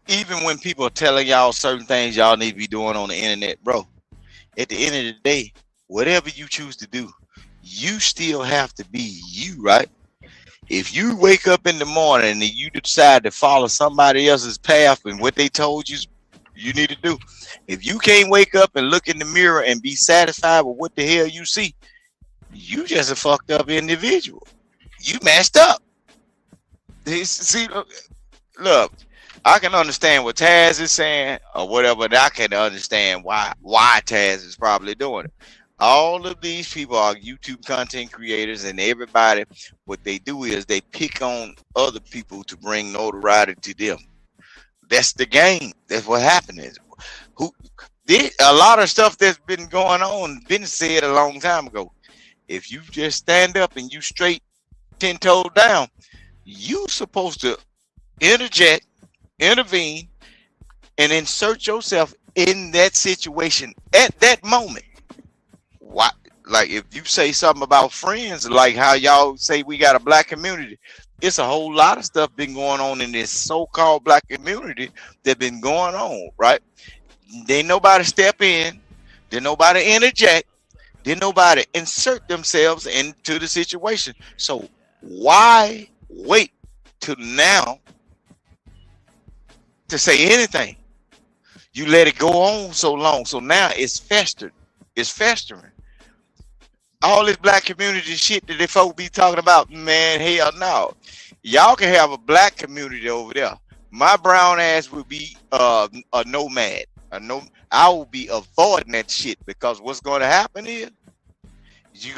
Even when people are telling y'all certain things y'all need to be doing on the internet, bro. At the end of the day, whatever you choose to do, you still have to be you, right? If you wake up in the morning and you decide to follow somebody else's path and what they told you need to do, if you can't wake up and look in the mirror and be satisfied with what the hell you see, you just a fucked up individual. You messed up. See, look, I can understand what Taz is saying or whatever, and I can understand why Taz is probably doing it. All of these people are YouTube content creators, and everybody, what they do is they pick on other people to bring notoriety to them. That's the game. That's what happened. Is a lot of stuff that's been going on been said a long time ago. If you just stand up and you straight 10 toes down, you supposed to interject, intervene, and insert yourself in that situation at that moment. Why? Like if you say something about friends, like how y'all say we got a black community, it's a whole lot of stuff been going on in this so-called black community that been going on, right? Didn't nobody step in, didn't nobody interject, didn't nobody insert themselves into the situation. So why wait till now to say anything? You let it go on so long, so now it's festered. It's festering. All this black community shit that they folk be talking about, man, hell no. Y'all can have a black community over there. My brown ass would be a nomad. I will be avoiding that shit, because what's going to happen is you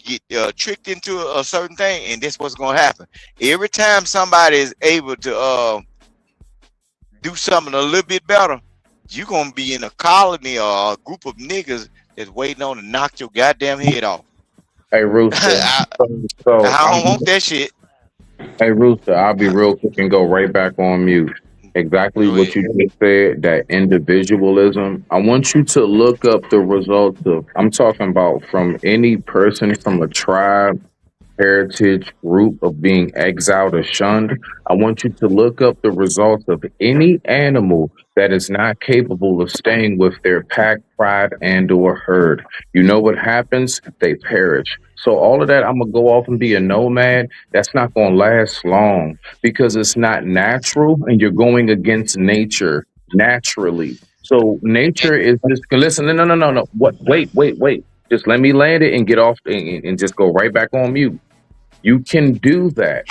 get tricked into a certain thing, and that's what's going to happen. Every time somebody is able to do something a little bit better, you're going to be in a colony or a group of niggas that's waiting on to knock your goddamn head off. Hey, Rooster. I don't want that shit. Hey, Rooster, I'll be real quick and go right back on mute. Exactly what you just said, that individualism. I want you to look up the results of, I'm talking about from any person from a tribe, heritage, group of being exiled or shunned. I want you to look up the results of any animal that is not capable of staying with their pack, pride, and or herd. You know what happens? They perish. So all of that, I'm going to go off and be a nomad. That's not going to last long, because it's not natural, and you're going against nature naturally. So nature is just, listen, no. Wait. Just let me land it and get off and just go right back on mute. You can do that.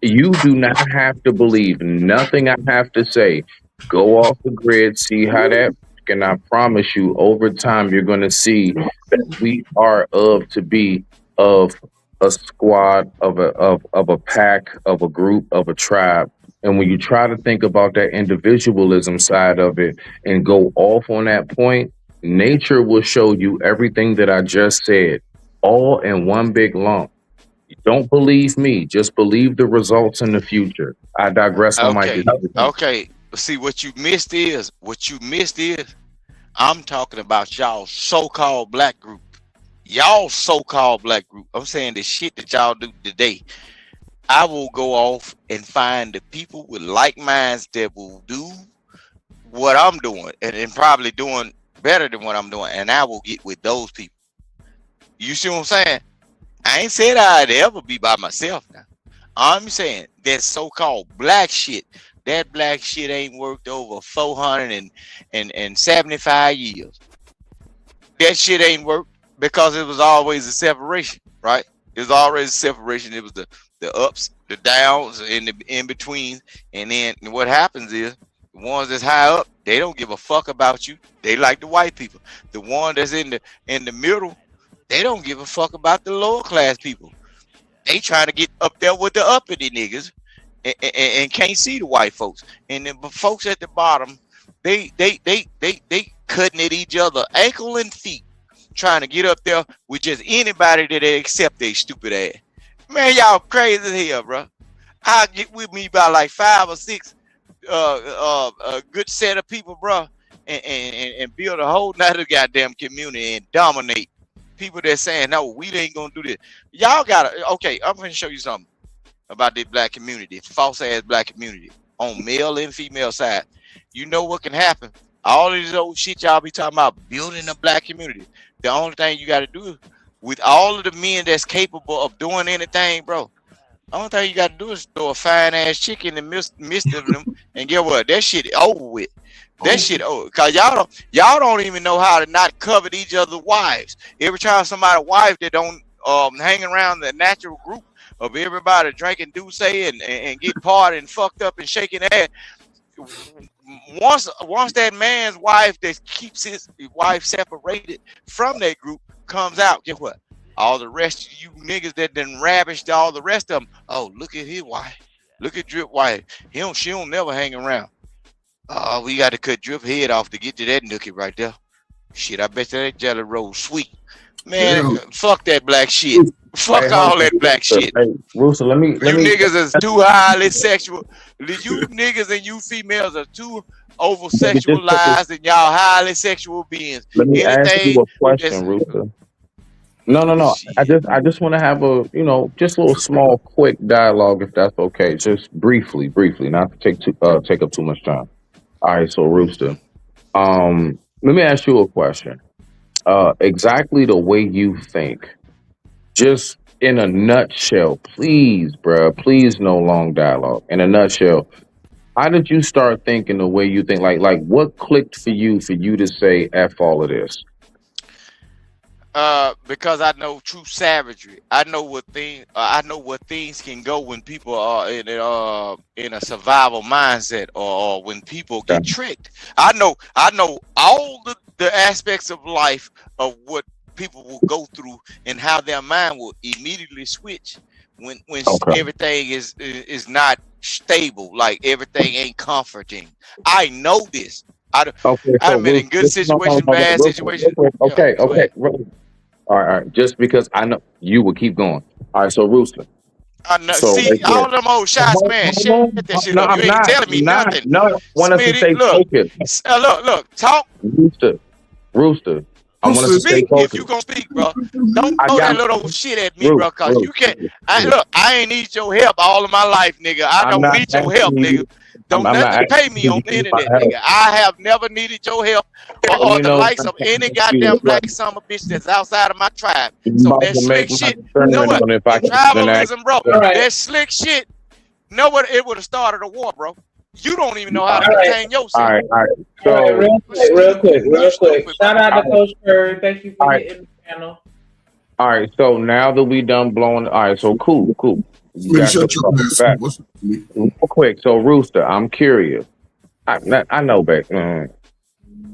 You do not have to believe nothing I have to say. Go off the grid, see how that, and I promise you, over time, you're going to see that we are to be of a squad, of a pack, of a group, of a tribe. And when you try to think about that individualism side of it and go off on that point, nature will show you everything that I just said, all in one big lump. Don't believe me. Just believe the results in the future. I digress on my decision. Okay. See, what you missed is, I'm talking about y'all so-called black group. Y'all so-called black group. I'm saying the shit that y'all do today. I will go off and find the people with like minds that will do what I'm doing and probably doing better than what I'm doing. And I will get with those people. You see what I'm saying? I ain't said I'd ever be by myself now. I'm saying that so-called black shit, that black shit ain't worked over 475 years. That shit ain't worked because it was always a separation, right? It was always a separation. It was the ups, the downs, and the in between. And then what happens is the ones that's high up, they don't give a fuck about you. They like the white people. The one that's in the middle, they don't give a fuck about the lower class people. They trying to get up there with the uppity niggas and can't see the white folks. And then but folks at the bottom, they cutting at each other ankle and feet, trying to get up there with just anybody that they accept they stupid ass. Man, y'all crazy as hell, bro. I'll get with me by like 5 or 6 a good set of people, bro, and build a whole nother goddamn community and dominate. People that saying, no, we ain't gonna do this. Y'all gotta, okay, I'm gonna show you something about this black community, false ass black community on male and female side. You know what can happen? All of this old shit y'all be talking about building a black community. The only thing you gotta do with all of the men that's capable of doing anything, bro, the only thing you gotta do is throw a fine ass chick in the midst of them, and get what? That shit over with. That shit, cause y'all don't even know how to not covet each other's wives. Every time somebody's wife that don't hang around the natural group of everybody drinking Douce and get party and fucked up and shaking ass. Once that man's wife that keeps his wife separated from that group, comes out, guess what? All the rest of you niggas that done ravished all the rest of them. Oh, look at his wife. Look at Drip wife. She don't never hang around. Oh, we got to cut Drip head off to get to that nookie right there. Shit, I bet that jelly roll sweet. Man, fuck that black shit. Fuck all that black shit. Hey, Rooster, let me. Niggas is too highly sexual. You niggas and you females are too over sexualized and y'all highly sexual beings. Let me ask you a question, Rooster. No. I just want to have a, just a little small, quick dialogue, if that's okay. Just briefly, not to take up too much time. All right, so Rooster, let me ask you a question. Exactly the way you think, just in a nutshell, please, bruh, please, no long dialogue. In a nutshell, how did you start thinking the way you think? Like what clicked for you to say F all of this? Because I know true savagery. I know what things can go when people are in a survival mindset, or when people get tricked. I know all the aspects of life of what people will go through and how their mind will immediately switch when everything is not stable, like everything ain't comforting. I know this. I've been in good situations, bad situations. Okay. All right. Just because I know you will keep going. All right. So Rooster. I know. See, all them old shots, man. Shut that shit up. You ain't telling me nothing. No, want us to stay focused. Look. Talk. Rooster. I want us to stay focused. If you gonna speak, bro, don't throw that little shit at me, bro. Cause you can't. I ain't need your help all of my life, nigga. I don't need your help, nigga. Don't nothing pay me on the internet, nigga. I have never needed your help or the likes of any goddamn black son of a bitch that's outside of my tribe. So that slick shit. You know what? Tribalism, bro. That slick shit. Know what? It would have started a war, bro. You don't even know how to contain yourself. All right. So real quick. Shout out to Coach Bird. Thank you for hitting the panel. All right. So now that we done blowing, all right. So cool. Real quick. So Rooster, I'm curious. I know, babe.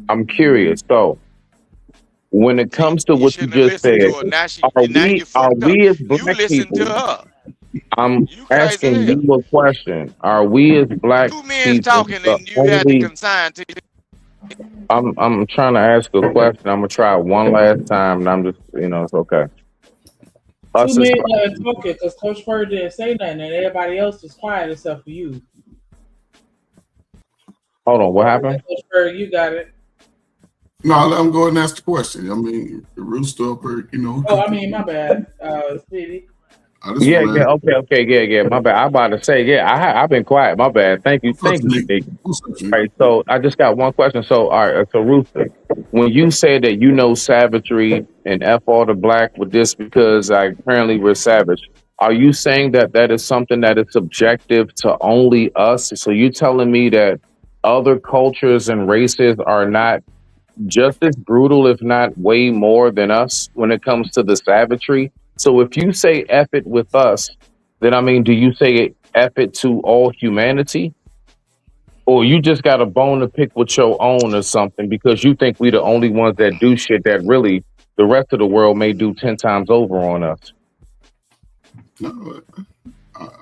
I'm curious. So when it comes to what you just said, are we as black people? I'm asking you a question. Are we as black people talking and you had to consign to I'm trying to ask a question. I'm gonna try it one last time, and I'm just, it's okay. Two men are talking because Coach Bird didn't say nothing, and everybody else was quiet except for you. Hold on, what happened? Coach Bird, you got it. No, let him go and ask the question. I mean, the Rooster, Oh, I mean, my bad, Speedy. Yeah, okay, my bad. I'm about to say, I've been quiet. My bad. Thank you, Nick. All right, so I just got one question. So, all right, so Rooster, when you say that savagery and F all the black with this because apparently we're savage, are you saying that is something that is subjective to only us? So you telling me that other cultures and races are not just as brutal, if not way more than us when it comes to the savagery? So if you say F it with us, then do you say F it to all humanity? Or you just got a bone to pick with your own or something because you think we the only ones that do shit that really the rest of the world may do 10 times over on us? No,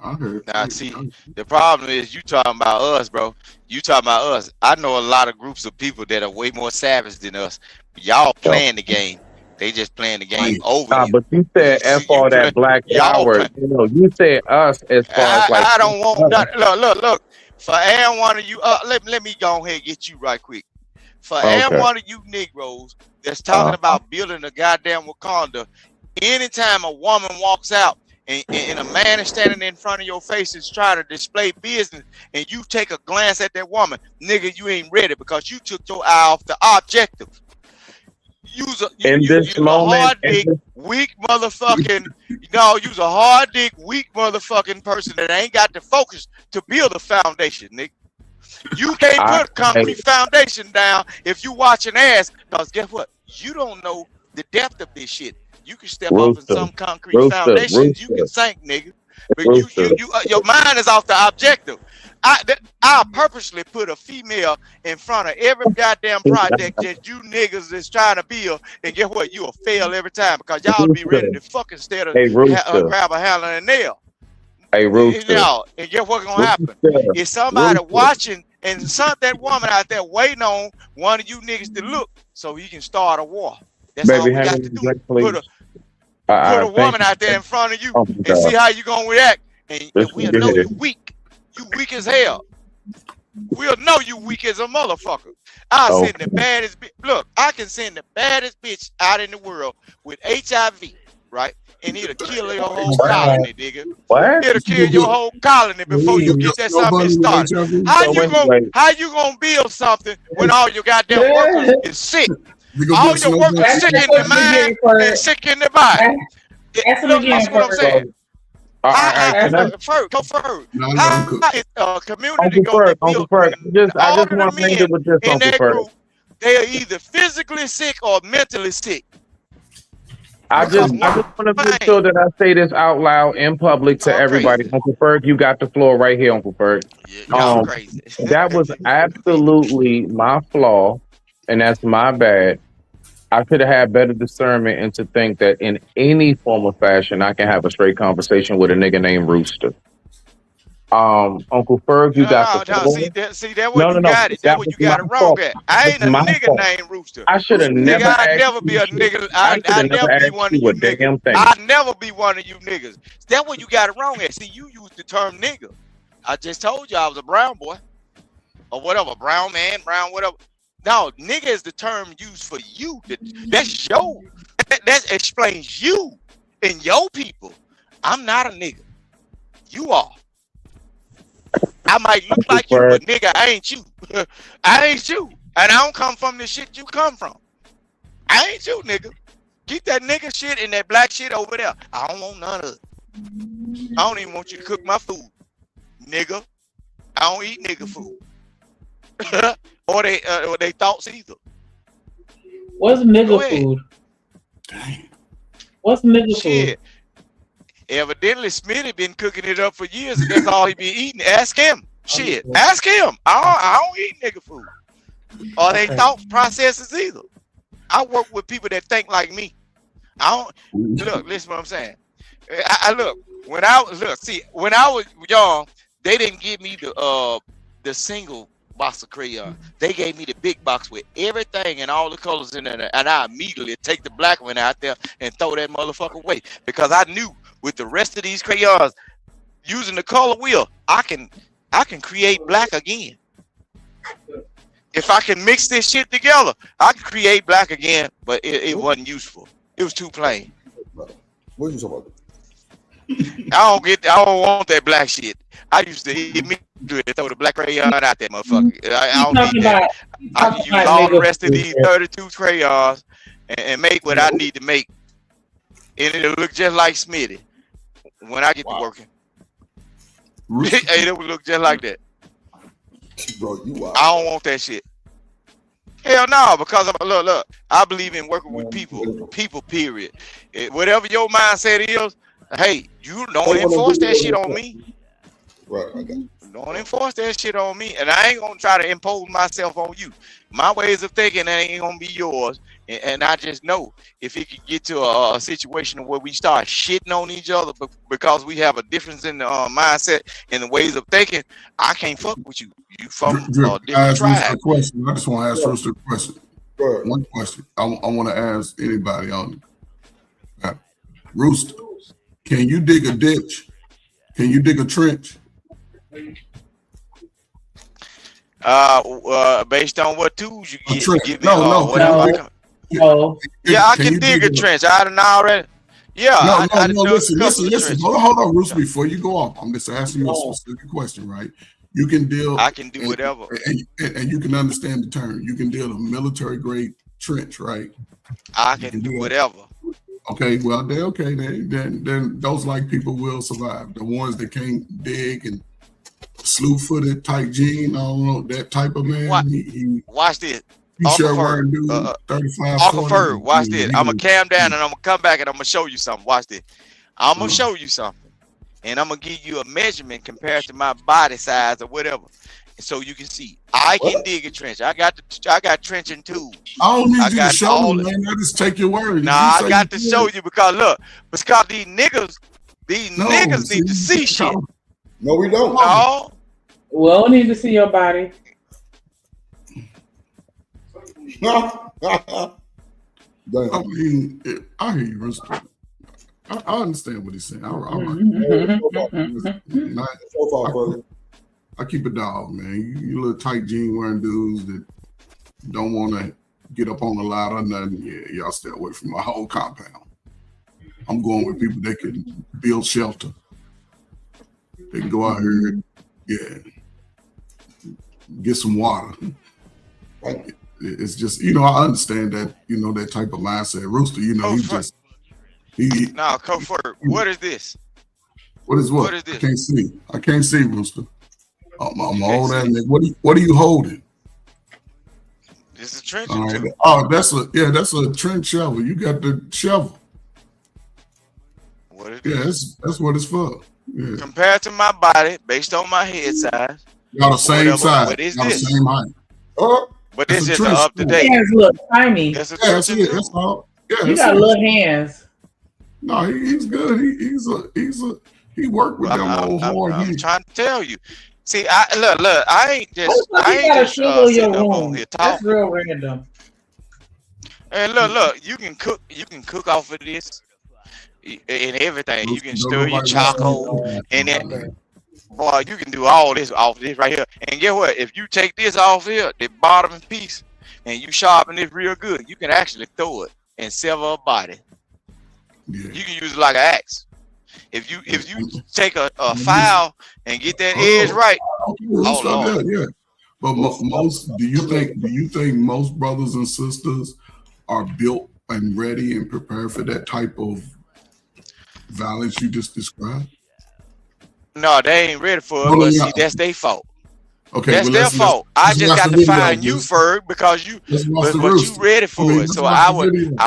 I heard. Now, see, the problem is you talking about us, bro. You talking about us. I know a lot of groups of people that are way more savage than us. Y'all playing the game. They just playing the game over. But you said F all that black power. You said us as far as I don't want that. Look. For every one of you, let me go ahead and get you right quick. For every one of you Negroes that's talking about building a goddamn Wakanda, anytime a woman walks out and a man is standing in front of your face is trying to display business, and you take a glance at that woman, nigga, you ain't ready because you took your eye off the objective. Use a hard dick, weak motherfucking. Use a hard dick, weak motherfucking person that ain't got the focus to build a foundation, nigga. You can't put a concrete foundation down if you watching ass, because guess what? You don't know the depth of this shit. You can step up in some concrete foundations, you can sink, nigga. But your mind is off the objective. I purposely put a female in front of every goddamn project that you niggas is trying to build, and guess what? You'll fail every time because y'all be ready to fuck instead of grab a handle and a nail. Hey, Rooster. And guess what's gonna happen? If somebody watching and that woman out there waiting on one of you niggas to look so he can start a war. That's all we got to do. Put a woman out there in front of you and see how you gonna react. And we'll know you weak. You weak as hell. We'll know you weak as a motherfucker. I'll send the baddest bitch. Look, I can send the baddest bitch out in the world with HIV, right? And it'll kill your whole colony, nigga. What? It'll kill your whole colony before you get that something started. How you gonna build something when all your goddamn workers is sick? All your workers sick in the mind and sick in the body. That's what I'm saying. How is a community going to build all the men in that group? They are either physically sick or mentally sick. I just want to make sure that I say this out loud in public to everybody. Uncle Ferg, you got the floor right here, Uncle Ferg. Crazy. That was absolutely my flaw, and that's my bad. I could have had better discernment and to think that in any form or fashion, I can have a straight conversation with a nigga named Rooster. Uncle Ferg, you got the floor. See that what you got it. That what you got it wrong at. I ain't a nigga named Rooster. I should have never. I'd never be a nigga. I'd never be one of you niggas. I'd never be one of you niggas. That what you got it wrong at. See, you used the term nigga. I just told you I was a brown boy or whatever, brown man, brown whatever. No, nigga is the term used for you. That's your. That explains you and your people. I'm not a nigga. You are. I might look like you, but nigga, I ain't you. I ain't you. And I don't come from the shit you come from. I ain't you, nigga. Keep that nigga shit and that black shit over there. I don't want none of it. I don't even want you to cook my food, nigga. I don't eat nigga food. or they thoughts either. What's nigga food? Dang. What's nigga food? Evidently, Smitty been cooking it up for years, and that's all he been eating. Ask him. Shit, ask him. I don't eat nigga food. Or they thought processes either. I work with people that think like me. I don't look. Listen, what I'm saying. I look when I was young, they didn't give me the single box of crayon. They gave me the big box with everything and all the colors in there, and I immediately take the black one out there and throw that motherfucker away because I knew with the rest of these crayons, using the color wheel, I can create black again. If I can mix this shit together, I can create black again, but it wasn't useful. It was too plain. What you talking about? I don't want that black shit. I used to immediately throw the black crayon out there, motherfucker. I don't need that. I can use all the rest of these 32 crayons and make what I need to make. And it'll look just like Smitty when I get to working. Hey, it will look just like that. Bro, you wild. I don't want that shit. Hell no, because look, I believe in working with people, period. Whatever your mindset is, hey, you don't enforce that shit on me. Right, I got you. Don't enforce that shit on me, and I ain't gonna try to impose myself on you. My ways of thinking ain't gonna be yours, and I just know if it could get to a situation where we start shitting on each other because we have a difference in the mindset and the ways of thinking, I can't fuck with you. You from a different tribe. I just want to ask Rooster a question. One question. I want to ask anybody on it. Rooster, can you dig a ditch? Can you dig a trench? Based on what tools you give me. No. Yeah, I can dig a trench. I done already. Yeah. No, listen. Hold on, Rooster, before you go off. I'm just asking you a specific question, right? You can deal. I can do whatever. And you can understand the term. You can deal a military grade trench, right? I can do whatever. Okay, well, then those like people will survive. The ones that can't dig and slew-footed, tight jean, I don't know, that type of man. Watch this. T-shirt wearing dude, 35, Uncle Ferg, watch this. I'm going to calm down and I'm going to come back and I'm going to show you something. Watch this. I'm going to show you something. and I'm gonna give you a measurement compared to my body size or whatever, so you can see. I can dig a trench. I got trenching tools. I don't need you to show me, man. I just take your word. Nah, I got to show you because look, because these niggas need to see shit. No, we don't. No. We don't need to see your body. I mean, I hear you, Rooster. I understand what he's saying. I keep a dog, man. You little tight jean wearing dudes that don't want to get up on the ladder or nothing. Yeah, y'all stay away from my whole compound. I'm going with people that can build shelter. They can go out here, get some water. It's just, I understand that, that type of mindset. Rooster, No, Comfort. What is this? What is what? What is this? I can't see, Rooster. I'm old ass nigga. What are you holding? This is a trench. Right. Oh, that's a trench shovel. You got the shovel. What is this? That's what it's for. Yeah. Compared to my body, based on my head size. Y'all the same size. What is y'all this? The same height. But this is up to date. Hands look tiny. That's a that's it. That's all. Yeah, you got little hands. No, he's good. He worked with them old hard. I'm trying to tell you. See, look. I ain't just sitting up on here talking. That's real random. And look. You can cook off of this and everything. You can stir your charcoal and then. Boy, you can do all this off this right here. And guess what? If you take this off here, the bottom piece, and you sharpen it real good, you can actually throw it and sever a body. Yeah. You can use it like an axe. If you take a file and get that edge right, yeah. But do you think most brothers and sisters are built and ready and prepared for that type of violence you just described? No, they ain't ready for it. But see, that's their fault. Okay, that's their fault. I just got to find you, Ferg, because you ready for it. So I would.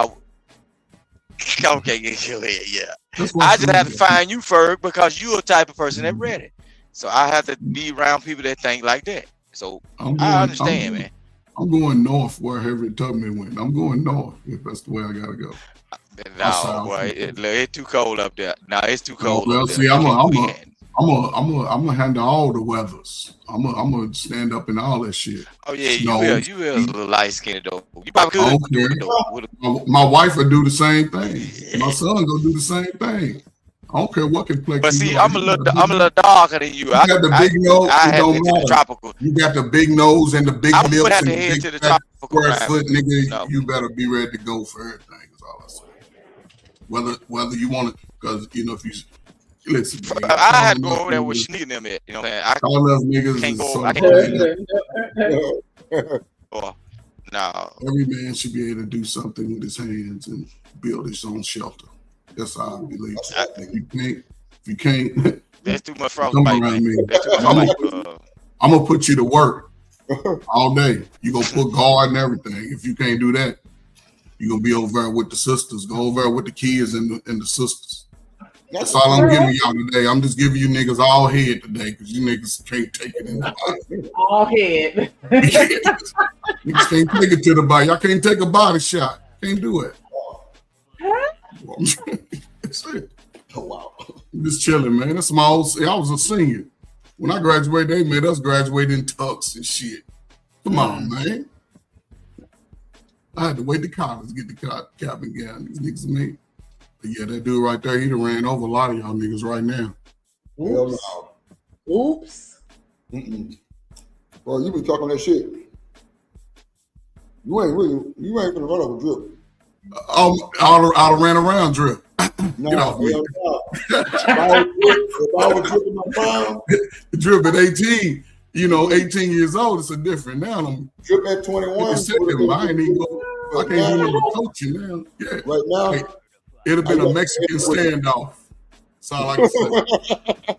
Okay, yeah. I just have to find you, Ferg, because you're the type of person that's ready. So I have to be around people that think like that. So I understand, man. I'm going north wherever Tubman went. I'm going north if that's the way I gotta go. No, boy, it's too cold up there. No, it's too cold. Well, up see, there. I'm gonna handle all the weathers. I'm gonna stand up in all that shit. Oh yeah, you will a little light skinned though. You probably could do it though. My wife would do the same thing. My son gonna do the same thing. I don't care what complexion. But see, I'm a little darker than you. You got the big nose. I have to head to the tropical. You got the big nose and the big lips. I would have and to the head big to the tropical. square foot, nigga. No. You better be ready to go for everything. Is all I say. Whether you want to, because if you listen, man, I had to go over there with Sneak and them at. You know what I'm saying? I love niggas. Can't go. So I can't go. No. Every man should be able to do something with his hands and build his own shelter. That's how I believe. If you can't, that's too much frost. Come around me. I'm gonna put you to work all day. You gonna put guard and everything. If you can't do that, you gonna be over there with the sisters. Go over there with the kids and the sisters. That's all I'm giving y'all today. I'm just giving you niggas all head today because you niggas can't take it in the body. All head. Niggas can't take it to the body. Y'all can't take a body shot. Can't do it. That's it. Oh wow. I'm just chilling, man. That's my old. I was a senior. When I graduated, they made us graduate in tux and shit. Come on, man. I had to wait to college to get the cap and gown. These niggas me. But yeah, that dude right there, he done ran over a lot of y'all niggas right now. Oops. Oops. Well, you been talking that shit. You ain't gonna run over Drip. I ran around Drip. No, get off me. If I was Drip in my prime. Drip at 18, 18 years old, it's a different now. Drip at 21. I ain't even go. I can't even coach you now. Yeah. Right now. It'd have been a Mexican standoff. That's all I can say.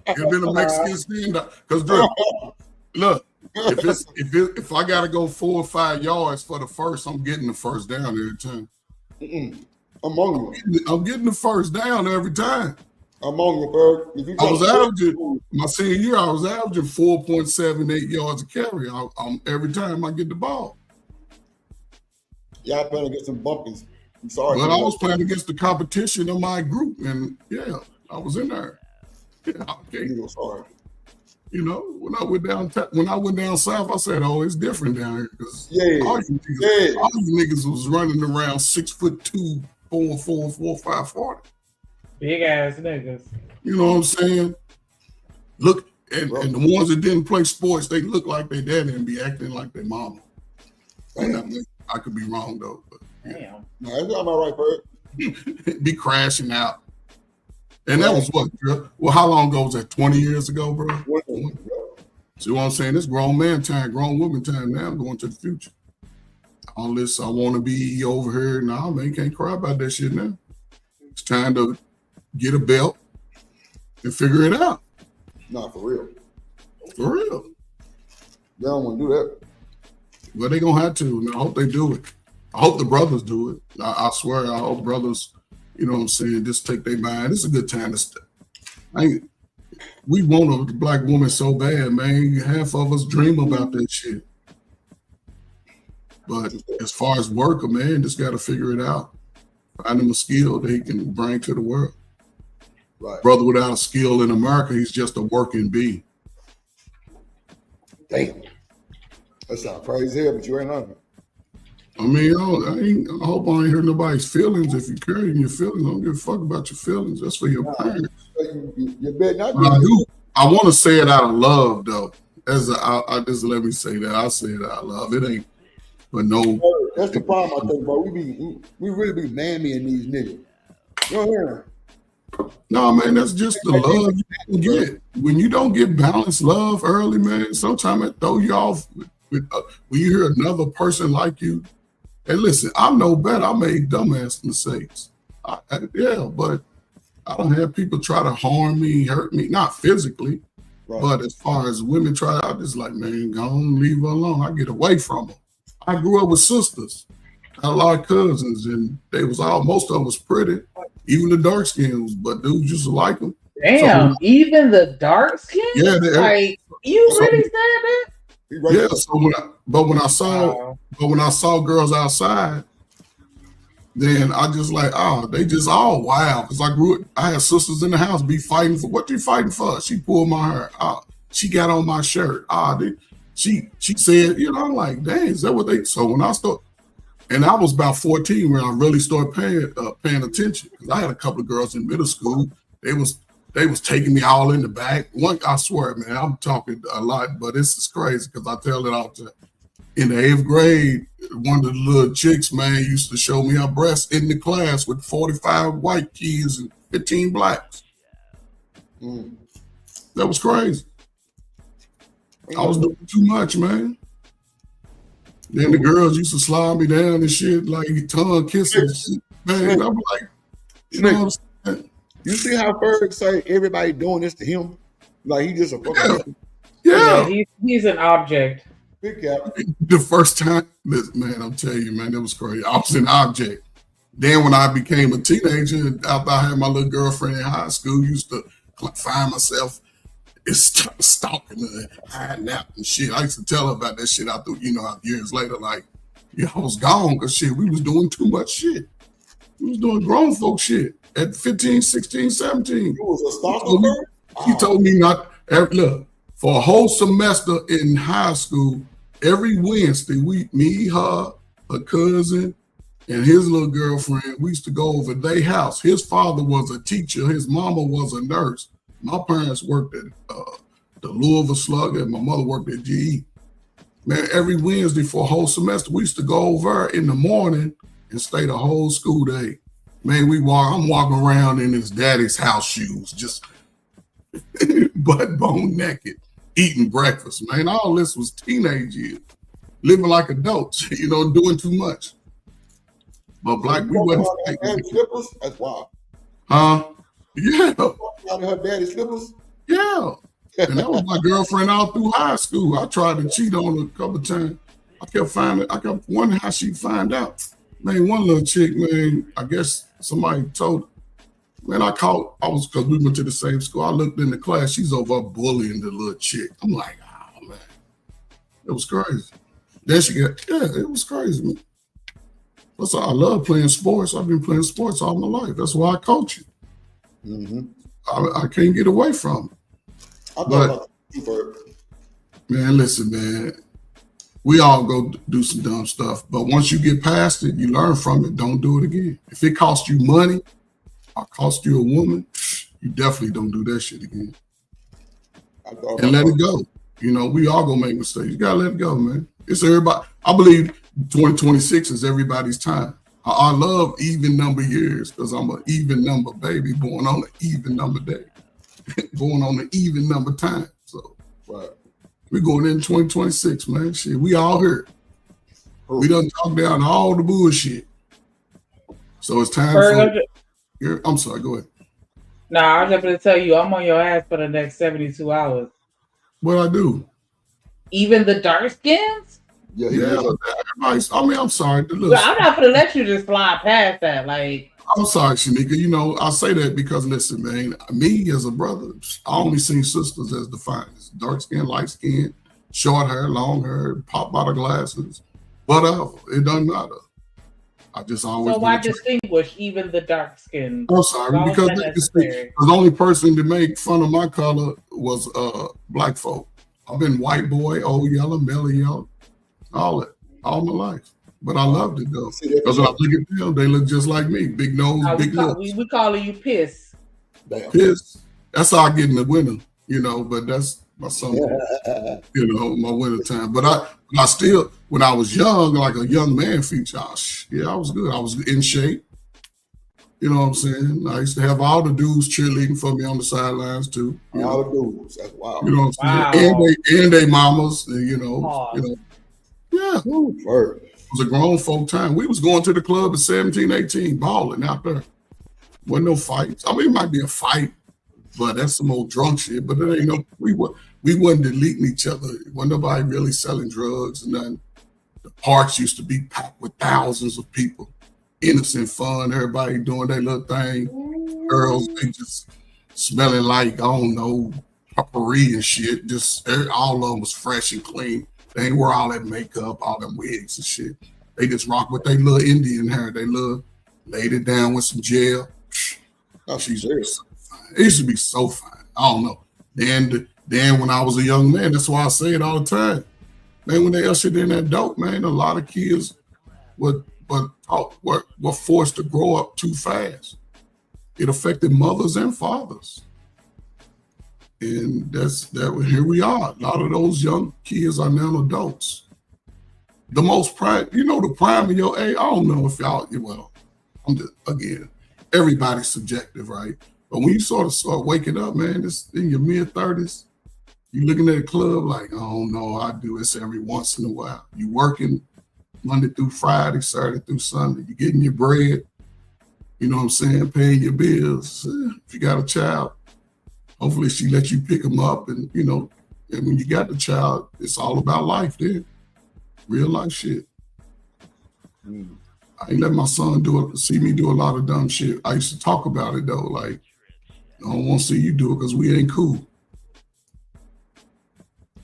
It'd have been a Mexican standoff. Because Drip, look, if I gotta go 4 or 5 yards for the first, I'm getting the first down every time. I'm getting the first down every time. I'm on you, Berg. If you I was averaging my senior year. I was averaging 4.78 yards a carry. Every time I get the ball. Y'all playing against some bumpies. I'm sorry. But I was playing against the competition of my group, and yeah, I was in there. Yeah, okay. Sorry. You know, when I went down south, I said, "Oh, it's different down here." Because all you niggas was running around 6'2", 4'4", 5'40". Big ass niggas. You know what I'm saying? Look, and the ones that didn't play sports, they look like their daddy and be acting like their mama. I could be wrong though. But, damn. No, that's not my right, Bert. Be crashing out. And that was what, bro? Well, how long ago was that? 20 years ago, bro? See what I'm saying? It's grown man time, grown woman time now. I'm going to the future. All this, I want to be over here. Nah, man, can't cry about that shit now. It's time to get a belt and figure it out. Nah, for real. For real. They don't want to do that. Well, they gonna have to. And I hope they do it. I hope the brothers do it. I swear, I hope brothers, you know what I'm saying, just take their mind. It's a good time to stay. We want a black woman so bad, man. Half of us dream about that shit. But as far as work, man, just got to figure it out. Find him a skill that he can bring to the world. Right. Brother without a skill in America, he's just a working bee. Damn. That sounds crazy here, but you ain't lying. I mean, I hope I ain't hurt nobody's feelings. If you carry your feelings, I don't give a fuck about your feelings. That's for your parents. You better not I want to say it out of love, though. I just let me say that. I say it out of love. It ain't, but no. That's the problem, I think, bro. We really be mammying these niggas. You know what I mean? No, man, that's just the love you can get. When you don't get balanced love early, man, sometimes it throw you off. When you hear another person like you, and listen, I know better. I made dumbass mistakes. But I don't have people try to harm me, hurt me, not physically, but as far as women try, I just like, man, go on, leave her alone. I get away from her. I grew up with sisters. I had a lot of cousins, and they was most of them was pretty, even the dark skins, but dudes used to like them. Damn, even the dark skins? Yeah, like you really said that? Yeah, so when I saw girls outside, then I just like, they just all wild. Because I had sisters in the house be fighting for, what you fighting for? She pulled my hair. She got on my shirt. She said, you know, I'm like, dang, is that what they, so when I started, and I was about 14 when I really started paying attention. Because I had a couple of girls in middle school. They was taking me all in the back. I swear, man, I'm talking a lot, but this is crazy because I tell it all the time. In the 8th grade, one of the little chicks, man, used to show me her breasts in the class with 45 white kids and 15 blacks. That was crazy. I was doing too much, man. Then the girls used to slide me down and shit, like tongue kissing and shit. Man, I'm like, you know what I'm saying? You see how Ferg say everybody doing this to him? Like he just a fucking Yeah. He's an object. Big cap. The first time, man, I'm telling you, man, that was crazy. I was an object. Then when I became a teenager, after I had my little girlfriend in high school, used to find myself stalking her, hiding out and shit. I used to tell her about that shit out years later, like, yeah, I was gone because shit, we was doing too much shit. We was doing grown folk shit at 15, 16, 17. You was a stalker? He told me not, look, for a whole semester in high school, every Wednesday, me, her cousin, and his little girlfriend, we used to go over to their house. His father was a teacher. His mama was a nurse. My parents worked at the Louisville Slugger, and my mother worked at GE. Man, every Wednesday for a whole semester, we used to go over in the morning and stay the whole school day. Man, I'm walking around in his daddy's house shoes, just butt bone naked, eating breakfast, man. All this was teenage years, living like adults, doing too much. But black, we wasn't. Slippers? That's wild. Huh? Yeah. Out of her daddy's slippers? Yeah. And that was my girlfriend all through high school. I tried to cheat on her a couple of times. I kept wondering how she'd find out. Man, one little chick, man, I guess somebody told her. Man, because we went to the same school. I looked in the class. She's over bullying the little chick. I'm like, oh, man. It was crazy. Then it was crazy, man. That's why I love playing sports. I've been playing sports all my life. That's why I coach it. Mm-hmm. I can't get away from it. Man, listen, man. We all go do some dumb stuff, but once you get past it, you learn from it. Don't do it again. If it costs you money or cost you a woman, you definitely don't do that shit again. And let it go. You know, we all gonna make mistakes. You gotta let it go, man. It's everybody. I believe 2026 is everybody's time. I love even number years because I'm an even number baby born on an even number day, born on an even number time. So we're going in 2026, man. Shit, we all here. We done talked down all the bullshit. So it's time for. I'm sorry. Go ahead. Nah, I was just going to tell you, I'm on your ass for the next 72 hours. What I do? Even the dark skins? Yeah. I mean, I'm sorry. Well, I'm not going to let you just fly past that. Like, I'm sorry, Shanika. You know, I say that because, listen, man, me as a brother, I only seen sisters as defined as dark skin, light skin, short hair, long hair, pop out of glasses, whatever. It doesn't matter. I just always. So why distinguish even the dark skin? I'm sorry, because the only person to make fun of my color was black folk. I've been white boy, old yellow, mellow yellow, all my life. But I loved it though. Because when I look at them, they look just like me. Big nose, big lips. We calling you piss. Piss. That's how I get in the winter, you know, but that's my summer, you know, my winter time. But I still, when I was young, like a young man feature, I was good. I was in shape. You know what I'm saying? I used to have all the dudes cheerleading for me on the sidelines too. All the dudes. That's wild. You know what I'm saying? And they mamas, you know. Yeah. It was a grown folk time. We was going to the club at 17, 18, balling out there. Wasn't no fights. I mean, it might be a fight, but that's some old drunk shit. But it ain't no, we wasn't deleting each other. Wasn't nobody really selling drugs and nothing. The parks used to be packed with thousands of people. Innocent fun, everybody doing their little thing. Girls, they just smelling like, I don't know, potpourri and shit. Just all of them was fresh and clean. They ain't wear all that makeup, all them wigs and shit. They just rock with their little Indian hair. They laid it down with some gel. Oh, she's there. It used to be so fine. I don't know. Then when I was a young man, that's why I say it all the time. Man, when they ushered in that dope, man, a lot of kids were forced to grow up too fast. It affected mothers and fathers. And here we are. A lot of those young kids are now adults. The most prime, the prime of your age, I don't know if y'all, I'm just, again, everybody's subjective, right? But when you sort of start waking up, man, it's in your mid-30s, you looking at a club like, I don't know, I do this every once in a while. You working Monday through Friday, Saturday through Sunday, you getting your bread, you know what I'm saying, paying your bills. If you got a child, hopefully she lets you pick them up and, and when you got the child, it's all about life then. Real life shit. I ain't let my son see me do a lot of dumb shit. I used to talk about it though, like, I don't want to see you do it because we ain't cool.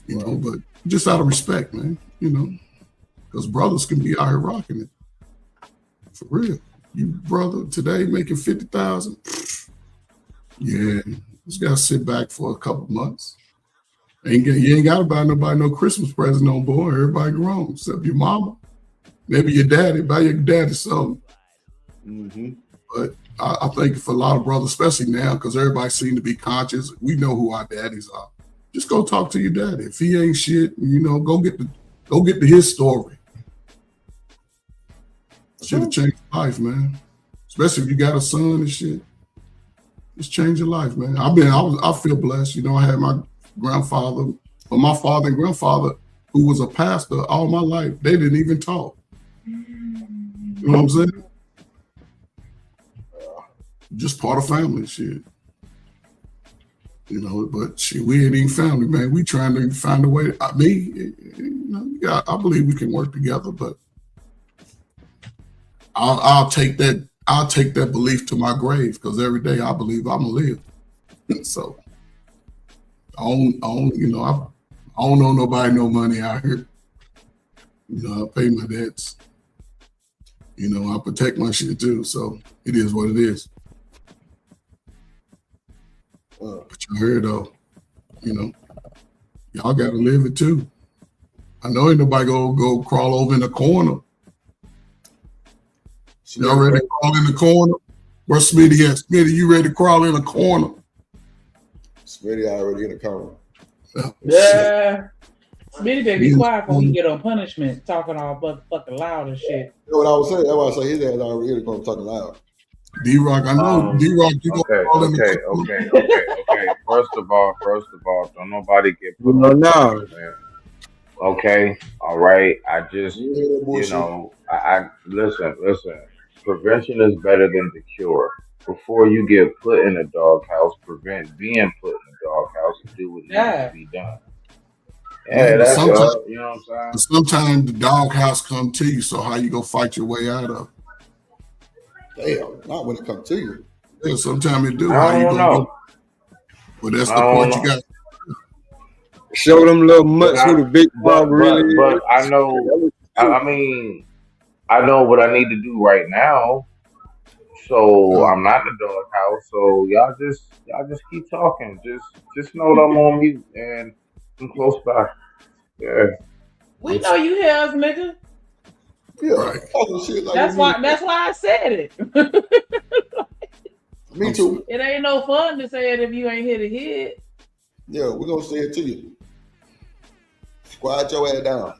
But just out of respect, man, because brothers can be out here rocking it. For real. You brother today making 50,000, yeah, just gotta sit back for a couple months. You ain't gotta buy nobody no Christmas present no more. Everybody grown, except your mama. Maybe your daddy, buy your daddy something. Mm-hmm. But I think for a lot of brothers, especially now, because everybody seems to be conscious, we know who our daddies are. Just go talk to your daddy. If he ain't shit, go get to his story. Should have changed life, man. Especially if you got a son and shit. Just change your life, man. I feel blessed. I had my grandfather, but my father and grandfather, who was a pastor all my life, they didn't even talk. You know what I'm saying? Just part of family shit. But shit, we ain't even family, man. We trying to find a way. I believe we can work together, but I'll take that I'll take that belief to my grave because every day I believe I'm gonna live. So I don't owe nobody no money out here. I pay my debts. I protect my shit too. So it is what it is. But you heard though, y'all gotta live it too. I know ain't nobody go crawl over in the corner. Y'all ready to crawl in the corner? Where's Smitty at? Smitty, you ready to crawl in the corner? Smitty already in the corner. Yeah. Smitty better be quiet when he get on punishment, talking all fucking loud and shit. That's what I was saying. That's why I say his ass already in the corner talking loud. D-Rock, I know D-Rock, you gonna crawl in the corner. Okay. First of all, don't nobody get put on punishment. Okay, all right. I just, I listen. Prevention is better than the cure. Before you get put in a doghouse, prevent being put in a doghouse and do what needs to be done. Yeah, that's all. You know what I'm saying? Sometimes the doghouse come to you, so how you gonna fight your way out of it? Damn, not when it comes to you. Yeah, sometimes it do. I don't know. But that's the point you got. Show them little mutts who the big dog really is. But I know. I mean, I know what I need to do right now. So I'm not in the doghouse. So y'all just keep talking. Just know that I'm on mute and I'm close by. Yeah. We know you hear us, nigga. Yeah. Right. That's why I said it. Me too. It ain't no fun to say it if you ain't here to hear it. Yeah, we're gonna say it to you. Quiet your ass down.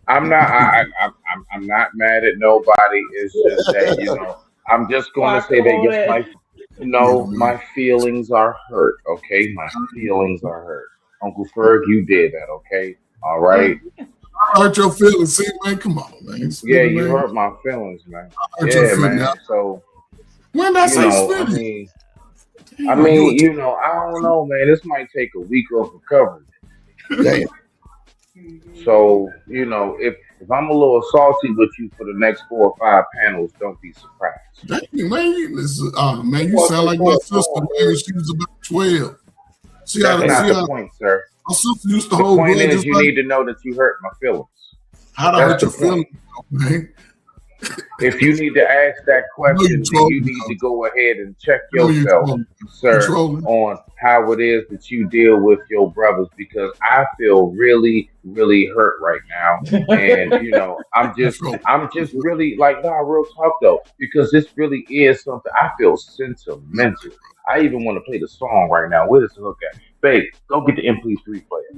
I'm not mad at nobody. It's just that I'm just going to say that yes, my feelings are hurt. Okay, my feelings are hurt. Uncle Ferg, you did that. Okay, all right. I hurt your feelings, see, man. Come on, man. Yeah, you hurt my feelings, man. Yeah, man. So when did I say Smitty? I mean, I don't know, man. This might take a week of recovery. Damn. So, if I'm a little salty with you for the next 4 or 5 panels, don't be surprised. Dang, man, you sound like my sister, man. She was about 12. That's not the point, sir. My sister used to the hold point grudges. Is you need to know that you hurt my feelings. How do I hurt your feelings, man? If you need to ask that question, then you need to go ahead and check yourself, sir, on how it is that you deal with your brothers, because I feel really, really hurt right now. And I'm just really like, real talk though, because this really is something I feel sentimental. I even want to play the song right now. Where does the hook at? Babe, go get the MP3 player.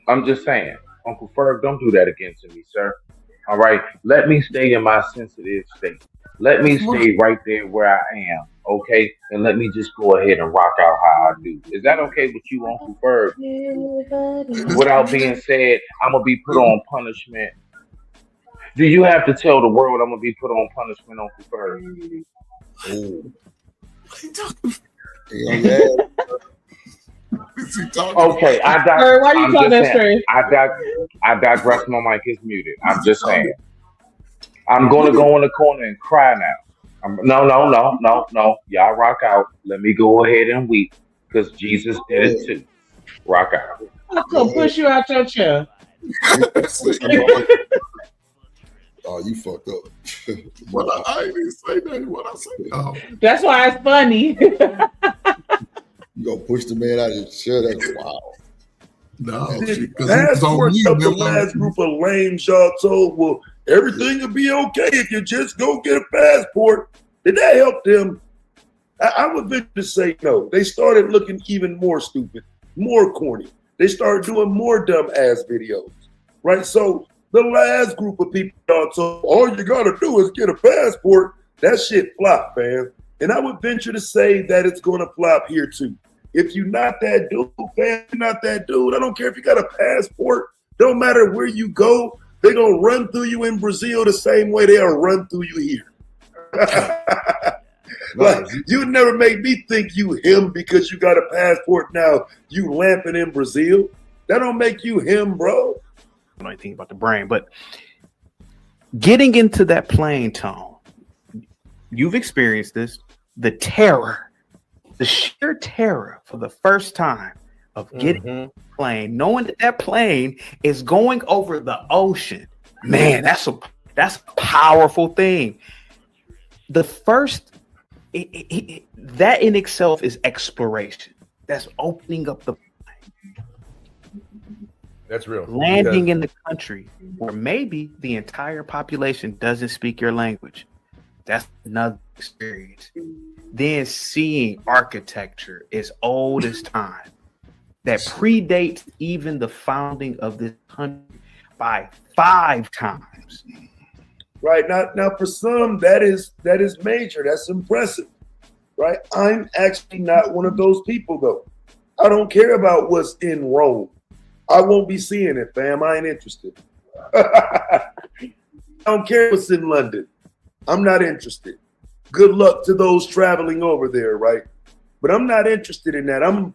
I'm just saying, Uncle Ferg, don't do that again to me, sir. All right, let me stay in my sensitive state. Let me stay right there where I am, okay? And let me just go ahead and rock out how I do. Is that okay with you, Uncle Ferg? Without being said, I'm going to be put on punishment. Do you have to tell the world I'm going to be put on punishment, Uncle Ferg? Okay, why you talking that straight? I digress. My mic is muted. I'm just saying. I'm going to go in the corner and cry now. No. Y'all rock out. Let me go ahead and weep because Jesus did it too. Rock out. I'm going to push you out your chair. Oh, you fucked up. I didn't say that. What I said. Oh. That's why it's funny. You gonna push the man out of his chair? That's wow. No, passport of the last group of lames y'all told, well, everything will be okay if you just go get a passport. Did that help them? I would venture to say no. They started looking even more stupid, more corny. They started doing more dumb ass videos, right? So the last group of people y'all told, all you gotta do is get a passport. That shit flopped, man. And I would venture to say that it's going to flop here too. If you're not that dude, man, you're not that dude. I don't care if you got a passport. Don't matter where you go. They're going to run through you in Brazil the same way they'll run through you here. Like, you never make me think you him because you got a passport now. You lamping in Brazil. That don't make you him, bro. I don't know anything about the brain, but getting into that plane, Tone, you've experienced this, the terror, the sheer terror for the first time of getting on a plane, knowing that that plane is going over the ocean. Man, that's a powerful thing. The first, that in itself is exploration. That's opening up the That's real. landing in the country where maybe the entire population doesn't speak your language. That's another experience. Then seeing architecture as old as time that predates even the founding of this country by 5 times. Right now for some that is major. That's impressive, right? I'm actually not one of those people though. I don't care about what's in Rome. I won't be seeing it, fam. I ain't interested. I don't care what's in London. I'm not interested. Good luck to those traveling over there, right? But I'm not interested in that. I'm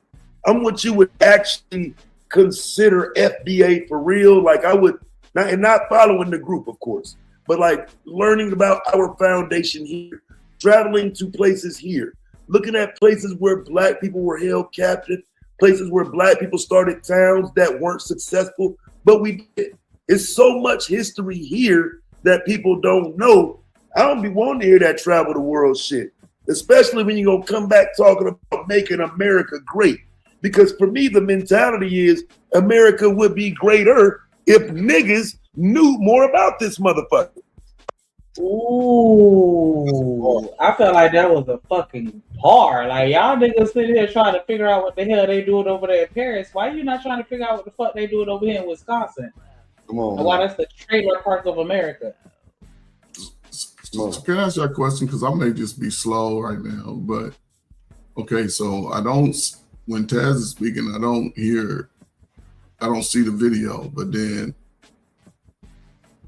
what you would actually consider FBA for real. Like I would, not following the group, of course, but like learning about our foundation here, traveling to places here, looking at places where Black people were held captive, places where Black people started towns that weren't successful, but we did. It's so much history here that people don't know. I don't be wanting to hear that travel the world shit, especially when you're going to come back talking about making America great. Because for me, the mentality is America would be greater if niggas knew more about this motherfucker. Ooh, I felt like that was a fucking bar. Like y'all niggas sitting here trying to figure out what the hell they doing over there in Paris. Why are you not trying to figure out what the fuck they doing over here in Wisconsin? Come on. And why that's the trailer park of America. So can I ask you a question? Because I may just be slow right now, but okay, so when Taz is speaking, I don't see the video, but then.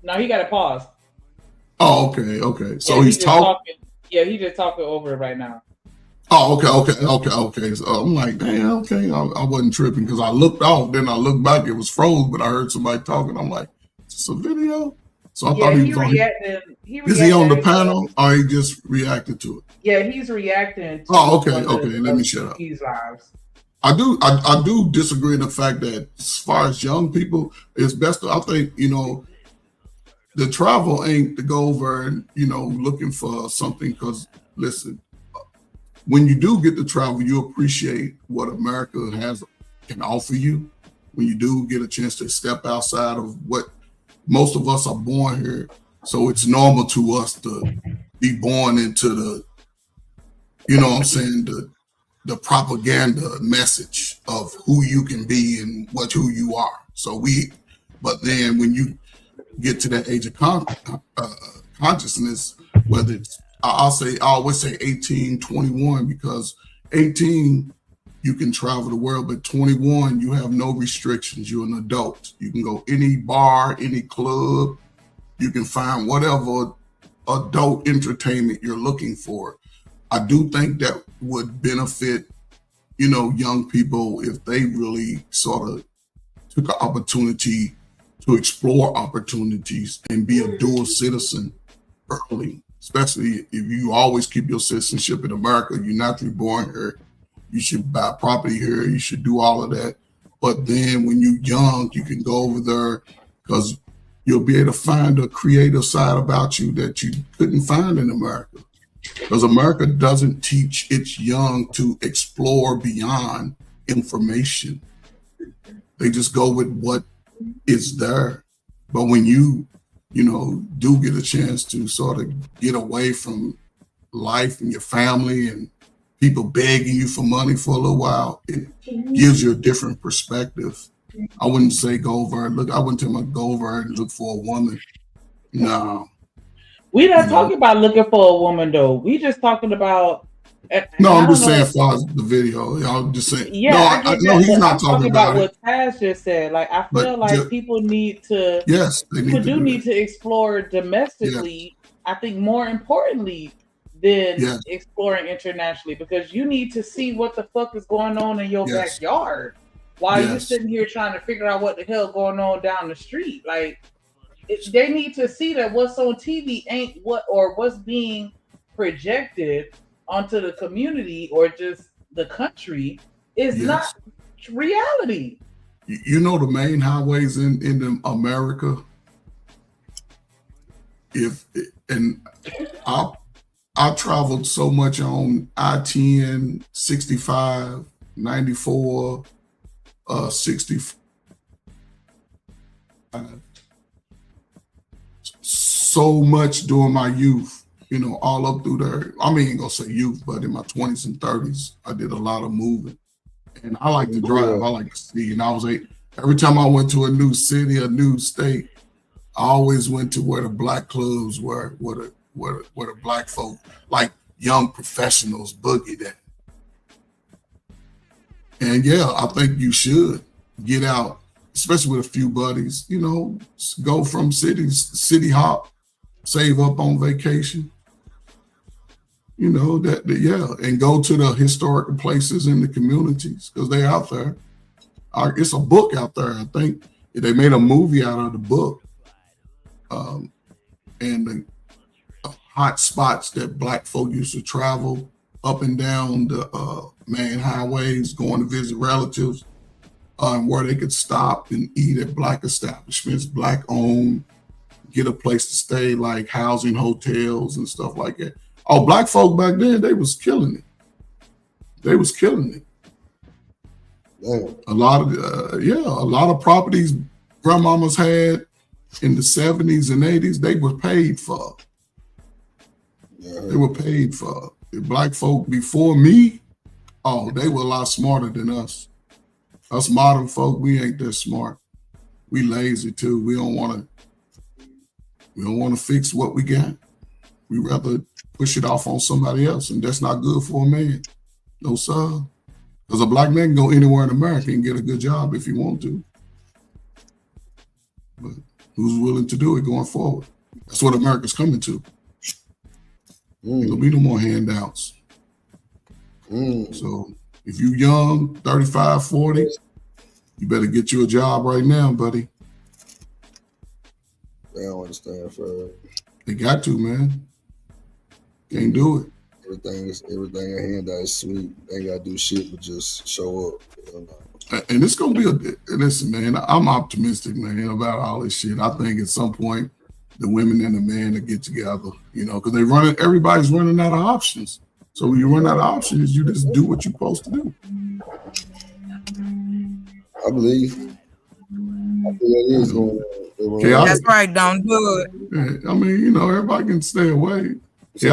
No, he got it paused. Oh, okay. So yeah, he's talking. Yeah, he just talking over it right now. Oh, okay. So I'm like, damn, okay. I wasn't tripping because I looked off, then I looked back, it was froze, but I heard somebody talking. I'm like, is this a video? So I thought he was on. Is he on the panel or he just reacted to it? Yeah, he's reacting. Oh, okay. Let me shut up. These lives. I do disagree in the fact that as far as young people, it's best. I think the travel ain't to go over and looking for something. Because listen, when you do get to travel, you appreciate what America can offer you. When you do get a chance to step outside of what most of us are born here, so it's normal to us to be born into the, the propaganda message of who you can be and who you are. But then when you get to that age of consciousness, whether it's, I always say 18, 21, because 18, you can travel the world, but 21, you have no restrictions. You're an adult. You can go any bar, any club. You can find whatever adult entertainment you're looking for. I do think that would benefit, young people if they really sort of took an opportunity to explore opportunities and be a dual citizen early, especially if you always keep your citizenship in America. You're naturally born here. You should buy property here. You should do all of that. But then when you're young, you can go over there because you'll be able to find a creative side about you that you couldn't find in America. Because America doesn't teach its young to explore beyond information. They just go with what is there. But when you do get a chance to sort of get away from life and your family and people begging you for money for a little while, it gives you a different perspective. I wouldn't say go over and look. I wouldn't tell them go over and look for a woman. No. We're not talking about looking for a woman, though. We just talking about. No, I'm just saying as far as the video. I'm just saying. Yeah, no, I know he's not talking about what Taz just said. Like, I feel like people need to. Yes, people do need to explore domestically. Yes. I think more importantly than exploring internationally, because you need to see what the fuck is going on in your backyard while you're sitting here trying to figure out what the hell going on down the street. Like, they need to see that what's on TV ain't what or what's being projected onto the community or just the country is not reality. You know the main highways in America. I traveled so much on I-10, 65, 94, 65. So much during my youth, all up through there. I mean, I ain't gonna say youth, but in my 20s and 30s, I did a lot of moving. And I like to drive. I like to see. And every time I went to a new city, a new state, I always went to where the black clubs were, where the black folk, like young professionals, boogied at. And yeah, I think you should get out, especially with a few buddies, go from city hop, save up on vacation, and go to the historical places in the communities because they're out there. It's a book out there. I think they made a movie out of the book. And the hot spots that black folk used to travel up and down the main highways, going to visit relatives, where they could stop and eat at black establishments, black owned, get a place to stay, like housing hotels and stuff like that. Oh, black folk back then, they was killing it. They was killing it. Damn. A lot of properties grandmamas had in the 70s and 80s, they were paid for. They were paid for. The black folk before me, they were a lot smarter than us. Us modern folk, we ain't that smart. We lazy too. We don't want to fix what we got. We rather push it off on somebody else, and that's not good for a man. No, sir. Because a black man can go anywhere in America and get a good job if he want to. But who's willing to do it going forward? That's what America's coming to. There'll be no more handouts. So if you young, 35, 40, you better get you a job right now, buddy. They don't understand, Fred. They got to, man. Can't do it. Everything in handout is sweet. They ain't gotta do shit but just show up. And it's gonna be listen, man. I'm optimistic, man, about all this shit. I think at some point the women and the men will get together, because everybody's running out of options. So when you run out of options, you just do what you're supposed to do. I believe it is going on. That's right, don't do it. Yeah, I mean, everybody can stay away. He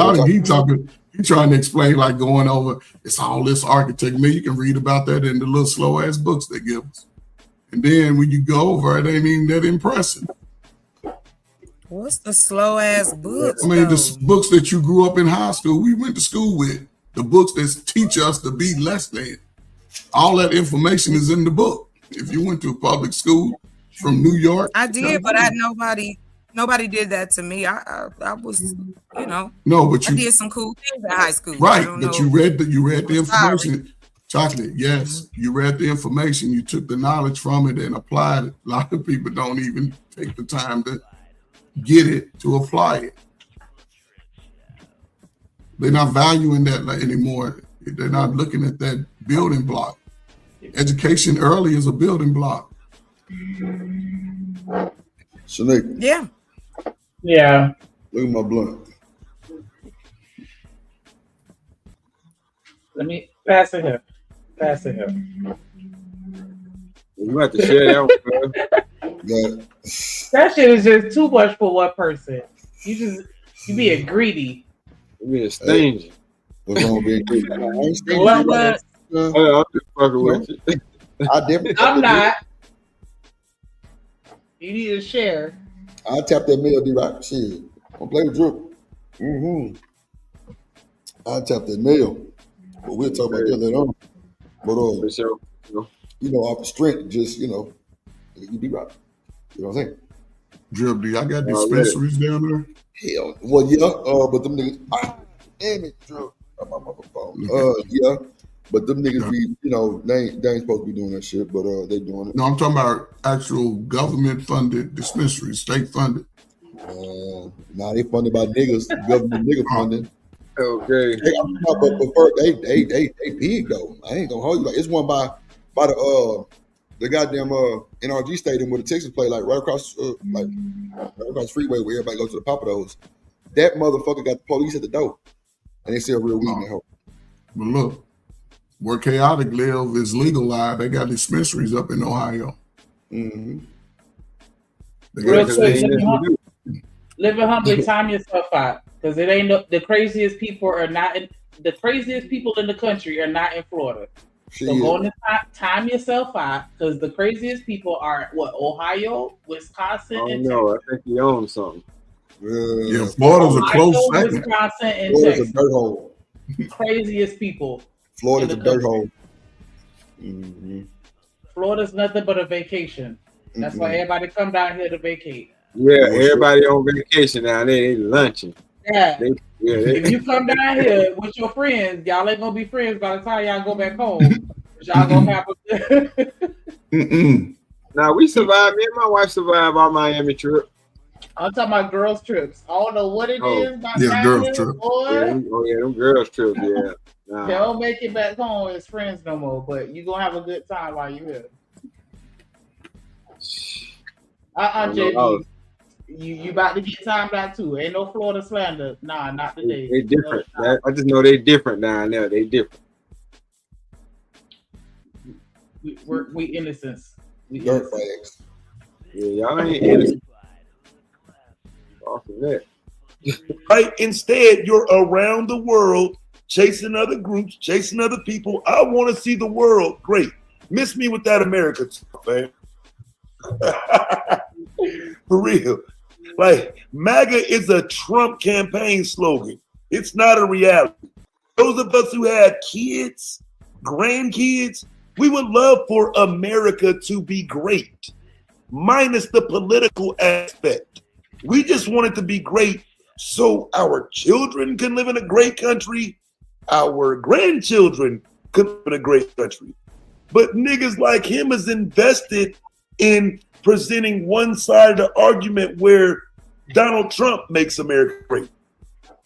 trying to explain like going over, it's all this architect. Man, you can read about that in the little slow ass books they give us. And then when you go over, it ain't even that impressive. What's the slow ass books? I mean, the books that you grew up in high school, we went to school with. The books that teach us to be less than. All that information is in the book. If you went to a public school from New York. I did, but nobody did that to me. I was, No, but I did some cool things in high school. Right, but you read the information. Chocolate, yes. You read the information, you took the knowledge from it and applied it. A lot of people don't even take the time to get it, to apply it. They're not valuing that anymore. They're not looking at that building block. Education early is a building block. Shanique. Yeah. Yeah. Look at my blunt. Let me pass it here. You have to share that one, bro. That shit is just too much for one person. You being greedy. You being stingy. What's wrong with being greedy? I ain't stingy. What? I'm just fucking with you. I'm not. You need to share. I'll tap that mail, D-Rock. Shit. Don't play with Drew. I'll tap that mail. But we'll talk about that later on. But off the strength, just you be right. You know what I'm saying? Drip, do y'all got dispensaries down there? Hell, well, yeah. But them niggas, damn it, Drip. I'm on my phone. Yeah. But them niggas be, you know, they ain't supposed to be doing that shit, but they doing it. No, I'm talking about actual government-funded dispensaries, state-funded. Nah, they funded by niggas, government nigga funding. Okay. But first, they big though. I ain't gonna hold you. Like it's one by the goddamn NRG stadium where the Texans play, like right across right across the freeway where everybody goes to the Papados. That motherfucker got the police at the door, and they sell real weed in that hole. But look, where Chaotic live is legalized. They got dispensaries up in Ohio. Mm-hmm. Real quick, living humbly, time yourself out, because it ain't the craziest people are not in the craziest people in the country are not in Florida. So go on time yourself out, because the craziest people are what, Ohio, Wisconsin, and Texas. I think you own something. Yeah, Florida's a close second. Wisconsin, and Florida's Texas. a dirt hole. Craziest people. Florida's a dirt hole. Mm-hmm. Florida's nothing but a vacation. That's why everybody come down here to vacate. Yeah, everybody on vacation down there. They lunching. Yeah. If you come down here with your friends, y'all ain't gonna be friends by the time y'all go back home. Y'all gonna have a Now we survived. Me and my wife survived our Miami trip. I'm talking about girls trips. I don't know what it is about girls trip. Them girls trips. Yeah. They don't make it back home as friends no more, but you gonna have a good time while you're here. JB, you about to get time back too. Ain't no Florida slander. Nah, not today. They different. I just know they different down there. They different. We innocents. We dirt bags. Yeah, y'all ain't innocent. Off of that. Right? Instead, you're around the world chasing other groups, chasing other people. I want to see the world. Great. Miss me with that America talk, man. For real. Like, MAGA is a Trump campaign slogan. It's not a reality. Those of us who have kids, grandkids, we would love for America to be great, minus the political aspect. We just want it to be great so our children can live in a great country, our grandchildren can live in a great country. But niggas like him is invested in presenting one side of the argument where Donald Trump makes America great.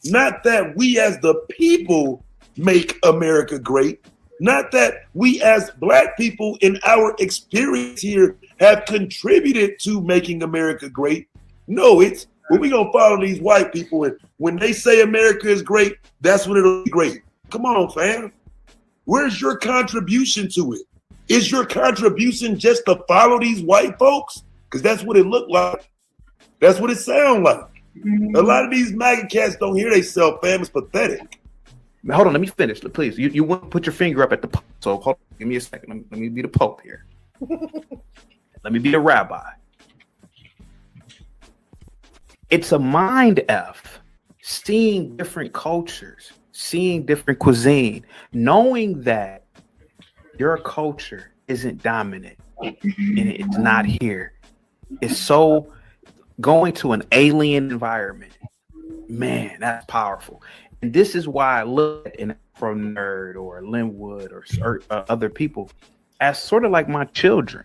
Not that we as the people make America great. Not that we as Black people in our experience here have contributed to making America great. No, it's when we gonna follow these white people, and when they say America is great, that's when it'll be great. Come on, fam. Where's your contribution to it? Is your contribution just to follow these white folks? Because that's what it looked like. That's what it sounds like. A lot of these MAGA cats don't hear themselves, fam. It's pathetic. Hold on, let me finish, please. You want to put your finger up at the Pope. So hold on, give me a second. Let me be the Pope here. Let me be the rabbi. It's a mind F, seeing different cultures, seeing different cuisine, knowing that your culture isn't dominant and it's not here. It's so going to an alien environment. Man, that's powerful. And this is why I look at an Afro Nerd or Linwood or other people as sort of like my children.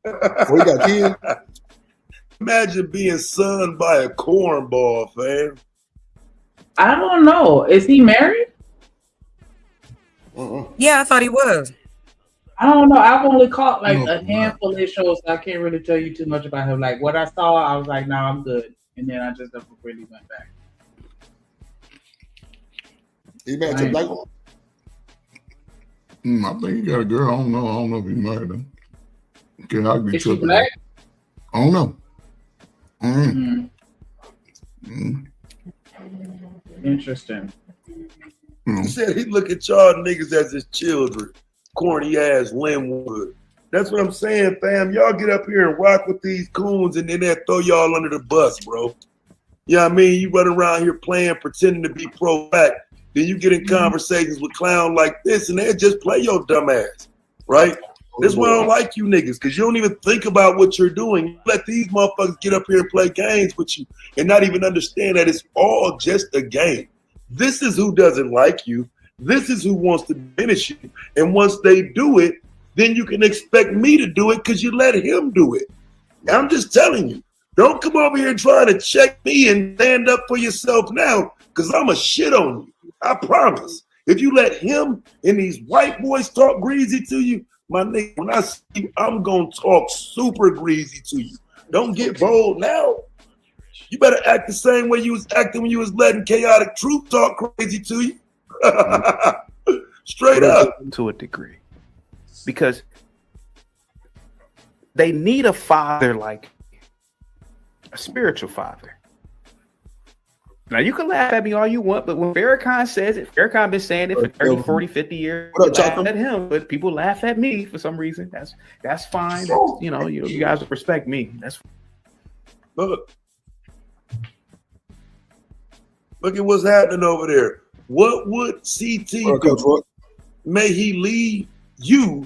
We got kids. Imagine being sunned by a cornball, fam. I don't know. Is he married? Yeah, I thought he was. I don't know. I've only caught like a handful of shows, so I can't really tell you too much about him. Like what I saw, I was like, "Nah, I'm good," and then I just never really went back. He married to a Black woman? I think he got a girl. I don't know if he's married though. Okay, I'll be Is she tripping. Black? I don't know. Interesting. He said he look at y'all niggas as his children. Corny ass Linwood. That's what I'm saying, fam. Y'all get up here and rock with these coons and then they'll throw y'all under the bus, bro. You know what I mean? You run around here playing, pretending to be pro-black. Then you get in conversations with clowns like this and they'll just play your dumb ass, right? This is why I don't like you niggas, because you don't even think about what you're doing. You let these motherfuckers get up here and play games with you and not even understand that it's all just a game. This is who doesn't like you. This is who wants to diminish you. And once they do it, then you can expect me to do it because you let him do it. And I'm just telling you, don't come over here trying to check me and stand up for yourself now, because I'm a shit on you. I promise. If you let him and these white boys talk greasy to you, my nigga, when I see you, I'm going to talk super greasy to you. Don't get bold now. You better act the same way you was acting when you was letting Chaotic Truth talk crazy to you. Straight up. To a degree. Because they need a father like a spiritual father. Now, you can laugh at me all you want, but when Farrakhan says it, Farrakhan been saying it for 30, 40, 50 years. What up, laugh at him, but people laugh at me for some reason. That's fine. That's, you guys respect me. That's Look at what's happening over there. What would CT do? May he lead you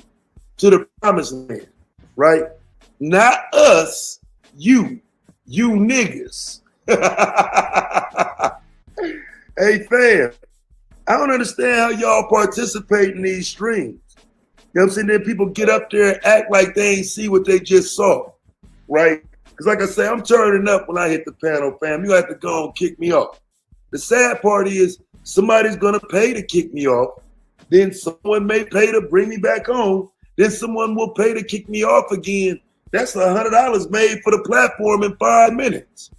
to the promised land, right? Not us, you niggas. Hey, fam, I don't understand how y'all participate in these streams. You know what I'm saying? Then people get up there and act like they ain't see what they just saw, right? Because like I say, I'm turning up when I hit the panel, fam. You have to go and kick me off. The sad part is somebody's going to pay to kick me off. Then someone may pay to bring me back on. Then someone will pay to kick me off again. That's $100 made for the platform in 5 minutes.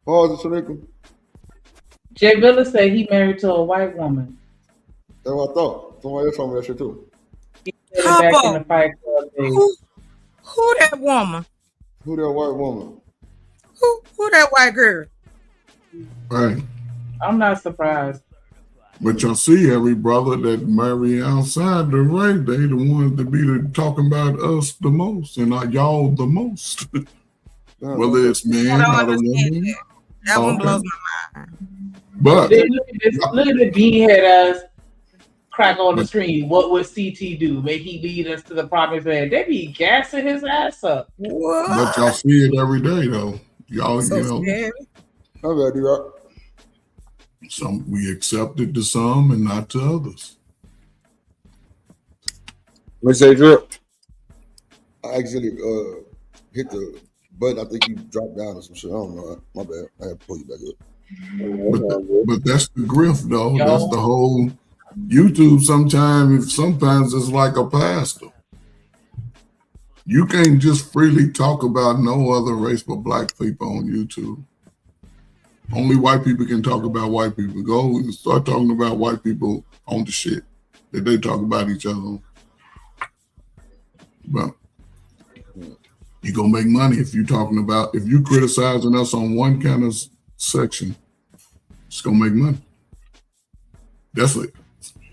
Pause it, Shanika. Jay Villa said he married to a white woman. That's what I thought. Somebody else told me that shit too. He said it back in the Fight Club days. Who that woman? Who that white woman? Who that white girl? Right. I'm not surprised. But y'all see every brother that marry outside the race, they the ones that be talking about us the most and y'all the most. Whether it's man or the woman. That one blows my mind. But look at the beanhead ass crack on the screen. What would CT do? May he lead us to the promised land? They be gassing his ass up. What? But y'all see it every day though. Y'all, some we accept it to some and not to others. Let's say drip. I actually hit the button. I think you dropped down or some shit. I don't know. My bad. I had to pull you back up. But that's the grift though. That's the whole YouTube. Sometimes it's like a pastor. You can't just freely talk about no other race but black people on YouTube. Only white people can talk about white people. Go and start talking about white people on the shit that they talk about each other. But you gonna make money if you criticizing us on one kind of section, it's gonna make money. That's what.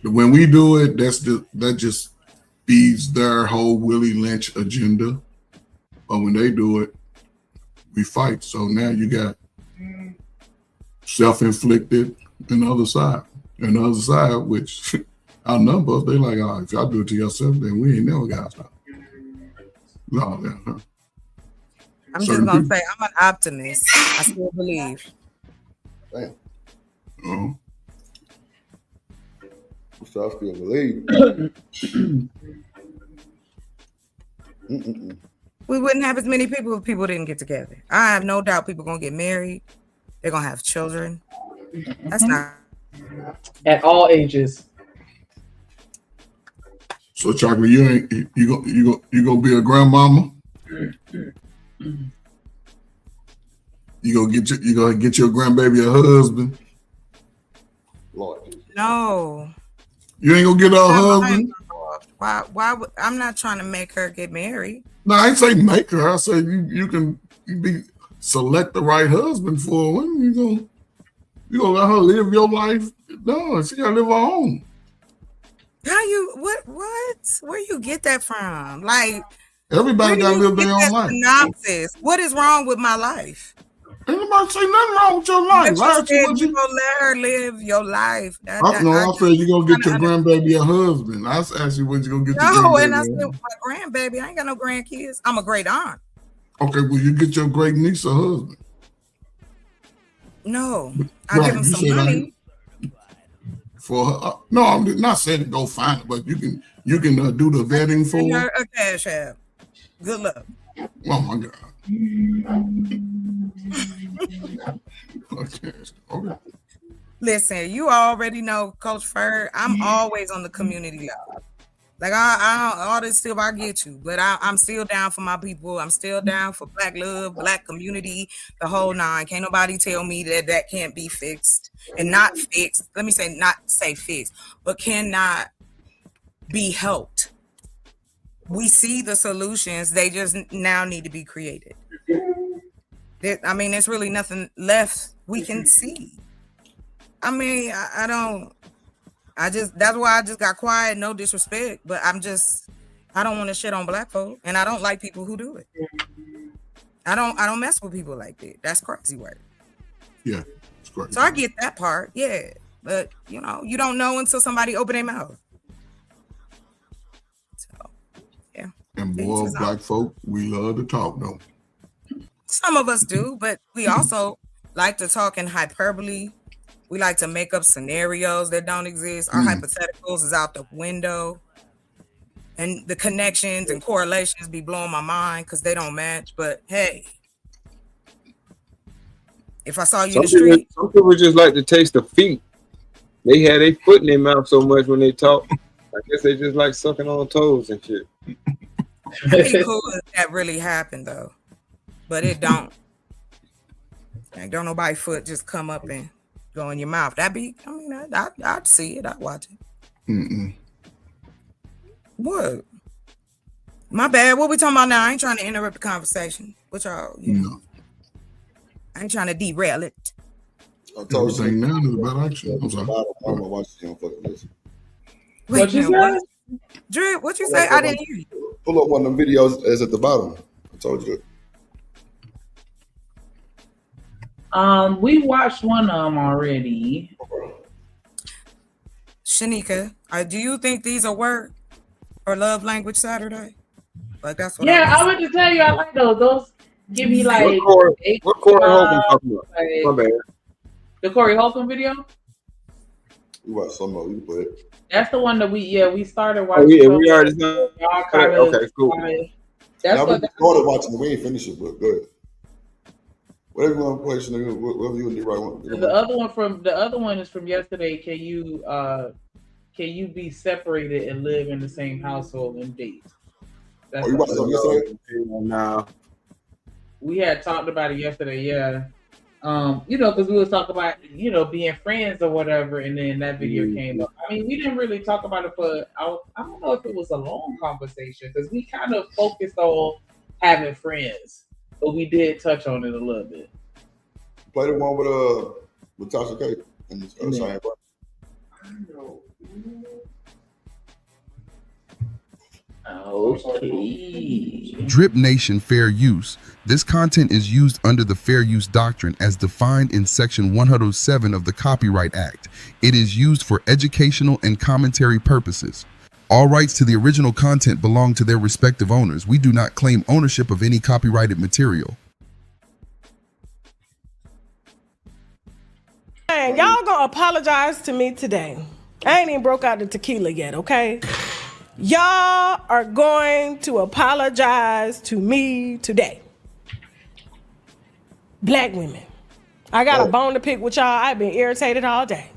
When we do it, that just feeds their whole Willie Lynch agenda. But when they do it, we fight. So now you got self-inflicted and the other side. And the other side, which our numbers, they like, if y'all do it to yourself, then we ain't never got to stop. No, yeah. I'm just gonna say I'm an optimist. I still believe. Damn. Oh. So I still believe. We wouldn't have as many people if people didn't get together. I have no doubt people gonna get married. They're gonna have children. That's not at all ages. So Chocolate, you gonna be a grandmama? You gonna get your grandbaby a husband? Lord. No. You ain't gonna get her a husband? Why would I'm not trying to make her get married. No, I ain't say make her. I say you can select the right husband for her. You gonna let her live your life? No, she gotta live her own. How you what? Where you get that from? Like everybody gotta live their own life. Synopsis. What is wrong with my life? Ain't nobody say nothing wrong with your life. You gonna let her live your life. I said you gonna get your grandbaby a husband. I asked you when you gonna get your grandbaby. No, and I said my grandbaby. I ain't got no grandkids. I'm a great aunt. Okay, well you get your great niece a husband. No, I give them some money. For her. No, I'm not saying go find it, but you can do the vetting for her. A cash app. Good luck. Oh my God. Okay. Listen, you already know, Coach Ferg, I'm always on the community level. Like I all this stuff I get you, but I'm still down for my people. I'm still down for Black love, Black community, the whole nine. Can't nobody tell me that can't be fixed and not fixed. Let me say not say fixed, but cannot be helped. We see the solutions; they just now need to be created. I mean, there's really nothing left we can see. I mean, I don't. That's why I just got quiet. No disrespect, but I don't want to shit on Black folk, and I don't like people who do it. I don't mess with people like that. That's crazy work. Yeah, it's crazy. So I get that part, yeah, but you don't know until somebody open their mouth. So, yeah. And boy, Black folk, we love to talk though. Some of us do, but we also like to talk in hyperbole. We like to make up scenarios that don't exist. Our hypotheticals is out the window. And the connections and correlations be blowing my mind because they don't match. But hey, if I saw you in the street. Some people just like to taste the feet. They had their foot in their mouth so much when they talk. I guess they just like sucking on toes and shit. It'd be cool if that really happened though. But it don't. Like, don't nobody foot just come up and go in your mouth. I'd see it. I'd watch it. Mm-mm. What? My bad. What we talking about now? I ain't trying to interrupt the conversation. What y'all? No. I ain't trying to derail it. Everything now is about action. I'm sorry. I'm gonna watch this on fucking list. What you say? Drew, what you say? I didn't hear you. Pull up one of them videos is at the bottom. I told you that. We watched one of them already. Shanika, do you think these are work or love language Saturday? Like that's what. Yeah, I want to tell you, I like those. Those give me like. What Corey Holcomb talking about? My bad. The Corey Holcomb video. We watched some of it, but that's the one that we started watching. Oh yeah, we already done. Okay, cool. That's what we started watching. We ain't finished it, but go ahead. Whatever you want to play, whatever you want to do right one. The other one is from yesterday. Can you be separated and live in the same household and date? That's you watched it yesterday? No. We had talked about it yesterday, yeah. Because we was talking about, being friends or whatever, and then that video came up. I mean, we didn't really talk about it for, I don't know if it was a long conversation, because we kind of focused on having friends. But we did touch on it a little bit. Play the one with Tasha K and Cheyenne Brown. Okay. Drip Nation Fair Use. This content is used under the Fair Use Doctrine as defined in Section 107 of the Copyright Act. It is used for educational and commentary purposes. All rights to the original content belong to their respective owners. We do not claim ownership of any copyrighted material. Man, y'all gonna apologize to me today. I ain't even broke out the tequila yet, okay? Y'all are going to apologize to me today. Black women. I got a bone to pick with y'all. I've been irritated all day.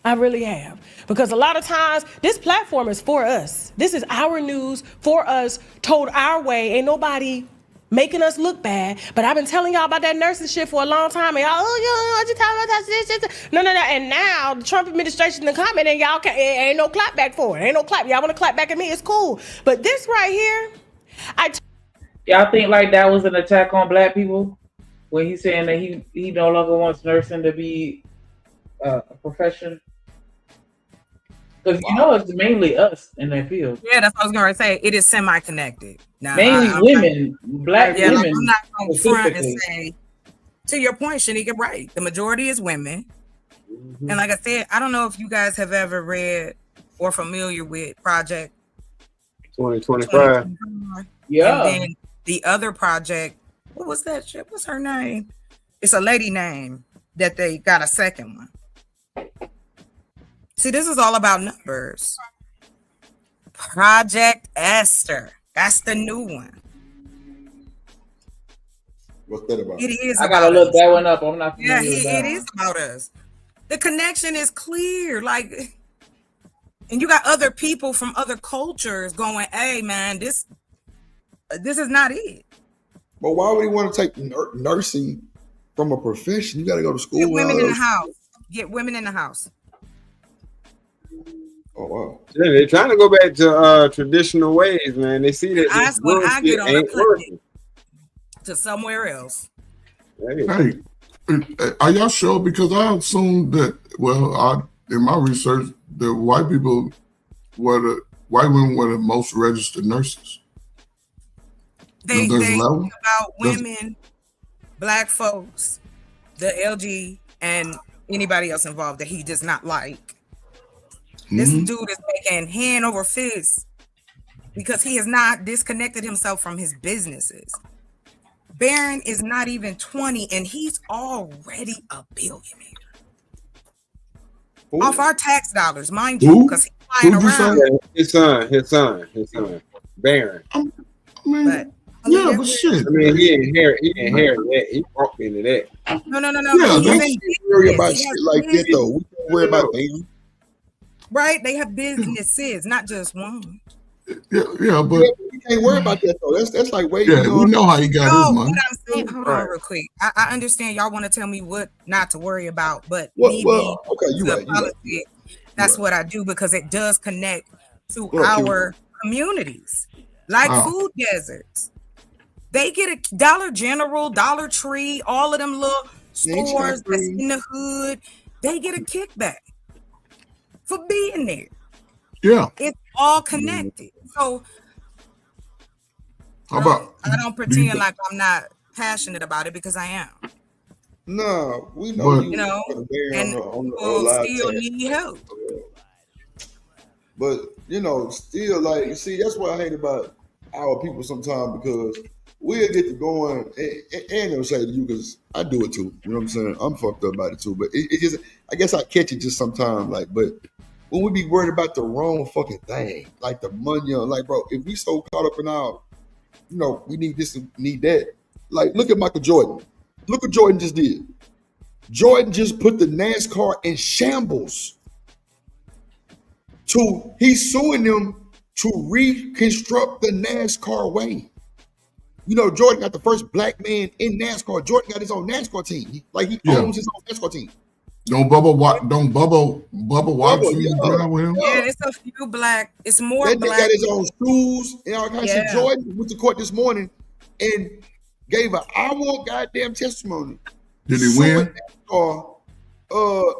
I really have. Because a lot of times, this platform is for us. This is our news for us, told our way. Ain't nobody making us look bad. But I've been telling y'all about that nursing shit for a long time. And y'all, what you talking about? This. No. And now the Trump administration in the comment, and y'all ain't no clap back for it. Ain't no clap. Y'all want to clap back at me? It's cool. But this right here, y'all think like that was an attack on Black people? When he's saying that he no longer wants nursing to be a profession? Because it's mainly us in that field. Yeah, that's what I was going to say. It is semi-connected. Now, mainly women, Black women. Like, I'm not going to front and say, to your point, Shanika, right. The majority is women. Mm-hmm. And like I said, I don't know if you guys have ever read or familiar with Project 2025. Yeah. And then the other project, what was that shit? What's her name? It's a lady name. that they got a second one. See, this is all about numbers. Project Esther. That's the new one. What's that about? It is. I gotta look that one up. I'm not Yeah, familiar with that it one. is about us. The connection is clear. Like, and you got other people from other cultures going, hey, man, this is not it. But why would he want to take nursing from a profession? You got to go to school. Get women in the house. Get women in the house. Oh, wow. Yeah, they're trying to go back to traditional ways, man. They see that That's what I get on ain't working. To somewhere else. Hey, are y'all sure? Because I assumed that, well, in my research, the white people white women were the most registered nurses. They about women, black folks, the LG, and anybody else involved that he does not like. This dude is making hand over fist because he has not disconnected himself from his businesses. Barron is not even 20 and he's already a billionaire. Ooh. Off our tax dollars, mind you, because he's flying around. His son, Barron. But shit. I mean, he inherited that. He walked into that. No. Yeah, we can't worry about shit like that though. We can't worry about Barron. Right? They have businesses, not just one. Yeah, but we can't worry about that though. That's like way yeah, we know how he got his money. What I'm saying, hold on real quick. I understand y'all want to tell me what not to worry about, but okay, you right. That's what I do because it does connect to our communities, like food deserts. They get a Dollar General, Dollar Tree, all of them little stores that's in the hood. They get a kickback for being there. Yeah, it's all connected. So how about I don't pretend like I'm not passionate about it because I am. No, we know you know, and people still need help. But you know, still like see, that's what I hate about our people sometimes because we'll get to going and they'll say to you because I do it too. You know what I'm saying? I'm fucked up about it too. But it just I guess I catch it just sometimes. Like, but when we be worried about the wrong fucking thing, like the money, like bro, if we so caught up in our, you know, we need this and need that. Like, look at Michael Jordan. Look what Jordan just did. Jordan just put the NASCAR in shambles. He's suing them to reconstruct the NASCAR way. You know, Jordan got the first black man in NASCAR. Jordan got his own NASCAR team. He owns his own NASCAR team. Don't Bubba Watson drive with him? Yeah, it's a few black. It's more that black. Got his own shoes and all kinds of Jordan went to court this morning and gave an hour goddamn testimony. Did he win? NASCAR. I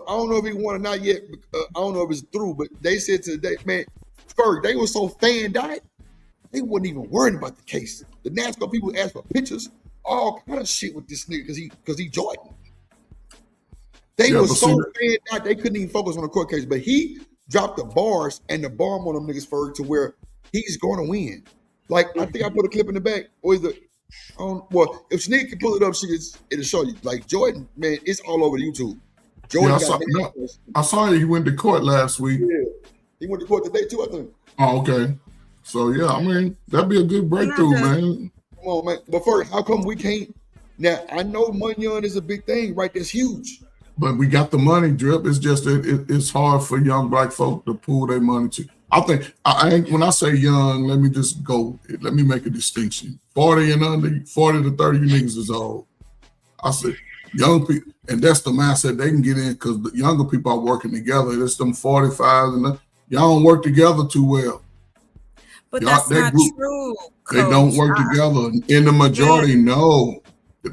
don't know if he won or not yet. I don't know if it's through, but they said today, man, Ferg, they were so fanned out, they wasn't even worried about the case. The NASCAR people asked for pictures, all kind of shit with this nigga because he Jordan. They were so fanned out they couldn't even focus on the court case. But he dropped the bars and the bomb on them niggas Ferg to where he's going to win. Like I think I put a clip in the back, or is it? Well, if Sneak can pull it up, it'll show you. Like Jordan, man, it's all over YouTube. Jordan I saw he went to court last week. Yeah, he went to court today too, I think. Oh, okay. So yeah, I mean that'd be a good breakthrough, man. Come on, man. But first, how come we can't? Now I know money on is a big thing, right? That's huge. But we got the money, Drip. It's just it's hard for young black folk to pull their money to. I think when I say young, let me make a distinction. 40 and under, 40 to 30, you niggas is old. I said young people, and that's the mindset they can get in because the younger people are working together. It's them 45s and y'all don't work together too well. But that's not true. They don't work together. In the majority, no.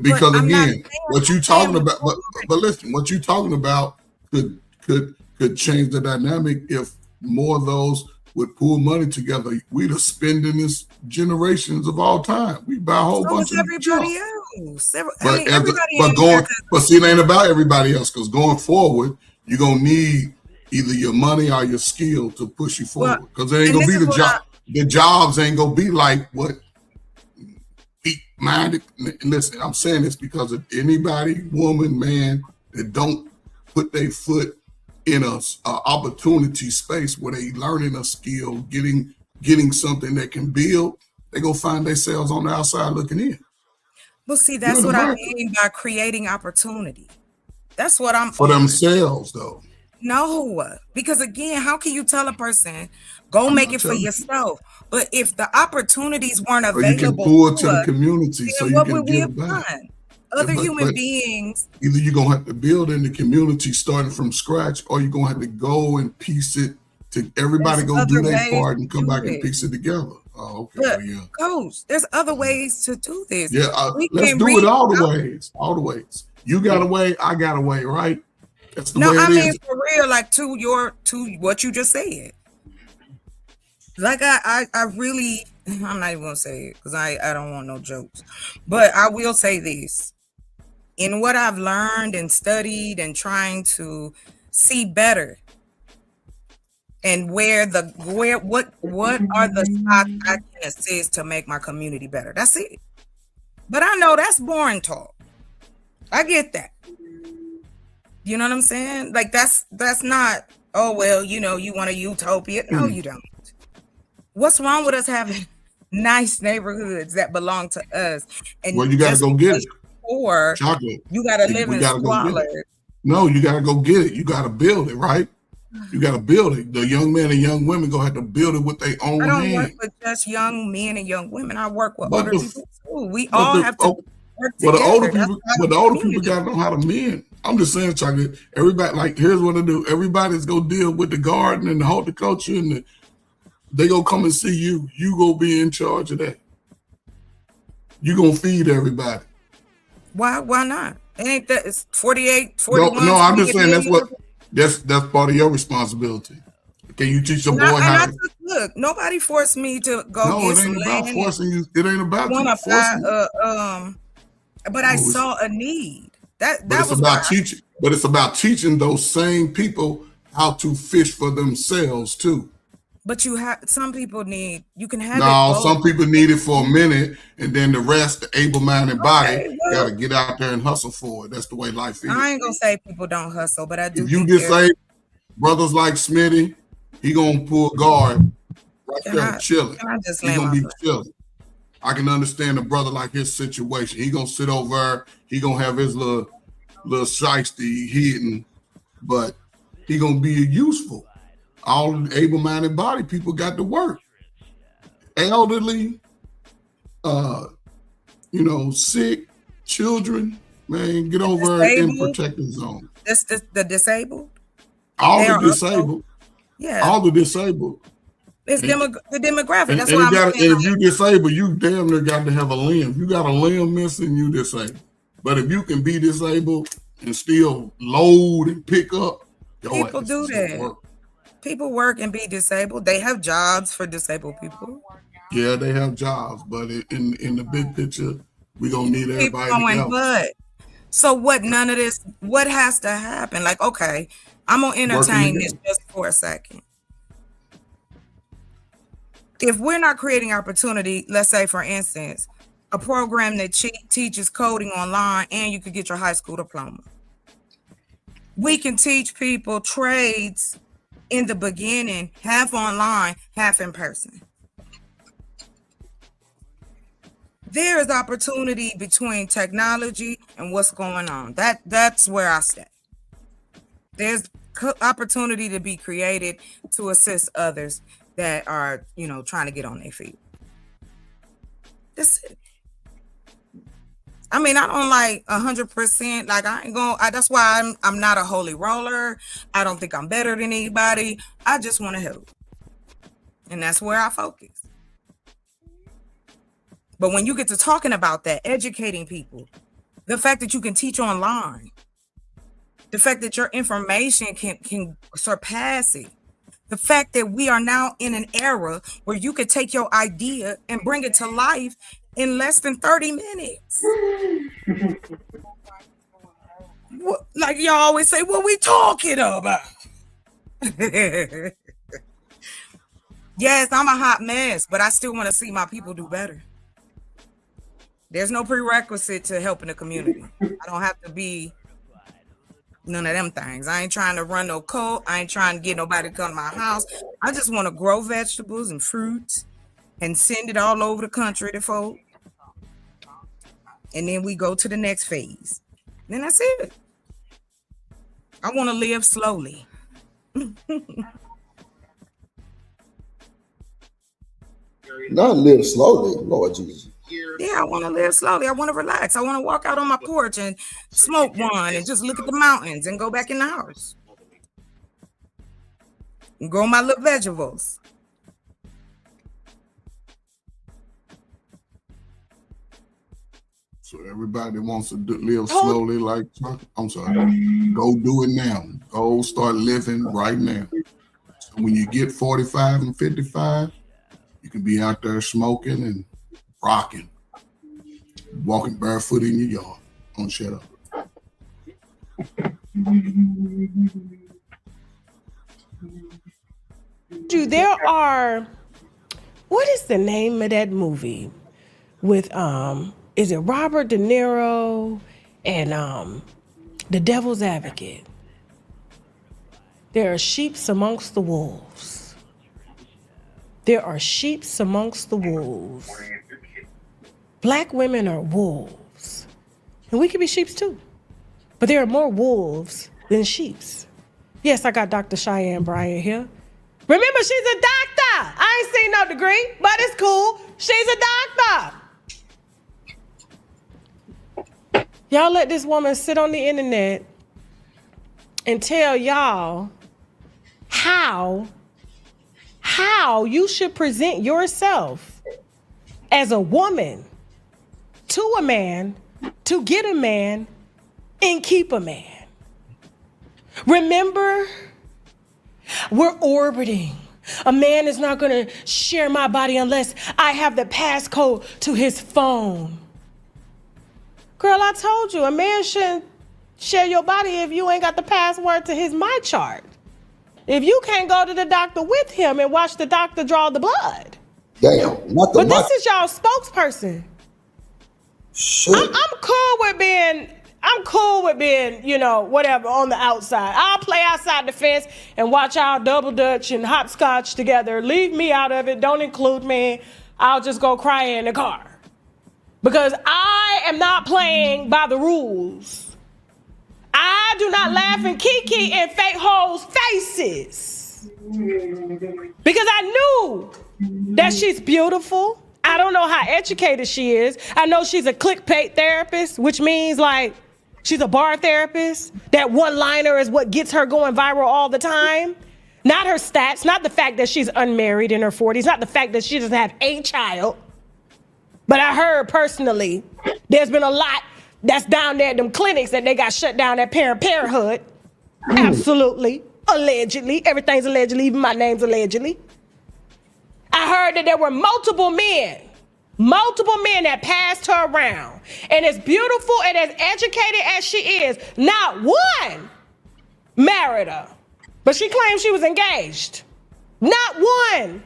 Because again, what you talking about, but listen, what you talking about could change the dynamic if more of those would pull money together. We'd have spending this generations of all time. We buy a whole bunch of everybody else. But see, it ain't about everybody else because going forward, you're gonna need either your money or your skill to push you forward. Because there ain't gonna be the job. The jobs ain't gonna be like what. Minded. Listen, I'm saying this because if anybody, woman, man, that don't put their foot in a opportunity space where they learning a skill, getting something that can build, they go find themselves on the outside looking in. Well, see, that's what I mean by creating opportunity. That's what I'm for themselves, though. No, because again, how can you tell a person go make it for yourself? But if the opportunities weren't available, or you can pull to the community, so you can give back. Other human beings. Either you're gonna have to build in the community starting from scratch, or you're gonna have to go and piece it to everybody go do their part and come back and piece it together. Oh, okay. But yeah. Coach, there's other ways to do this. Yeah, let's do it all the ways. All the ways. You got a way, I got a way, right? That's the way it is. I mean for real, like to what you just said. Like I really, I'm not even gonna say it because I don't want no jokes, but I will say this. In what I've learned and studied and trying to see better, and what are the spots I can assist to make my community better. That's it. But I know that's boring talk. I get that. You know what I'm saying? Like that's not, oh well, you want a utopia. No, you don't. What's wrong with us having nice neighborhoods that belong to us? And well, you gotta go get it. Or chocolate. You gotta live in squalor. No, you gotta go get it. You gotta build it, right? You gotta build it. The young men and young women gonna have to build it with their own hands. I don't work with just young men and young women. I work with older people too. We all have to work together. The older people gotta know how to mend. I'm just saying, chocolate. Everybody, like, here's what I do. Everybody's gonna deal with the garden and the horticulture, and they gonna come and see you. You gonna be in charge of that. You gonna feed everybody. Why not? Ain't that it's 48, 41? No, I'm just saying that's part of your responsibility. Can you teach your boy how to look? Nobody forced me to go. No, it ain't about forcing you. It ain't about you forcing. But I saw a need. That was about teaching. But it's about teaching those same people how to fish for themselves too. But some people need, you can have no, some people need it for a minute, and then the rest, the able-minded body, got to get out there and hustle for it. That's the way life is. I ain't going to say people don't hustle, but I do. If you just say, brothers like Smitty, he going to pull guard right there chilling. He going to be chilling. I can understand a brother like his situation. He going to sit over there. He going to have his little shiesty hidden, but he going to be useful. All able-minded body people got to work. Elderly, sick, children, man, get over in protective zone. The disabled? All the disabled. Yeah. All the disabled. It's the demographic. That's why I'm saying. And if you disabled, you damn near got to have a limb. You got a limb missing, you disabled. But if you can be disabled and still load and pick up, people do that. Work. People work and be disabled. They have jobs for disabled people. Yeah, they have jobs, but in the big picture, we're gonna need everybody together. So what? None of this. What has to happen? Like, okay, I'm gonna entertain this just for a second. If we're not creating opportunity, let's say, for instance, a program that teaches coding online, and you could get your high school diploma. We can teach people trades. In the beginning, half online, half in person. There is opportunity between technology and what's going on. That's where I stay. There's opportunity to be created to assist others that are, trying to get on their feet. That's it. I mean, I don't like 100%. Like I ain't going. That's why I'm not a holy roller. I don't think I'm better than anybody. I just want to help, and that's where I focus. But when you get to talking about that, educating people, the fact that you can teach online, the fact that your information can surpass it, the fact that we are now in an era where you could take your idea and bring it to life in less than 30 minutes. Like y'all always say, what we talking about? Yes, I'm a hot mess, but I still want to see my people do better. There's no prerequisite to helping the community. I don't have to be None of them things. I ain't trying to run no cult. I ain't trying to get nobody to come to my house. I just want to grow vegetables and fruits and send it all over the country to folk. And then we go to the next phase. Then that's it. I want to live slowly. Not live slowly, Lord Jesus. Yeah, I want to live slowly. I want to relax. I want to walk out on my porch and smoke one and just look at the mountains and go back in the house and grow my little vegetables. So everybody that wants to live slowly, like I'm sorry, go do it now. Go start living right now. So when you get 45 and 55, you can be out there smoking and rocking, walking barefoot in your yard. Don't shut up. Dude, there are. What is the name of that movie with is it Robert De Niro and The Devil's Advocate? There are sheep amongst the wolves. There are sheep amongst the wolves. Black women are wolves. And we can be sheep too. But there are more wolves than sheep. Yes, I got Dr. Cheyenne Bryant here. Remember, she's a doctor. I ain't seen no degree, but it's cool. She's a doctor. Y'all let this woman sit on the internet and tell y'all how you should present yourself as a woman to a man, to get a man, and keep a man. Remember, we're orbiting. A man is not gonna share my body unless I have the passcode to his phone. Girl, I told you, a man shouldn't share your body if you ain't got the password to his my chart. If you can't go to the doctor with him and watch the doctor draw the blood. Damn, not the But this is y'all spokesperson. Shit. I'm cool with being, you know, whatever, on the outside. I'll play outside the fence and watch y'all double dutch and hopscotch together. Leave me out of it. Don't include me. I'll just go cry in the car. Because I am not playing by the rules. I do not laugh and kiki in fake hoes' faces. Because I knew that she's beautiful. I don't know how educated she is. I know she's a clickbait therapist, which means like she's a bar therapist. That one-liner is what gets her going viral all the time. Not her stats, not the fact that she's unmarried in her 40s, not the fact that she doesn't have a child. But I heard personally, there's been a lot that's down there at them clinics that they got shut down at Parenthood. Absolutely. Allegedly. Everything's allegedly, even my name's allegedly. I heard that there were multiple men that passed her around. And as beautiful and as educated as she is, not one married her. But she claimed she was engaged. Not one.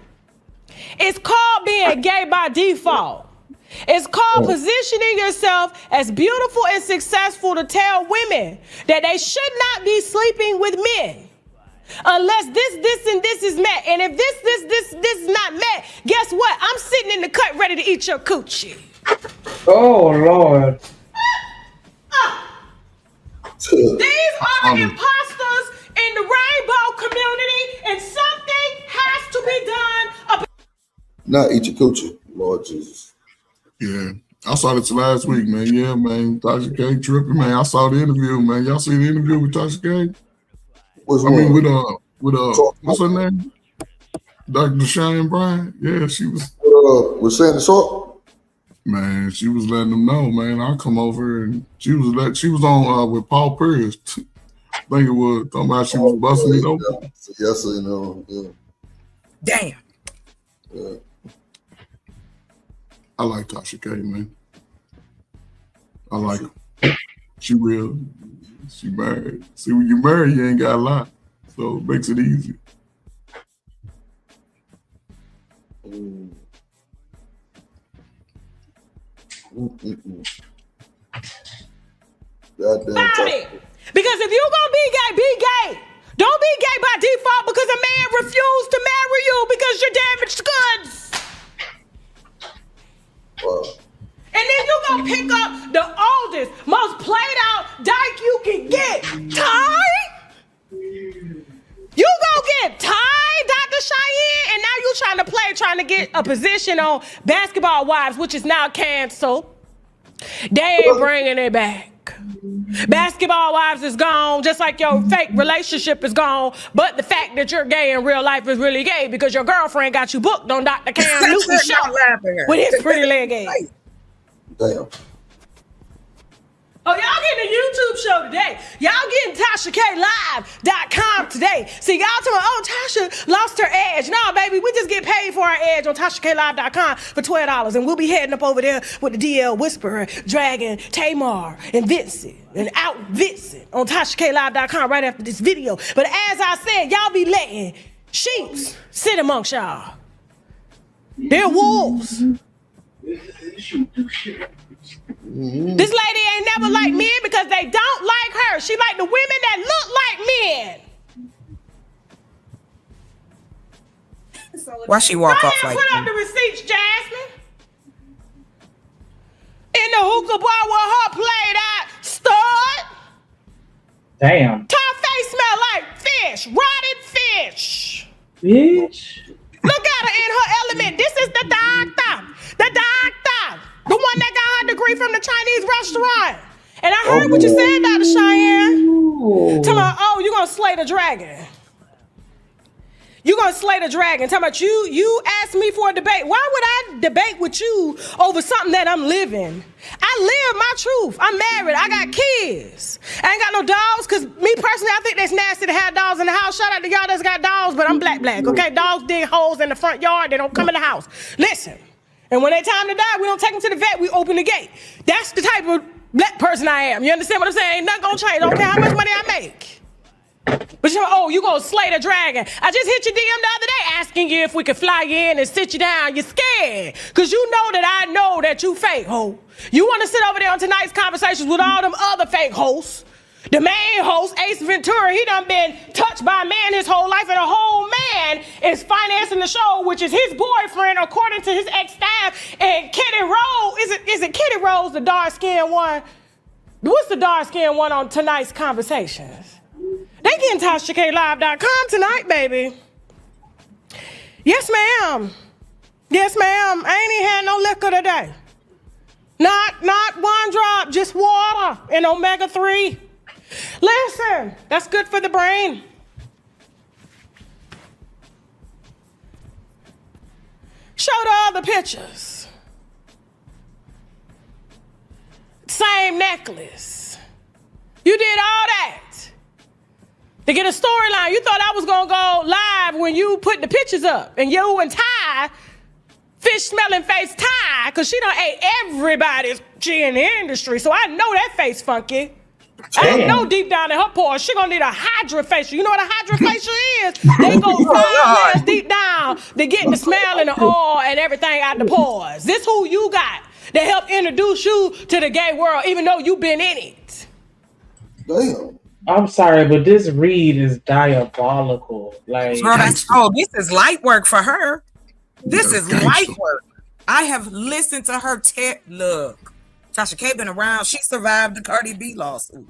It's called being gay by default. It's called positioning yourself as beautiful and successful to tell women that they should not be sleeping with men. Unless this, and this is met. And if this is not met, guess what? I'm sitting in the cut ready to eat your coochie. Oh, Lord. These are imposters in the rainbow community, and something has to be done about. Not eat your coochie, Lord Jesus. Yeah. I saw this last week, man. Yeah, man. Tasha K tripping, man. I saw the interview, man. Y'all see the interview with Tasha K? With what's her name? Dr. Cheyenne Bryant. Yeah, she was with Sandy Sharp. Man, she was letting them know, man. I'll come over, and she was on with Paul Pierce. I think it was talking about she was busting it open. Yes, you know. Yeah. Damn. Yeah. I like Tasha K, man. I like her. She real. She married. See, when you marry, you ain't got a lot. So it makes it easy. Bobby, Because if you're gonna be gay, be gay. Don't be gay by default because a man refused to marry you because you're damaged goods. And then you gonna pick up the oldest, most played out dyke you can get. Ty? You gonna get Ty, Dr. Cheyenne, and now you trying to get a position on Basketball Wives, which is now canceled. They ain't bringing it back. Basketball Wives is gone, just like your fake relationship is gone. But the fact that you're gay in real life is really gay because your girlfriend got you booked on Dr. Cam Newton's show with his pretty leg ass. Damn. Oh, y'all getting a YouTube show today. Y'all getting TashaKLive.com today. See, y'all talking about, oh, Tasha lost her edge. No, baby, we just get paid for our edge on TashaKLive.com for $12. And we'll be heading up over there with the DL Whisperer, Dragon, Tamar, and Vincent. And out Vincent on TashaKLive.com right after this video. But as I said, y'all be letting sheeps sit amongst y'all. They're wolves. This lady ain't never liked men because they don't like her. She like the women that look like men. Why she walk off like put up the receipts, Jasmine. In the hookah bar with her played out stud. Damn. Her face smell like fish, rotted fish. Bitch. Look at her in her element. This is the doctor. The doctor. The one that got her degree from the Chinese restaurant. And I heard what you said, Dr. Cheyenne. Tell me, oh, you gonna slay the dragon. You gonna slay the dragon. Tell me, you asked me for a debate. Why would I debate with you over something that I'm living? I live my truth. I'm married. I got kids. I ain't got no dogs, because me personally, I think that's nasty to have dogs in the house. Shout out to y'all that's got dogs, but I'm black, okay? Dogs dig holes in the front yard. They don't come in the house. Listen. And when they time to die, we don't take them to the vet, we open the gate. That's the type of black person I am. You understand what I'm saying? Ain't nothing gonna change. Don't care how much money I make. But you gonna slay the dragon. I just hit your DM the other day asking you if we could fly you in and sit you down. You're scared. Because you know that I know that you fake, ho. You want to sit over there on tonight's conversations with all them other fake hosts. The main host, Ace Ventura, he done been touched by a man his whole life, and a whole man is financing the show, which is his boyfriend, according to his ex-staff. And Kitty Rose, is it Kitty Rose, the dark-skinned one? What's the dark-skinned one on tonight's conversations? They getting TashaKLive.com tonight, baby. Yes, ma'am. Yes, ma'am. I ain't even had no liquor today. Not one drop, just water and omega-3. Listen, that's good for the brain. Show the other pictures. Same necklace. You did all that to get a storyline. You thought I was gonna go live when you put the pictures up, and you and Ty, fish smelling face Ty, because she done ate everybody's G in the industry, so I know that face funky. I know deep down in her pores, she gonna need a hydrofacial. You know what a hydrofacial is? They go 5 layers deep down to get the smell and the oil and everything out the pores. This who you got that helped introduce you to the gay world, even though you been in it. Damn. I'm sorry, but this read is diabolical. Like, this is light work for her. This is light work. I have listened to her. Look, Tasha K been around. She survived the Cardi B lawsuit.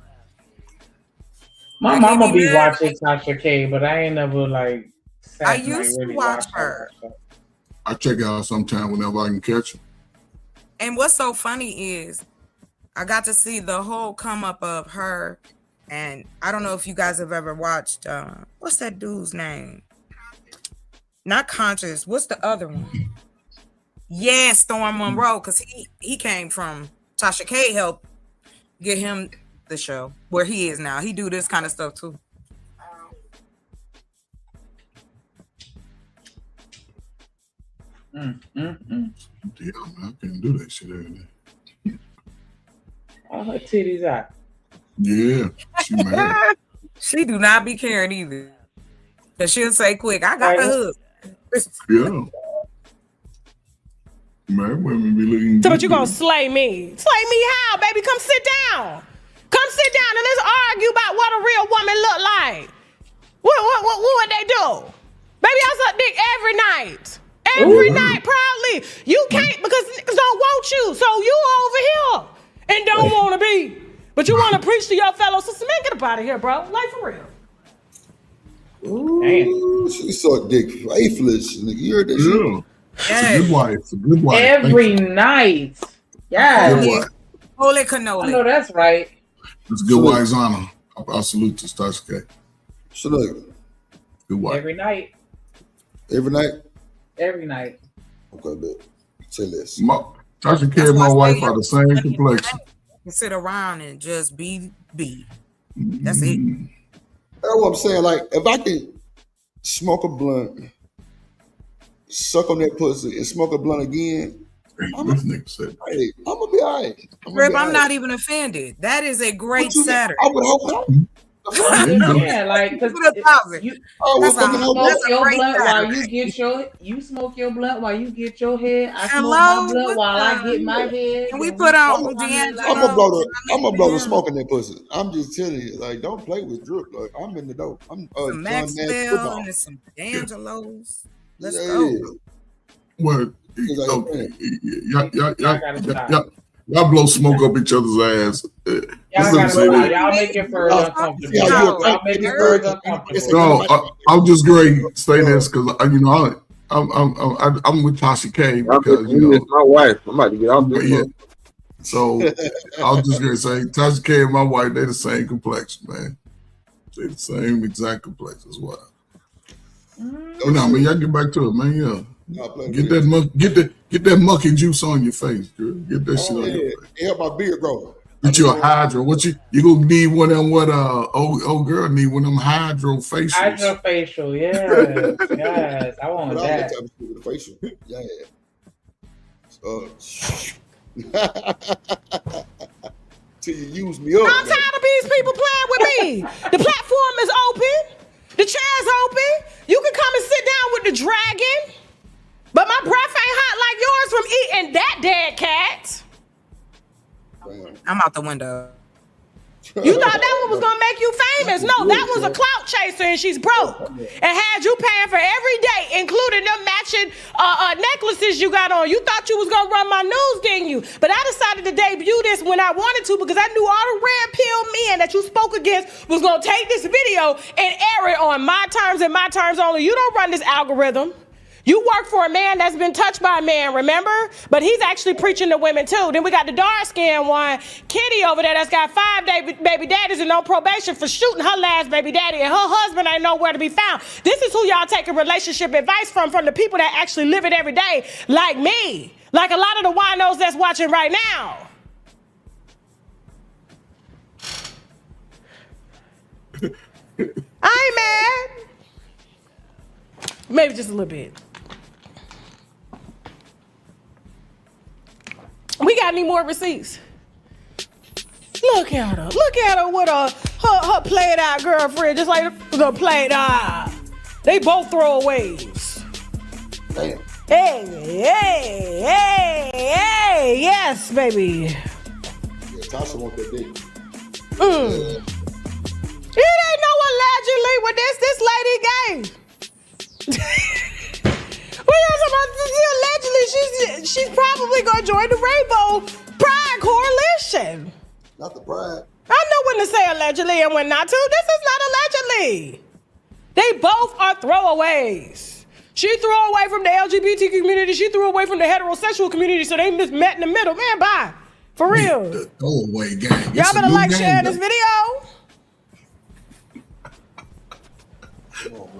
My mama be watching Tasha K, but I ain't never like. I used to watch her. I check out sometime whenever I can catch her. And what's so funny is I got to see the whole come up of her. And I don't know if you guys have ever watched, what's that dude's name? Not Conscious. What's the other one? Yeah, Storm Monroe, because he came from Tasha K helped get him the show where he is now. He do this kind of stuff too. Damn, man, I can't do that shit every day. All her titties out. Yeah, she mad. She do not be caring either. Cause she'll say quick, I got the hook. Yeah. Man, women be looking. So, but you gonna slay me? Slay me how, baby? Come sit down. Come sit down and let's argue about what a real woman look like. What would they do? Baby, I suck dick every night. Every night, proudly. You can't because niggas don't want you. So you over here and don't want to be. But you want to preach to your fellow sister. Man, get up out of here, bro. Like, for real. Ooh, she sucked dick faithless. Nigga, you heard that shit? It's a good wife. It's a good wife. Every night. Yeah. Holy cannoli. I know that's right. It's a good wife's honor. I salute to Tasha K. So look. Good wife. Every night. Every night? Every night. Okay, good. Say this. Tasha K and my wife are the same complexion. Sit around and just be. That's it. That's what I'm saying. Like, if I can smoke a blunt, suck on that pussy, and smoke a blunt again, I'm gonna be all right. Rip, I'm not even offended. That is a great Saturday. I would hope not. Yeah, like because you smoke your blunt while you smoke your blunt while you get your head. I smoke my blunt while I get my head. And we put on I'm gonna blow the smoke in that pussy. I'm just telling you, like, don't play with drip. Like, I'm in the dope. I'm some Maxwell and some D'Angelo's. Let's go. Well, okay. Y'all blow smoke up each other's ass. Y'all make it further uncomfortable. Y'all make it further uncomfortable. No, I'm just going to say this because I'm with Tasha K because it's my wife. I'm about to get off this. So I was just gonna say Tasha K and my wife, they the same complexion, man. They the same exact complexion as well. But no, man, y'all get back to it, man. Yeah. Get that mucky juice on your face, girl. Get that shit on your face. It help my beard grow. Get you a hydro. What you gonna need one of them? What old girl need one of them hydro facials? Hydrofacial, yes. I want that. Facial, yeah. Till you use me up. I'm tired of these people playing with me. The platform is open. The chair's open. You can come and sit down with the dragon. But my breath ain't hot like yours from eating that dead cat. I'm out the window. You thought that one was gonna make you famous. No, that was a clout chaser and she's broke. And had you paying for every day, including them matching necklaces you got on. You thought you was gonna run my news, didn't you? But I decided to debut this when I wanted to because I knew all the red pill men that you spoke against was gonna take this video and air it on my terms and my terms only. You don't run this algorithm. You work for a man that's been touched by a man, remember? But he's actually preaching to women too. Then we got the dark-skinned one, Kitty over there that's got 5 baby daddies and on probation for shooting her last baby daddy, and her husband ain't nowhere to be found. This is who y'all taking relationship advice from the people that actually live it every day, like me. Like a lot of the winos that's watching right now. I ain't mad. Maybe just a little bit. We got any more receipts? Look at her. Look at her with her played out girlfriend, just like the played out. They both throwaways. Damn. Hey, yes, baby. Yeah, Tasha want that dick. It ain't no allegedly with this lady gay. Allegedly, she's probably gonna join the Rainbow Pride Coalition. Not the pride. I know when to say allegedly and when not to. This is not allegedly. They both are throwaways. She threw away from the LGBT community. She threw away from the heterosexual community. So they just met in the middle. Man, bye. For real. The throwaway gang. Y'all better like share this video.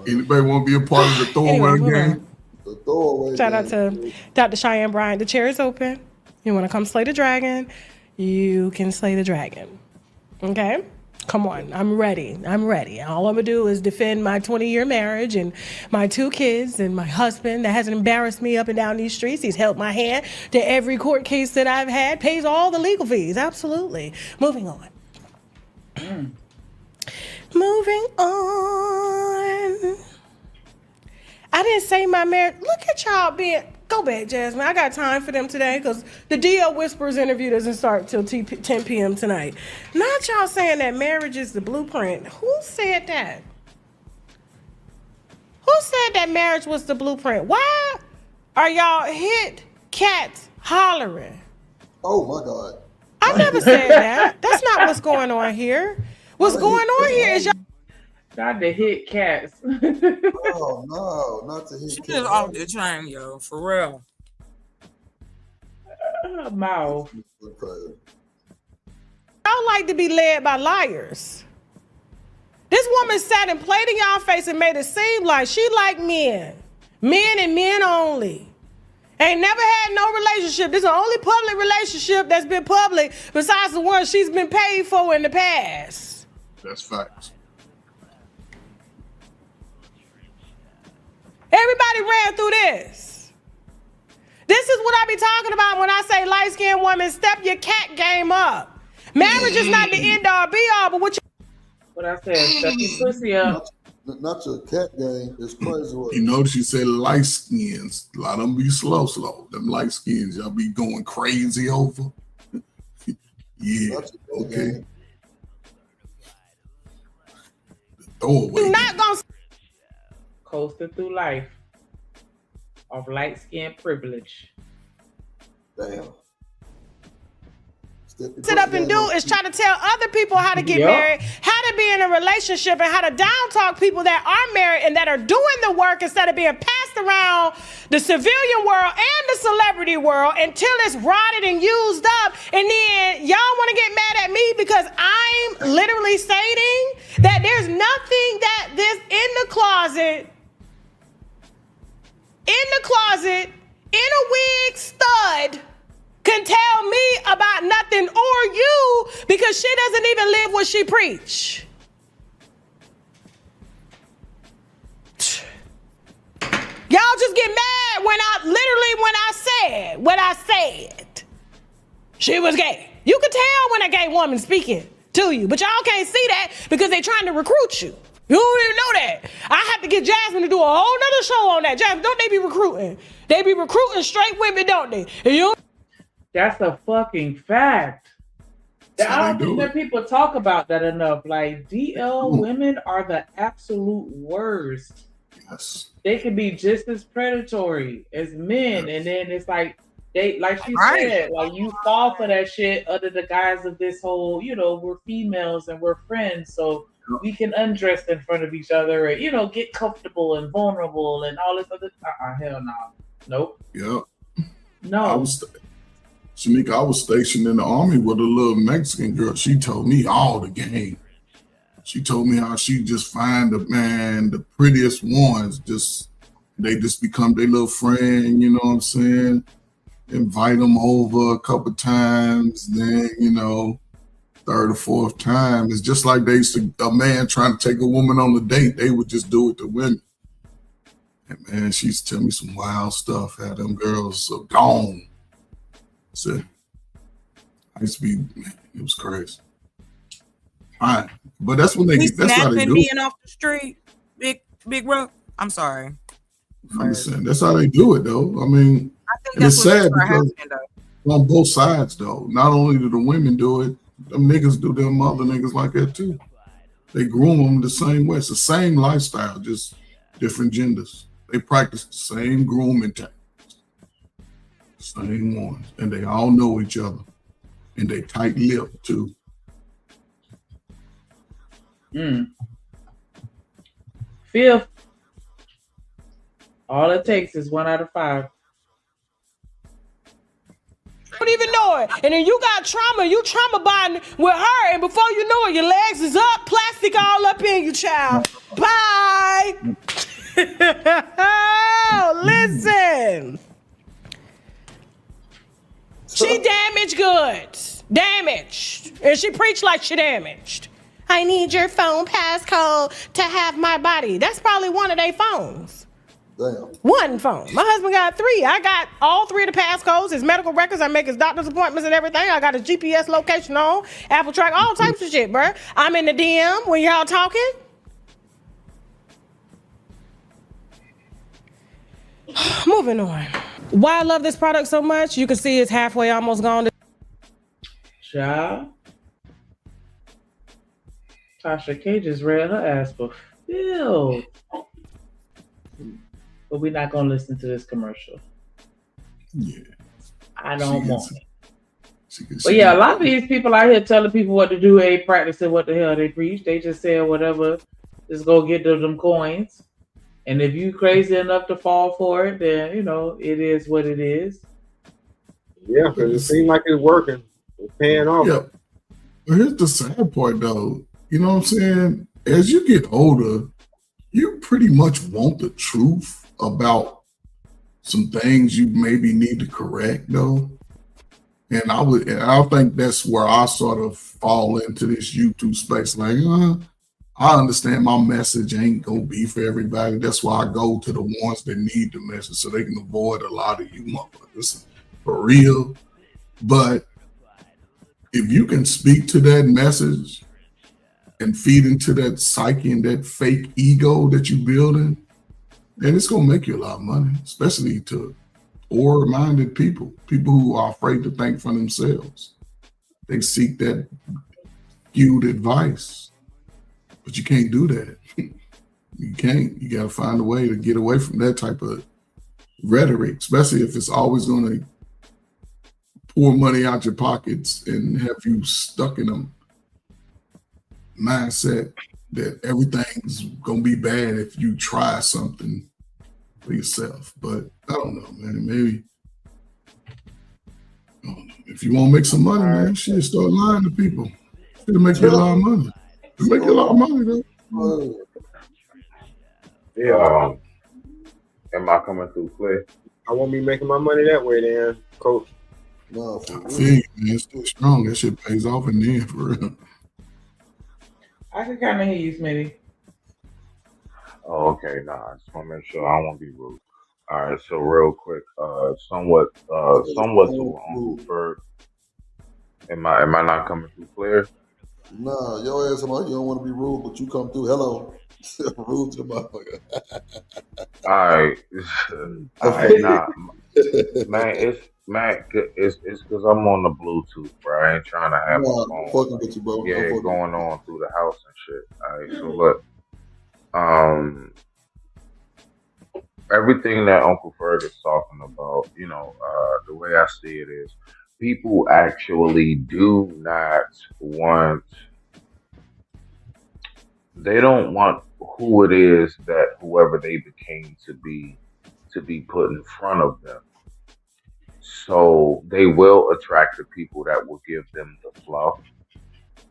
Anybody want to be a part of the throwaway gang? Shout out to Dr. Cheyenne Bryant. The chair is open. You want to come slay the dragon? You can slay the dragon. Okay? Come on. I'm ready. All I'm going to do is defend my 20-year marriage and my 2 kids and my husband that hasn't embarrassed me up and down these streets. He's held my hand to every court case that I've had, pays all the legal fees. Absolutely. Moving on. Moving on. I didn't say my marriage. Look at y'all being. Go go back, Jasmine. I got time for them today because the DL Whispers interview doesn't start till 10 p.m. tonight. Not y'all saying that marriage is the blueprint. Who said that? Who said that marriage was the blueprint? Why are y'all hit cats hollering? Oh my God. I never said that. That's not what's going on here. What's going on here is y'all. Not to hit cats. Oh no, not to hit She cats. just off the chain, yo, for real. Mouth. Y'all like to be led by liars. This woman sat and played in y'all face and made it seem like she like men. Men and men only. Ain't never had no relationship. This is the only public relationship that's been public besides the one she's been paid for in the past. That's facts. Everybody ran through this. This is what I be talking about when I say light-skinned women, step your cat game up. Marriage is not the end all be all, but what I said, step your pussy up. Not your cat game. It's crazy. You notice you said light skins. A lot of them be slow. Them light skins, y'all be going crazy over. Yeah. Okay. You're not gonna coasting through life of light skin privilege. Damn. sit up and do is try to tell other people how to get married, how to be in a relationship, and how to down talk people that are married and that are doing the work instead of being passed around the civilian world and the celebrity world until it's rotted and used up. And then y'all want to get mad at me because I'm literally stating that there's nothing that this in the closet, in a wig stud can tell me about nothing or you because she doesn't even live what she preach. Y'all just get mad when I said what I said. She was gay. You can tell when a gay woman speaking to you, but y'all can't see that because they're trying to recruit you. You don't even know that. I have to get Jasmine to do a whole nother show on that. Jasmine, don't they be recruiting? They be recruiting straight women, don't they? And you That's a fucking fact. I don't think that people talk about that enough. Like, DL women are the absolute worst. Yes. They can be just as predatory as men, and then it's like they, like she said, like you fall for that shit under the guise of this whole, we're females and we're friends, so we can undress in front of each other and get comfortable and vulnerable and all this other. Hell no, nope. Yeah. No. Shamika, I was stationed in the army with a little Mexican girl. She told me all the game. She told me how she just find the prettiest ones. They just become their little friend, you know what I'm saying? Invite them over a couple times, then, third or fourth time. It's just like a man trying to take a woman on a date. They would just do it to women. And man, she used to tell me some wild stuff. Had them girls so gone. So I used to be, man, it was crazy. All right, but that's when that's how they do it. Being off the street, big rough. I'm sorry. I'm just saying that's how they do it, though. I mean, it's sad because on both sides, though. Not only do the women do it, them niggas do them other niggas like that too. They groom them the same way. It's the same lifestyle, just different genders. They practice the same grooming tactics. Same ones, and they all know each other, and they tight-lipped too. Fifth, all it takes is 1 out of 5. don't even know it. And then you got trauma, you trauma bonding with her, and before you know it, your legs is up, plastic all up in you, child. Bye. Oh, listen. She damaged goods. Damaged. And she preached like she damaged. I need your phone passcode to have my body. That's probably one of their phones. Damn. One phone. My husband got 3. I got all 3 of the passcodes, his medical records. I make his doctor's appointments and everything. I got his GPS location on, Apple Track, all types of shit, bro. I'm in the DM when y'all talking. Moving on. Why I love this product so much? You can see it's halfway almost gone. Child. Tasha K just read her ass fulfilled. But we're not gonna listen to this commercial. Yeah. I don't want it. But yeah, a lot of these people out here telling people what to do ain't practicing what the hell they preach. They just say whatever, just go get them coins. And if you crazy enough to fall for it, then you know it is what it is. Yeah, because it seems like it's working. It's paying off. Yeah. But here's the sad part, though. You know what I'm saying? As you get older, you pretty much want the truth about some things you maybe need to correct, though. And I think that's where I sort of fall into this YouTube space. Like, I understand my message ain't gonna be for everybody. That's why I go to the ones that need the message so they can avoid a lot of you motherfuckers for real. But if you can speak to that message and feed into that psyche and that fake ego that you're building, then it's gonna make you a lot of money, especially to poor-minded people who are afraid to think for themselves. They seek that skewed advice, but you can't do that. You can't. You got to find a way to get away from that type of rhetoric, especially if it's always going to pour money out your pockets and have you stuck in a mindset that everything's going to be bad if you try something for yourself. But I don't know, man. Maybe if you want to make some money, man, shit, start lying to people. It'll make you a lot of money. It'll make you a lot of money, though. Yeah. Am I coming through clear? I won't be making my money that way, then, Coach. No, I feel you, man. It's still strong. That shit pays off in the end, for real. I can kind of hear you, Smitty. Oh, okay. Nah, I just want to make sure I don't want to be rude. All right, so real quick, somewhat to Uncle Ferg. Am I not coming through clear? Nah, your ass, you don't want to be rude, but you come through. Hello, rude to the motherfucker. All right, nah, man, it's because I'm on the Bluetooth, bro. I ain't trying to have my phone. Fucking with you, bro. Yeah, going on through the house and shit. All right, so look, everything that Uncle Ferg is talking about, the way I see it is, people actually do not want. They don't want who it is that whoever they became to be put in front of them. So they will attract the people that will give them the fluff,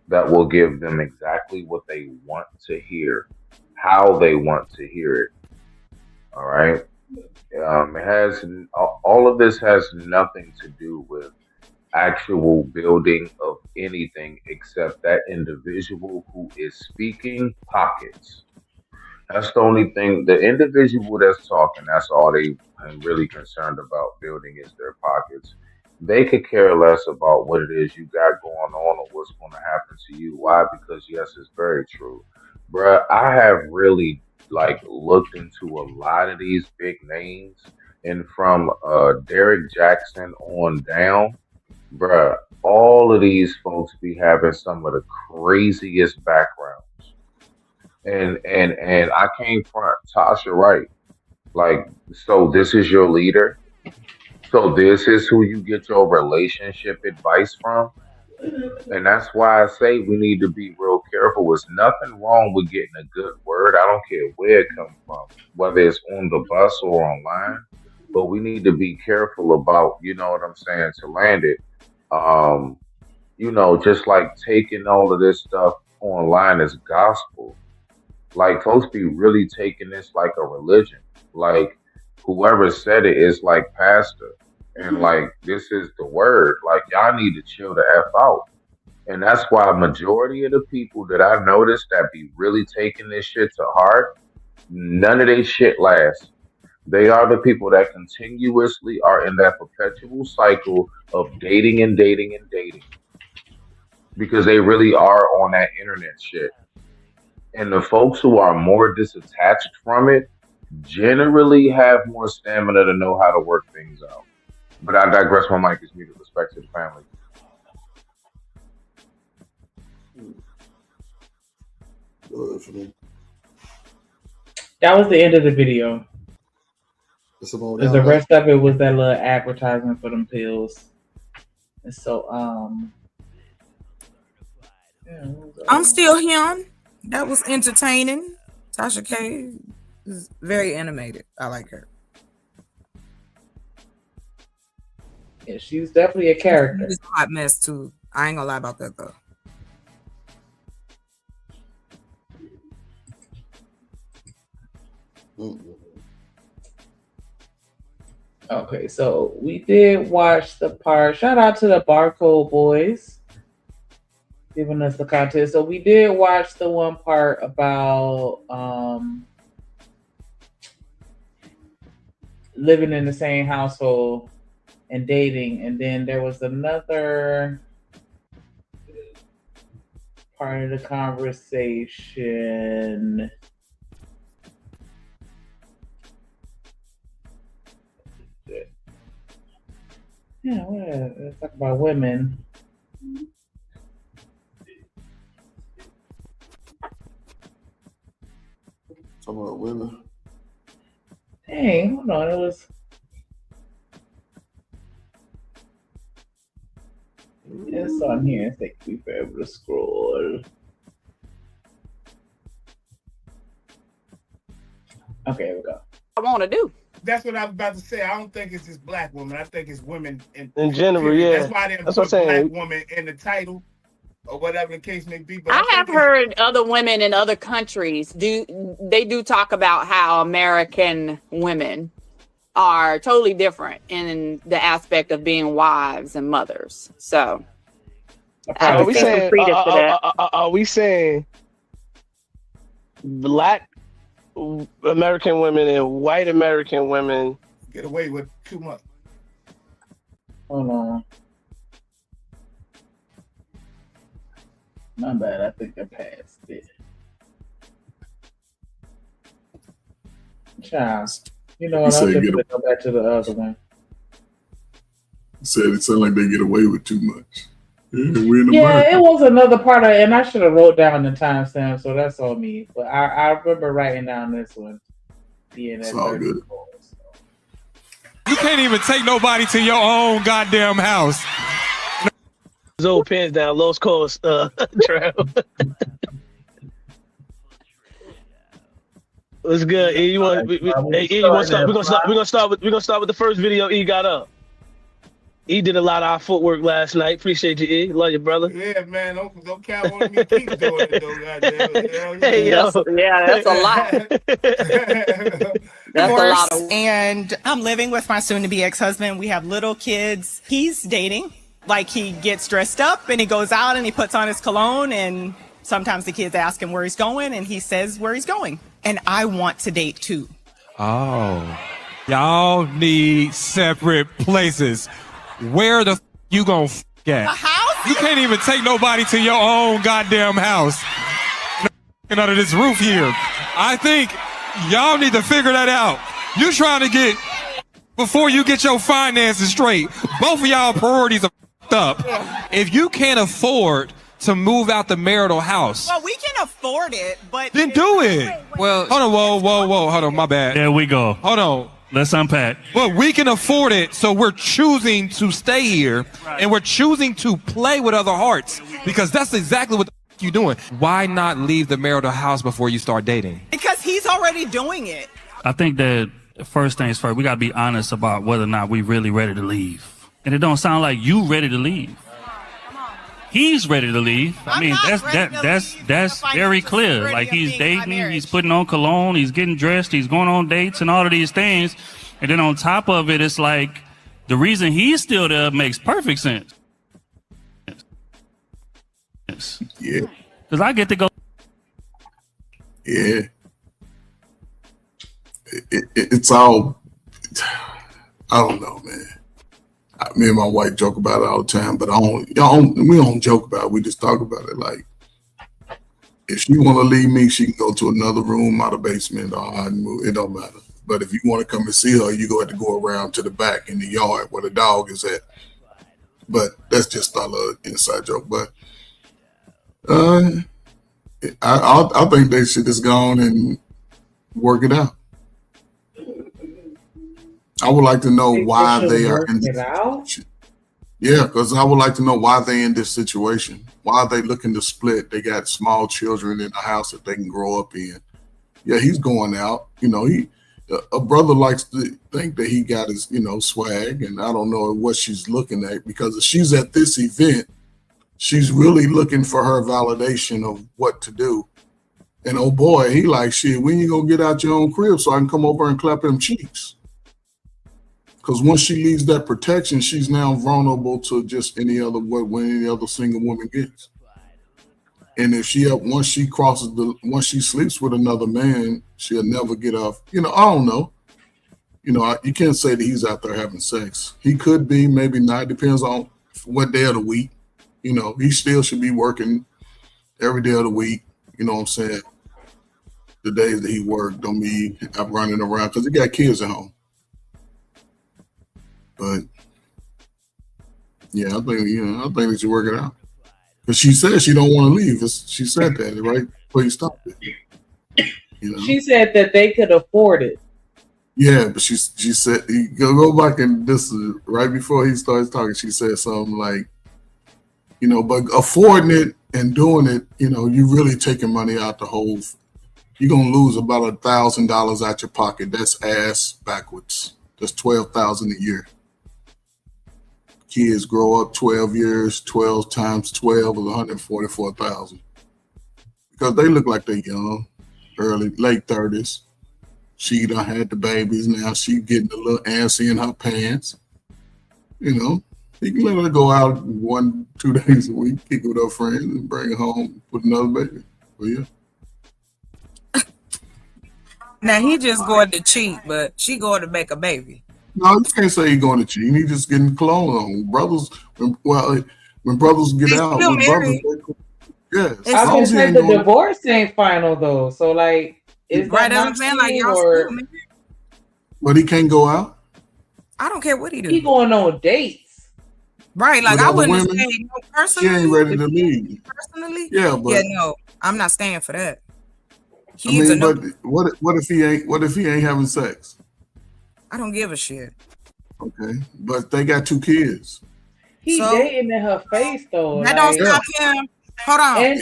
that will give them exactly what they want to hear, how they want to hear it. All right. It has all of this has nothing to do with actual building of anything except that individual who is speaking pockets. That's the only thing. The individual that's talking, that's all they are really concerned about building is their pockets. They could care less about what it is you got going on or what's going to happen to you. Why? Because yes, it's very true. Bruh, I have really looked into a lot of these big names, and from Derek Jackson on down, bruh, all of these folks be having some of the craziest backgrounds. And I came from Tasha Wright. So this is your leader. So this is who you get your relationship advice from. And that's why I say we need to be real careful. There's nothing wrong with getting a good word. I don't care where it comes from, whether it's on the bus or online. But we need to be careful about, you know what I'm saying, to land it. Just like taking all of this stuff online as gospel. Like folks be really taking this like a religion. Like whoever said it is like pastor. And like this is the word. Like y'all need to chill the F out. And that's why a majority of the people that I noticed that be really taking this shit to heart, none of they shit lasts. They are the people that continuously are in that perpetual cycle of dating and dating and dating. Because they really are on that internet shit. And the folks who are more disattached from it, generally have more stamina to know how to work things out. But I digress. My mic is muted. Respect to the family. That was the end of the video. The The rest of it was that little advertisement for them pills. And so, I'm still him. That was entertaining. Tasha K is very animated. I like her. Yeah, she's definitely a character. She's a hot mess too. I ain't gonna lie about that though. Okay, so we did watch the part. Shout out to the Barcode Boys giving us the content. So we did watch the one part about living in the same household and dating, and then there was another part of the conversation. Yeah, let's talk about women. Talking about women. Dang, hold on. It was. It's on here. It's like we forever to scroll. Okay, here we go. I want to do. That's what I was about to say. I don't think it's just black women. I think it's women in general. period. Yeah, That's why I didn't that's put what I'm saying. black woman in the title or whatever the case may be. But I have heard other women in other countries do talk about how American women are totally different in the aspect of being wives and mothers. So Are we saying black American women and white American women get away with too much? Hold on. My bad. I think I passed it. Child. You know what? I'll just go back to the other one. Said it sounded like they get away with too much. Yeah, it was another part of it, and I should have wrote down the timestamp, so that's on me. But I remember writing down this one. Being at 34. You can't even take nobody to your own goddamn house. Zoe pins down, Los Coast, Trail. What's good? E, you want? We're gonna start with the first video E got up. E did a lot of our footwork last night. Appreciate you, E. Love you, brother. Yeah, man. Don't count on me. Keep doing it, though, goddamn. Hey, yo. That's a lot. That's a lot and I'm living with my soon-to-be ex-husband. We have little kids. He's dating. Like, he gets dressed up and he goes out and he puts on his cologne, and sometimes the kids ask him where he's going and he says where he's going. And I want to date too. Oh, y'all need separate places. Where the you gonna at? The house? You can't even take nobody to your own goddamn house under this roof here. I think y'all need to figure that out. You trying to get, before you get your finances straight, both of y'all priorities are up. If you can't afford to move out the marital house, Well, we can afford it, but then do it. Well, hold on, whoa, hold on, my bad. There we go. Hold on. Let's unpack. But we can afford it, so we're choosing to stay here, and we're choosing to play with other hearts, because that's exactly what you're doing. Why not leave the marital house before you start dating? because he's already doing it. I think that first things first, we gotta be honest about whether or not we really ready to leave. And it don't sound like you ready to leave. He's ready to leave. I mean, that's very clear. Like, he's dating, he's putting on cologne, he's getting dressed, he's going on dates and all of these things. And then on top of it, it's like the reason he's still there makes perfect sense. Yeah. Because I get to go. Yeah. It's all, I don't know, man. Me and my wife joke about it all the time, but we don't joke about it. We just talk about it. Like, If she want to leave me, she can go to another room out of basement or hide and move. It don't matter. But if you want to come and see her, you go have to go around to the back in the yard where the dog is at. But that's just a little inside joke. But I think they should just go on and work it out. I would like to know why they are in this situation. Yeah, because I would like to know why they in this situation. Why are they looking to split? They got small children in the house that they can grow up in. Yeah, he's going out. You know, a brother likes to think that he got his, swag, and I don't know what she's looking at, because if she's at this event, she's really looking for her validation of what to do. And oh boy, he like, shit, when you gonna get out your own crib so I can come over and clap them cheeks? Because once she leaves that protection, she's now vulnerable to just any other single woman gets. And if once she sleeps with another man, she'll never get off. I don't know. You can't say that he's out there having sex. He could be, maybe not. Depends on what day of the week. He still should be working every day of the week. You know what I'm saying? The days that he worked, don't be out running around, because he got kids at home. But yeah, I think they should work it out. Because she said she don't want to leave. She said that right before you stopped it. She said that they could afford it. Yeah, but she said, go back, and this is right before he starts talking. She said something like, but affording it and doing it, you really taking money out the whole. You're gonna lose about $1,000 out your pocket. That's ass backwards. That's $12,000 a year. Kids grow up 12 years, 12 times 12 is 144,000. Because they look like they're young, late 30s. She done had the babies. Now she getting a little antsy in her pants. You can let her go out 1-2 days a week, kick it with her friends, and bring her home, put another baby. But yeah. Now he just going to cheat, but she going to make a baby. No, you can't say he's going to cheat. He's just getting clone on. Brothers, when brothers get out, with brothers, yes. I was gonna say the divorce ain't final though. So like, is right? that I'm saying like y'all or... still married? But he can't go out. I don't care what he do. He going on dates, right? Like I wouldn't say no personally. She ain't ready to leave. Personally, yeah, no, I'm not staying for that. But what if he ain't having sex? I don't give a shit. Okay, but they got 2 kids. He's dating in her face though. That don't stop him. Hold on. And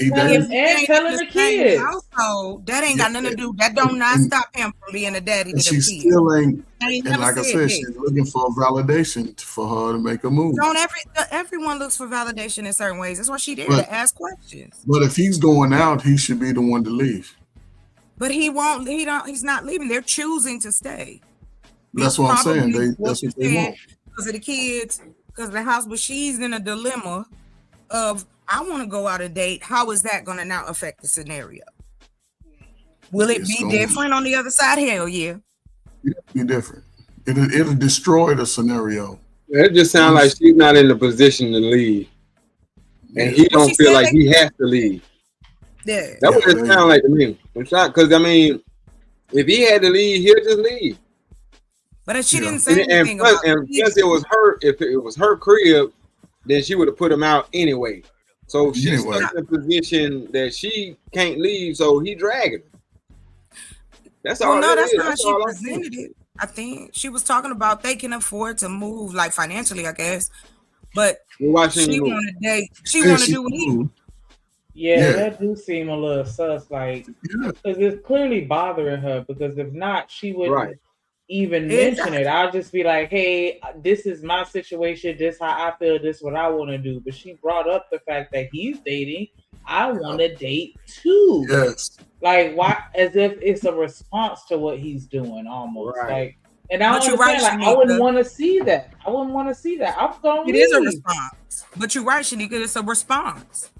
telling the kids. Also, that ain't got nothing to do. That don't not stop him from being a daddy to the kids. She still ain't. And like I said, she's looking for validation for her to make a move. Don't everyone looks for validation in certain ways. That's why she did to ask questions. But if he's going out, he should be the one to leave. But he won't. He's not leaving. They're choosing to stay. That's what I'm saying. That's what they want. Because of the kids, because of the house. But she's in a dilemma of, I want to go out a date. How is that going to now affect the scenario? Will it be different on the other side? Hell yeah. It'll be different. It'll destroy the scenario. It just sounds like she's not in the position to leave. And he don't feel like he has to leave. Yeah. That's what it sounds like to me. Because, if he had to leave, he'll just leave. But she didn't say anything plus, about and plus it was her. If it was her crib, then she would have put him out anyway. So she's in a position that she can't leave. So he dragging her. That's all. No, that's not how she presented it. I think she was talking about they can afford to move, like financially, I guess. But she want to date. She want to do what he. Yeah, that do seem a little sus. Like, because it's clearly bothering her. Because if not, she wouldn't even mention it. I'll just be like, hey, this is my situation, this how I feel, this what I want to do. But she brought up the fact that he's dating. I want to date too. Yes. Like, why? As if it's a response to what he's doing, almost. Like, and I don't understand. Like, I wouldn't want to see that. I wouldn't want to see that. I'm going. It is a response. But you're right, Shanika. It's a response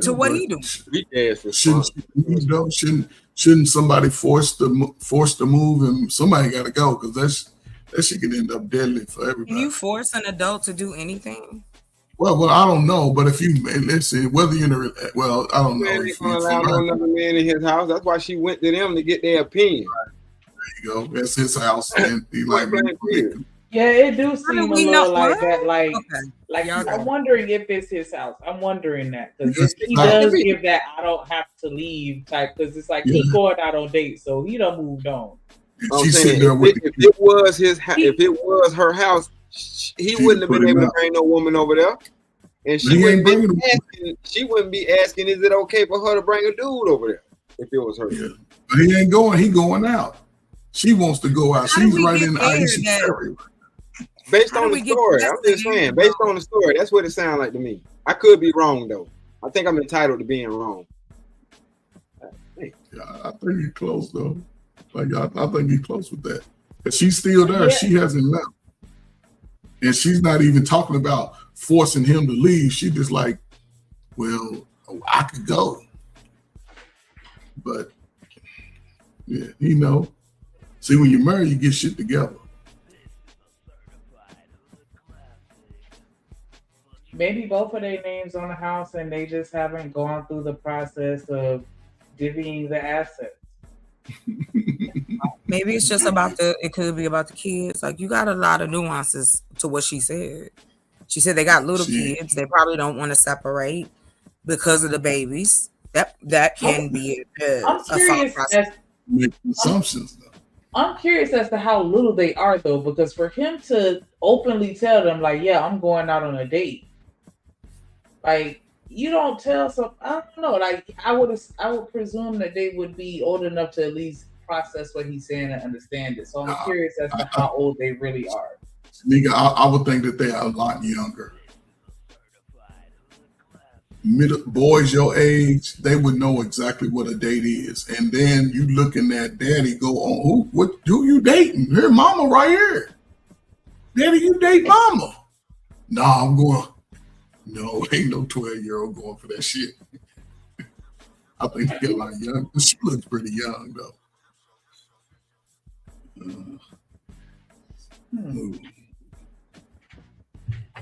to what he doing. Shouldn't somebody force the move, and somebody got to go, because that shit could end up deadly for everybody. Can you force an adult to do anything? Well, I don't know, but if you listen, whether you're in a, well, I don't know. Man If ain't gonna allow no another man in his house. That's why she went to them to get their opinion. There you go. That's his house, and he like. Yeah, it do seem a we little know- like what? that. Like, Okay. like Y'all go. I'm wondering if it's his house. I'm wondering that because Yes, if he it's does not. give that, I don't have to leave type. Because it's like Yeah. he going out on dates, so he done moved on. I'm She's saying, sitting there with if it was his, if it was her house, he wouldn't have been able to bring no woman over there, and she wouldn't be asking. She wouldn't be asking, "Is it okay for her to bring a dude over there?" If it was her, But he ain't going. He going out. She wants to go out. How did She's we right get in the there Aisha then? area. based How on do the we get story, to I'm just that saying, based on the story, that's what it sounds like to me. I could be wrong though. I think I'm entitled to being wrong. Yeah, I think he's close though. Like I think he's close with that. But she's still there. Yeah. She hasn't left, and she's not even talking about forcing him to leave. She just like, well, I could go, but yeah, you know. See, when you're married, you get shit together. Maybe both of their names on the house, and they just haven't gone through the process of divvying the assets. Maybe it's just about it could be about the kids. Like, you got a lot of nuances to what she said. She said they got little kids. They probably don't want to separate because of the babies. That can be I'm a thought curious process. Make assumptions though. I'm curious as to how little they are though, because for him to openly tell them like, "Yeah, I'm going out on a date," like you don't tell some. I don't know. Like I would presume that they would be old enough to at least process what he's saying and understand it. So I'm curious as to how old they really are. Nigga, I would think that they are a lot younger. Boys your age, they would know exactly what a date is. And then you looking at daddy go on, who you dating? Here, mama right here. Daddy, you date mama. Nah, I'm going, no, ain't no 12-year-old going for that shit. I think they're like young. She looks pretty young though.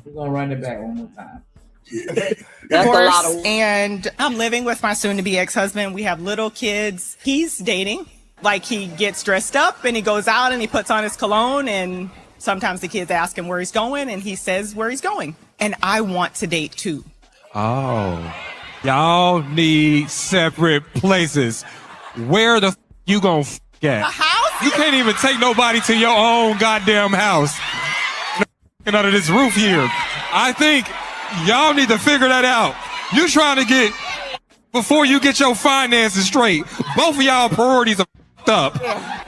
We're gonna run it back one more time. That's Of a lot course, of. and I'm living with my soon-to-be ex-husband. We have little kids. He's dating. Like, he gets dressed up and he goes out and he puts on his cologne, and sometimes the kids ask him where he's going and he says where he's going. And I want to date too. Oh, y'all need separate places. Where the you gonna at? A house? You can't even take nobody to your own goddamn house. Under this roof here. I think y'all need to figure that out. You trying to get, before you get your finances straight, both of y'all priorities are up.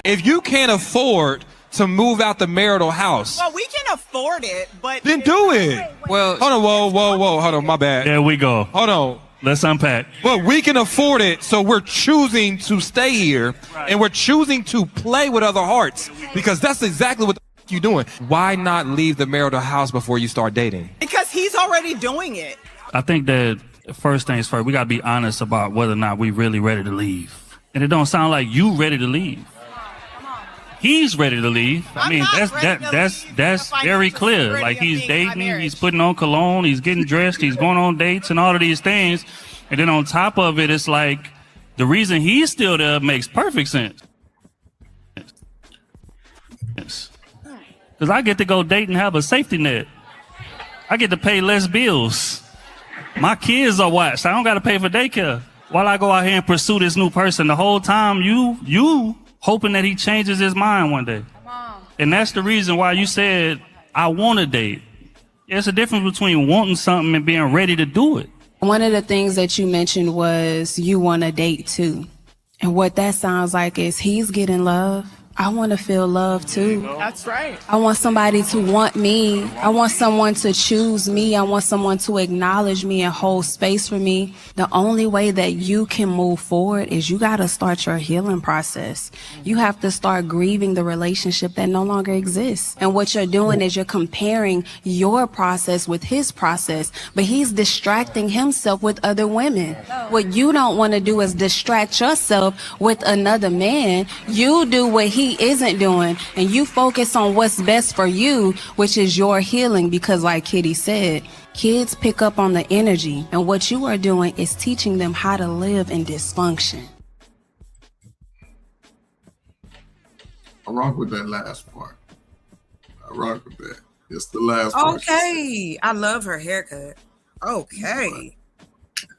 If you can't afford to move out the marital house, Well, we can afford it, but then do it. Well, hold on, whoa, hold on, my bad. There we go. Hold on. Let's unpack. But we can afford it, so we're choosing to stay here, and we're choosing to play with other hearts, because that's exactly what you doing. Why not leave the marital house before you start dating? because he's already doing it. I think that first things first, we got to be honest about whether or not we really ready to leave. And it don't sound like you ready to leave. He's ready to leave. I mean, that's very clear. Like, he's dating, he's putting on cologne, he's getting dressed, he's going on dates and all of these things. And then on top of it, it's like the reason he's still there makes perfect sense. Because I get to go date and have a safety net. I get to pay less bills. My kids are watched. I don't got to pay for daycare. While I go out here and pursue this new person, the whole time you hoping that he changes his mind one day. And that's the reason why you said, I want to date. There's a difference between wanting something and being ready to do it. One of the things that you mentioned was you want to date too. And what that sounds like is he's getting love. I want to feel love too. That's right. I want somebody to want me. I want someone to choose me. I want someone to acknowledge me and hold space for me. The only way that you can move forward is you got to start your healing process. You have to start grieving the relationship that no longer exists. And what you're doing is you're comparing your process with his process, but he's distracting himself with other women. What you don't want to do is distract yourself with another man. You do what he she isn't doing, and you focus on what's best for you, which is your healing. Because like Kitty said, kids pick up on the energy, and what you are doing is teaching them how to live in dysfunction. I rock with that last part. I rock with that. It's the last part. Okay. I love her haircut. Okay.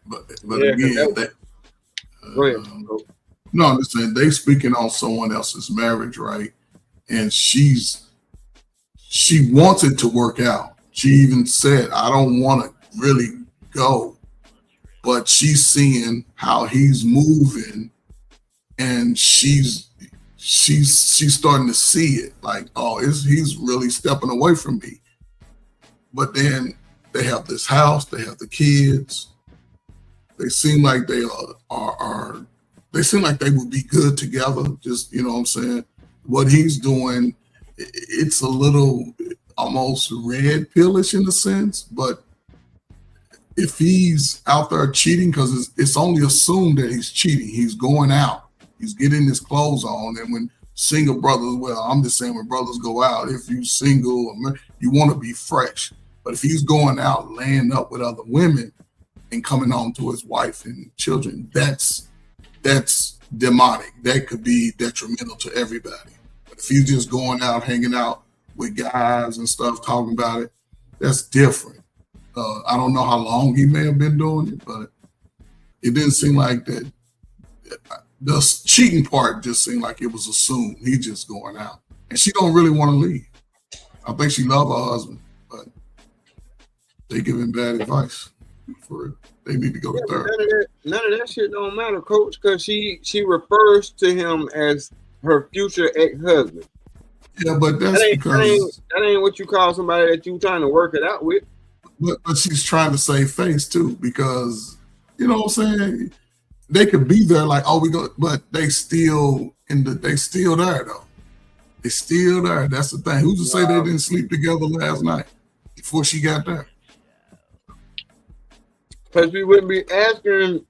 But again, that, go ahead. No, I'm just saying they speaking on someone else's marriage, right? And she wants it to work out. She even said, I don't want to really go, but she's seeing how he's moving, and she's starting to see it like, oh, he's really stepping away from me. But then they have this house, they have the kids. They seem like they are they seem like they would be good together. Just, you know what I'm saying? What he's doing, it's a little almost red pillish in a sense, but if he's out there cheating, because it's only assumed that he's cheating, he's going out, he's getting his clothes on, and when single brothers, well, I'm just saying when brothers go out, if you single, you want to be fresh. But if he's going out, laying up with other women and coming home to his wife and children, that's demonic. That could be detrimental to everybody. But if he's just going out, hanging out with guys and stuff, talking about it, that's different. I don't know how long he may have been doing it, but it didn't seem like that. The cheating part just seemed like it was assumed. He just going out, and she don't really want to leave. I think she love her husband, but they give him bad advice. For real, they need to go to therapy. None of that shit don't matter, Coach, because she refers to him as her future ex-husband. Yeah, but that's that ain't what you call somebody that you trying to work it out with. But she's trying to save face too, because you know what I'm saying. They could be there like, oh, we go, but they still there though. They still there. That's the thing. Who's to say they didn't sleep together last night before she got there? Because we wouldn't be asking,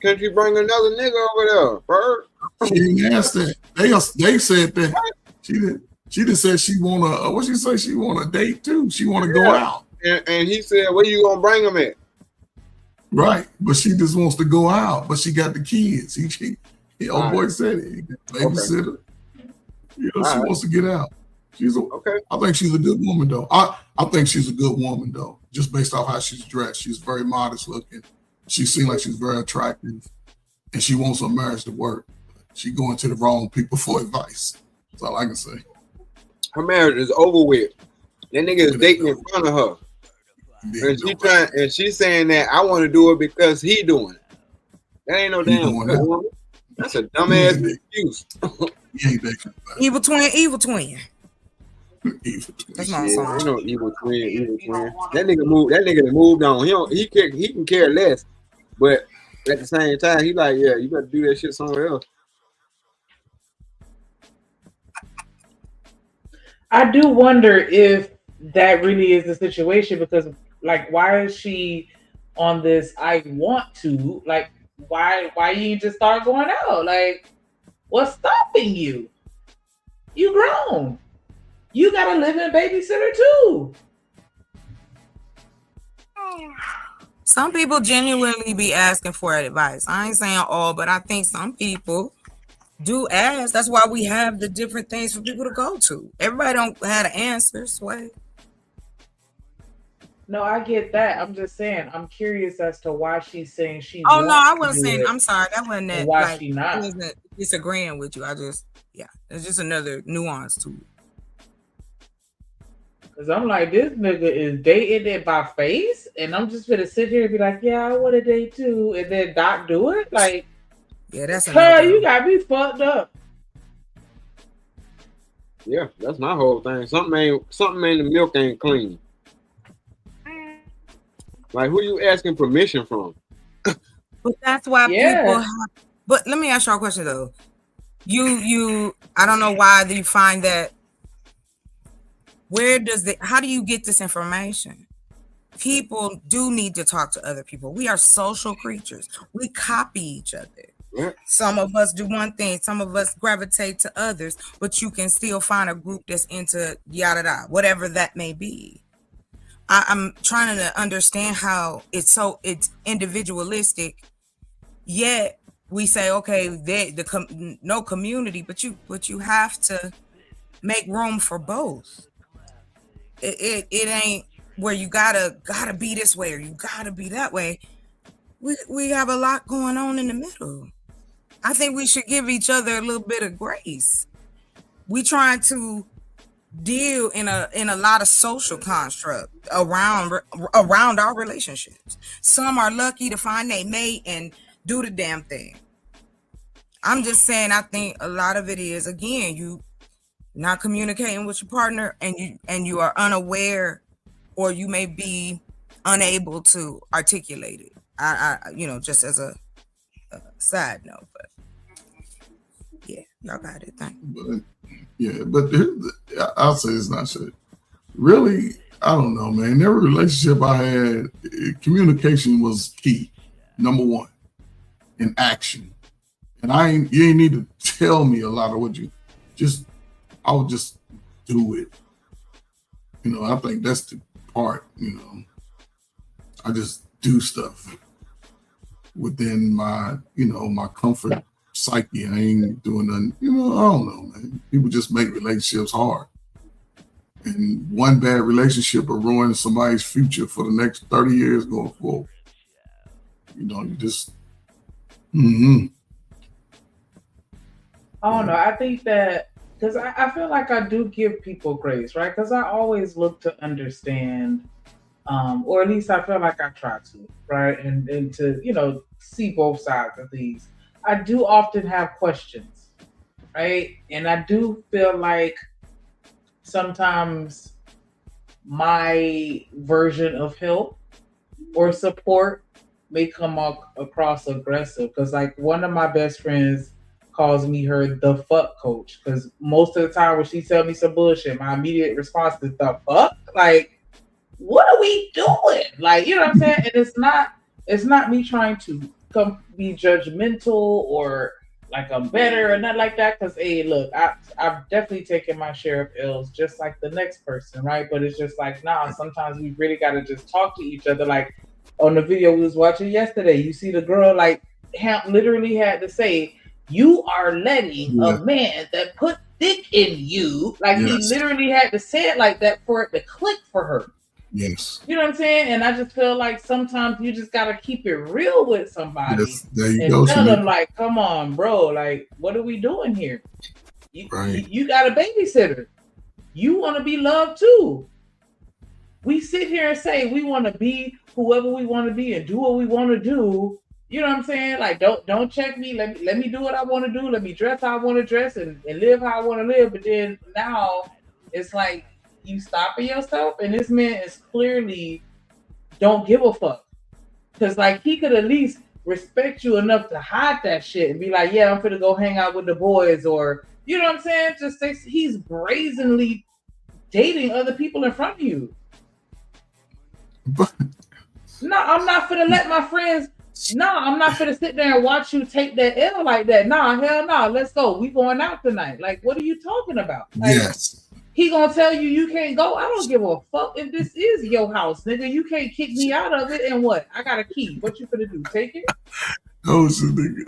can she bring another nigga over there, Bird? She didn't ask that. They said that. She didn't. She just said she want to. What she say? She want a date too. She want to go out. And he said, where you gonna bring him at? Right, but she just wants to go out. But she got the kids. Old boy said it. He got babysitter. You know, she wants to get out. I think she's a good woman though. I think she's a good woman though, just based off how she's dressed. She's very modest looking. She seems like she's very attractive, and she wants her marriage to work. She going to the wrong people for advice. That's all I can say. Her marriage is over with. That nigga is dating in front of her. And she's saying that I want to do it because he doing it. That ain't no damn woman. That's a dumbass excuse. Evil twin. That's my song. Ain't no evil twin. That nigga moved on. He can care less. But at the same time, he like, yeah, you better do that shit somewhere else. I do wonder if that really is the situation, because like, why is she on this I want to? Like, why you just start going out? Like, what's stopping you? You grown. You got a living babysitter too. Some people genuinely be asking for advice. I ain't saying all, but I think some people do ask. That's why we have the different things for people to go to. Everybody don't have the answers, Sway. No, I get that. I'm just saying, I'm curious as to why she's saying she. Oh no, I wasn't saying. I'm sorry, that wasn't that. Why like, she not? I wasn't disagreeing with you. It's just another nuance to it. Cause I'm like, this nigga is dating it by face, and I'm just gonna sit here and be like, yeah, I want to date too, and then Doc do it. Like, yeah, that's you got me fucked up. Yeah, that's my whole thing. Something in the milk ain't clean. Like, who you asking permission from? But that's why people have. But let me ask y'all a question though. You, I don't know why you find that. How do you get this information? People do need to talk to other people. We are social creatures. We copy each other. Some of us do one thing, some of us gravitate to others, but you can still find a group that's into yada da, whatever that may be. I'm trying to understand how it's individualistic, yet we say, okay, no community, but you have to make room for both. It ain't where you gotta be this way or you gotta be that way. We have a lot going on in the middle. I think we should give each other a little bit of grace. We trying to deal in a lot of social construct around our relationships. Some are lucky to find their mate and do the damn thing. I'm just saying, I think a lot of it is, again, you not communicating with your partner and you are unaware, or you may be unable to articulate it. I just as a side note, but yeah, y'all got it. Thank you. But I'll say it's not shit. Really, I don't know, man. Every relationship I had, communication was key, number one, in action. And you ain't need to tell me a lot of what I would just do it. I think that's the part, I just do stuff within my, my comfort psyche. I ain't doing nothing, I don't know, man. People just make relationships hard. And one bad relationship will ruin somebody's future for the next 30 years going forward. You just, I don't know. I think that, because I feel like I do give people grace, right? Because I always look to understand, or at least I feel like I try to, right? And to, see both sides of these. I do often have questions, right? And I do feel like sometimes my version of help or support may come across aggressive, because like one of my best friends calls me her the fuck coach, because most of the time when she tell me some bullshit, my immediate response is the fuck, like what are we doing? Like, you know what I'm saying? And it's not me trying to be judgmental or like I'm better or nothing like that, because hey, look, I've definitely taken my share of L's just like the next person, right? But it's just like, nah, sometimes we really got to just talk to each other. Like on the video we was watching yesterday, you see the girl like literally had to say, you are letting a man that put dick in you, like he literally had to say it like that for it to click for her. Yes. You know what I'm saying? And I just feel like sometimes you just got to keep it real with somebody and tell them like, come on, bro, like, what are we doing here? You got a babysitter. You want to be loved too. We sit here and say we want to be whoever we want to be and do what we want to do. You know what I'm saying? Like, don't check me. Let me do what I want to do. Let me dress how I want to dress and live how I want to live. But then now it's like you stopping yourself, and this man is clearly don't give a fuck. Because like he could at least respect you enough to hide that shit and be like, yeah, I'm finna go hang out with the boys, or you know what I'm saying? Just say he's brazenly dating other people in front of you. No, I'm not finna let my friends. No, I'm not gonna sit there and watch you take that L like that. Nah, hell no. Let's go. We going out tonight. Like, what are you talking about? Like, yes. He gonna tell you can't go. I don't give a fuck if this is your house, nigga. You can't kick me out of it. And what? I got a key. What you gonna do? Take it? Oh,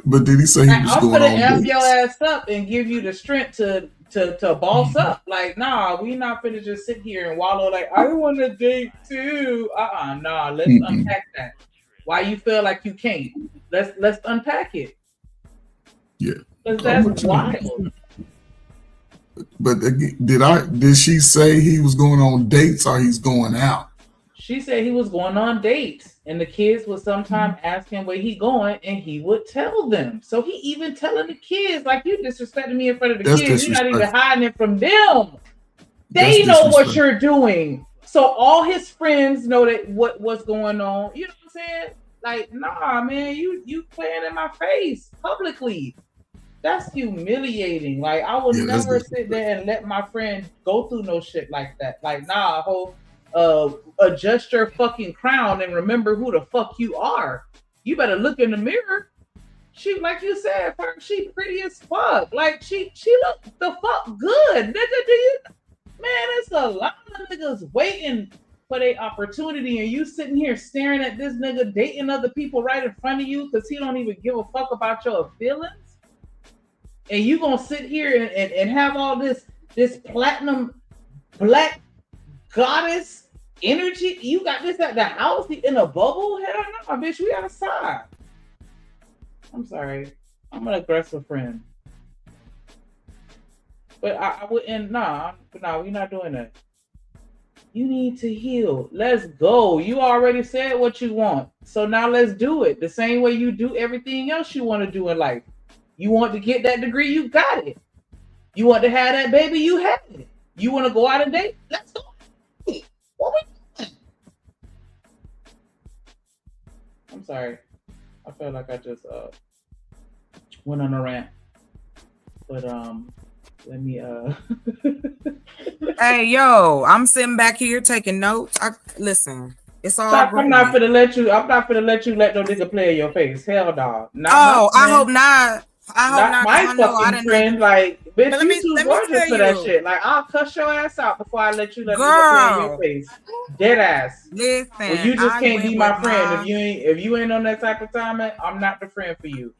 but did he say he was going on dates? I'm gonna amp your ass up and give you the strength to boss up. Like, nah, we not finna just sit here and wallow. Like, I want to date too. Nah. Let's unpack that. Why you feel like you can't? Let's unpack it. Yeah, because that's wild. But did she say he was going on dates or he's going out? She said he was going on dates, and the kids would sometimes ask him where he going, and he would tell them. So he even telling the kids, like, you disrespecting me in front of the kids. You're not even hiding it from them. They know what you're doing. So all his friends know that what's going on. You know what I'm saying? Like, nah, man, you playing in my face publicly. That's humiliating. Like, I would never sit there and let my friend go through no shit like that. Like, nah, adjust your fucking crown and remember who the fuck you are. You better look in the mirror. She, like you said, she pretty as fuck. Like she look the fuck good. Nigga, do you, man, it's a lot of niggas waiting for their opportunity, and you sitting here staring at this nigga dating other people right in front of you because he don't even give a fuck about your feelings. And you gonna sit here and have all this platinum black goddess energy. You got this at the house in a bubble? Hell no, bitch, we outside. I'm sorry. I'm an aggressive friend. But I wouldn't, we're not doing that. You need to heal. Let's go. You already said what you want. So now let's do it. The same way you do everything else you want to do in life. You want to get that degree, you got it. You want to have that baby, you have it. You want to go out and date? Let's go. What we doing? I'm sorry. I felt like I just went on a rant. But let me Hey yo, I'm sitting back here taking notes. Listen, it's all I'm not finna let you let no nigga play in your face. Hell no. I hope not. I hope not my fucking friend. Like, bitch, you too gorgeous for that shit. Like, I'll cuss your ass out before I let you let me play in your face. Dead ass. Listen, well, you just can't be my friend. If you ain't on that type of time, I'm not the friend for you.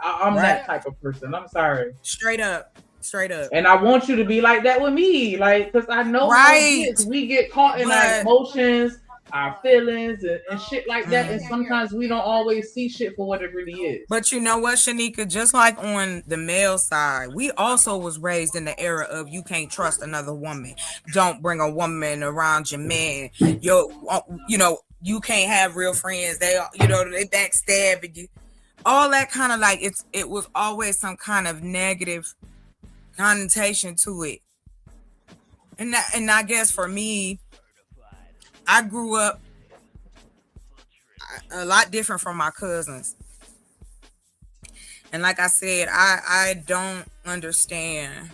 I'm that type of person. I'm sorry. Straight up. And I want you to be like that with me, like, because I know we get caught in our emotions, our feelings, and shit like that. And sometimes we don't always see shit for what it really is. But you know what, Shanika? Just like on the male side, we also was raised in the era of you can't trust another woman. Don't bring a woman around your man. You know, you can't have real friends. They backstabbing you. All that kind of like it was always some kind of negative connotation to it. And I guess for me, I grew up a lot different from my cousins. And like I said, I don't understand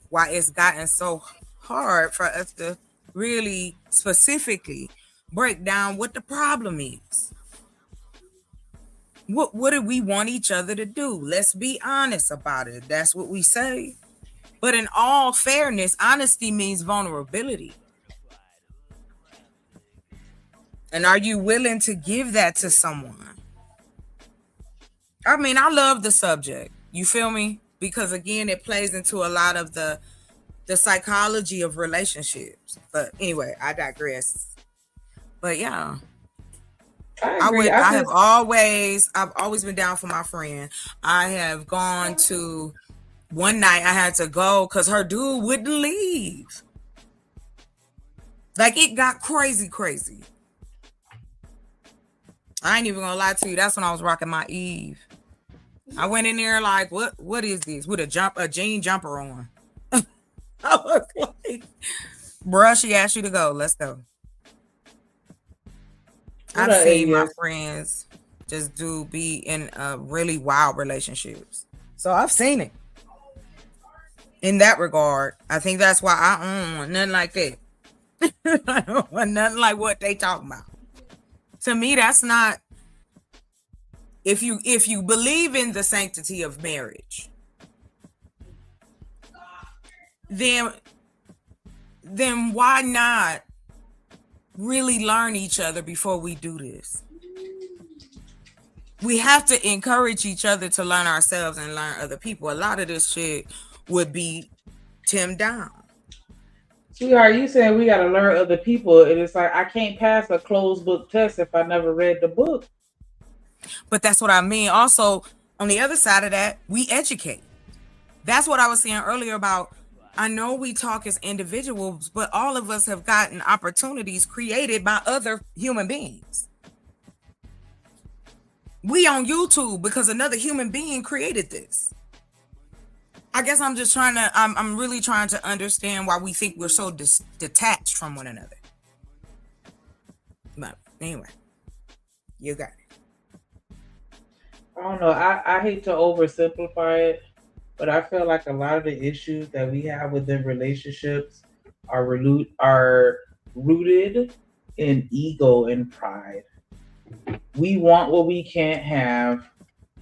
why it's gotten so hard for us to really specifically break down what the problem is. What do we want each other to do? Let's be honest about it. That's what we say. But in all fairness, honesty means vulnerability. And are you willing to give that to someone? I mean, I love the subject. You feel me? Because again, it plays into a lot of the psychology of relationships. But anyway, I digress. But yeah. I've always been down for my friend. I have gone to one night I had to go because her dude wouldn't leave. Like it got crazy. I ain't even gonna lie to you. That's when I was rocking my Eve. I went in there like, what is this? With a jean jumper on. I was like, bruh, she asked you to go. Let's go. I've seen my friends just be in really wild relationships. So I've seen it. In that regard, I think that's why I don't want nothing like that. I don't want nothing like what they talking about. To me, that's not. If you believe in the sanctity of marriage, then why not really learn each other before we do this? We have to encourage each other to learn ourselves and learn other people. A lot of this shit would be timmed down. Sweetheart, you saying we gotta learn other people, and it's like I can't pass a closed book test if I never read the book. But that's what I mean. Also, on the other side of that, we educate. That's what I was saying earlier about, I know we talk as individuals, but all of us have gotten opportunities created by other human beings. We on YouTube because another human being created this. I guess I'm just I'm really trying to understand why we think we're so detached from one another. But anyway, you got it. I don't know. I hate to oversimplify it, but I feel like a lot of the issues that we have within relationships are rooted in ego and pride. We want what we can't have.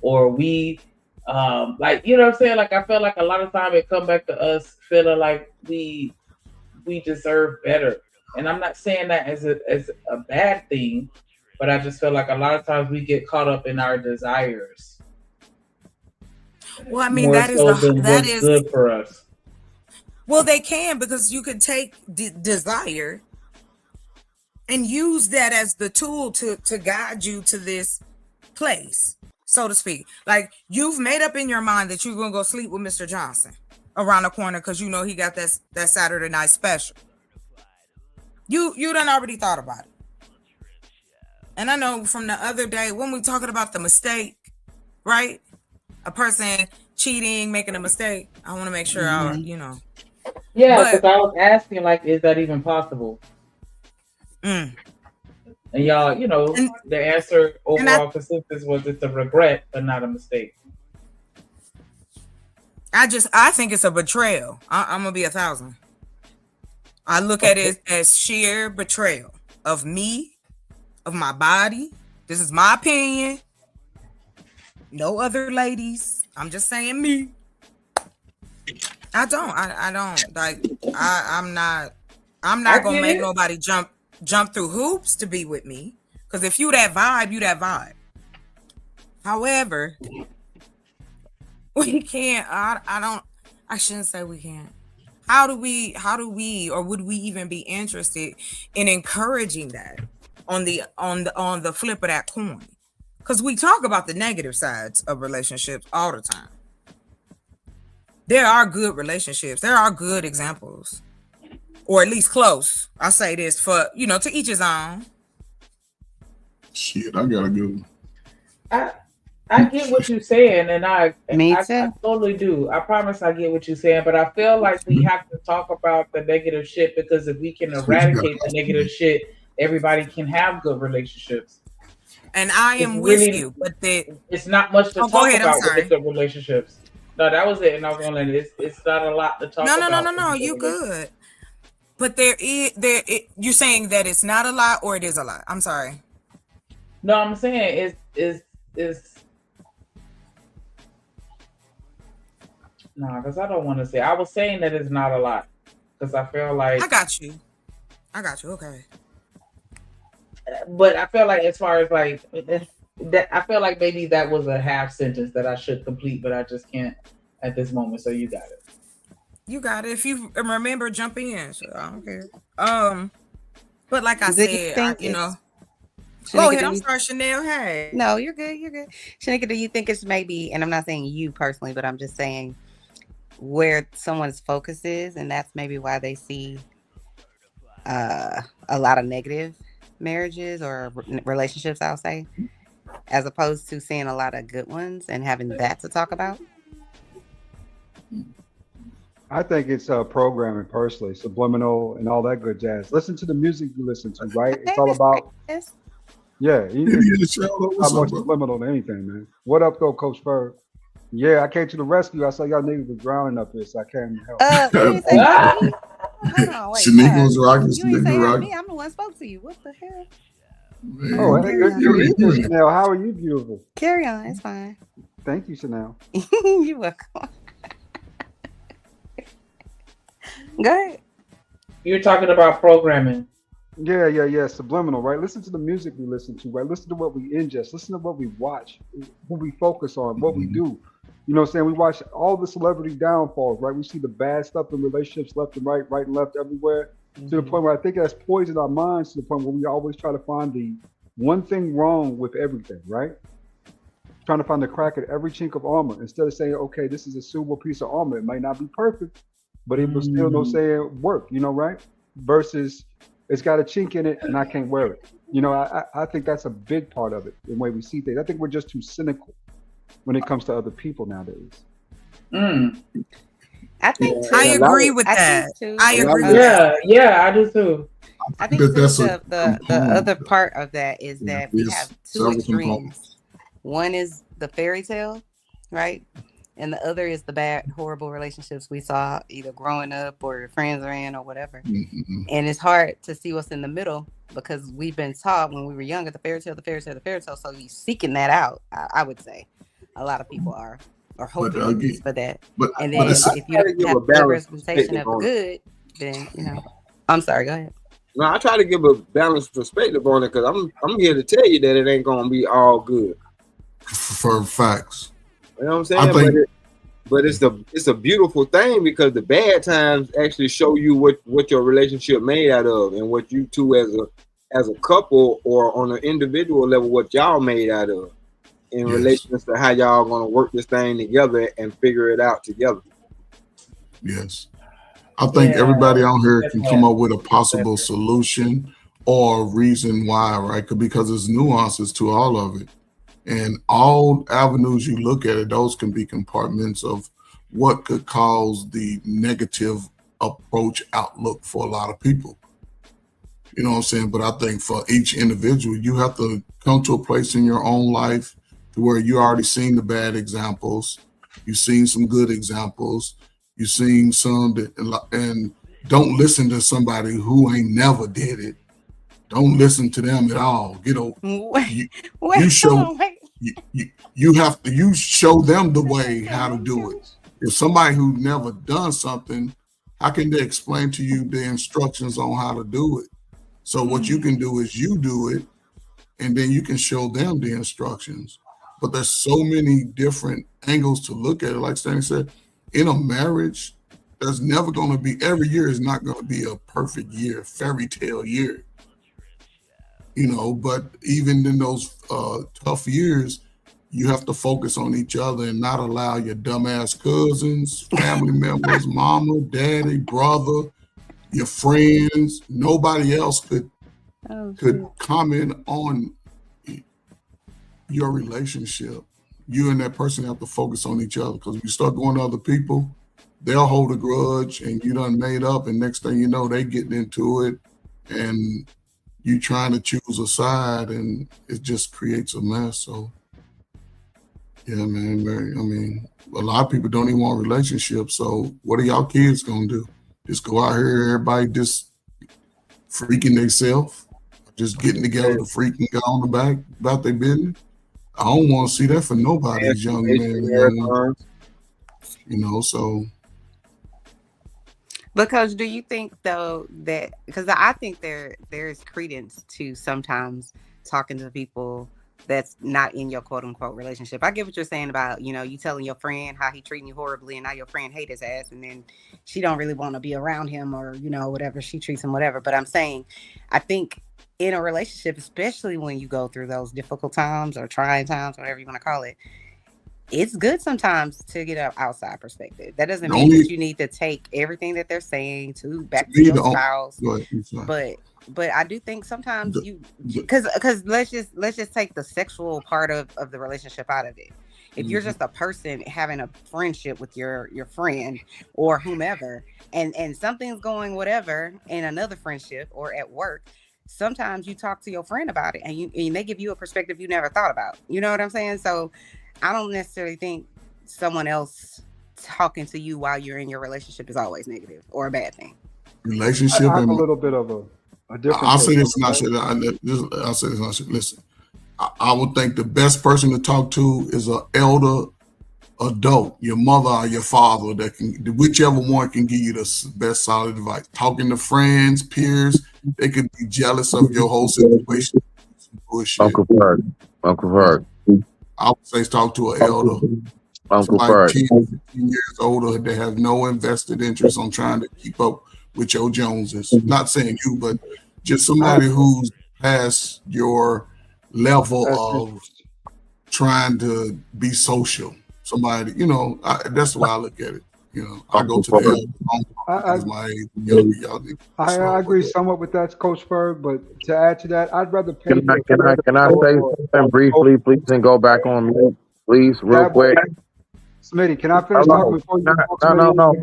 or we like, you know what I'm saying? Like I feel like a lot of time it come back to us feeling like we deserve better. And I'm not saying that as a bad thing, but I just feel like a lot of times we get caught up in our desires. Well, I mean, More that is so than that what's is good for us. well, they can, because you could take desire and use that as the tool to guide you to this place, so to speak. Like, you've made up in your mind that you're gonna go sleep with Mr. Johnson around the corner because you know he got that Saturday night special. You done already thought about it. And I know from the other day when we talking about the mistake, right? A person cheating, making a mistake. I want to make sure I, you know. Yeah, But because I was asking, like, is that even possible? And y'all, you know, the answer overall consensus was it's a regret, but not a mistake. I think it's a betrayal. I'm gonna be 1,000. I look at it as sheer betrayal of me, of my body. This is my opinion. No other ladies. I'm just saying me. I don't like. I'm not gonna make nobody jump through hoops to be with me. Because if you that vibe, you that vibe. However, we can't. I shouldn't say we can't. How do we, or would we even be interested in encouraging that on the flip of that coin? Because we talk about the negative sides of relationships all the time. There are good relationships. There are good examples, or at least close. I say this for, to each his own. Shit, I gotta go. I get what you're saying, and I totally do. I promise I get what you're saying, but I feel like we have to talk about the negative shit, because if we can eradicate the negative shit, everybody can have good relationships. And I am with you, but it's not much to talk about with the good relationships. No, that was it, and I was gonna let it. It's not a lot to talk about. No, you good. But you're saying that it's not a lot, or it is a lot. I'm sorry. No, I'm saying is no, because I don't want to say. I was saying that it's not a lot, because I feel like I got you. Okay. But I feel like, as far as like that, I feel like maybe that was a half sentence that I should complete, but I just can't at this moment. So you got it. You got it. If you remember, jump in. So I don't care. But like I Do you said, think go ahead. I'm sorry, Chanel. Hey. No, you're good. You're good. Shanika, do you think it's maybe, and I'm not saying you personally, but I'm just saying where someone's focus is, and that's maybe why they see a lot of negative marriages or relationships, I'll say, as opposed to seeing a lot of good ones and having that to talk about? I think it's programming personally, subliminal and all that good jazz. Listen to the music you listen to, right? It's all about, it's more subliminal than anything, man. What up, though, Coach Ferg? Yeah, I came to the rescue. I saw y'all niggas was drowning up here, so I came to help. Hold on, wait. Shanika's rocking. You ain't say me. I'm the one spoke to you. What the hell? Oh, you're Chanel. How are you, beautiful? Carry on. It's fine. Thank you, Chanel. You're welcome. Go ahead. You're talking about programming. Yeah. Subliminal, right? Listen to the music we listen to, right? Listen to what we ingest. Listen to what we watch, what we focus on, what we do. You know what I'm saying? We watch all the celebrity downfalls, right? We see the bad stuff in relationships left and right and left everywhere, to the point where I think it has poisoned our minds, to the point where we always try to find the one thing wrong with everything, right? Trying to find the crack at every chink of armor, instead of saying, okay, this is a suitable piece of armor. It might not be perfect, but it will still work, right? Versus it's got a chink in it and I can't wear it. I think that's a big part of it, the way we see things. I think we're just too cynical when it comes to other people nowadays. I think I agree with that. I agree with that. Yeah, I do too. I think the other part of that is that we have two extremes. One is the fairy tale, right? And the other is the bad, horrible relationships we saw either growing up or your friends are in or whatever. Mm-hmm. And it's hard to see what's in the middle, because we've been taught when we were younger, the fairy tale. So you're seeking that out, I would say. A lot of people are, or hoping for that. And but then it's, if you don't give have a good balanced representation perspective of on it. good, then I'm sorry. Go ahead. No, I try to give a balanced perspective on it because I'm here to tell you that it ain't gonna be all good. For facts. You know what I'm saying? But it's a beautiful thing because the bad times actually show you what your relationship made out of and what you two as a couple or on an individual level what y'all made out of in relation to how y'all gonna work this thing together and figure it out together. Yes. I think everybody out here can come up with a possible solution or reason why, right? Because there's nuances to all of it. And all avenues you look at it, those can be compartments of what could cause the negative approach outlook for a lot of people. You know what I'm saying? But I think for each individual, you have to come to a place in your own life to where you already seen the bad examples, you've seen some good examples, you've seen some that, and don't listen to somebody who ain't never did it. Don't listen to them at all. You show you show them the way how to do it. If somebody who's never done something, how can they explain to you the instructions on how to do it? So what you can do is you do it, and then you can show them the instructions. But there's so many different angles to look at it. Like Stanley said, in a marriage, there's never going to be, every year is not going to be a perfect year, fairy tale year. You know, but even in those tough years, you have to focus on each other and not allow your dumbass cousins, family members, mama, daddy, brother, your friends, nobody else could comment on your relationship. You and that person have to focus on each other, because if you start going to other people, they'll hold a grudge and you done made up, and next thing you know, they getting into it and you trying to choose a side, and it just creates a mess. So yeah, man, I mean, a lot of people don't even want relationships. So what are y'all kids gonna do? Just go out here, everybody just freaking themselves, just getting together to freak and get on the back about their business? I don't want to see that for nobody's young man and young woman. You know, so. Because do you think though that, because I think there's credence to sometimes talking to people that's not in your quote unquote relationship. I get what you're saying about, you know, you telling your friend how he treating you horribly and now your friend hate his ass and then she don't really want to be around him, or, you know, whatever, she treats him whatever. But I'm saying, I think in a relationship, especially when you go through those difficult times or trying times, whatever you want to call it, it's good sometimes to get an outside perspective. That doesn't mean that you need to take everything that they're saying back to your spouse. But I do think sometimes because let's just take the sexual part of the relationship out of it. If you're just a person having a friendship with your friend or whomever, and something's going whatever in another friendship or at work, sometimes you talk to your friend about it and they give you a perspective you never thought about. You know what I'm saying? So I don't necessarily think someone else talking to you while you're in your relationship is always negative or a bad thing. Relationship I have a little bit of a different. I'll say this, I'll say this, not shit. Listen, I would think the best person to talk to is an elder adult, your mother or your father, that can, whichever one can give you the best solid advice. Talking to friends, peers, they could be jealous of your whole situation. Bullshit. Uncle Ferg. I would say talk to an elder, somebody 10, 15 years older that have no invested interest on trying to keep up with your Joneses. Not saying you, but just somebody who's past your level of trying to be social. Somebody, you know, that's the way I look at it. You know, I go to the elder. I agree somewhat with that, Coach Ferg, but to add to that, I'd rather pay. Can I say something briefly, please, and go back on mute, please, real quick? Smitty, can I finish talking before you? No.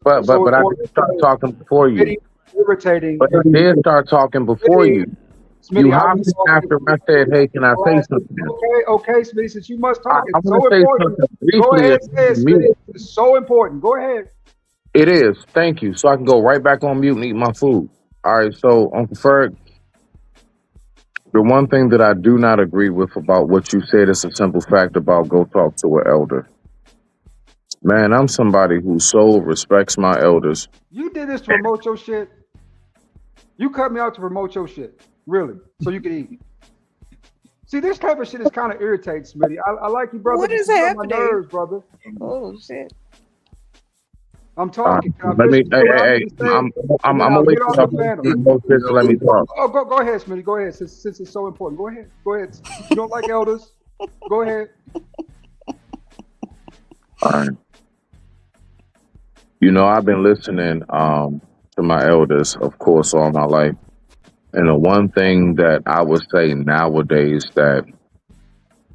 But I did start talking before you. Irritating. But I did start talking before you. You hopped after I said, "Hey, can I say something?" Okay, Smitty, since you must talk, it's so say important. Go ahead, say it, Smitty. It's so important. Go ahead. It is. Thank you. So I can go right back on mute and eat my food. All right. So Uncle Ferg, The one thing that I do not agree with about what you said is a simple fact about go talk to an elder. Man, I'm somebody who so respects my elders. You did this to promote your shit. You cut me out to promote your shit, really, so you can eat. See, this type of shit is kind of irritating, Smitty. I like you, brother. What is You on happening? my nerves, brother. Oh shit! I'm talking. Can I Let me. listen to what I need to say? I'm And then gonna I'll wait get off till the panel. to let me talk. Oh, go ahead, Smitty. Go ahead, since it's so important. Go ahead. Go ahead. You don't like elders? Go ahead. All right. You know, I've been listening to my elders, of course, all my life. And the one thing that I would say nowadays that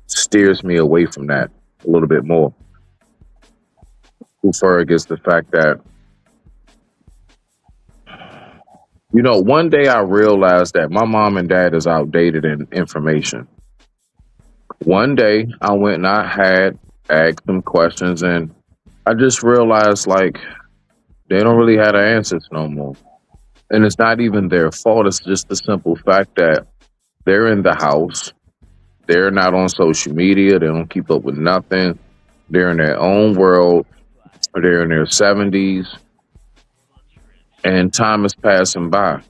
steers me away from that a little bit more, Ferg, is the fact that, you know, one day I realized that my mom and dad is outdated in information. One day I went and I had asked them questions, and I just realized, like, they don't really have the answers no more. And it's not even their fault. It's just the simple fact that they're in the house. They're not on social media. They don't keep up with nothing. They're in their own world. They're in their 70s. And time is passing by.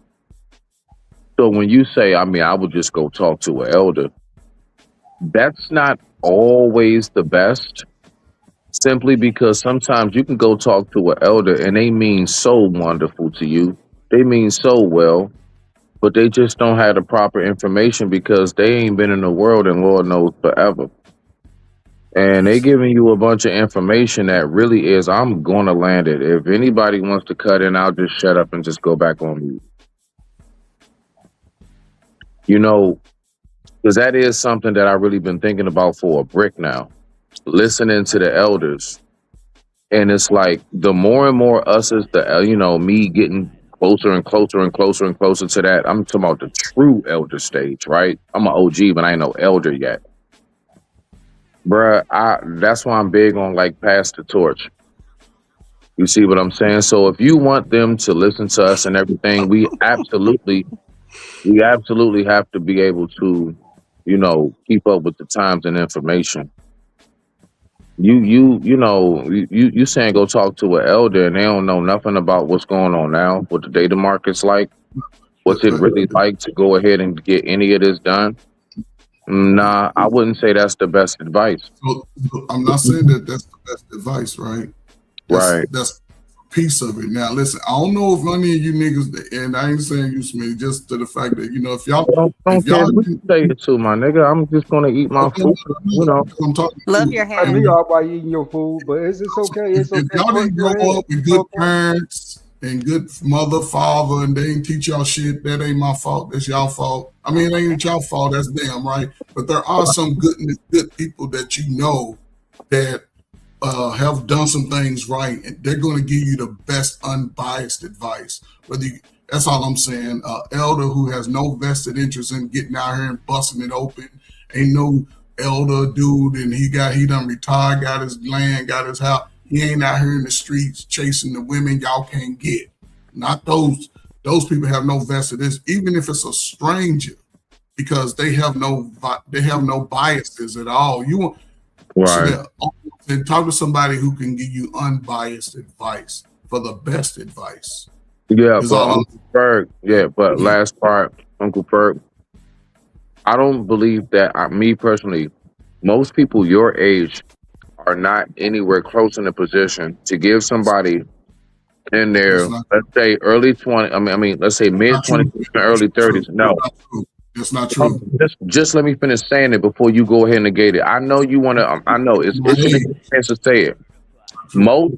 So when you say, I mean, I would just go talk to an elder, that's not always the best. Simply because sometimes you can go talk to an elder and they mean so wonderful to you. They mean so well, but they just don't have the proper information because they ain't been in the world and Lord knows forever. And they giving you a bunch of information that really is, I'm going to land it. If anybody wants to cut in, I'll just shut up and just go back on mute. You know, because that is something that I've really been thinking about for a brick now. Listening to the elders. And it's like the more and more us as the, you know, me getting closer and closer and closer and closer to that. I'm talking about the true elder stage, right? I'm an OG, but I ain't no elder yet. Bruh, that's why I'm big on like pass the torch. You see what I'm saying? So if you want them to listen to us and everything, we absolutely have to be able to, you know, keep up with the times and information. You saying go talk to an elder and they don't know nothing about what's going on now, what the data market's like, what's it really like to go ahead and get any of this done. Nah, I wouldn't say that's the best advice. So, I'm not saying that that's the best advice, right? That's a piece of it. Now, listen, I don't know if any of you niggas, and I ain't saying you, Smith, just to the fact that, you know, if y'all don't care who you say it to, my nigga. I'm just gonna eat my food. You know, I'm talking. Love your Cut hair. me off by eating your food, but it's okay. It's okay. If y'all didn't grow up with good parents and good mother, father, and they didn't teach y'all shit, that ain't my fault. That's y'all fault. I mean, it ain't y'all fault. That's them, right? But there are some good people that you know that have done some things right, and they're going to give you the best unbiased advice. That's all I'm saying. Elder who has no vested interest in getting out here and busting it open. Ain't no elder dude, and he done retired, got his land, got his house. He ain't out here in the streets chasing the women y'all can't get. Not those. Those people have no vested interest, even if it's a stranger, because they have no biases at all. You want to talk to somebody who can give you unbiased advice for the best advice. Yeah, but Uncle Ferg, but last part, Uncle Ferg, I don't believe that, me personally, most people your age are not anywhere close in a position to give somebody in their, let's say early 20, let's say mid 20s, early 30s. No. That's not true. Just let me finish saying it before you go ahead and negate it. I know you want to, I know it's a chance to say it. Most,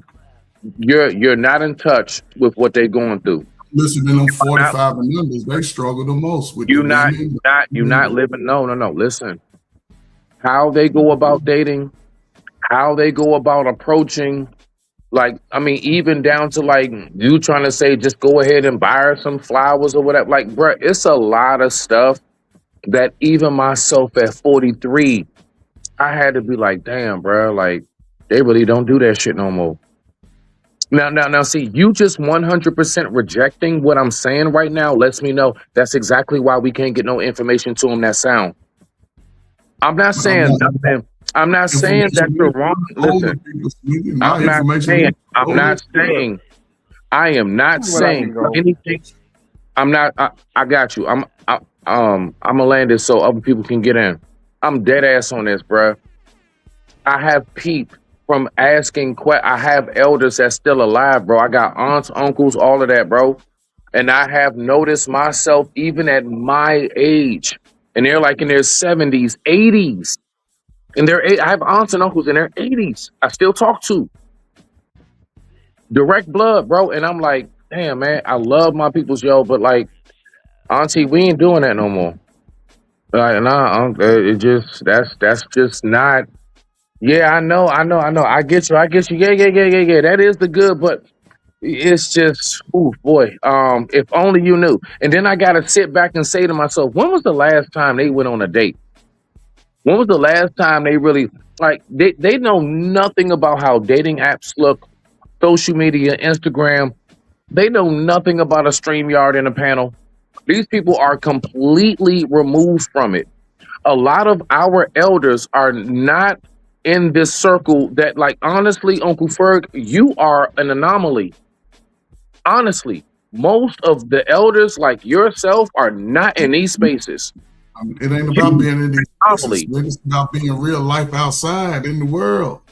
you're not in touch with what they're going through. Listen, in them 45 and numbers, they struggle the most with you're not living. No. Listen, how they go about dating, how they go about approaching, like, even down to like you trying to say, just go ahead and buy her some flowers or whatever. Like, bruh, it's a lot of stuff that even myself at 43, I had to be like, damn, bruh, like, they really don't do that shit no more. Now, see, you just 100% rejecting what I'm saying right now lets me know that's exactly why we can't get no information to them that sound. I'm not saying nothing. I'm not saying that you're wrong. Listen, I'm not saying. I am not saying anything. I'm not. I got you. I'm gonna land this so other people can get in. I'm dead ass on this, bruh. I have peep from asking. I have elders that's still alive, bro. I got aunts, uncles, all of that, bro. And I have noticed myself even at my age, and they're like in their 70s, 80s, and I have aunts and uncles in their 80s. I still talk to direct blood, bro. And I'm like, damn, man, I love my peoples, yo, but like, auntie, we ain't doing that no more. Like, nah, it just that's just not. Yeah, I know. I get you. Yeah. That is the good, but it's just, ooh, boy. If only you knew. And then I gotta sit back and say to myself, when was the last time they went on a date? When was the last time they really like they know nothing about how dating apps look, social media, Instagram. They know nothing about a StreamYard and a panel. These people are completely removed from it. A lot of our elders are not in this circle that, like, honestly, Uncle Ferg, you are an anomaly. Honestly, most of the elders like yourself are not in these spaces. It ain't about being in these spaces, man. It's about being real life outside in the world.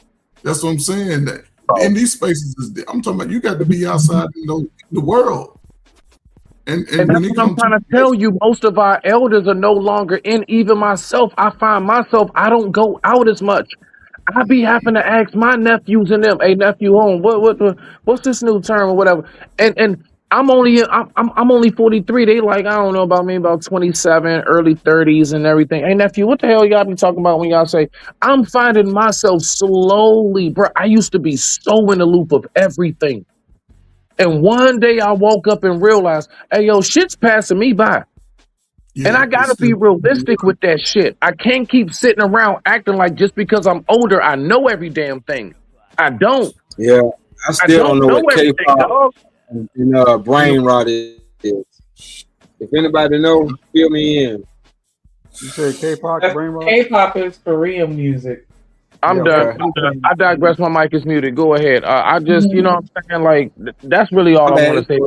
That's what I'm saying. That in these spaces, I'm talking about you got to be outside in the world. And that's what I'm trying to tell you. Most of our elders are no longer in. Even myself, I find myself, I don't go out as much. I be having to ask my nephews and them, hey nephew, home, what's this new term or whatever. And I'm only 43. They like, I don't know about me, about 27, early 30s and everything. Hey nephew, what the hell y'all be talking about when y'all say? I'm finding myself slowly, bro. I used to be so in the loop of everything. And one day I woke up and realized, hey, yo, shit's passing me by. Yeah, and I gotta be realistic with that shit. I can't keep sitting around acting like just because I'm older, I know every damn thing. I don't. Yeah, I still don't know what K-pop and brain rot is. If anybody know, fill me in. You said K-pop, brain rot? K-pop is Korean music. I'm done. I digress. My mic is muted. Go ahead. I just, you know what I'm saying? Like, that's really all I want to say.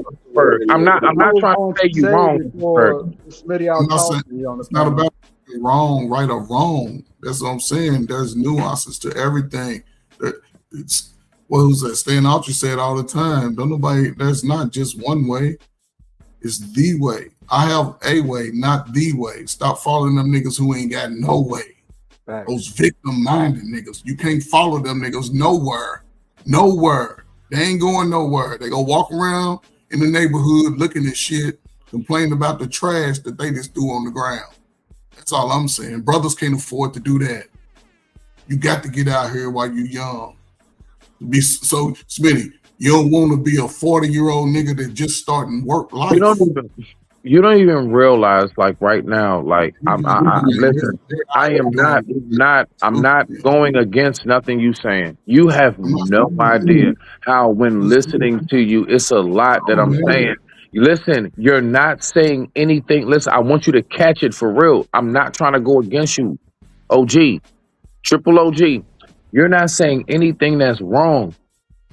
I'm not trying to say you wrong. It's not about wrong, right or wrong. That's what I'm saying. There's nuances to everything. It's what was that? Stan Ultra said all the time. There's not just one way. It's the way. I have a way, not the way. Stop following them niggas who ain't got no way. Right. Those victim-minded niggas. You can't follow them niggas nowhere. Nowhere. They ain't going nowhere. They go walk around in the neighborhood looking at shit, complaining about the trash that they just threw on the ground. That's all I'm saying. Brothers can't afford to do that. You got to get out here while you're young. So, Smitty, you don't want to be a 40-year-old nigga that just starting work life. You don't even realize, like, right now, like, listen, I am I'm not going against nothing you saying. You have no idea how, when listening to you, it's a lot that I'm saying. Listen, you're not saying anything. Listen, I want you to catch it for real. I'm not trying to go against you. OG, triple OG, you're not saying anything that's wrong.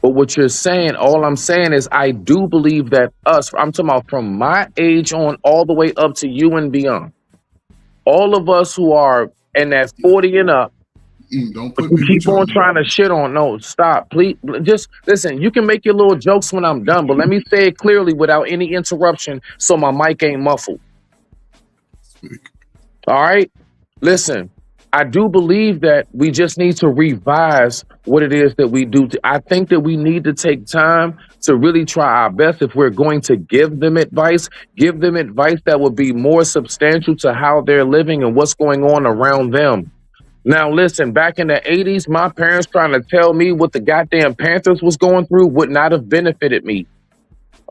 But what you're saying, all I'm saying is I do believe that I'm talking about from my age on all the way up to you and beyond. All of us who are in that 40 and up, don't but you keep on trying to shit on. No, stop. Please, just listen. You can make your little jokes when I'm done, but let me say it clearly without any interruption so my mic ain't muffled. All right? Listen. I do believe that we just need to revise what it is that we do. I think that we need to take time to really try our best. If we're going to give them advice that would be more substantial to how they're living and what's going on around them. Now, listen, back in the 80s, my parents trying to tell me what the goddamn Panthers was going through would not have benefited me.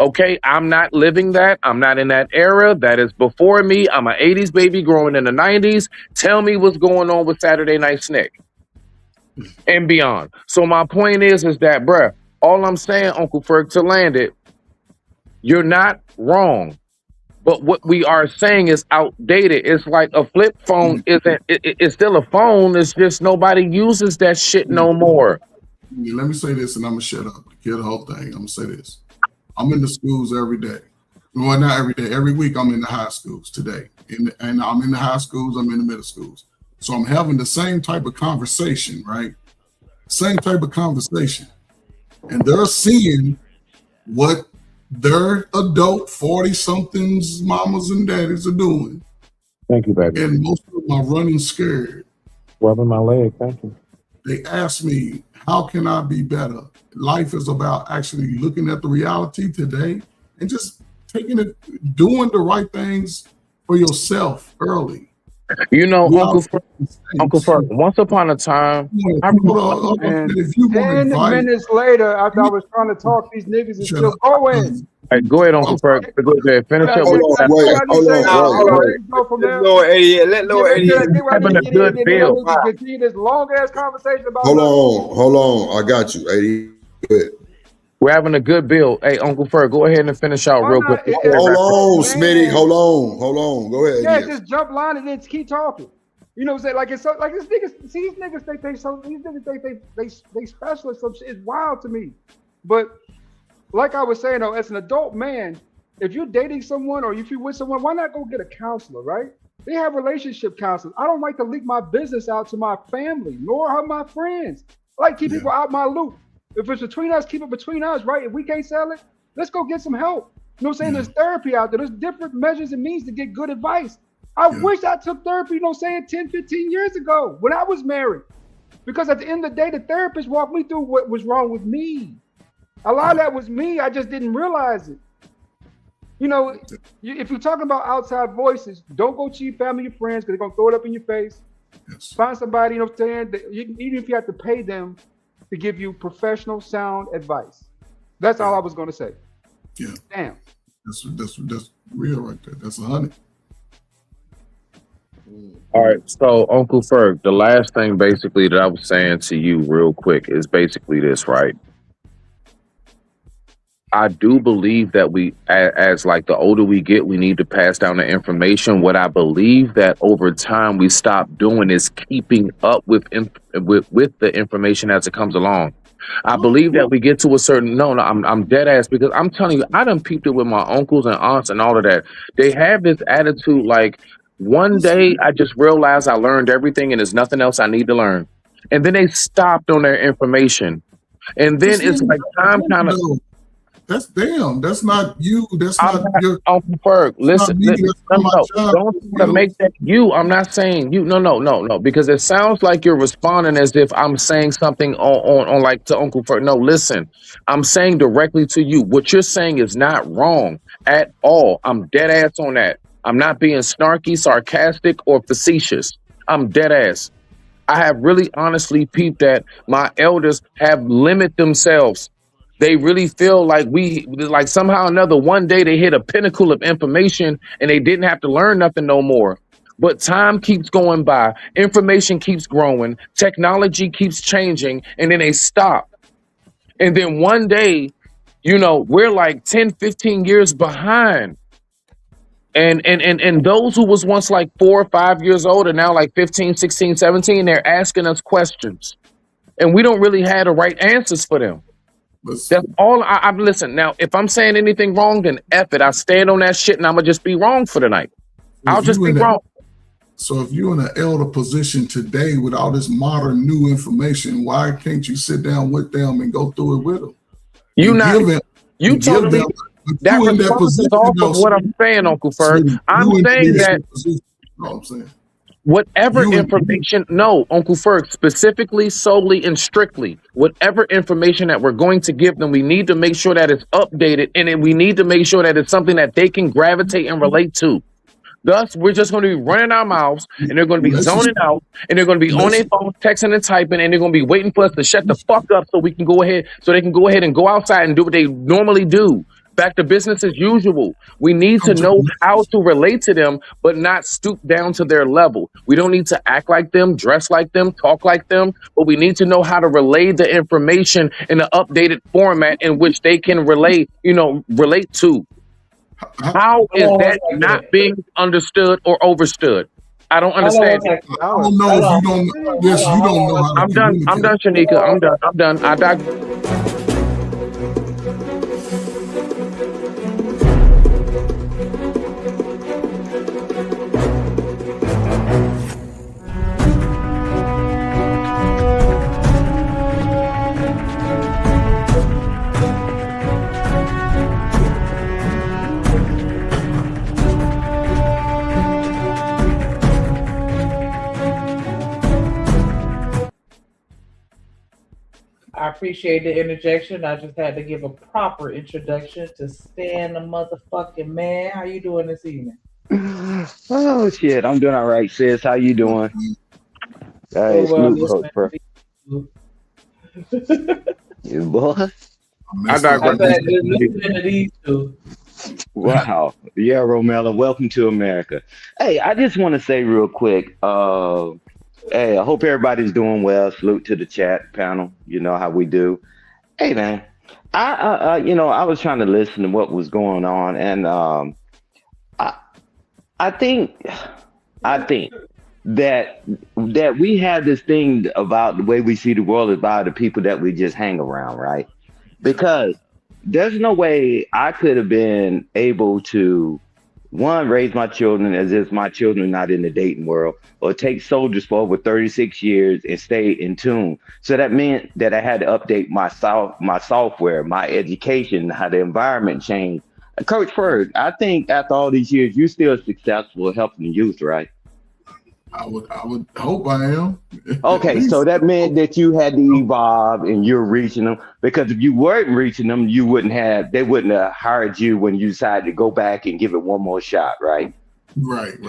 Okay, I'm not living that. I'm not in that era. That is before me. I'm an 80s baby growing in the 90s. Tell me what's going on with Saturday Night Snick and beyond. So my point is that, bruh, All I'm saying, Uncle Ferg, to land it, you're not wrong. But what we are saying is outdated. It's like a flip phone it's still a phone. It's just nobody uses that shit no more. Let me say this, and I'm gonna shut up. Kill the whole thing. I'm gonna say this. I'm in the schools every day. Well, not every day. Every week I'm in the high schools today. And I'm in the high schools, I'm in the middle schools. So I'm having the same type of conversation, right? Same type of conversation. And they're seeing what their adult 40-somethings mamas and daddies are doing. Thank you, baby. And most of them are running scared. Rubbing my leg, thank you. They ask me, how can I be better? Life is about actually looking at the reality today and just taking it, doing the right things for yourself early. You know, Uncle Ferg, once upon a time, if you 10 minutes later, after I was trying to talk, these niggas is still going. Right, go ahead, Uncle Ferg. Go ahead, finish up. Let Lord having a good bill. Continue this long ass conversation about. Hold on. I got you, 80. Good. We're having a good build. Hey, Uncle Ferg, go ahead and finish out real quick. Hold on, Smitty. Hold on. Go ahead. Yeah, just jump line and then keep talking. You know what I'm saying? Like it's so, like these niggas. See, these niggas think they specialists. Some shit. It's wild to me. But like I was saying though, as an adult man, if you're dating someone or if you're with someone, why not go get a counselor, right? They have relationship counselors. I don't like to leak my business out to my family, nor have my friends. I like to keep people out my loop. If it's between us, keep it between us, right? If we can't sell it, let's go get some help. You know what I'm saying? There's therapy out there. There's different measures and means to get good advice. I wish I took therapy, you know what I'm saying, 10, 15 years ago when I was married. Because at the end of the day, the therapist walked me through what was wrong with me. A lot of that was me. I just didn't realize it. You know, if you're talking about outside voices, don't go to your family, your friends, because they're going to throw it up in your face. Yes. Find somebody, you know what I'm saying, that even if you have to pay them to give you professional, sound advice. That's all I was going to say. Yeah. Damn. That's real right there. That's 100. All right. So, Uncle Ferg, the last thing basically that I was saying to you real quick is basically this, right? I do believe that we, as like the older we get, we need to pass down the information. What I believe that over time we stop doing is keeping up with the information as it comes along. I believe that we get to a certain I'm dead ass, because I'm telling you, I done peeped it with my uncles and aunts and all of that. They have this attitude like, one day I just realized I learned everything and there's nothing else I need to learn. And then they stopped on their information. And then it's like time kind of... That's them. That's not you. That's not your Uncle Ferg. Listen, don't try to make that you. I'm not saying you. No. Because it sounds like you're responding as if I'm saying something on like to Uncle Ferg. No, listen. I'm saying directly to you. What you're saying is not wrong at all. I'm dead ass on that. I'm not being snarky, sarcastic, or facetious. I'm dead ass. I have really honestly peeped that my elders have limited themselves. They really feel like somehow or another, one day they hit a pinnacle of information and they didn't have to learn nothing no more. But time keeps going by, information keeps growing, technology keeps changing, and then they stop. And then one day, we're like 10, 15 years behind. And those who was once like 4 or 5 years old are now like 15, 16, 17, they're asking us questions. And we don't really have the right answers for them. That's all I'm listen. Now, if I'm saying anything wrong, then F it. I stand on that shit and I'm gonna just be wrong for the night. I'll just be wrong. So if you're in an elder position today with all this modern new information, why can't you sit down with them and go through it with them? You told me that response is off of what I'm saying, Uncle Ferg. I'm saying that whatever information, no, Uncle Ferg, specifically, solely, and strictly, whatever information that we're going to give them, we need to make sure that it's updated, and then we need to make sure that it's something that they can gravitate and relate to. Thus, we're just going to be running our mouths, and they're going to be zoning out, and they're going to be on their phone, texting and typing, and they're going to be waiting for us to shut the fuck up so they can go ahead and go outside and do what they normally do. back to business as usual. We need to know how to relate to them, but not stoop down to their level. We don't need to act like them, dress like them, talk like them, but we need to know how to relay the information in an updated format in which they can relate to. How is that not being understood or overstood? I don't understand. I don't know if you don't. Yes, you don't know how to I'm done. I'm done, Shanika. I'm done. I I appreciate the interjection. I just had to give a proper introduction to Stan the motherfucking man. How you doing this evening? Oh shit, I'm doing all right, sis. How you doing? Hey, salute, Coach Pro. You boy. I digress. Listening to these two. Wow. Yeah, Romella, welcome to America. Hey, I just want to say real quick, hey, I hope everybody's doing well. Salute to the chat panel. You know how we do. Hey man, I was trying to listen to what was going on, and I think that we have this thing about the way we see the world is by the people that we just hang around, right? Because there's no way I could have been able to raise my children as if my children are not in the dating world, or take soldiers for over 36 years and stay in tune. So that meant that I had to update my software, my education, how the environment changed. Coach Ferg, I think after all these years, you're still successful helping the youth, right? I would hope I am. Okay, so that meant that you had to evolve and you're reaching them, because if you weren't reaching them, they wouldn't have hired you when you decided to go back and give it one more shot, right? Right,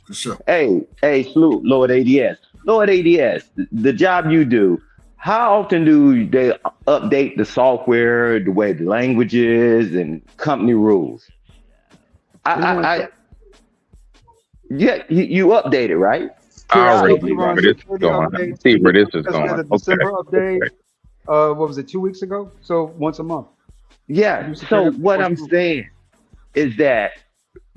for sure. Hey, salute, Lord ADS. Lord ADS, the job you do, how often do they update the software, the way the languages and company rules? Yeah, you update it, right? I already see where this is going. I see where this is going. The December update, what was it, 2 weeks ago? So once a month. Yeah. So what I'm saying is that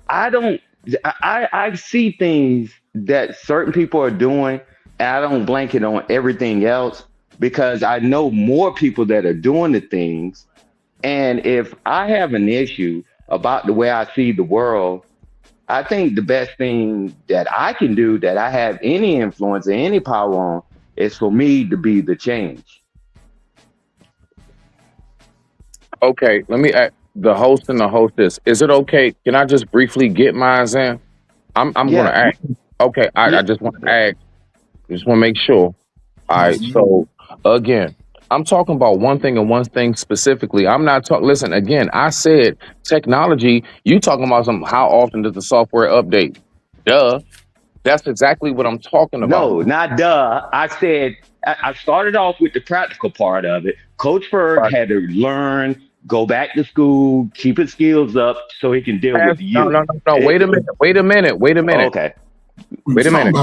I see things that certain people are doing, and I don't blanket on everything else, because I know more people that are doing the things. And if I have an issue about the way I see the world, I think the best thing that I can do, that I have any influence or any power on, is for me to be the change. Okay, let me ask the host and the hostess. Is it okay? Can I just briefly get mine in? I'm going to ask. Okay, I just want to ask. Just want to make sure. All right, so again, I'm talking about one thing and one thing specifically. I'm not talking. Listen, again, I said technology. You talking about how often does the software update? Duh. That's exactly what I'm talking about. No, not duh. I said I started off with the practical part of it. Coach Ferg had to learn, go back to school, keep his skills up so he can deal with you. No. Wait a minute. Okay. Wait a minute.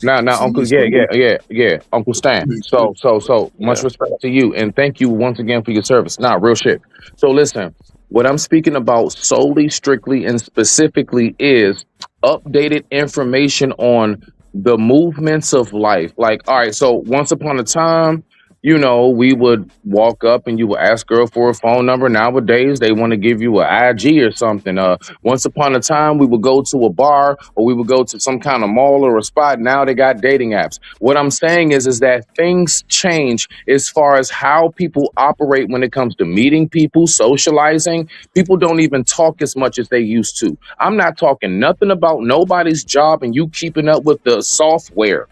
Now, Uncle, yeah, Uncle Stan. So much respect to you, and thank you once again for your service. Nah, real shit. So listen, what I'm speaking about solely, strictly, and specifically is updated information on the movements of life. Like, all right, so once upon a time, we would walk up and you would ask girl for a phone number. Nowadays, they want to give you an IG or something. Once upon a time, we would go to a bar or we would go to some kind of mall or a spot. Now they got dating apps. What I'm saying is that things change as far as how people operate when it comes to meeting people, socializing. People don't even talk as much as they used to. I'm not talking nothing about nobody's job and you keeping up with the software.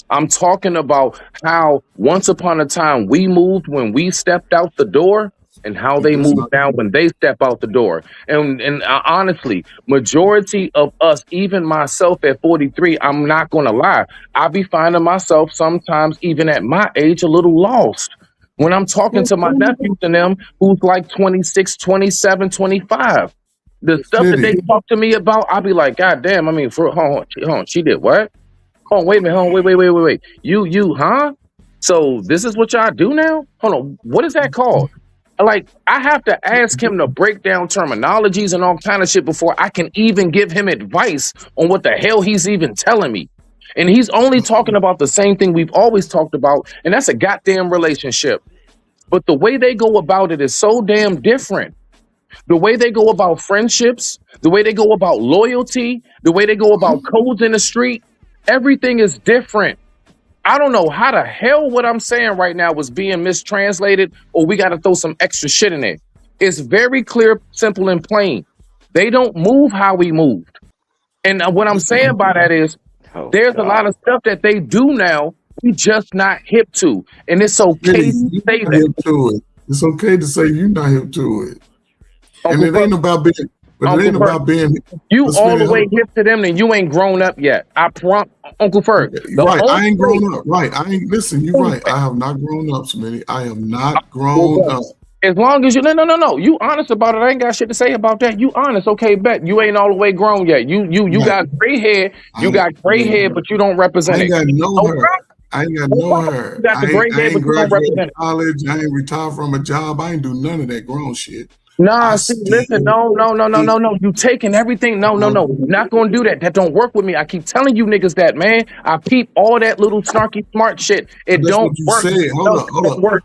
I'm talking about how once upon a time we moved when we stepped out the door and how they move now when they step out the door. And honestly, majority of us, even myself at 43, I'm not going to lie, I be finding myself sometimes even at my age a little lost. When I'm talking to my nephews and them who's like 26, 27, 25, the stuff that they talk to me about, I'll be like, God damn, I mean, hold on, she did what? Hold on, wait a minute, hold on, wait. You, huh? So this is what y'all do now? Hold on, what is that called? Like, I have to ask him to break down terminologies and all kind of shit before I can even give him advice on what the hell he's even telling me. And he's only talking about the same thing we've always talked about, and that's a goddamn relationship. But the way they go about it is so damn different. The way they go about friendships, the way they go about loyalty, the way they go about codes in the street, everything is different. I don't know how the hell what I'm saying right now was being mistranslated, or we got to throw some extra shit in it. It's very clear, simple, and plain. They don't move how we moved. And what I'm saying by that is there's a lot of stuff that they do now we just not hip to. And it's okay to say that. It's okay to say you're not hip to it. And it ain't about being, but it ain't about being. You all the way hip to them, and you ain't grown up yet. I prompt Uncle Ferg. Right, I ain't grown up. Right, I ain't. Listen, you're right. I have not grown up, Smitty. I have not grown up. As long as you no. You honest about it. I ain't got shit to say about that. You honest, okay? Bet you ain't all the way grown yet. You got gray hair. You got gray hair, but you don't represent it. I ain't got no hair. I ain't got no hair. You got the gray hair, but you don't represent it. College. I ain't retired from a job. I ain't do none of that grown shit. Nah, see, listen, no. You taking everything. No. Not gonna do that. That don't work with me. I keep telling you niggas that, man. I peep all that little snarky smart shit. It don't work.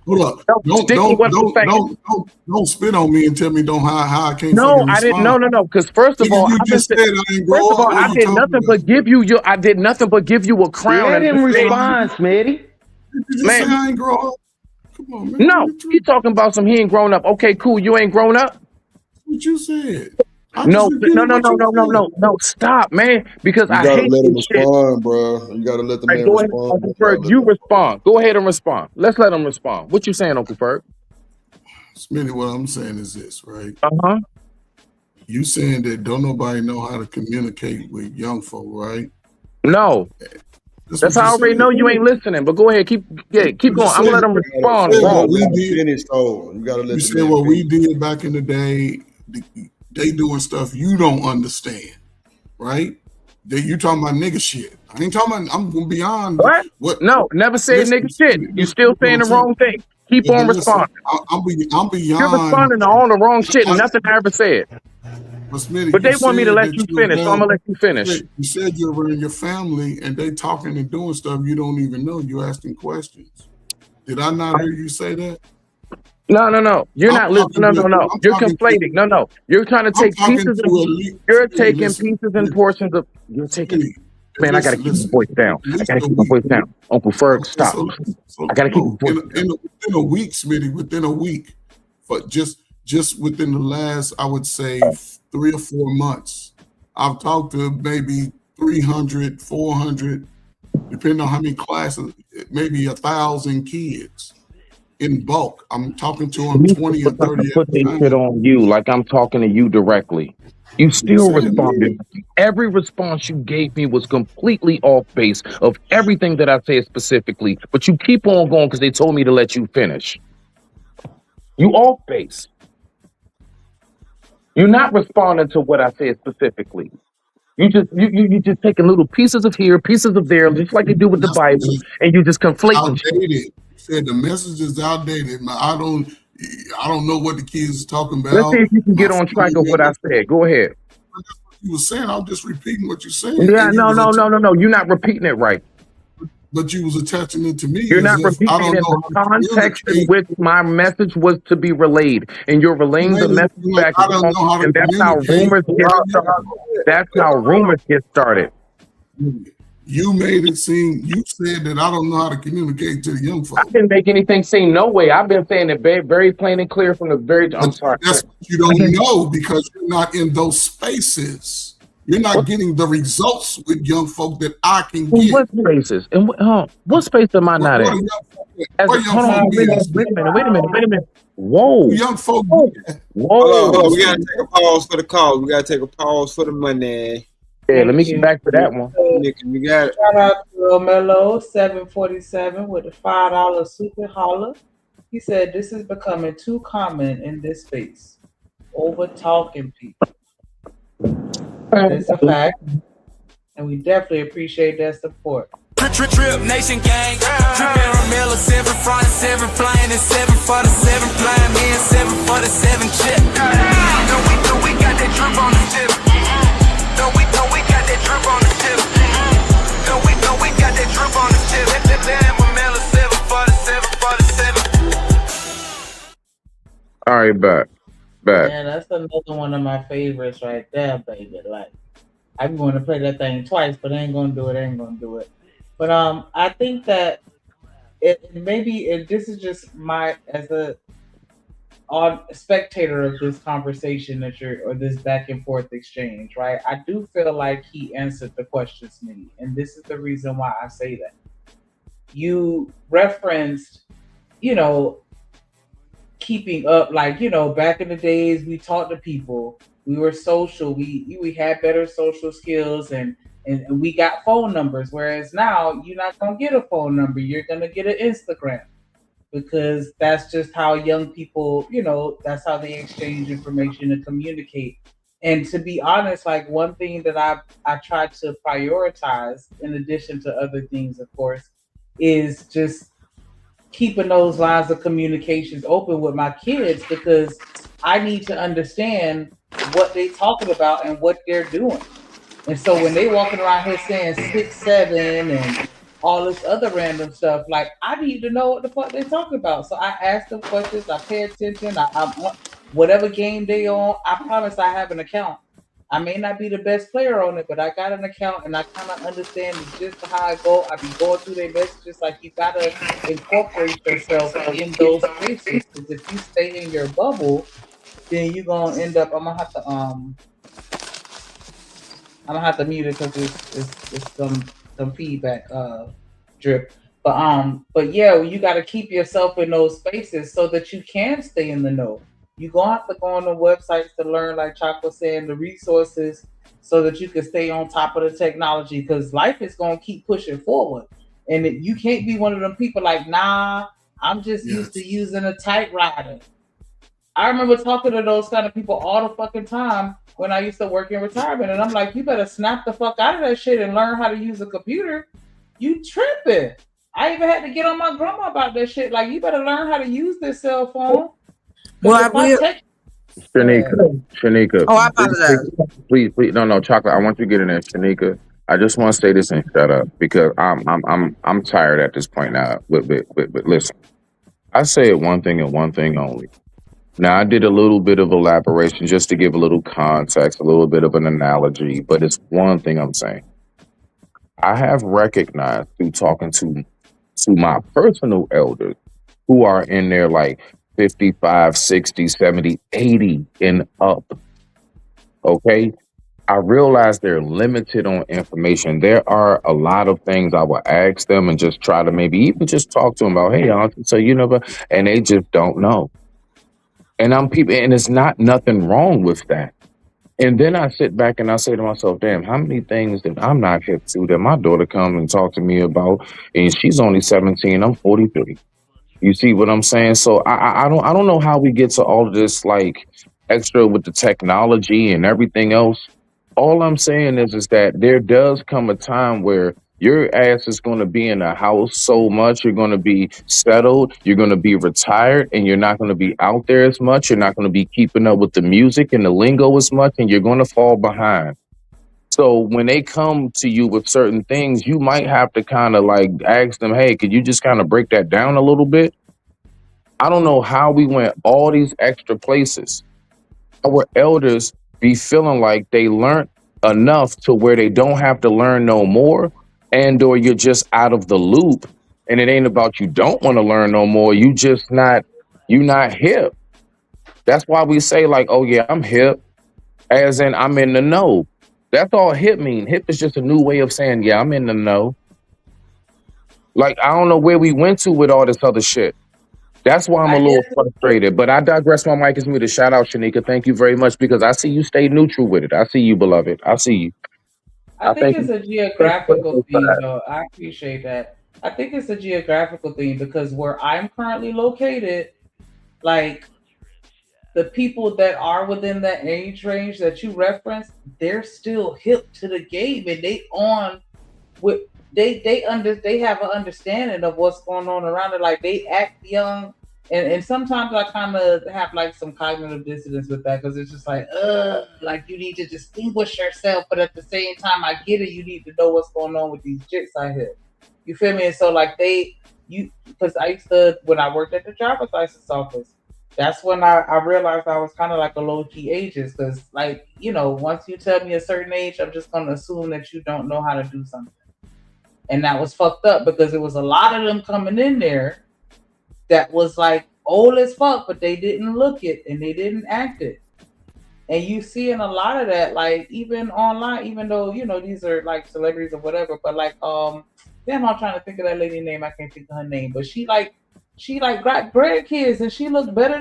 Hold up. Don't spit on me and tell me how I can't. No, I didn't. No. Because first of all, I did nothing but give you a crown. Let him respond, Smitty. Man, I ain't grow up. Come on, man. No, he talking about he ain't grown up. Okay, cool. You ain't grown up. What you said? No. Stop, man. Because I hate let him respond, shit. bro. You gotta let the man go respond. Ahead, Uncle Ferg, you respond. Go ahead and respond. Let's let him respond. What you saying, Uncle Ferg? Smitty, what I'm saying is this, right? Uh-huh. You saying that don't nobody know how to communicate with young folk, right? No. That's how I already know you ain't listening. But go ahead, keep going. I'm gonna let them respond. You gotta let. You said what we did back in the day. They doing stuff you don't understand, right? You talking about nigga shit. I ain't talking about. I'm going beyond what. No, never said nigga shit. You still saying the wrong thing. Keep on responding. I'm beyond. You're responding to all the wrong shit. Nothing I ever said. But they want me to let you finish, so I'm gonna let you finish. You said you're around your family and they talking and doing stuff you don't even know. You asking questions. Did I not hear you say that? No. You're not listening. No. You're conflating. No. You're trying to take pieces of. You're taking pieces and portions of. You're taking. Man, I gotta keep my voice down. Uncle Ferg, stop. I gotta keep my voice down. Within a week, Smitty. Within a week, but just within the last, I would say 3 or 4 months, I've talked to maybe 300, 400, depending on how many classes, maybe 1,000 kids in bulk. I'm talking to them 20 or 30. Put that shit on you like I'm talking to you directly. You still responded. Every response you gave me was completely off base of everything that I said specifically, but you keep on going because they told me to let you finish. You off base. You're not responding to what I said specifically. You just taking little pieces of here, pieces of there, just like you do with the Bible, and you just conflating. Outdated. You said the message is outdated. I don't know what the kids are talking about. Let's see if you can get on track of what I said. Go ahead. That's what you were saying. I'm just repeating what you're saying. Yeah, no. You're not repeating it right. But you was attaching it to me. You're not repeating it in the context in which my message was to be relayed. And you're relaying the message back. And that's how rumors get started. That's how rumors get started. You made it seem, you said that I don't know how to communicate to the young folks. I didn't make anything seem no way. I've been saying it very, very plain and clear from the very, I'm sorry. That's what you don't know because you're not in those spaces. You're not getting the results with young folk that I can get. What spaces? And what space am I not in? Wait a minute. Whoa. Young folk. Hold on. We gotta take a pause for the call. We gotta take a pause for the money. Yeah, let me get back to that one. We got it. Shout out to Mello 747 with a $5 super holler. He said, "This is becoming too common in this space. Over talking people." It's a fact, and we definitely appreciate that support. Trip Nation gang, dripping on Miller, 7 front, 7 flying, and 7 for the 7 flying, me and 7 for the 7 chip. No, we got that drip on the tip. No, we got that drip on the tip. No, we got that drip on the tip. Damn, with Miller, 7 for the 7 for the 7. All right, back. Man, that's another one of my favorites right there, baby. Like, I'm going to play that thing twice, but I ain't gonna do it. But I think that this is just my as a spectator of this conversation or this back and forth exchange, right? I do feel like he answered the questions to me, and this is the reason why I say that. You referenced, keeping up, like, back in the days we talked to people, we were social, we had better social skills, and we got phone numbers, whereas now you're not gonna get a phone number, you're gonna get an Instagram, because that's just how young people, that's how they exchange information and communicate. And to be honest, like, one thing that I try to prioritize, in addition to other things, of course, is just keeping those lines of communications open with my kids, because I need to understand what they talking about and what they're doing. And so when they walking around here saying 6, 7 and all this other random stuff, like, I need to know what the fuck they talking about. So I ask them questions, I pay attention, I want whatever game they on, I promise I have an account. I may not be the best player on it, but I got an account and I kind of understand just how I go. I be going through their messages. Like, you gotta incorporate yourself in those spaces, because if you stay in your bubble, then you're gonna end up. I'm gonna have to mute it because it's some feedback drip. But yeah, you got to keep yourself in those spaces so that you can stay in the know. You're going to have to go on the websites to learn, like Chuck was saying, the resources, so that you can stay on top of the technology, because life is going to keep pushing forward. And you can't be one of them people like, nah, I'm just used to using a typewriter. I remember talking to those kind of people all the fucking time when I used to work in retirement. And I'm like, you better snap the fuck out of that shit and learn how to use a computer. You tripping. I even had to get on my grandma about that shit. Like, you better learn how to use this cell phone. Well, I will. Shanika. Oh, I apologize. Please, no, Chocolate. I want you to get in there, Shanika. I just want to say this and shut up, because I'm tired at this point now. But listen, I say one thing and one thing only. Now, I did a little bit of elaboration just to give a little context, a little bit of an analogy, but it's one thing I'm saying. I have recognized through talking to my personal elders who are in there like 55, 60, 70, 80 and up. Okay. I realize they're limited on information. There are a lot of things I will ask them and just try to maybe even just talk to them about, hey, Auntie, so and they just don't know. And and it's not nothing wrong with that. And then I sit back and I say to myself, damn, how many things that I'm not hip to that my daughter come and talk to me about, and she's only 17, I'm 43. You see what I'm saying? So I don't know how we get to all of this, like, extra with the technology and everything else. All I'm saying is that there does come a time where your ass is going to be in a house so much, you're going to be settled, you're going to be retired, and you're not going to be out there as much. You're not going to be keeping up with the music and the lingo as much, and you're going to fall behind. So when they come to you with certain things, you might have to kind of like ask them, hey, could you just kind of break that down a little bit? I don't know how we went all these extra places. Our elders be feeling like they learned enough to where they don't have to learn no more, and or you're just out of the loop, and it ain't about you don't want to learn no more. You not hip. That's why we say, like, oh yeah, I'm hip, as in I'm in the know. That's all hip mean. Hip is just a new way of saying, yeah, I'm in the know. Like, I don't know where we went to with all this other shit. That's why I'm a little frustrated, but I digress. My mic is muted. Shout out, Shanika. Thank you very much, because I see you stay neutral with it. I see you, beloved. I see you. I think it's a geographical thing, though. I appreciate that. I think it's a geographical thing because where I'm currently located, like the people that are within that age range that you referenced, they're still hip to the game and they on with they have an understanding of what's going on around it. Like they act young, and sometimes I kind of have like some cognitive dissonance with that because it's just like you need to distinguish yourself, but at the same time, I get it. You need to know what's going on with these chicks out here. You feel me? And so like because I used to when I worked at the driver's license office. That's when I realized I was kind of like a low key ageist because, like, once you tell me a certain age, I'm just going to assume that you don't know how to do something. And that was fucked up because it was a lot of them coming in there that was like old as fuck, but they didn't look it and they didn't act it. And you see in a lot of that, like even online, even though, these are like celebrities or whatever, but like, damn, I'm trying to think of that lady name. I can't think of her name, but she got grandkids and she looked better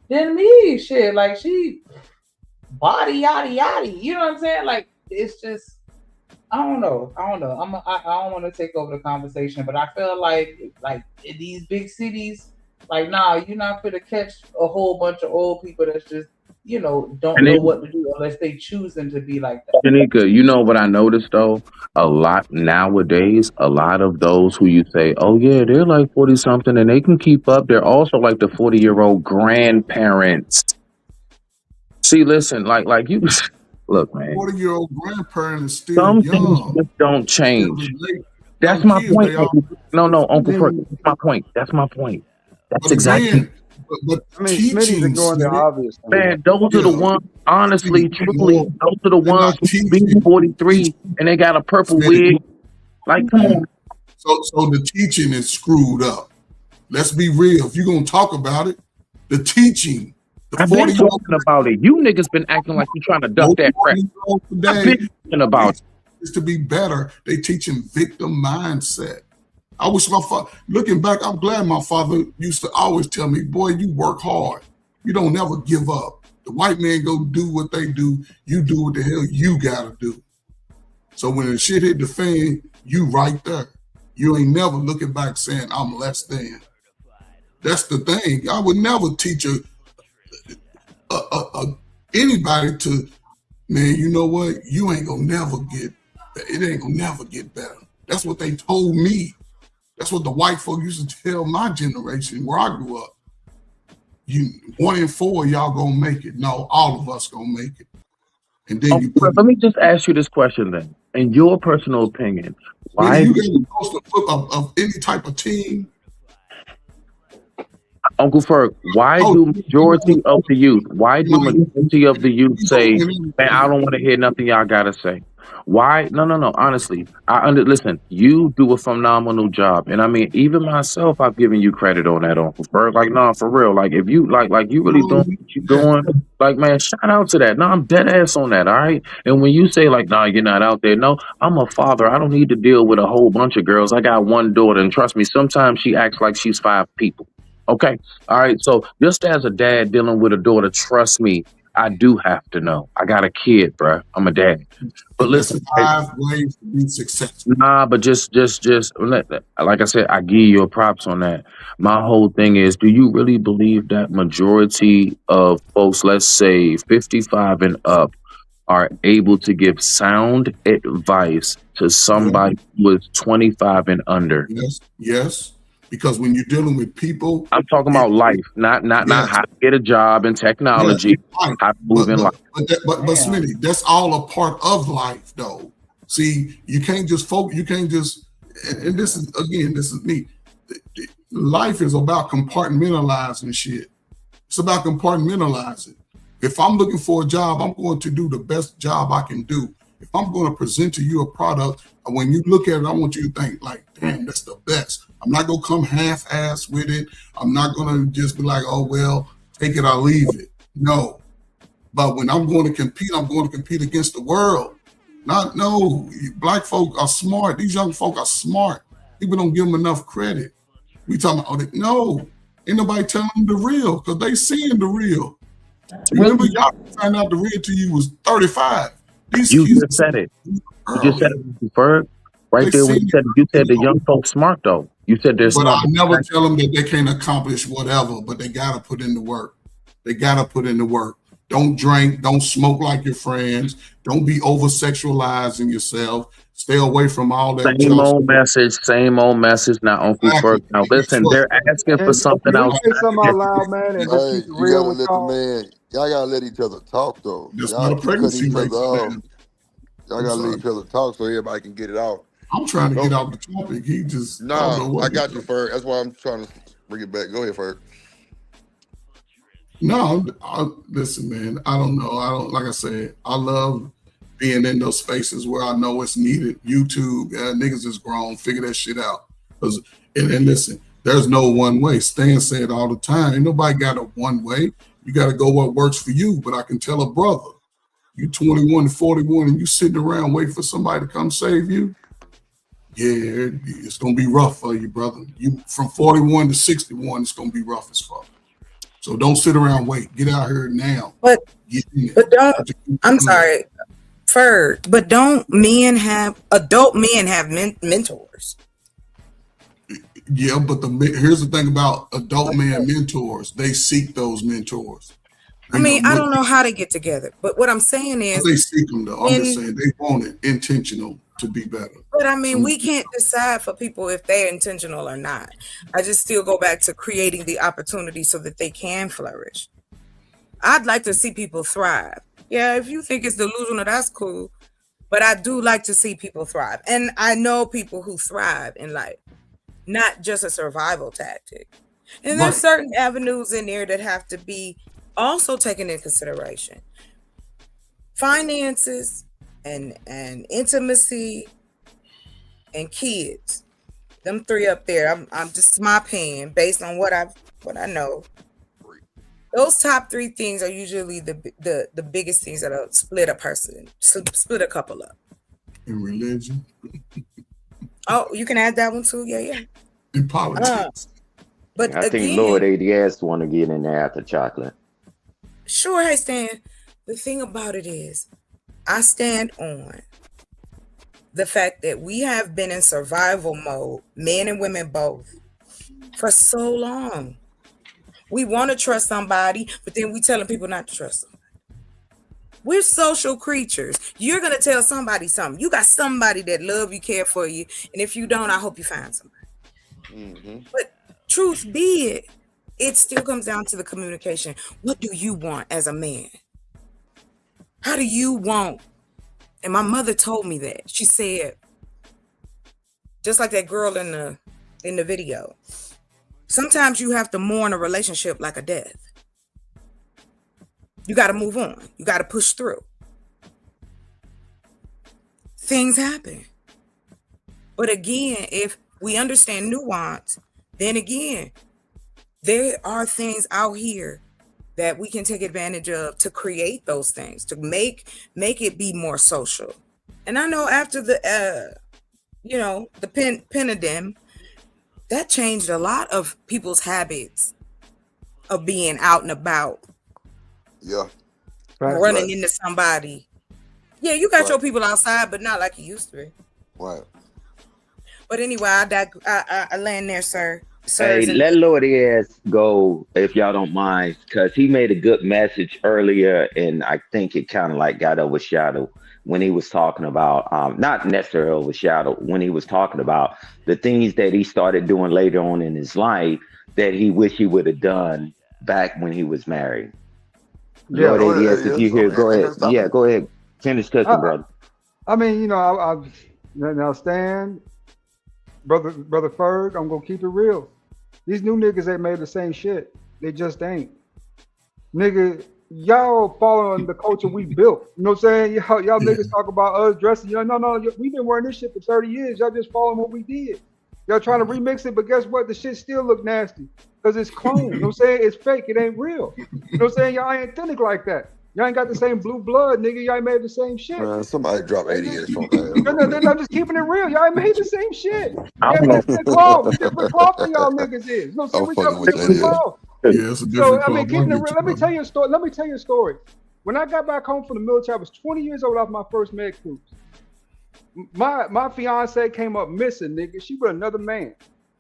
than me. Shit, like she body yada yada. You know what I'm saying? Like it's just I don't know. I don't want to take over the conversation, but I feel like in these big cities, like you're not gonna catch a whole bunch of old people that's just don't know what to do unless they choosing to be like that. Shanika, you know what I noticed though? A lot nowadays, a lot of those who you say, oh yeah, they're like 40 something and they can keep up. They're also like the 40-year-old grandparents. See, listen, like you look, man. 40-year-old grandparent is still Some young. things just don't change. That's my point. No, Uncle Perk. That's my point. That's my point. That's exactly. But Smitty's ignoring the obvious. Man, those are the ones. Honestly, truly, those are the ones who be 43 and they got a purple wig. Like, come on. So the teaching is screwed up. Let's be real. If you're gonna talk about it, the teaching. I've been talking about it. You niggas been acting like you're trying to duck that crap. I've been talking about it. Is to be better. They teaching victim mindset. I wish my father, looking back, I'm glad my father used to always tell me, boy, you work hard. You don't never give up. The white man go do what they do. You do what the hell you gotta do. So when the shit hit the fan, you right there. You ain't never looking back saying I'm less than. That's the thing. I would never teach anybody to, man, you know what? You ain't gonna never get, it ain't gonna never get better. That's what they told me. That's what the white folk used to tell my generation where I grew up. 1 in 4 y'all gonna make it. No, all of us gonna make it. And then let me just ask you this question then. In your personal opinion, why you get the post of any type of team? Uncle Ferg, why do majority of the youth say, man, I don't want to hear nothing y'all gotta say? Why? No. Honestly, listen, you do a phenomenal job. And I mean, even myself, I've given you credit on that, Uncle Ferg. Like, no, for real. Like, if you like you really doing what you're doing, like, man, shout out to that. No, I'm dead ass on that, all right? And when you say, like, nah, you're not out there, no, I'm a father. I don't need to deal with a whole bunch of girls. I got one daughter, and trust me, sometimes she acts like she's 5 people. Okay. All right. So just as a dad dealing with a daughter, trust me, I do have to know. I got a kid, bro. I'm a dad. But listen, 5 ways to be successful. Nah, but just like I said, I give you your props on that. My whole thing is, do you really believe that majority of folks, let's say 55 and up, are able to give sound advice to somebody who is 25 and under? Yes. Because when you're dealing with people, I'm talking about life, not how to get a job in technology, how to move in life. But Smitty, that's all a part of life, though. See, you can't just focus. You can't just. And this is me. Life is about compartmentalizing shit. It's about compartmentalizing. If I'm looking for a job, I'm going to do the best job I can do. If I'm going to present to you a product, when you look at it, I want you to think like, damn, that's the best. I'm not going to come half-ass with it. I'm not going to just be like, oh, well, take it or leave it. No. But when I'm going to compete, I'm going to compete against the world. Black folk are smart. These young folk are smart. People don't give them enough credit. We talking about, no, ain't nobody telling them the real because they seeing the real. Remember, y'all found out the real to you was 35. You just said it. You just said it, Ferg. Right there when you said the young folks smart though. You said they're But smart. I never tell them that they can't accomplish whatever, but they gotta put in the work. They gotta put in the work. Don't drink, don't smoke like your friends, don't be over sexualizing yourself. Stay away from all that Same junk. same old message. Now, Uncle Ferg. Now, listen, they're asking for And something can we else. say something out loud, man, and just Hey, keep it you real gotta with let the y'all? man. Y'all gotta let each other talk though. That's Y'all not a keep cutting pregnancy each rate, other off. man. Y'all I'm gotta let sorry. each other talk so everybody can get it out. I'm trying to Don't- get off the topic. He just I don't Nah, know what I got you, Ferg. That's why I'm trying to bring it back. Go ahead, Ferg. No, listen, man. I don't know. I don't like I said. I love being in those spaces where I know it's needed. YouTube, niggas is grown. Figure that shit out. And listen, there's no one way. Stan said all the time. Ain't nobody got a one way. You got to go what works for you. But I can tell a brother, you 21 to 41, and you sitting around waiting for somebody to come save you. Yeah, it's gonna be rough for you, brother. You from 41 to 61, it's gonna be rough as fuck. So don't sit around wait. Get out here now. But don't. I'm Get sorry, Ferg. But don't adult men have mentors? Yeah, but here's the thing about adult man mentors. They seek those mentors. I mean, I don't know how to get together, but what I'm saying is they seek them though. I'm just saying they want it intentional to be better. But I mean, we can't decide for people if they're intentional or not. I just still go back to creating the opportunity so that they can flourish. I'd like to see people thrive. Yeah, if you think it's delusional, that's cool. But I do like to see people thrive. And I know people who thrive in life, not just a survival tactic. And there's certain avenues in there that have to be also taken into consideration. Finances and intimacy and kids. Them three up there. I'm just my opinion based on what I know. Those top three things are usually the biggest things that'll split a person, split a couple up. In religion. Oh, you can add that one too. Yeah. In politics. But I think Lord ADS want to get in there after chocolate. Sure, hey Stan. The thing about it is, I stand on the fact that we have been in survival mode, men and women both, for so long. We want to trust somebody, but then we telling people not to trust them. We're social creatures. You're going to tell somebody something. You got somebody that love you, care for you. And if you don't, I hope you find somebody. Mm-hmm. But truth be it still comes down to the communication. What do you want as a man? How do you want? And my mother told me that. She said, just like that girl in the video, sometimes you have to mourn a relationship like a death. You got to move on. You got to push through. Things happen. But again, if we understand nuance, then again, there are things out here that we can take advantage of to create those things, to make it be more social. And I know after the pandemic, that changed a lot of people's habits of being out and about. Yeah. Running into somebody. Yeah, you got your people outside, but not like you used to be. Right. But anyway, I land there, sir. Hey, let Lord AS go if y'all don't mind, because he made a good message earlier, and I think it kind of like got overshadowed when he was talking about, not necessarily overshadowed, when he was talking about the things that he started doing later on in his life that he wished he would have done back when he was married. Yeah, Lord AS, if you hear, go ahead. Yeah, go ahead. Finish cooking, brother. I mean, I've now Stan, brother Ferg, I'm gonna keep it real. These new niggas ain't made the same shit. They just ain't. Nigga, y'all following the culture we built. You know what I'm saying? Y'all niggas talk about us dressing. No, we've been wearing this shit for 30 years. Y'all just following what we did. Y'all trying to remix it, but guess what? The shit still look nasty. Because it's clone. You know what I'm saying? It's fake. It ain't real. You know what I'm saying? Y'all ain't authentic like that. Y'all ain't got the same blue blood, nigga. Y'all ain't made the same shit. Somebody drop 80 years from that. No, I'm just keeping it real. Y'all ain't made the same shit. Y'all ain't different cloth. Different cloth than y'all niggas is. You know what I'm saying? We got different cloth. Yeah, it's a different So, I mean, keeping it cloth. real. Let me tell you a story. When I got back home from the military, I was 20 years old off my first med cruise. my fiance came up missing, nigga. She with another man.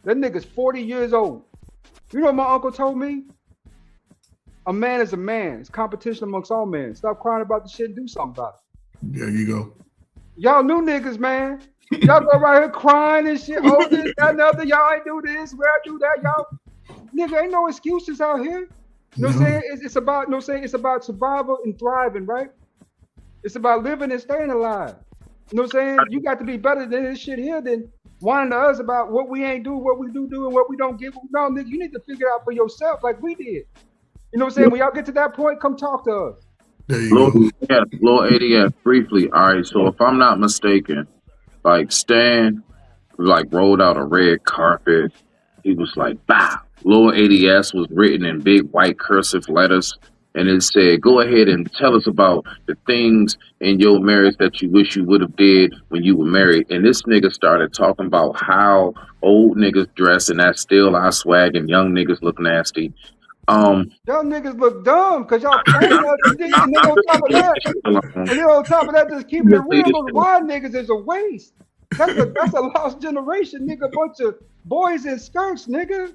That nigga's 40 years old. You know what my uncle told me? A man is a man. It's competition amongst all men. Stop crying about the shit and do something about it. There you go. Y'all new niggas, man. Y'all go right here crying and shit. Oh, this, that, and the other. Y'all ain't do this. Where I do that, y'all. Nigga, ain't no excuses out here. You know what I'm saying? It's about, you know what I'm saying? It's about survival and thriving, right? It's about living and staying alive. You know what I'm saying? You got to be better than this shit here than whining to us about what we ain't do, what we do, and what we don't get. No, nigga, you need to figure it out for yourself like we did. You know what I'm saying? When y'all get to that point, come talk to us. There you go. Lord ADF, briefly. All right, so if I'm not mistaken, like Stan, like rolled out a red carpet. He was like, "Bow." Lord ADS was written in big white cursive letters, and it said, "Go ahead and tell us about the things in your marriage that you wish you would have did when you were married." And this nigga started talking about how old niggas dress, and that's still our swag, and young niggas look nasty. Y'all niggas look dumb because y'all playing us, and then on top of that, just keeping it real. Those wild niggas is a waste. That's a lost generation, nigga. A bunch of boys in skirts, nigga.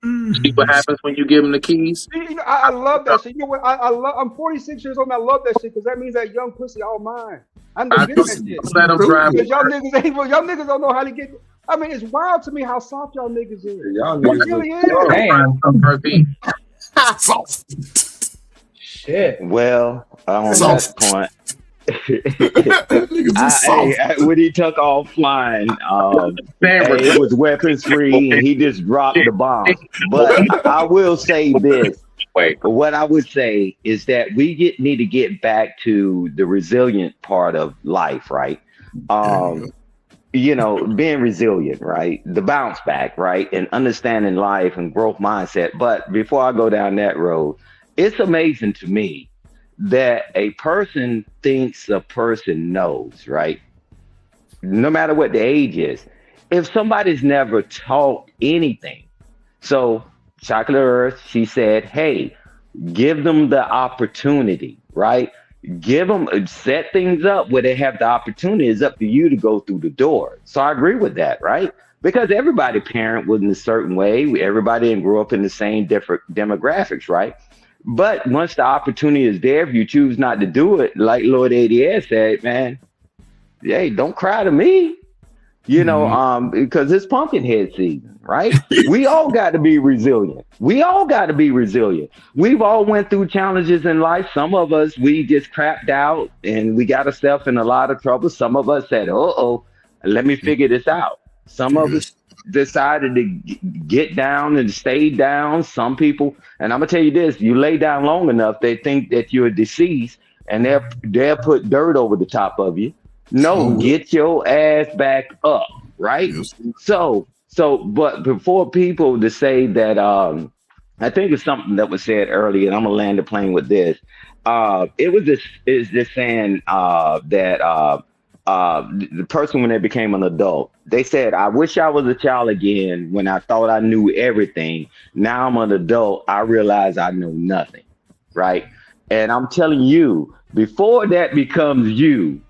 See what happens when you give them the keys? You know, I love that shit. You know what? I'm 46 years old and I love that shit because that means that young pussy all mine. I know get that shit. Let them drive. Because y'all niggas don't know how to get. I mean, it's wild to me how soft y'all niggas is. Y'all niggas really is. Soft. Shit. Well, on that point, when he took off flying, it was weapons free, and he just dropped the bomb. But I will say this: what I would say is that we need to get back to the resilient part of life, right? You know, being resilient, right? The bounce back, right? And understanding life and growth mindset. But before I go down that road, it's amazing to me that a person thinks a person knows, right? No matter what the age is. If somebody's never taught anything. So Chocolate Earth, she said, hey, give them the opportunity, right? Give them, set things up where they have the opportunity. It's up to you to go through the door. So I agree with that, right? Because everybody parent was in a certain way. Everybody didn't grow up in the same different demographics, right? But once the opportunity is there, if you choose not to do it, like Lord ADS said, man, hey, don't cry to me. You know, because it's Pumpkinhead season, right? We all got to be resilient. We all got to be resilient. We've all went through challenges in life. Some of us, we just crapped out and we got ourselves in a lot of trouble. Some of us said, let me figure this out. Some of us decided to get down and stay down. Some people, and I'm going to tell you this, you lay down long enough, they think that you're deceased and they'll put dirt over the top of you. No, get your ass back up, right? So, but before people to say that, I think it's something that was said earlier, and I'm gonna land the plane with this. It was this saying that the person when they became an adult, they said, "I wish I was a child again when I thought I knew everything. Now I'm an adult, I realize I know nothing," right? And I'm telling you, before that becomes you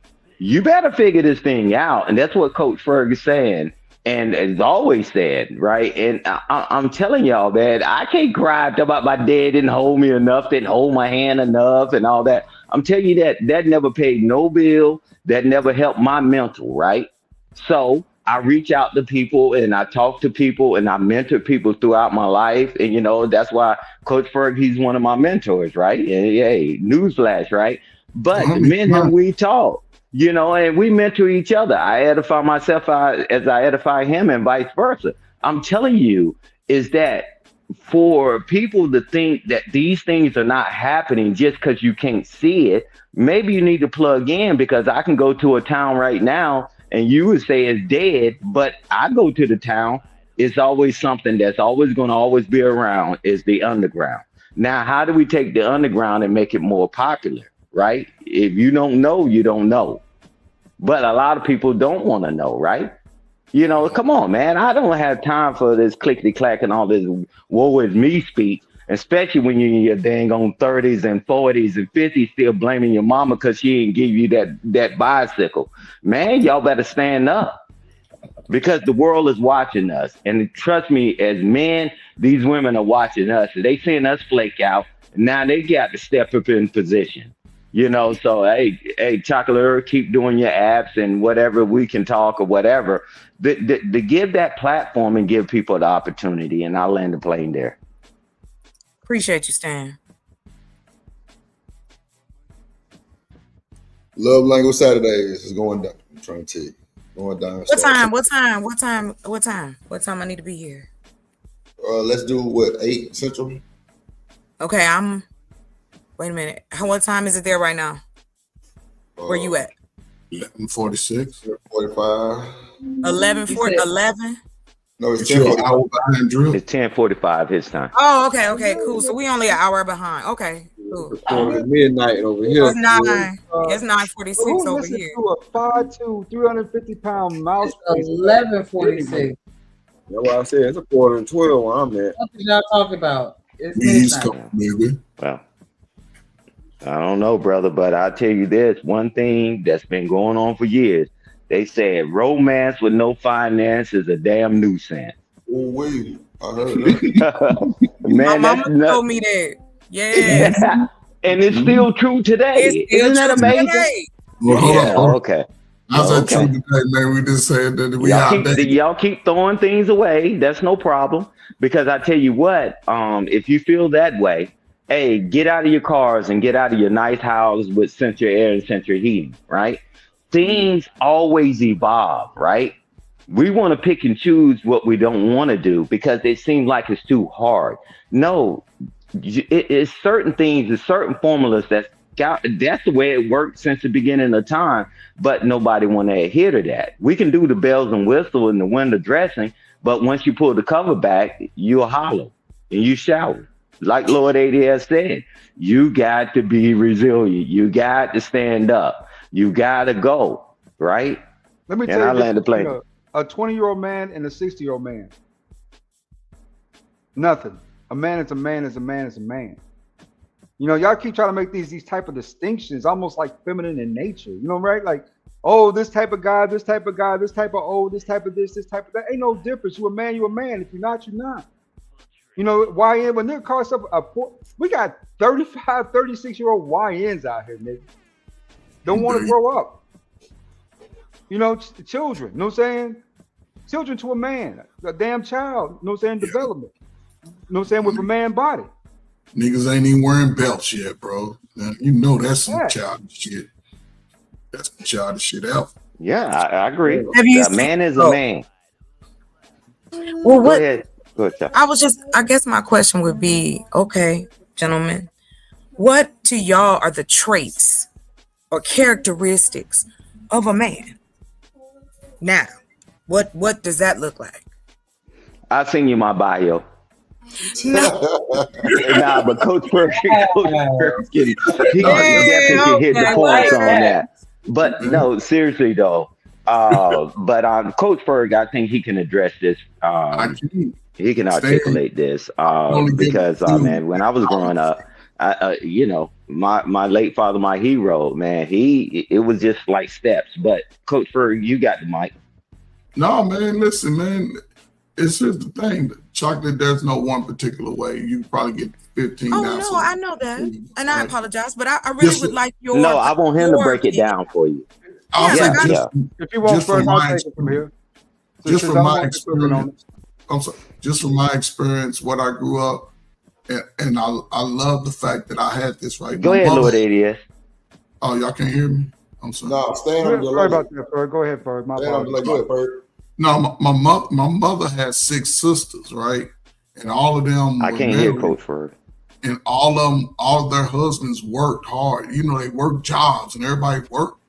better figure this thing out. And that's what Coach Ferg is saying. And has always said, right? And I'm telling y'all that I can't cry about my dad didn't hold me enough, didn't hold my hand enough and all that. I'm telling you that never paid no bill. That never helped my mental, right? So I reach out to people and I talk to people and I mentor people throughout my life. And, you know, that's why Coach Ferg, he's one of my mentors, right? And hey, newsflash, right? But me and him, we talk. You know, and we mentor each other. I edify myself as I edify him and vice versa. I'm telling you is that for people to think that these things are not happening just because you can't see it, maybe you need to plug in, because I can go to a town right now and you would say it's dead, but I go to the town, it's always something that's always going to always be around is the underground. Now, how do we take the underground and make it more popular? Right? If you don't know, you don't know. But a lot of people don't want to know, right? You know, come on, man. I don't have time for this clickety clack and all this woe is me speech. especially when you're in your dang on 30s and 40s and 50s, still blaming your mama because she didn't give you that bicycle. Man, y'all better stand up because the world is watching us. And trust me, as men, these women are watching us. They seeing us flake out. Now they got to step up in position. So hey, Chocolate, keep doing your apps and whatever we can talk or whatever. To give that platform and give people the opportunity, and I'll land the plane there. Appreciate you, Stan. Love Language Saturdays is going down. I'm trying to tell you. Going down. What time I need to be here? Let's do 8 Central. Okay, wait a minute. What time is it there right now? Where you at? 11:46. 45. 11. No, it's an hour behind Drew. It's 10:45 his time. Oh, okay, cool. So we only an hour behind. Okay, cool. Midnight over here. It's 9. It's 9:46 over here. To a 5'2", 350-pound mouse. 11:46. That's why I said it's 11:45 where I'm at. What did y'all talk about? East Coast, baby. Well, I don't know, brother, but I'll tell you this. One thing that's been going on for years. They said romance with no finance is a damn nuisance. Oh, wait. I heard that. Man, my mama told me that. Yes. And it's still true today. Isn't that amazing? Today. Well, hold on. Okay. How's that true today, man? We just said that we y'all keep throwing things away. That's no problem. Because I tell you what, if you feel that way, hey, get out of your cars and get out of your nice house with central air and central heating, right? Things always evolve, right? We want to pick and choose what we don't want to do because it seems like it's too hard. No, it's certain things, it's certain formulas that's the way it worked since the beginning of time, but nobody want to adhere to that. We can do the bells and whistles and the window dressing, but once you pull the cover back, you'll hollow and you shower. Like Lord ADS said, you got to be resilient. You got to stand up. You got to go, right? Let me tell you, land the plane. A 20-year-old man and a 60-year-old man. Nothing. A man is a man is a man is a man. Y'all keep trying to make these type of distinctions, almost like feminine in nature. Right? Like, oh, this type of guy, this type of guy, this type of this type of this type of that. Ain't no difference. You a man, you a man. If you're not, you're not. YN, when they're cars up, we got 35, 36-year-old YNs out here, nigga. Don't want to grow up. Children, you know what I'm saying? Children to a man, a damn child, you know what I'm saying? Development. You know what I'm saying? With a man body. Niggas ain't even wearing belts yet, bro. Now, that's some childish shit. That's some childish shit out. Yeah, I agree. A man is a man. Well, Go ahead. I guess my question would be, okay, gentlemen, what to y'all are the traits or characteristics of a man? Now, what does that look like? I'll send you my bio. But Coach Perkins he definitely can hit the points on that. But no, seriously though, but Coach Ferg, I think he can address this. He can articulate this because man, when I was growing up, my late father, my hero, man, it was just like steps. But Coach Ferg, you got the mic. No, man, listen, man. It's just the thing. Chocolate, there's no one particular way. You probably get 15 ounces. No, I know that. And I apologize, but I really would like your... No, I want him to break it down for you. If you want first, I'll take it from here. Just from my experience, just from my experience, what I grew up, and I love the fact that I had this right. Go ahead, Lord ADS. Oh, y'all can't hear me? I'm sorry. No, stand on Sorry about that, Ferg. Go ahead, Ferg. My apologies. Go ahead, Ferg. No, my mother had 6 sisters, right? And all of them I can't hear Coach Ferg. And all of their husbands worked hard. They worked jobs and everybody worked.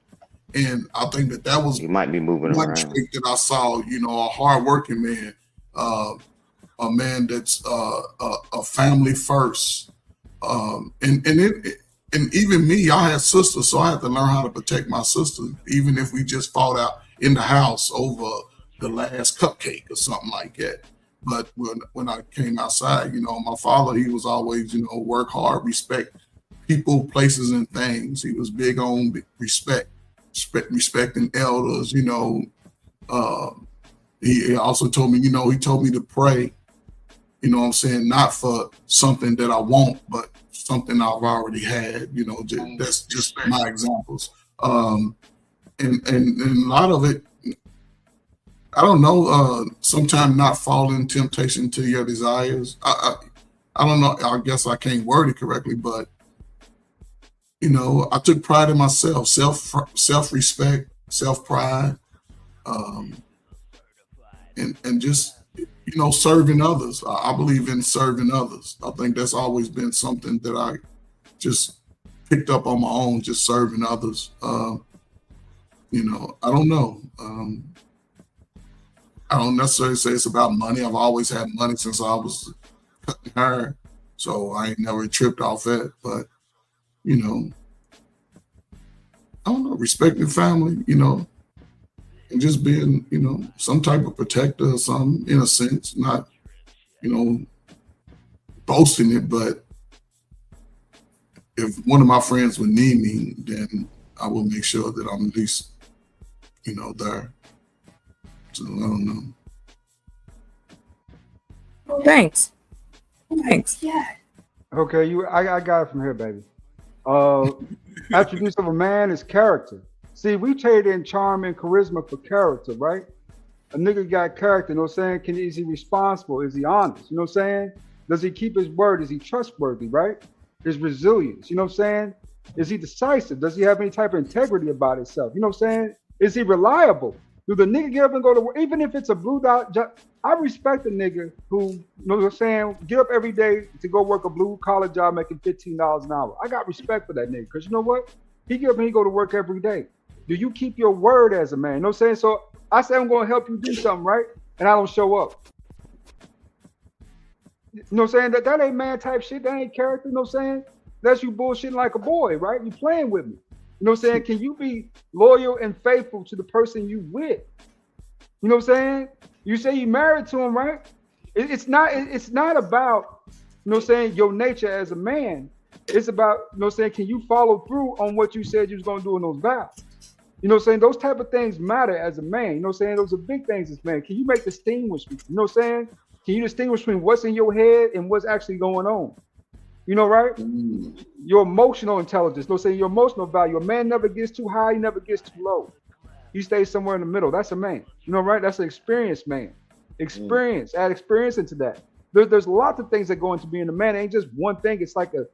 And I think that was you might be moving one around. trait that I saw, a hardworking man, a man that's a family first. And even me, I had sisters, so I had to learn how to protect my sisters, even if we just fought out in the house over the last cupcake or something like that. But when I came outside, my father, he was always, work hard, respect people, places, and things. He was big on respecting elders. He also told me, he told me to pray. What I'm saying, not for something that I want, but something I've already had. That's just my examples. And a lot of it, I don't know. Sometimes not fall in temptation to your desires. I don't know. I guess I can't word it correctly, but I took pride in myself, self-respect, self-pride, and just serving others. I believe in serving others. I think that's always been something that I just picked up on my own, just serving others. I don't know. I don't necessarily say it's about money. I've always had money since I was cutting hair, so I ain't never tripped off that. But I don't know, respecting family, and just being, some type of protector or something, in a sense, not, boasting it, but if one of my friends would need me, then I will make sure that I'm at least, there. So I don't know. Thanks. Okay, I got it from here, baby. Attributes of a man is character. See, we trade in charm and charisma for character, right? A nigga got character, you know what I'm saying? Is he responsible? Is he honest? You know what I'm saying? Does he keep his word? Is he trustworthy, right? His resilience, you know what I'm saying? Is he decisive? Does he have any type of integrity about himself? You know what I'm saying? Is he reliable? Do the nigga get up and go to work? Even if it's a blue dot job, I respect a nigga who, you know what I'm saying, get up every day to go work a blue collar job making $15 an hour. I got respect for that nigga, because you know what? He get up and he go to work every day. Do you keep your word as a man? You know what I'm saying? So I say I'm going to help you do something, right? And I don't show up. You know what I'm saying? That ain't man type shit. That ain't character. You know what I'm saying? That's you bullshitting like a boy, right? You playing with me. You know what I'm saying? Can you be loyal and faithful to the person you with? You know what I'm saying? You say you married to him, right? It's not about, you know what I'm saying, your nature as a man. It's about, you know what I'm saying, can you follow through on what you said you was going to do in those vows? You know what I'm saying? Those type of things matter as a man. You know what I'm saying? Those are big things as a man. Can you make distinguish? You know what I'm saying? Can you distinguish between what's in your head and what's actually going on? You know, right? Your emotional intelligence. You know what I'm saying? Your emotional value. A man never gets too high, he never gets too low. He stays somewhere in the middle. That's a man. You know, right? That's an experienced man. Experience. Add experience into that. There's lots of things that go into being a man. It ain't just one thing. It's like a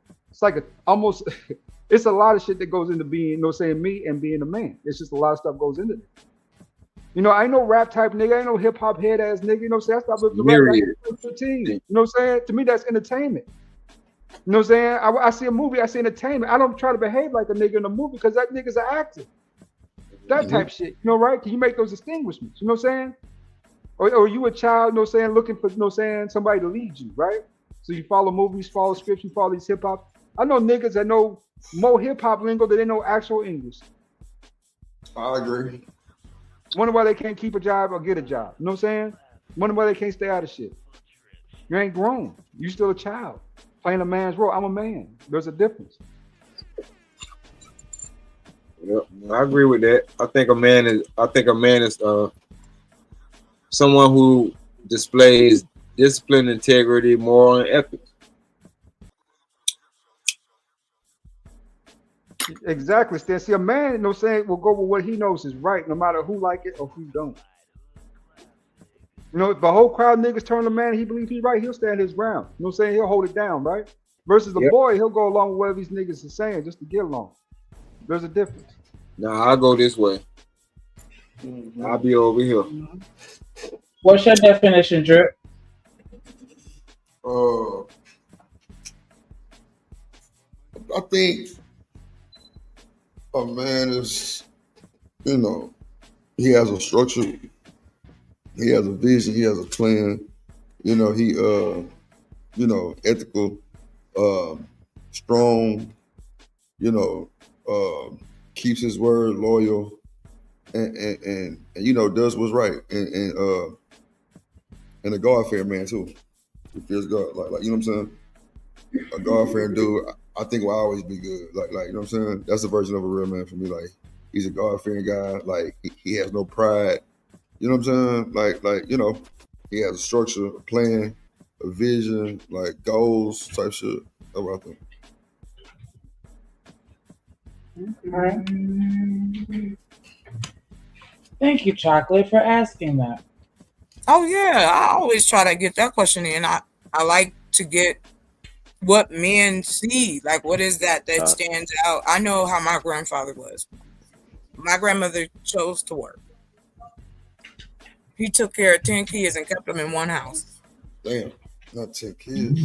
almost it's a lot of shit that goes into being, you know what I'm saying, me and being a man. It's just a lot of stuff goes into it. You know, I ain't no rap type nigga, I ain't no hip hop head ass nigga, you know what I'm saying? I stopped listening to rap like 15. You know what I'm saying? To me, that's entertainment. You know what I'm saying? I see a movie, I see entertainment. I don't try to behave like a nigga in a movie because that nigga's an actor. That type shit, you know, right? Can you make those distinguishments? You know what I'm saying? Or you a child, you know what I'm saying, looking for, you know what I'm saying, somebody to lead you, right? So you follow movies, follow scripts, you follow these hip hop. I know niggas that know more hip hop lingo than they know actual English. I agree. Wonder why they can't keep a job or get a job. You know what I'm saying? Wonder why they can't stay out of shit. You ain't grown. You still a child playing a man's role. I'm a man. There's a difference. Yep, I agree with that. I think a man is someone who displays discipline, integrity, moral, and ethics. Exactly, Stan. See, a man, you know what I'm saying, will go with what he knows is right, no matter who like it or who don't. You know, if the whole crowd of niggas turn to man, he believes he's right, he'll stand his ground. You know what I'm saying? He'll hold it down, right? Versus the boy, he'll go along with whatever these niggas are saying just to get along. There's a difference. Nah, I'll go this way. I'll be over here. What's your definition, Drip? I think a man is, you know, he has a structure, he has a vision, he has a plan, you know, he you know, ethical, strong, you know, keeps his word, loyal, and you know, does what's right. And and a God-fearing man too. He fears God, like you know what I'm saying. A God-fearing dude, I think will always be good. Like you know what I'm saying. That's the version of a real man for me. Like he's a God-fearing guy. Like he has no pride. You know what I'm saying. Like you know, he has a structure, a plan, a vision, like goals type shit. That's what I think. Thank you, Chocolate, for asking that. Oh yeah, I always try to get that question in. I like to get what men see. Like, what is that stands out? I know how my grandfather was. My grandmother chose to work. He took care of 10 kids and kept them in one house. Damn, not 10 kids.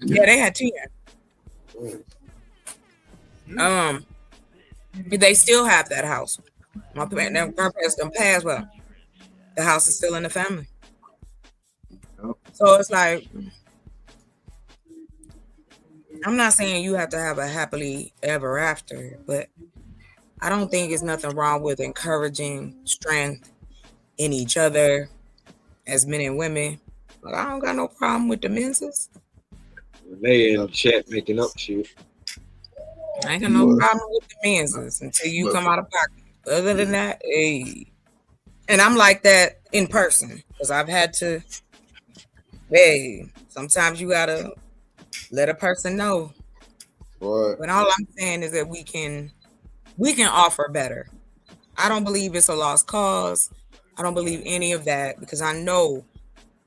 Yeah, they had 10. They still have that house. My grandparents done passed, well, the house is still in the family. So it's like, I'm not saying you have to have a happily ever after, but I don't think it's nothing wrong with encouraging strength in each other as men and women. Like, I don't got no problem with the menses. They in the chat making up shit. I ain't got no problem with the menses until you come out of pocket. Other than that, hey. And I'm like that in person because I've had to, hey, sometimes you gotta let a person know. Right. But all I'm saying is that we can offer better. I don't believe it's a lost cause. I don't believe any of that because I know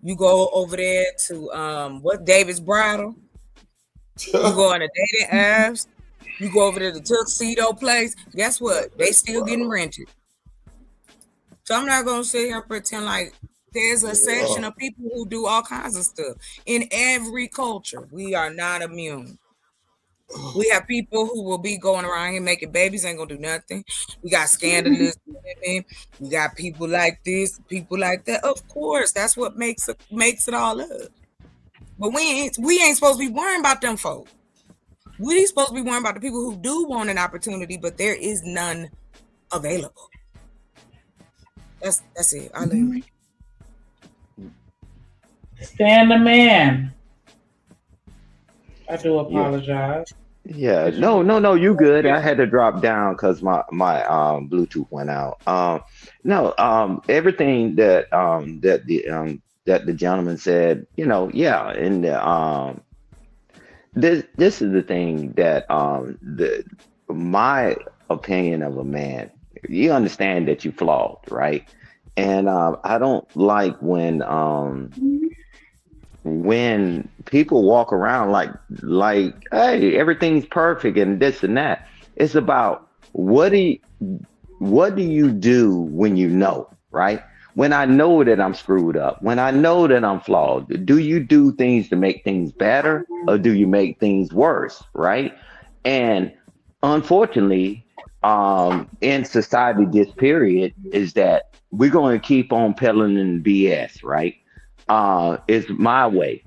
you go over there to David's Bridal. You go on the dating apps. You go over to the tuxedo place. Guess what? They still getting rented. So I'm not gonna sit here and pretend like there's a section of people who do all kinds of stuff in every culture. We are not immune. We have people who will be going around here making babies, ain't gonna do nothing. We got scandalous women. We got people like this, people like that. Of course, that's what makes it all up. But we ain't supposed to be worrying about them folks. We supposed to be worrying about the people who do want an opportunity, but there is none available. That's it. I learned. Stand the man. I do apologize. Yeah, no, you good. I had to drop down because my Bluetooth went out. Everything that the gentleman said, yeah, and this is the thing that my opinion of a man. You understand that you flawed, right? And I don't like when people walk around like, hey, everything's perfect and this and that. It's about what do you do when you know, right? When I know that I'm screwed up, when I know that I'm flawed, do you do things to make things better or do you make things worse, right? And unfortunately, in society, this period is that we're going to keep on peddling in BS, right? It's my way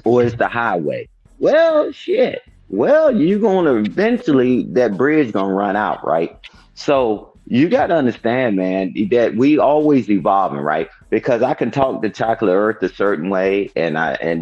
or it's the highway. Well, shit. Well, you're going to eventually, that bridge going to run out, right? So you got to understand, man, that we always evolving, right? Because I can talk to Chocolate Earth a certain way, and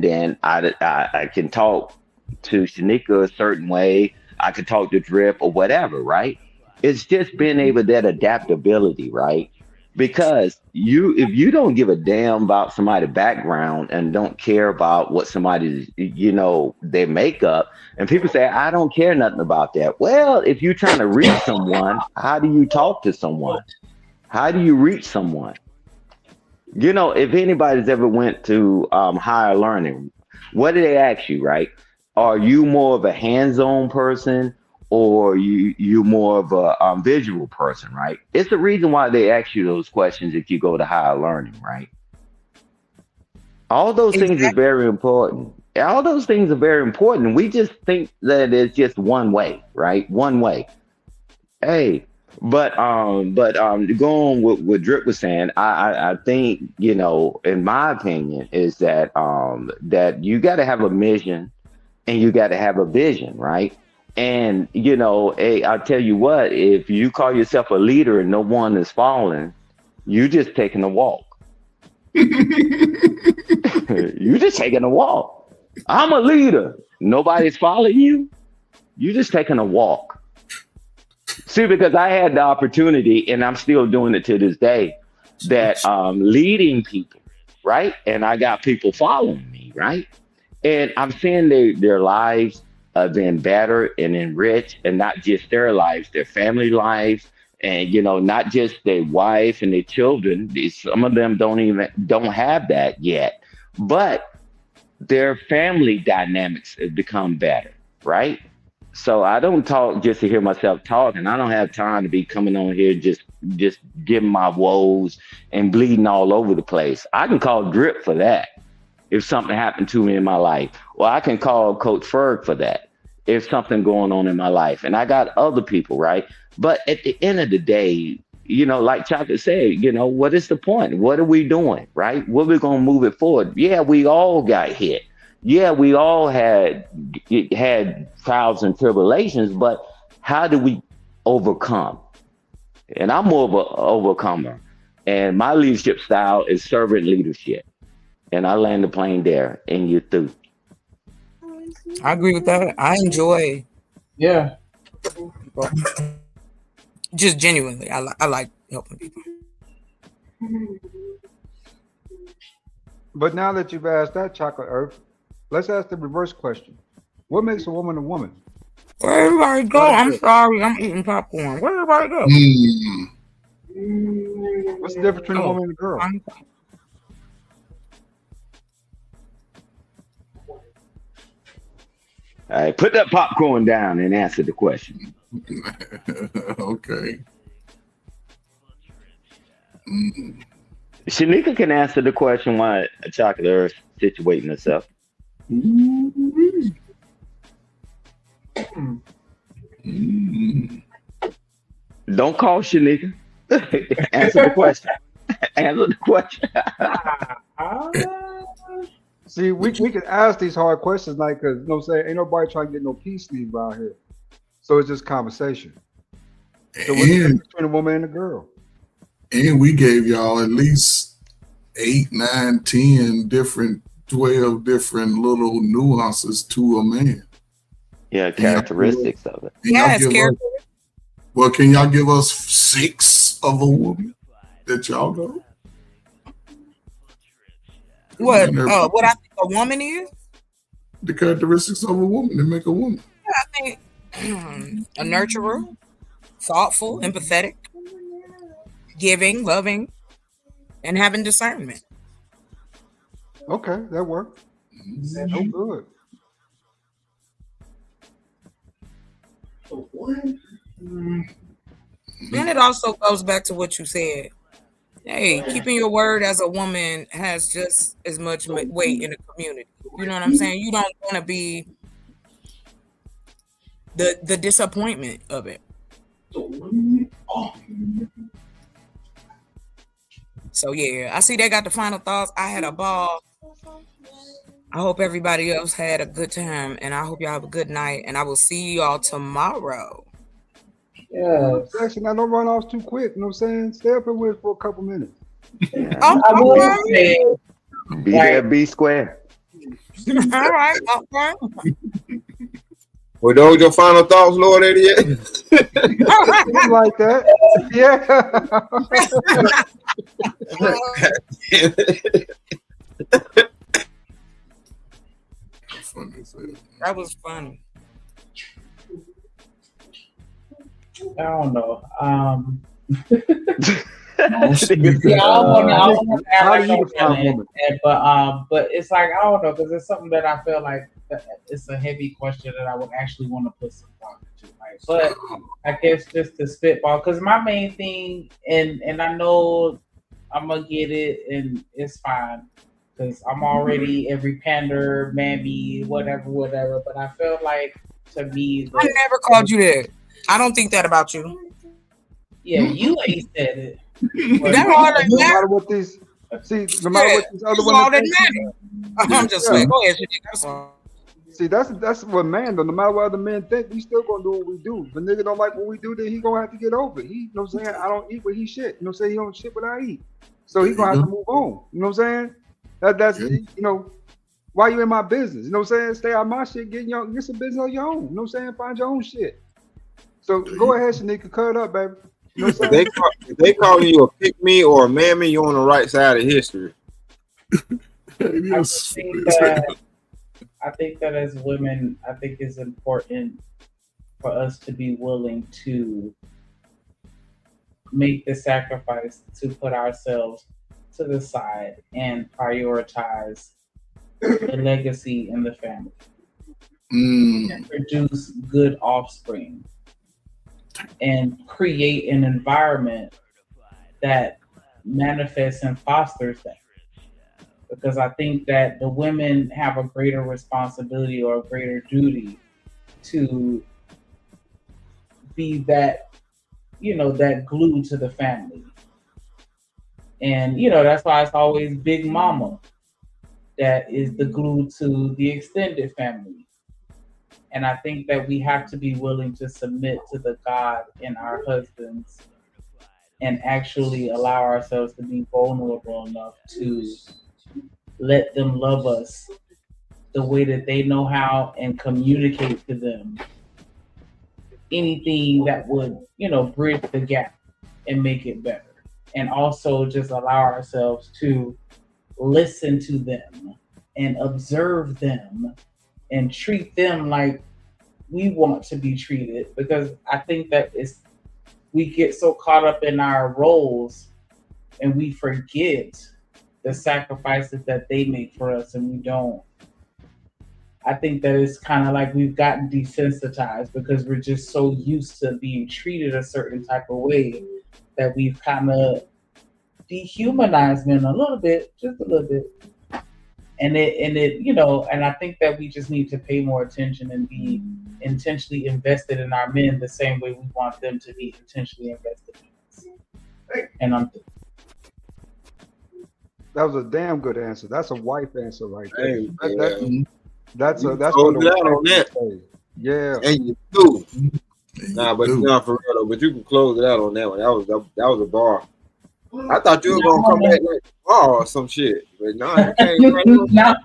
then I can talk to Shanika a certain way. I could talk to Drip or whatever, right? It's just being able that adaptability, right? Because if you don't give a damn about somebody's background and don't care about what somebody's, their makeup, and people say, I don't care nothing about that. Well, if you're trying to reach someone, how do you talk to someone? How do you reach someone? If anybody's ever went to higher learning, what do they ask you, right? Are you more of a hands-on person or you more of a visual person, right? It's the reason why they ask you those questions if you go to higher learning, right? All those things are very important. All those things are very important. We just think that it's just one way, right? One way. Hey, but going with what Drip was saying, I think, in my opinion, is that that you got to have a mission and you got to have a vision, right? And I'll tell you what, if you call yourself a leader and no one is following, you just taking a walk. You just taking a walk. I'm a leader. Nobody's following you. You just taking a walk. See, because I had the opportunity, and I'm still doing it to this day, that leading people, right? And I got people following me, right? And I'm seeing their lives being better and enriched, and not just their lives, their family lives, and not just their wife and their children. Some of them don't have that yet, but their family dynamics have become better, right? So I don't talk just to hear myself talk, and I don't have time to be coming on here just giving my woes and bleeding all over the place. I can call Drip for that if something happened to me in my life. Well, I can call Coach Ferg for that if something going on in my life. And I got other people, right? But at the end of the day, like Chocolate said, what is the point? What are we doing, right? What are we going to move it forward? Yeah, we all got hit. Yeah, we all had trials and tribulations, but how do we overcome? And I'm more of an overcomer. And my leadership style is servant leadership. And I land the plane there, and you're through. I agree with that. I enjoy. Yeah. Just genuinely, I like helping people. But now that you've asked that, Chocolate Earth, let's ask the reverse question. What makes a woman a woman? Where everybody go? I'm sorry, I'm eating popcorn. Where everybody go? What's the difference between a woman and a girl? All right, put that popcorn down and answer the question. Okay. Shanika can answer the question why Chocolate Earth situating herself. Don't call Shanika. Answer the question. Answer the question. See, we can ask these hard questions, like, because, ain't nobody trying to get no peace leave around here. So it's just conversation. So what's the difference between a woman and a girl? And we gave y'all at least 8, 9, 10 different, 12 different little nuances to a man. Yeah, characteristics of it. Yes, well, can y'all give us 6 of a woman that y'all know? What? What I think a woman is? The characteristics of a woman that make a woman. Yeah, I think a nurturer, thoughtful, empathetic, giving, loving, and having discernment. Okay, that worked. Oh, good. And it also goes back to what you said. Hey, keeping your word as a woman has just as much weight in the community. You know what I'm saying? You don't want to be the disappointment of it. So yeah, I see they got the final thoughts. I had a ball. I hope everybody else had a good time, and I hope y'all have a good night. And I will see y'all tomorrow. Yeah. Actually, now don't run off too quick. You know what I'm saying? Stay up here with it for a couple minutes. Yeah. I will say, Be there, be square. All right, okay. Were those your final thoughts, Lord 88? Like that. Yeah. That was funny. I don't know. But it's like, I don't know, because it's something that I feel like it's a heavy question that I would actually want to put some thought into. Right? But I guess just to spitball, because my main thing, and I know I'm gonna get it, and it's fine, because I'm already every pander, mammy, whatever. But I feel like, to me, I never called you that. I don't think that about you. Yeah, you ain't said it. That's all that No matters. matter what these, see, no matter what these other That's women all that think, matters. I'm just saying. Go ahead, Shanika. That's all. See, that's what man though. No matter what other men think, we still gonna do what we do. If a nigga don't like what we do, then he gonna have to get over it. He, you know what I'm saying? I don't eat what he shit. You know what I'm saying? He don't shit what I eat. So he gonna have to move on. You know what I'm saying? That's you know, why you in my business? You know what I'm saying? Stay out of my shit, get some business on your own. You know what I'm saying? Find your own shit. So go ahead, Shanika, cut it up, baby. You know what I'm saying? If they calling you a pick me or a mammy, you on the right side of history. I think that as women, I think it's important for us to be willing to make the sacrifice to put ourselves to the side and prioritize the legacy in the family and produce good offspring and create an environment that manifests and fosters that. Because I think that the women have a greater responsibility or a greater duty to be that, you know, that glue to the family. And, you know, that's why it's always Big Mama that is the glue to the extended family. And I think that we have to be willing to submit to the God in our husbands and actually allow ourselves to be vulnerable enough to let them love us the way that they know how and communicate to them anything that would, you know, bridge the gap and make it better. And also just allow ourselves to listen to them and observe them and treat them like we want to be treated. Because I think that we get so caught up in our roles and we forget the sacrifices that they make for us, and we don't. I think that it's kind of like we've gotten desensitized because we're just so used to being treated a certain type of way that we've kind of dehumanized men a little bit, just a little bit. And it, you know, and I think that we just need to pay more attention and be intentionally invested in our men the same way we want them to be intentionally invested in us. And that was a damn good answer. That's a wife answer right there. Hey, that's you what close a it out on wife that. say. Yeah. And you do. Nah, but not for real though. But you can close it out on that one. That was a bar. I thought you were gonna come back like bar or some shit, but no, you came right on. Nah.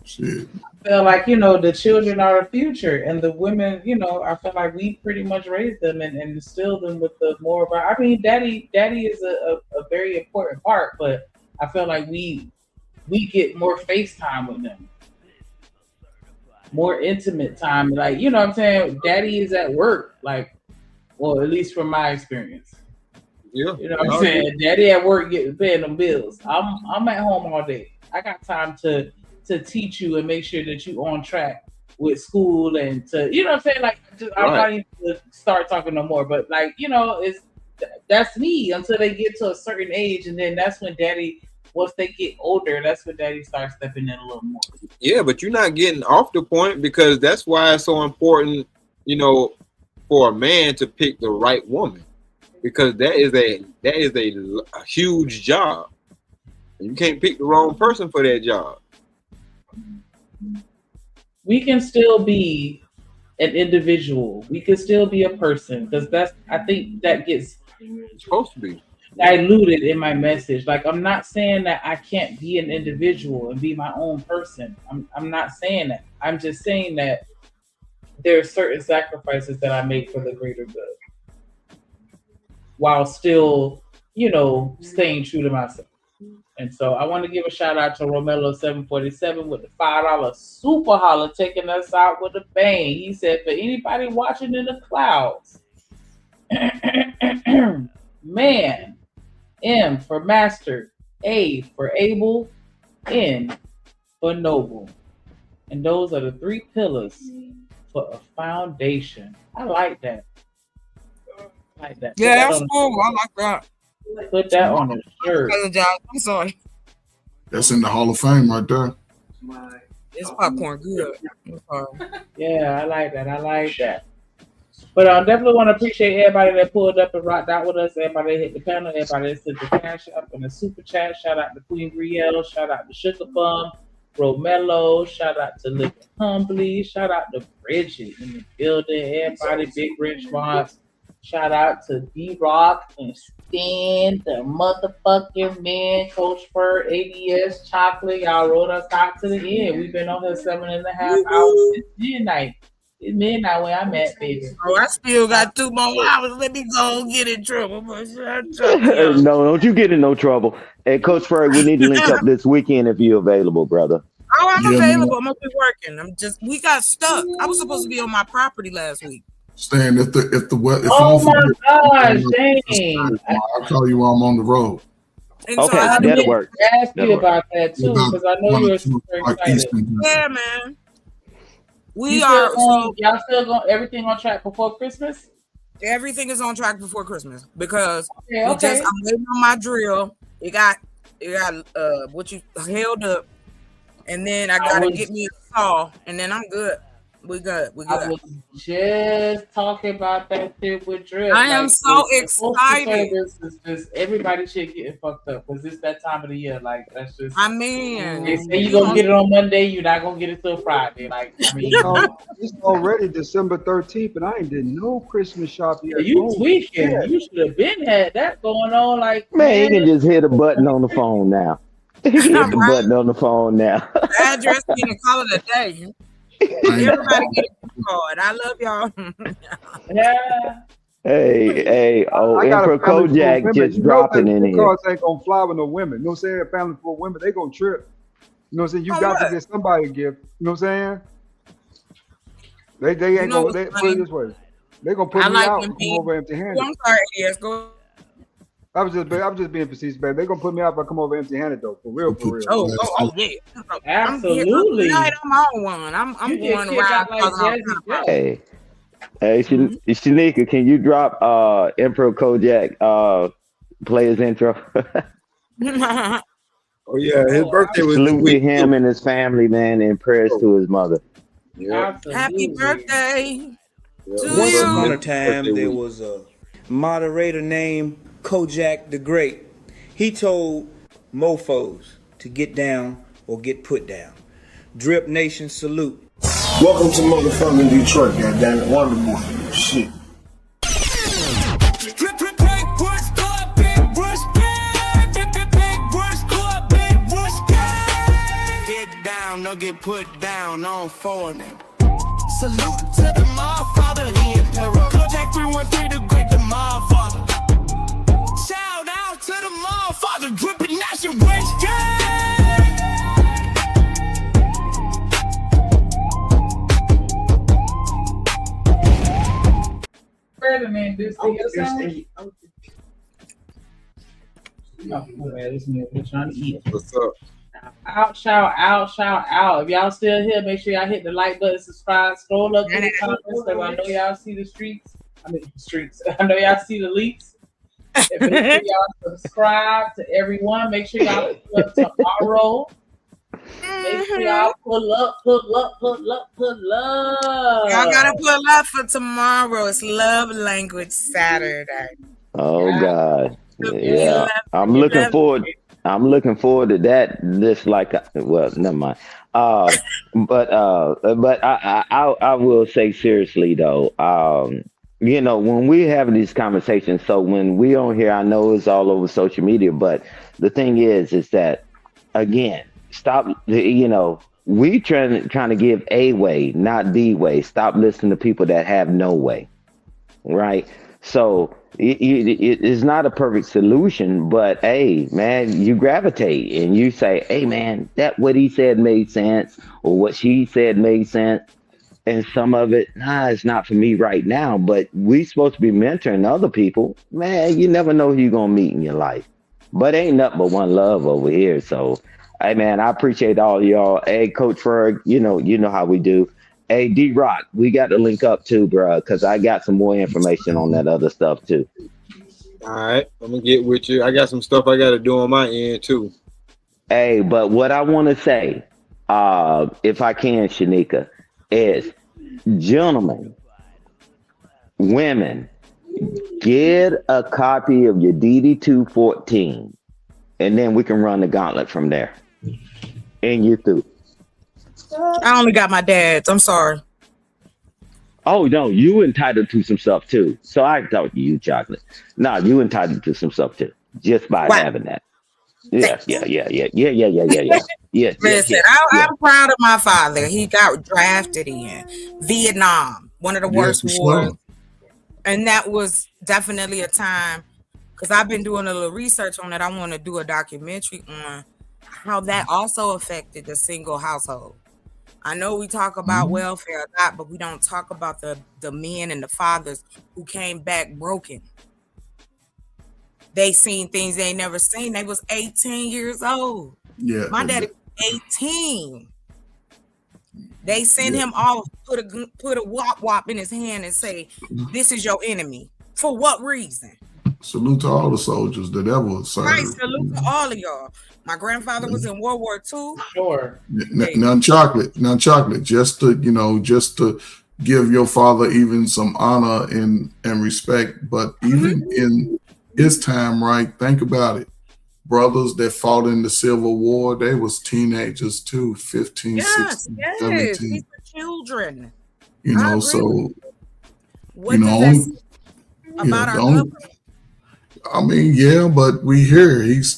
Shit. I feel like, you know, the children are the future, and the women, you know, I feel like we pretty much raised them and instilled them with the more of our, I mean, daddy is a very important part, but I feel like we get more FaceTime with them, more intimate time. Like, you know what I'm saying? Daddy is at work, like, well, at least from my experience. Yeah. You know what I'm saying? Daddy at work paying them bills. I'm at home all day. I got time to teach you and make sure that you on track with school and to, you know what I'm saying? Like, I'm not even to start talking no more, but like, you know, that's me until they get to a certain age, and then that's when daddy, once they get older, that's when daddy starts stepping in a little more. Yeah, but you're not getting off the point, because that's why it's so important, you know, for a man to pick the right woman, because that is a huge job. You can't pick the wrong person for that job. We can still be an individual. We can still be a person, because I think that gets supposed to be diluted in my message. Like, I'm not saying that I can't be an individual and be my own person. I'm not saying that. I'm just saying that there are certain sacrifices that I make for the greater good, while still, you know, staying true to myself. And so I want to give a shout out to Romello 747 with the $5 super holler, taking us out with a bang. He said, for anybody watching in the clouds, man, M for master, A for able, N for noble. And those are the 3 pillars for a foundation. I like that. Yeah, that's cool. I like that. Put that on a shirt. I'm sorry. That's in the Hall of Fame right there. It's popcorn good. I'm sorry. Yeah, I like that. But I definitely want to appreciate everybody that pulled up and rocked out with us. Everybody that hit the panel. Everybody that sent the cash up and the super chat. Shout out to Queen Brielle. Shout out to Sugar Bum, Romelo. Shout out to Living Humbly. Shout out to Bridget in the building. Everybody, Big Rich Mods. Shout out to D-Rock and Stan, the motherfucking man, Coach Fur, ADS, Chocolate. Y'all rode us out to the end. We've been on here 7.5 hours since midnight. It's midnight where I'm at, baby. Oh, I still got 2 more hours. Let me go get in trouble. No, don't you get in no trouble. Hey, Coach Ferg, we need to link up this weekend if you're available, brother. Oh, I'm available. I'm gonna be working. We got stuck. I was supposed to be on my property last week. Stan, if oh my gosh, dang. I'll call you while I'm on the road. And okay, so I that'll work. Ask you about that too, because I know you're super excited. Yeah, man. Y'all still going everything on track before Christmas? Everything is on track before Christmas because okay. I'm waiting on my drill. It got what you held up, and then I gotta get me a saw, and then I'm good. We good. I was just talking about that shit with Drill. I am so excited. Is just everybody shit getting fucked up because it's that time of the year. Like that's just. I mean, they say you gonna get it on Monday, you're not gonna get it till Friday. Like I mean, it's already December 13th, and I ain't did no Christmas shopping. You tweaking? Yeah. You should have been had that going on. Like man, you can just hit a button on the phone now. Hit the button on the phone now. Address and call it a day. Everybody get a card. I love y'all. Yeah. Hey, Emperor Kojak just dropping in here. Cards ain't gonna fly with no women. You know what I'm saying? Family for women, they gonna trip. You know what I'm saying? You got to get somebody a gift. You know what I'm saying? They ain't gonna put it this way. They gonna put me out and come over empty-handed. I'm sorry, yes, go. I was just being facetious, man. They gonna put me out if I come over empty-handed though, for real. Oh yeah, absolutely. I'm on one. I'm going around. Hey, Shanika, can you drop Emperor Kojak play his intro? Oh yeah, his birthday was salute to him and his family, man, and prayers to his mother. Yeah. Happy birthday to Once you. upon a time, there was a moderator named Kojak the Great. He told mofos to get down or get put down. Drip Nation salute. Welcome to motherfucking Detroit, goddammit. Wonderful shit. Get down or get put down on four of them. Salute to the motherfather, the emperor. Kojak 313, the great, the motherfather. Shout out to the motherfather, dripping nation West Man, this thing trying to eat. What's up? Shout out. If y'all still here, make sure y'all hit the like button, subscribe, scroll up to the comments, because I know y'all see the streets. I know y'all see the leaks. And make sure y'all subscribe to everyone. Make sure y'all pull up tomorrow. Make sure y'all pull up. Y'all gotta pull up for tomorrow. It's Love Language Saturday. Oh God, yeah. I'm looking forward to that. This well, never mind. But I will say seriously though. You know, when we're having these conversations, so when we on here, I know it's all over social media, but the thing is that again, stop. You know, we trying to give a way, not the way. Stop listening to people that have no way, right? So it's not a perfect solution, but hey, man, you gravitate and you say, hey, man, that what he said made sense, or what she said made sense. And some of it, it's not for me right now, but we supposed to be mentoring other people. Man, you never know who you're going to meet in your life. But ain't nothing but one love over here. So, hey, man, I appreciate all y'all. Hey, Coach Ferg, you know how we do. Hey, D-Rock, we got to link up too, bro, because I got some more information on that other stuff too. All right, I'm going to get with you. I got some stuff I got to do on my end too. Hey, but what I want to say, if I can, Shanika, is, gentlemen, women, get a copy of your DD-214, and then we can run the gauntlet from there. And you through. I only got my dad's. I'm sorry. Oh no, you entitled to some stuff too. So I talk to you, Chocolate. No, you entitled to some stuff too, just by having that. Yeah. Listen, I'm proud of my father. He got drafted in Vietnam, one of the worst wars. And that was definitely a time, because I've been doing a little research on it. I want to do a documentary on how that also affected the single household. I know we talk about welfare a lot, but we don't talk about the men and the fathers who came back broken. They seen things they never seen. They was 18 years old. Yeah. My daddy was 18. They sent him off, put a wop in his hand and say, "This is your enemy." For what reason? Salute to all the soldiers that ever served. Right, salute to all of y'all. My grandfather was in World War II. Sure. Now chocolate, just to give your father even some honor and respect. But even in his time, right? Think about it. Brothers that fought in the Civil War, they was teenagers too, 15, 16, 17. These are children. So what does that about our government? I mean, yeah, but we hear he's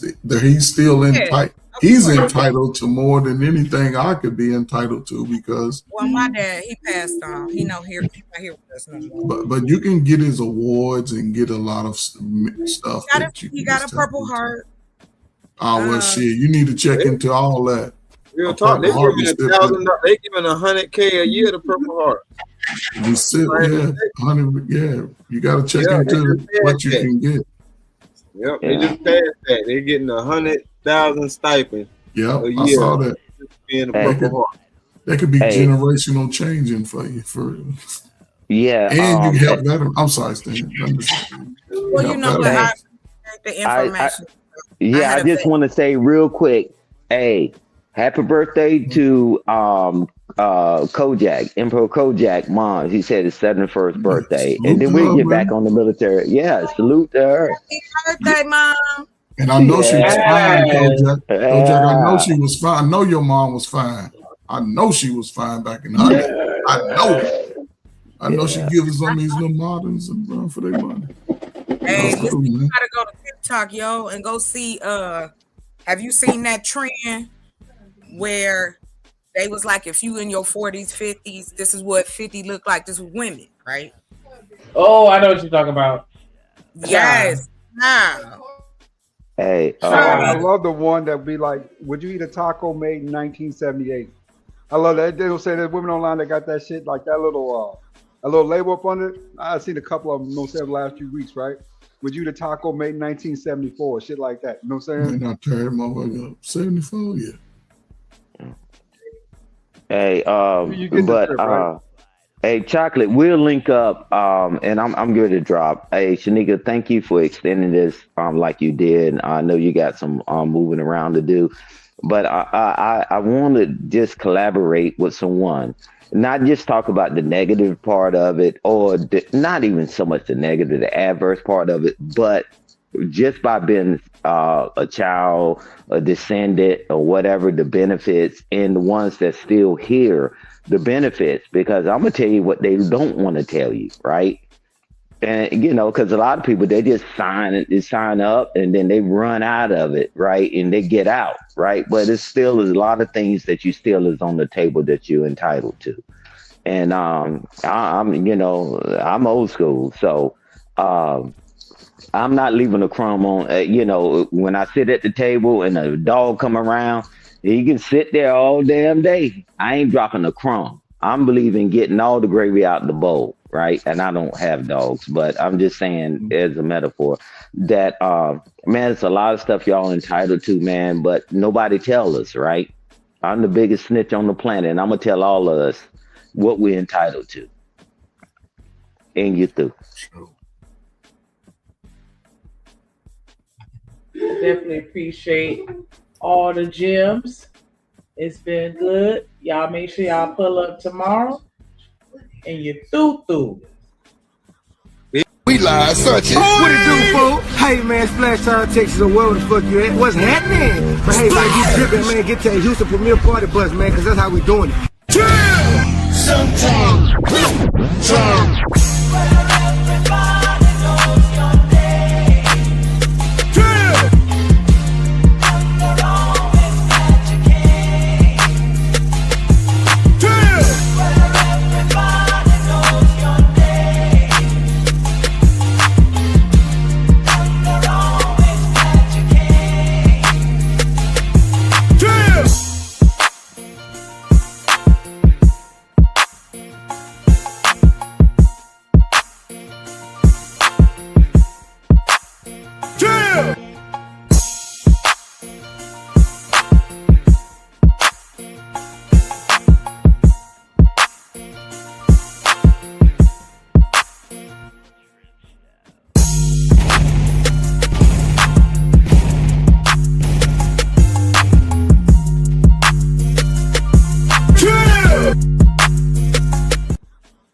still entitled. He's entitled to more than anything I could be entitled to, because my dad, he passed on. He's not here with us no more. But you can get his awards and get a lot of stuff. He got a Purple Heart. Oh well, shit, you need to check into all that. Real talk. They giving $1,000. They giving $100K a year to Purple Heart. You sit, 100. Yeah, you got to check into what you can get. Yep, they just passed that. They're getting 100,000 stipend. Yeah, I saw that. Being a Purple Heart. That could be generational changing for you. Yeah, and you help that. I'm sorry, Stan. Well, you know what? I the information. I just want to say real quick, hey, happy birthday to Kojak, Emperor Kojak mom. He said his 71st birthday. And then we'll get back on the military. Yeah, salute to her. Happy birthday, Mom. And I know she was fine, Kojak. Kojak, I know she was fine. I know your mom was fine. I know she was fine back in the day. I know it. I know she gives us on these little moderns and for their money. Hey, listen, you gotta go to TikTok, yo, and go see. Have you seen that trend where they was like, if you in your 40s, 50s, this is what 50 look like. This is women, right? Oh, I know what you're talking about. Yes. Now. Hey, I love the one that be like, would you eat a taco made in 1978? I love that. They'll say there's women online that got that shit, like that little a little label up on it. I've seen a couple of them, the last few weeks, right? Would you eat a taco made in 1974? Shit like that. You know what I'm saying? They're not tearing motherfucker up. 74, yeah. Hey, but right? Hey, Chocolate, we'll link up, and I'm good to drop. Hey, Shanika, thank you for extending this like you did. I know you got some moving around to do, but I want to just collaborate with someone, not just talk about the negative part of it, or not even so much the negative, the adverse part of it, but just by being a child, a descendant, or whatever, the benefits, and the ones that still hear the benefits, because I'm gonna tell you what they don't want to tell you, right? And because a lot of people, they just sign up and then they run out of it, right? And they get out, right? But it still is a lot of things that you still is on the table that you're entitled to. And I'm old school, so I'm not leaving a crumb on. When I sit at the table and a dog come around, he can sit there all damn day. I ain't dropping a crumb. I'm believing getting all the gravy out the bowl, right? And I don't have dogs, but I'm just saying as a metaphor that, man, it's a lot of stuff y'all entitled to, man, but nobody tell us, right? I'm the biggest snitch on the planet, and I'm going to tell all of us what we're entitled to. And you through. Definitely appreciate all the gems. It's been good. Y'all make sure y'all pull up tomorrow. And you through. side, Sunchy. What it do, folks? Hey, man, Splash Town, Texas, or wherever the fuck you at. What's happening? But hey, man, you tripping, man. Get to the Houston Premier Party Bus, man, because that's how we doing it. Sometimes